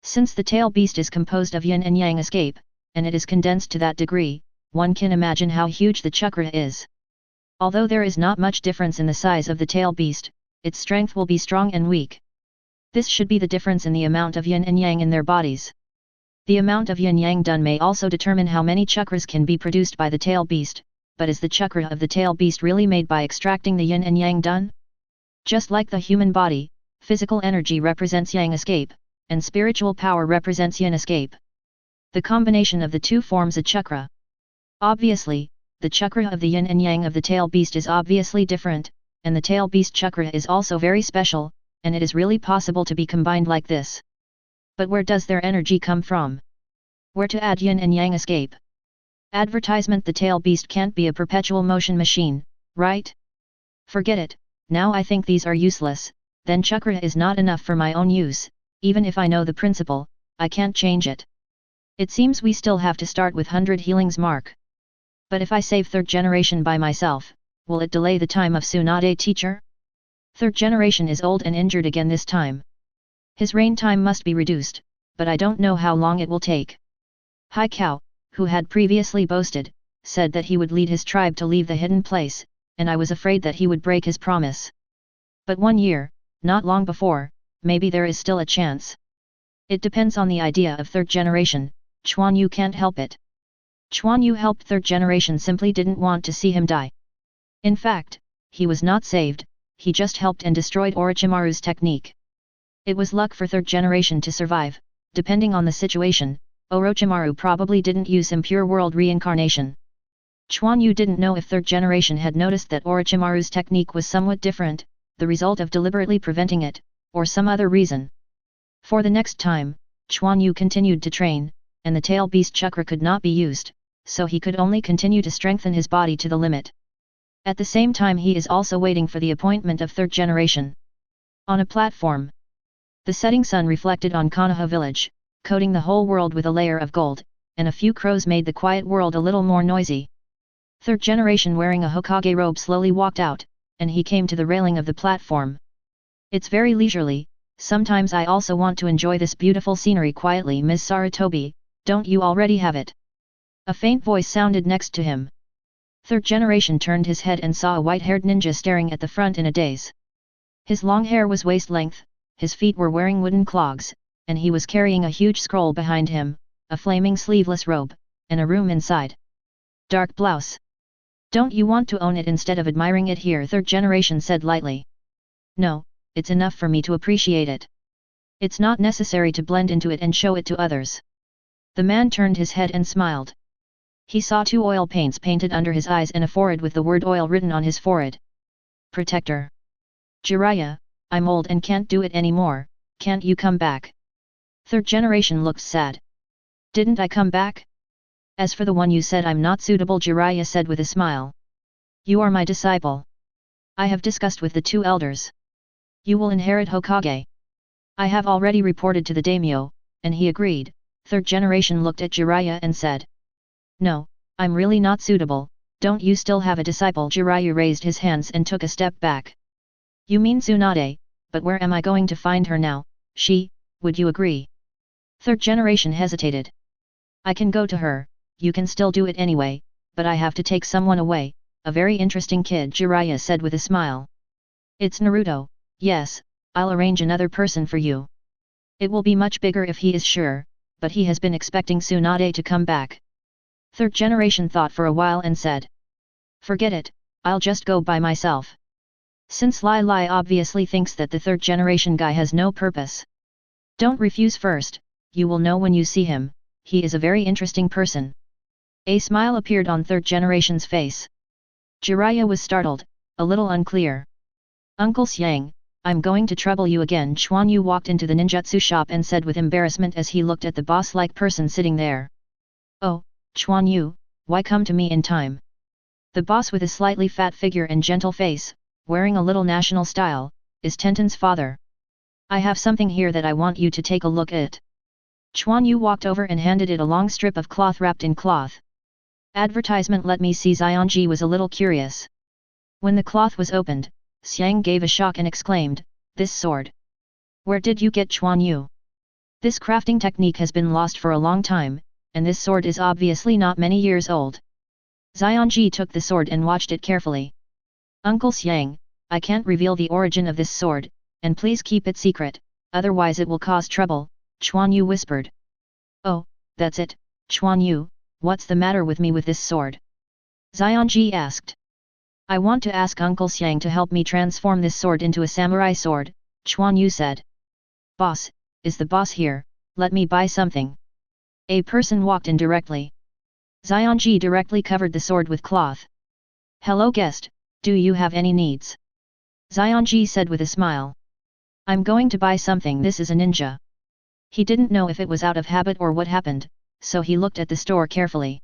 Since the tail beast is composed of yin and yang escape, and it is condensed to that degree, one can imagine how huge the chakra is. Although there is not much difference in the size of the tail beast, its strength will be strong and weak. This should be the difference in the amount of yin and yang in their bodies. The amount of yin-yang done may also determine how many chakras can be produced by the tail beast, but is the chakra of the tail beast really made by extracting the yin and yang done? Just like the human body, physical energy represents yang escape, and spiritual power represents yin escape. The combination of the two forms a chakra. Obviously, the chakra of the yin and yang of the tail beast is obviously different, and the tail beast chakra is also very special, and it is really possible to be combined like this. But where does their energy come from? Where to add yin and yang escape? Advertisement: the tail beast can't be a perpetual motion machine, right? Forget it, now I think these are useless, then chakra is not enough for my own use, even if I know the principle, I can't change it. It seems we still have to start with 100 healings mark. But if I save third generation by myself, will it delay the time of Tsunade teacher? Third generation is old and injured again this time. His reign time must be reduced, but I don't know how long it will take. Hai Kao, who had previously boasted, said that he would lead his tribe to leave the hidden place, and I was afraid that he would break his promise. But 1 year, not long before, maybe there is still a chance. It depends on the idea of third generation, Quan Yu can't help it. Quan Yu helped third generation simply didn't want to see him die. In fact, he was not saved, he just helped and destroyed Orochimaru's technique. It was luck for third generation to survive, depending on the situation, Orochimaru probably didn't use impure world reincarnation. Quan Yu didn't know if third generation had noticed that Orochimaru's technique was somewhat different, the result of deliberately preventing it, or some other reason. For the next time, Quan Yu continued to train, and the tail beast chakra could not be used, so he could only continue to strengthen his body to the limit. At the same time he is also waiting for the appointment of third generation. On a platform. The setting sun reflected on Konoha village, coating the whole world with a layer of gold, and a few crows made the quiet world a little more noisy. Third generation wearing a Hokage robe slowly walked out, and he came to the railing of the platform. It's very leisurely, sometimes I also want to enjoy this beautiful scenery quietly. Ms. Sarutobi, don't you already have it? A faint voice sounded next to him. Third generation turned his head and saw a white-haired ninja staring at the front in a daze. His long hair was waist-length, his feet were wearing wooden clogs, and he was carrying a huge scroll behind him, a flaming sleeveless robe, and a room inside. Dark blouse. Don't you want to own it instead of admiring it here? Third generation said lightly. No, it's enough for me to appreciate it. It's not necessary to blend into it and show it to others. The man turned his head and smiled. He saw 2 oil paints painted under his eyes and a forehead with the word oil written on his forehead. Protector. Jiraiya, I'm old and can't do it anymore, can't you come back? Third generation looked sad. Didn't I come back? As for the one you said I'm not suitable, Jiraiya said with a smile. You are my disciple. I have discussed with the 2 elders. You will inherit Hokage. I have already reported to the daimyo, and he agreed. Third generation looked at Jiraiya and said. No, I'm really not suitable, don't you still have a disciple? Jiraiya raised his hands and took a step back. You mean Tsunade, but where am I going to find her now? Would you agree? Third generation hesitated. I can go to her, you can still do it anyway, but I have to take someone away, a very interesting kid, Jiraiya said with a smile. It's Naruto, yes, I'll arrange another person for you. It will be much bigger if he is sure, but he has been expecting Tsunade to come back. Third generation thought for a while and said. Forget it, I'll just go by myself. Since Lai Lai obviously thinks that the third generation guy has no purpose. Don't refuse first, you will know when you see him, he is a very interesting person. A smile appeared on third generation's face. Jiraiya was startled, a little unclear. Uncle Xiang, I'm going to trouble you again. Quan Yu walked into the ninjutsu shop and said with embarrassment as he looked at the boss-like person sitting there. Oh, Quan Yu, why come to me in time? The boss with a slightly fat figure and gentle face, wearing a little national style, is Tenten's father. I have something here that I want you to take a look at. Quan Yu walked over and handed it a long strip of cloth wrapped in cloth. Advertisement. Let me see. Zionji was a little curious. When the cloth was opened, Xiang gave a shock and exclaimed, "This sword! Where did you get, Quan Yu? This crafting technique has been lost for a long time, and this sword is obviously not many years old." Zionji took the sword and watched it carefully. "Uncle Xiang, I can't reveal the origin of this sword, and please keep it secret, otherwise it will cause trouble," Quan Yu whispered. "Oh, that's it, Quan Yu, what's the matter with me with this sword?" Zionji asked. "I want to ask Uncle Xiang to help me transform this sword into a samurai sword," Quan Yu said. "Boss, is the boss here? Let me buy something." A person walked in directly. Zionji directly covered the sword with cloth. "Hello guest, do you have any needs?" Zionji said with a smile. "I'm going to buy something." This is a ninja. He didn't know if it was out of habit or what happened, so he looked at the store carefully.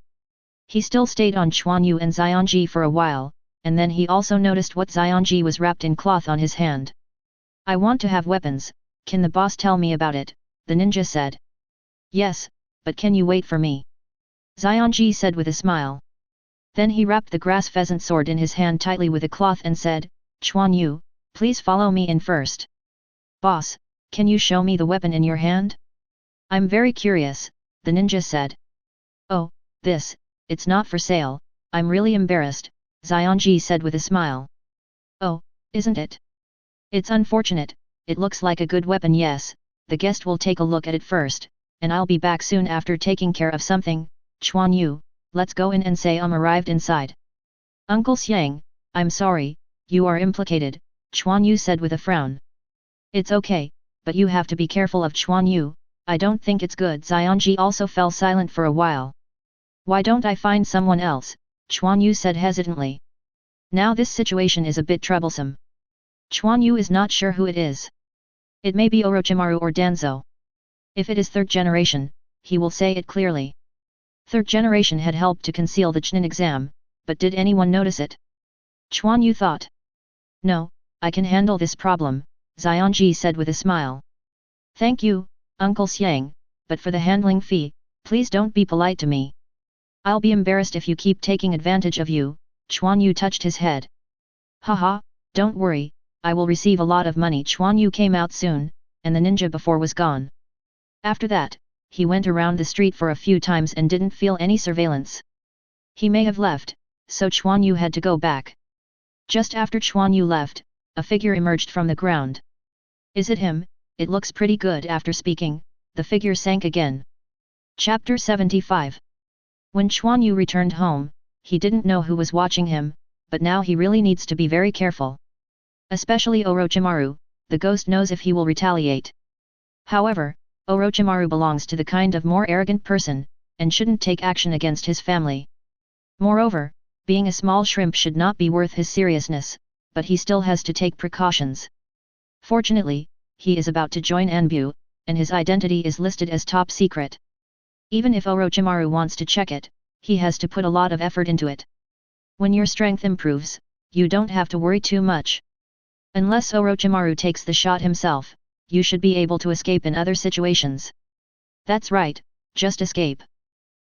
He still stayed on Quan Yu and Zionji for a while, and then he also noticed what Zionji was wrapped in cloth on his hand. "I want to have weapons, can the boss tell me about it?" the ninja said. "Yes, but can you wait for me?" Zionji said with a smile. Then he wrapped the grass pheasant sword in his hand tightly with a cloth and said, "Quan Yu, please follow me in first." "Boss, can you show me the weapon in your hand?" "I'm very curious," the ninja said. "Oh, it's not for sale, I'm really embarrassed," Zionji said with a smile. "Oh, isn't it? It's unfortunate, it looks like a good weapon." "Yes, the guest will take a look at it first, and I'll be back soon after taking care of something. Quan Yu, let's go in and say I'm arrived inside." "Uncle Xiang, I'm sorry, you are implicated," Quan Yu said with a frown. "It's okay, but you have to be careful of Quan Yu, I don't think it's good." Zionji also fell silent for a while. "Why don't I find someone else?" Quan Yu said hesitantly. "Now this situation is a bit troublesome." Quan Yu is not sure who it is. It may be Orochimaru or Danzo. If it is third generation, he will say it clearly. Third generation had helped to conceal the Chunin exam, but did anyone notice it? Quan Yu thought. "No, I can handle this problem," Zionji said with a smile. "Thank you, Uncle Xiang, but for the handling fee, please don't be polite to me. I'll be embarrassed if you keep taking advantage of you." Quan Yu touched his head. "Haha, don't worry, I will receive a lot of money." Quan Yu came out soon, and the ninja before was gone. After that, he went around the street for a few times and didn't feel any surveillance. He may have left, so Quan Yu had to go back. Just after Quan Yu left, a figure emerged from the ground. "Is it him? It looks pretty good." After speaking, the figure sank again. Chapter 75. When Quan Yu returned home, he didn't know who was watching him, but now he really needs to be very careful. Especially Orochimaru, the ghost knows if he will retaliate. However, Orochimaru belongs to the kind of more arrogant person, and shouldn't take action against his family. Moreover, being a small shrimp should not be worth his seriousness, but he still has to take precautions. Fortunately, he is about to join Anbu, and his identity is listed as top secret. Even if Orochimaru wants to check it, he has to put a lot of effort into it. When your strength improves, you don't have to worry too much. Unless Orochimaru takes the shot himself, you should be able to escape in other situations. That's right, just escape.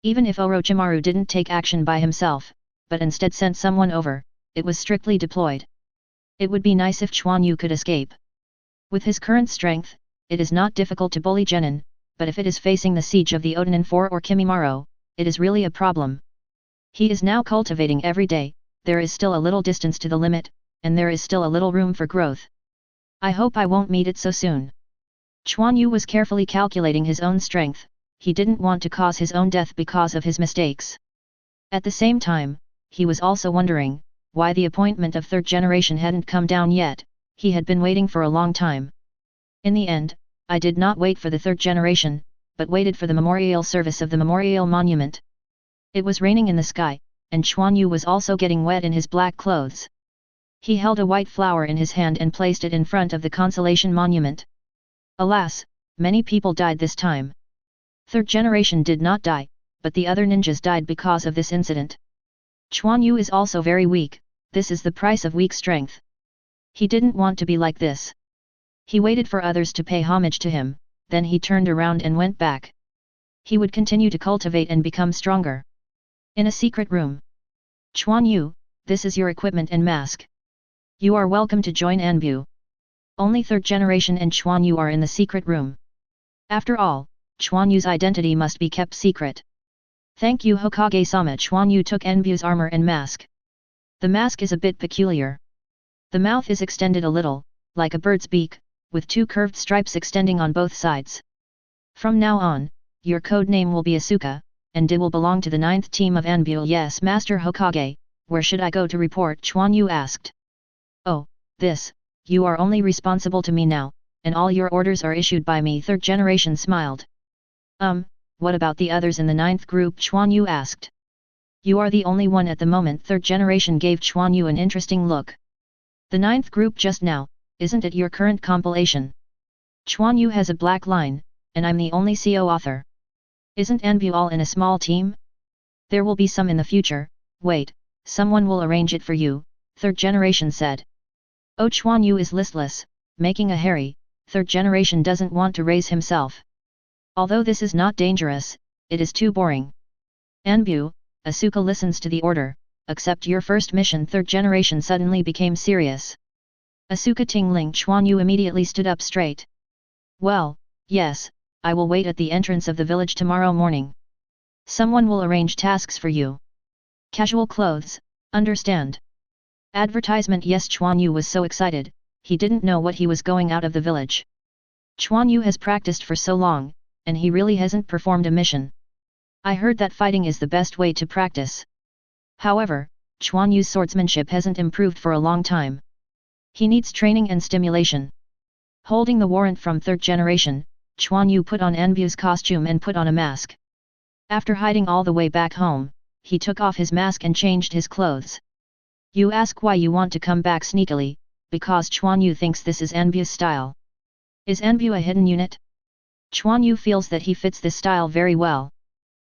Even if Orochimaru didn't take action by himself, but instead sent someone over, it was strictly deployed. It would be nice if Quan Yu could escape. With his current strength, it is not difficult to bully Genin, but if it is facing the siege of the Odanin 4 or Kimimaro, it is really a problem. He is now cultivating every day, there is still a little distance to the limit, and there is still a little room for growth. I hope I won't meet it so soon. Quan Yu was carefully calculating his own strength, he didn't want to cause his own death because of his mistakes. At the same time, he was also wondering, why the appointment of third generation hadn't come down yet, he had been waiting for a long time. In the end, I did not wait for the third generation, but waited for the memorial service of the memorial monument. It was raining in the sky, and Quan Yu was also getting wet in his black clothes. He held a white flower in his hand and placed it in front of the consolation monument. Alas, many people died this time. Third generation did not die, but the other ninjas died because of this incident. Quan Yu is also very weak, this is the price of weak strength. He didn't want to be like this. He waited for others to pay homage to him, then he turned around and went back. He would continue to cultivate and become stronger. In a secret room. Quan Yu, this is your equipment and mask. You are welcome to join Anbu. Only third generation and Quan Yu are in the secret room. After all, Quan Yu's identity must be kept secret. Thank you Hokage-sama. Quan Yu took Anbu's armor and mask. The mask is a bit peculiar. The mouth is extended a little, like a bird's beak, with two curved stripes extending on both sides. From now on, your code name will be Asuka, and it will belong to the 9th team of Anbu. Yes Master Hokage, where should I go to report? Quan Yu asked. Oh, this, you are only responsible to me now, and all your orders are issued by me. Third generation smiled. What about the others in the 9th group? Quan Yu asked. You are the only one at the moment. Third generation gave Quan Yu an interesting look. The 9th group just now, isn't it your current compilation? Quan Yu has a black line, and I'm the only co-author. Isn't Anbu all in a small team? There will be some in the future, wait, someone will arrange it for you, third generation said. Oh Quan Yu is listless, making a hurry, third generation doesn't want to raise himself. Although this is not dangerous, it is too boring. Anbu, Asuka listens to the order, accept your first mission. Third generation suddenly became serious. Asuka tingling. Quan Yu immediately stood up straight. Well, yes, I will wait at the entrance of the village tomorrow morning. Someone will arrange tasks for you. Casual clothes, understand? Advertisement. Yes. Quan Yu was so excited, he didn't know what he was going out of the village. Quan Yu has practiced for so long, and he really hasn't performed a mission. I heard that fighting is the best way to practice. However, Quan Yu's swordsmanship hasn't improved for a long time. He needs training and stimulation. Holding the warrant from third generation, Quan Yu put on Anbu's costume and put on a mask. After hiding all the way back home, he took off his mask and changed his clothes. You ask why you want to come back sneakily, because Quan Yu thinks this is Anbu's style. Is Anbu a hidden unit? Quan Yu feels that he fits this style very well.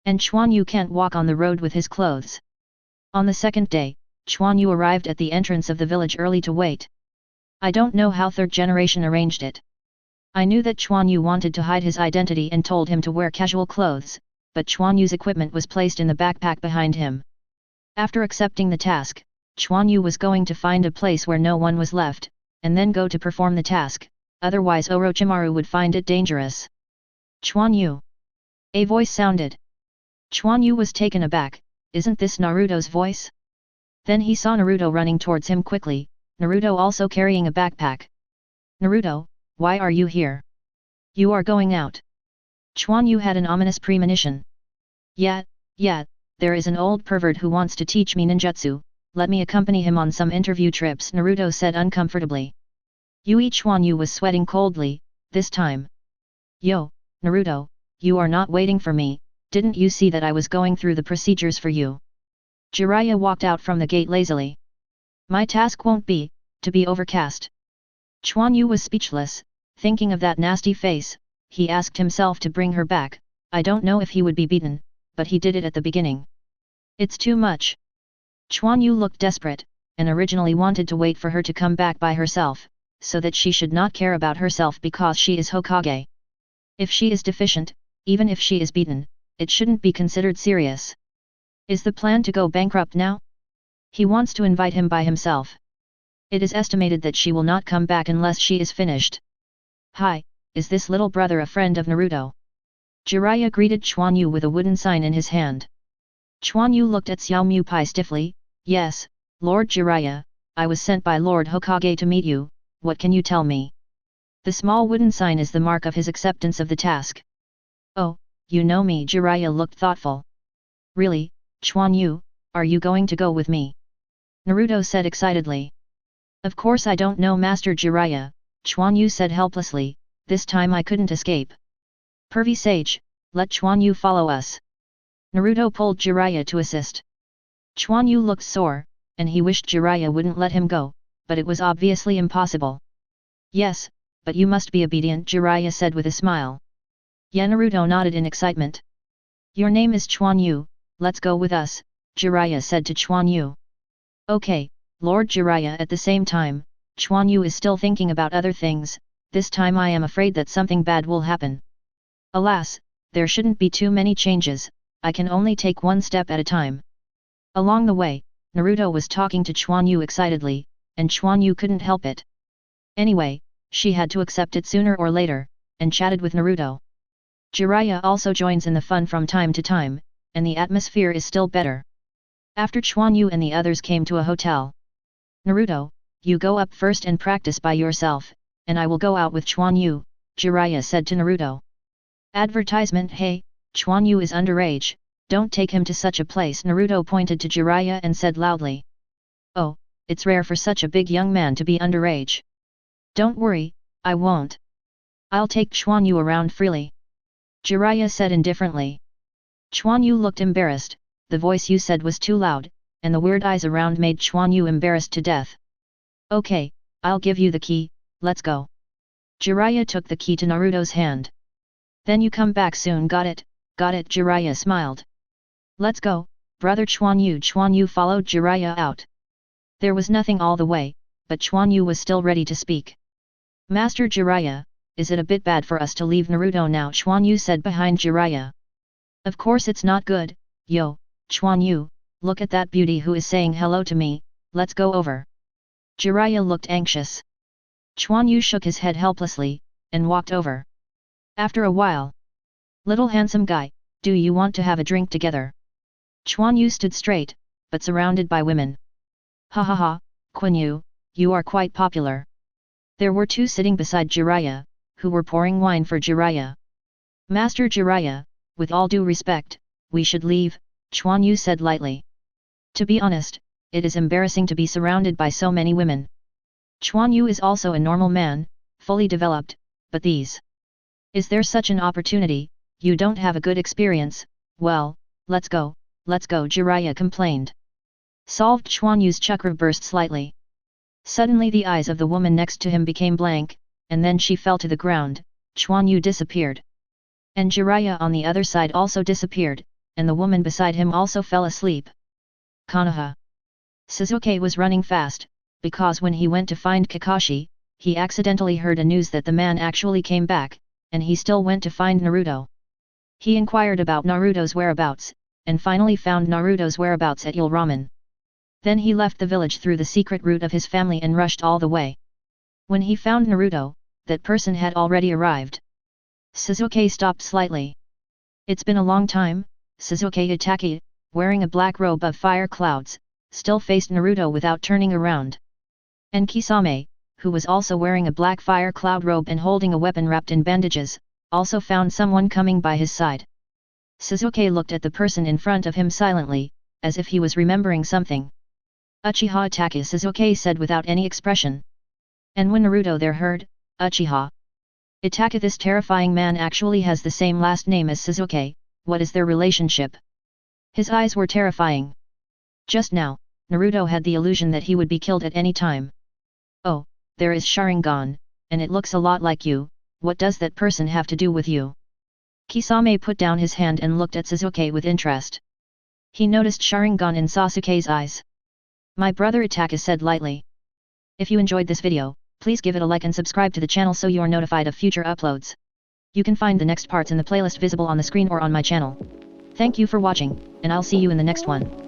And Quan Yu can't walk on the road with his clothes. On the second day, Quan Yu arrived at the entrance of the village early to wait. I don't know how third generation arranged it. I knew that Quan Yu wanted to hide his identity and told him to wear casual clothes, but Quan Yu's equipment was placed in the backpack behind him. After accepting the task, Quan Yu was going to find a place where no one was left, and then go to perform the task, otherwise Orochimaru would find it dangerous. Quan Yu. A voice sounded. Quan Yu was taken aback, isn't this Naruto's voice? Then he saw Naruto running towards him quickly, Naruto also carrying a backpack. Naruto, why are you here? You are going out. Quan Yu had an ominous premonition. Yeah, there is an old pervert who wants to teach me ninjutsu, let me accompany him on some interview trips, Naruto said uncomfortably. Quan Yu was sweating coldly, this time. Yo, Naruto, you are not waiting for me, didn't you see that I was going through the procedures for you? Jiraiya walked out from the gate lazily. My task won't be, to be overcast. Quan Yu was speechless, thinking of that nasty face, he asked himself to bring her back, I don't know if he would be beaten, but he did it at the beginning. It's too much. Quan Yu looked desperate, and originally wanted to wait for her to come back by herself, so that she should not care about herself because she is Hokage. If she is deficient, even if she is beaten, it shouldn't be considered serious. Is the plan to go bankrupt now? He wants to invite him by himself. It is estimated that she will not come back unless she is finished. Hi, is this little brother a friend of Naruto? Jiraiya greeted Quan Yu with a wooden sign in his hand. Quan Yu looked at Xiao Mu Pai stiffly, yes, Lord Jiraiya, I was sent by Lord Hokage to meet you, what can you tell me? The small wooden sign is the mark of his acceptance of the task. Oh, you know me. Jiraiya looked thoughtful. Really, Quan Yu, are you going to go with me? Naruto said excitedly. Of course I don't know Master Jiraiya, Quan Yu said helplessly, this time I couldn't escape. Pervy sage, let Quan Yu follow us. Naruto pulled Jiraiya to assist. Quan Yu looked sore, and he wished Jiraiya wouldn't let him go, but it was obviously impossible. Yes, but you must be obedient, Jiraiya said with a smile. Naruto nodded in excitement. Your name is Quan Yu, let's go with us, Jiraiya said to Quan Yu. Okay, Lord Jiraiya. At the same time, Quan Yu is still thinking about other things. This time I am afraid that something bad will happen. Alas, there shouldn't be too many changes, I can only take one step at a time. Along the way, Naruto was talking to Quan Yu excitedly, and Quan Yu couldn't help it. Anyway, she had to accept it sooner or later, and chatted with Naruto. Jiraiya also joins in the fun from time to time, and the atmosphere is still better. After Quan Yu and the others came to a hotel. Naruto, you go up first and practice by yourself, and I will go out with Quan Yu, Jiraiya said to Naruto. Advertisement. Hey, Quan Yu is underage, don't take him to such a place. Naruto pointed to Jiraiya and said loudly. Oh, it's rare for such a big young man to be underage. Don't worry, I won't. I'll take Quan Yu around freely. Jiraiya said indifferently. Quan Yu looked embarrassed, the voice you said was too loud, and the weird eyes around made Quan Yu embarrassed to death. Okay, I'll give you the key, let's go. Jiraiya took the key to Naruto's hand. Then you come back soon, got it, Jiraiya smiled. Let's go, brother Quan Yu. Quan Yu followed Jiraiya out. There was nothing all the way, but Quan Yu was still ready to speak. Master Jiraiya, is it a bit bad for us to leave Naruto now? Quan Yu said behind Jiraiya. Of course it's not good, yo, Quan Yu, look at that beauty who is saying hello to me, let's go over. Jiraiya looked anxious. Quan Yu shook his head helplessly, and walked over. After a while. Little handsome guy, do you want to have a drink together? Quan Yu stood straight, but surrounded by women. Ha ha ha, Quan Yu, you are quite popular. There were two sitting beside Jiraiya, who were pouring wine for Jiraiya. Master Jiraiya, with all due respect, we should leave, Quan Yu said lightly. To be honest, it is embarrassing to be surrounded by so many women. Quan Yu is also a normal man, fully developed, but these. Is there such an opportunity? You don't have a good experience. Well, let's go, Jiraiya complained. Solved. Quan Yu's chakra burst slightly. Suddenly the eyes of the woman next to him became blank, and then she fell to the ground. Quan Yu disappeared. And Jiraiya on the other side also disappeared, and the woman beside him also fell asleep. Konoha. Sasuke was running fast, because when he went to find Kakashi, he accidentally heard a news that the man actually came back, and he still went to find Naruto. He inquired about Naruto's whereabouts, and finally found Naruto's whereabouts at Yul Ramen. Then he left the village through the secret route of his family and rushed all the way. When he found Naruto, that person had already arrived. Sasuke stopped slightly. It's been a long time. Sasuke Itachi, wearing a black robe of fire clouds, still faced Naruto without turning around. And Kisame, who was also wearing a black fire cloud robe and holding a weapon wrapped in bandages, also found someone coming by his side. Sasuke looked at the person in front of him silently, as if he was remembering something. Uchiha Itachi, Sasuke said without any expression. And when Naruto there heard, Uchiha Itachi, this terrifying man actually has the same last name as Sasuke, what is their relationship? His eyes were terrifying. Just now, Naruto had the illusion that he would be killed at any time. Oh, there is Sharingan, and it looks a lot like you, what does that person have to do with you? Kisame put down his hand and looked at Sasuke with interest. He noticed Sharingan in Sasuke's eyes. My brother Itachi said lightly. If you enjoyed this video, please give it a like and subscribe to the channel so you are notified of future uploads. You can find the next parts in the playlist visible on the screen or on my channel. Thank you for watching, and I'll see you in the next one.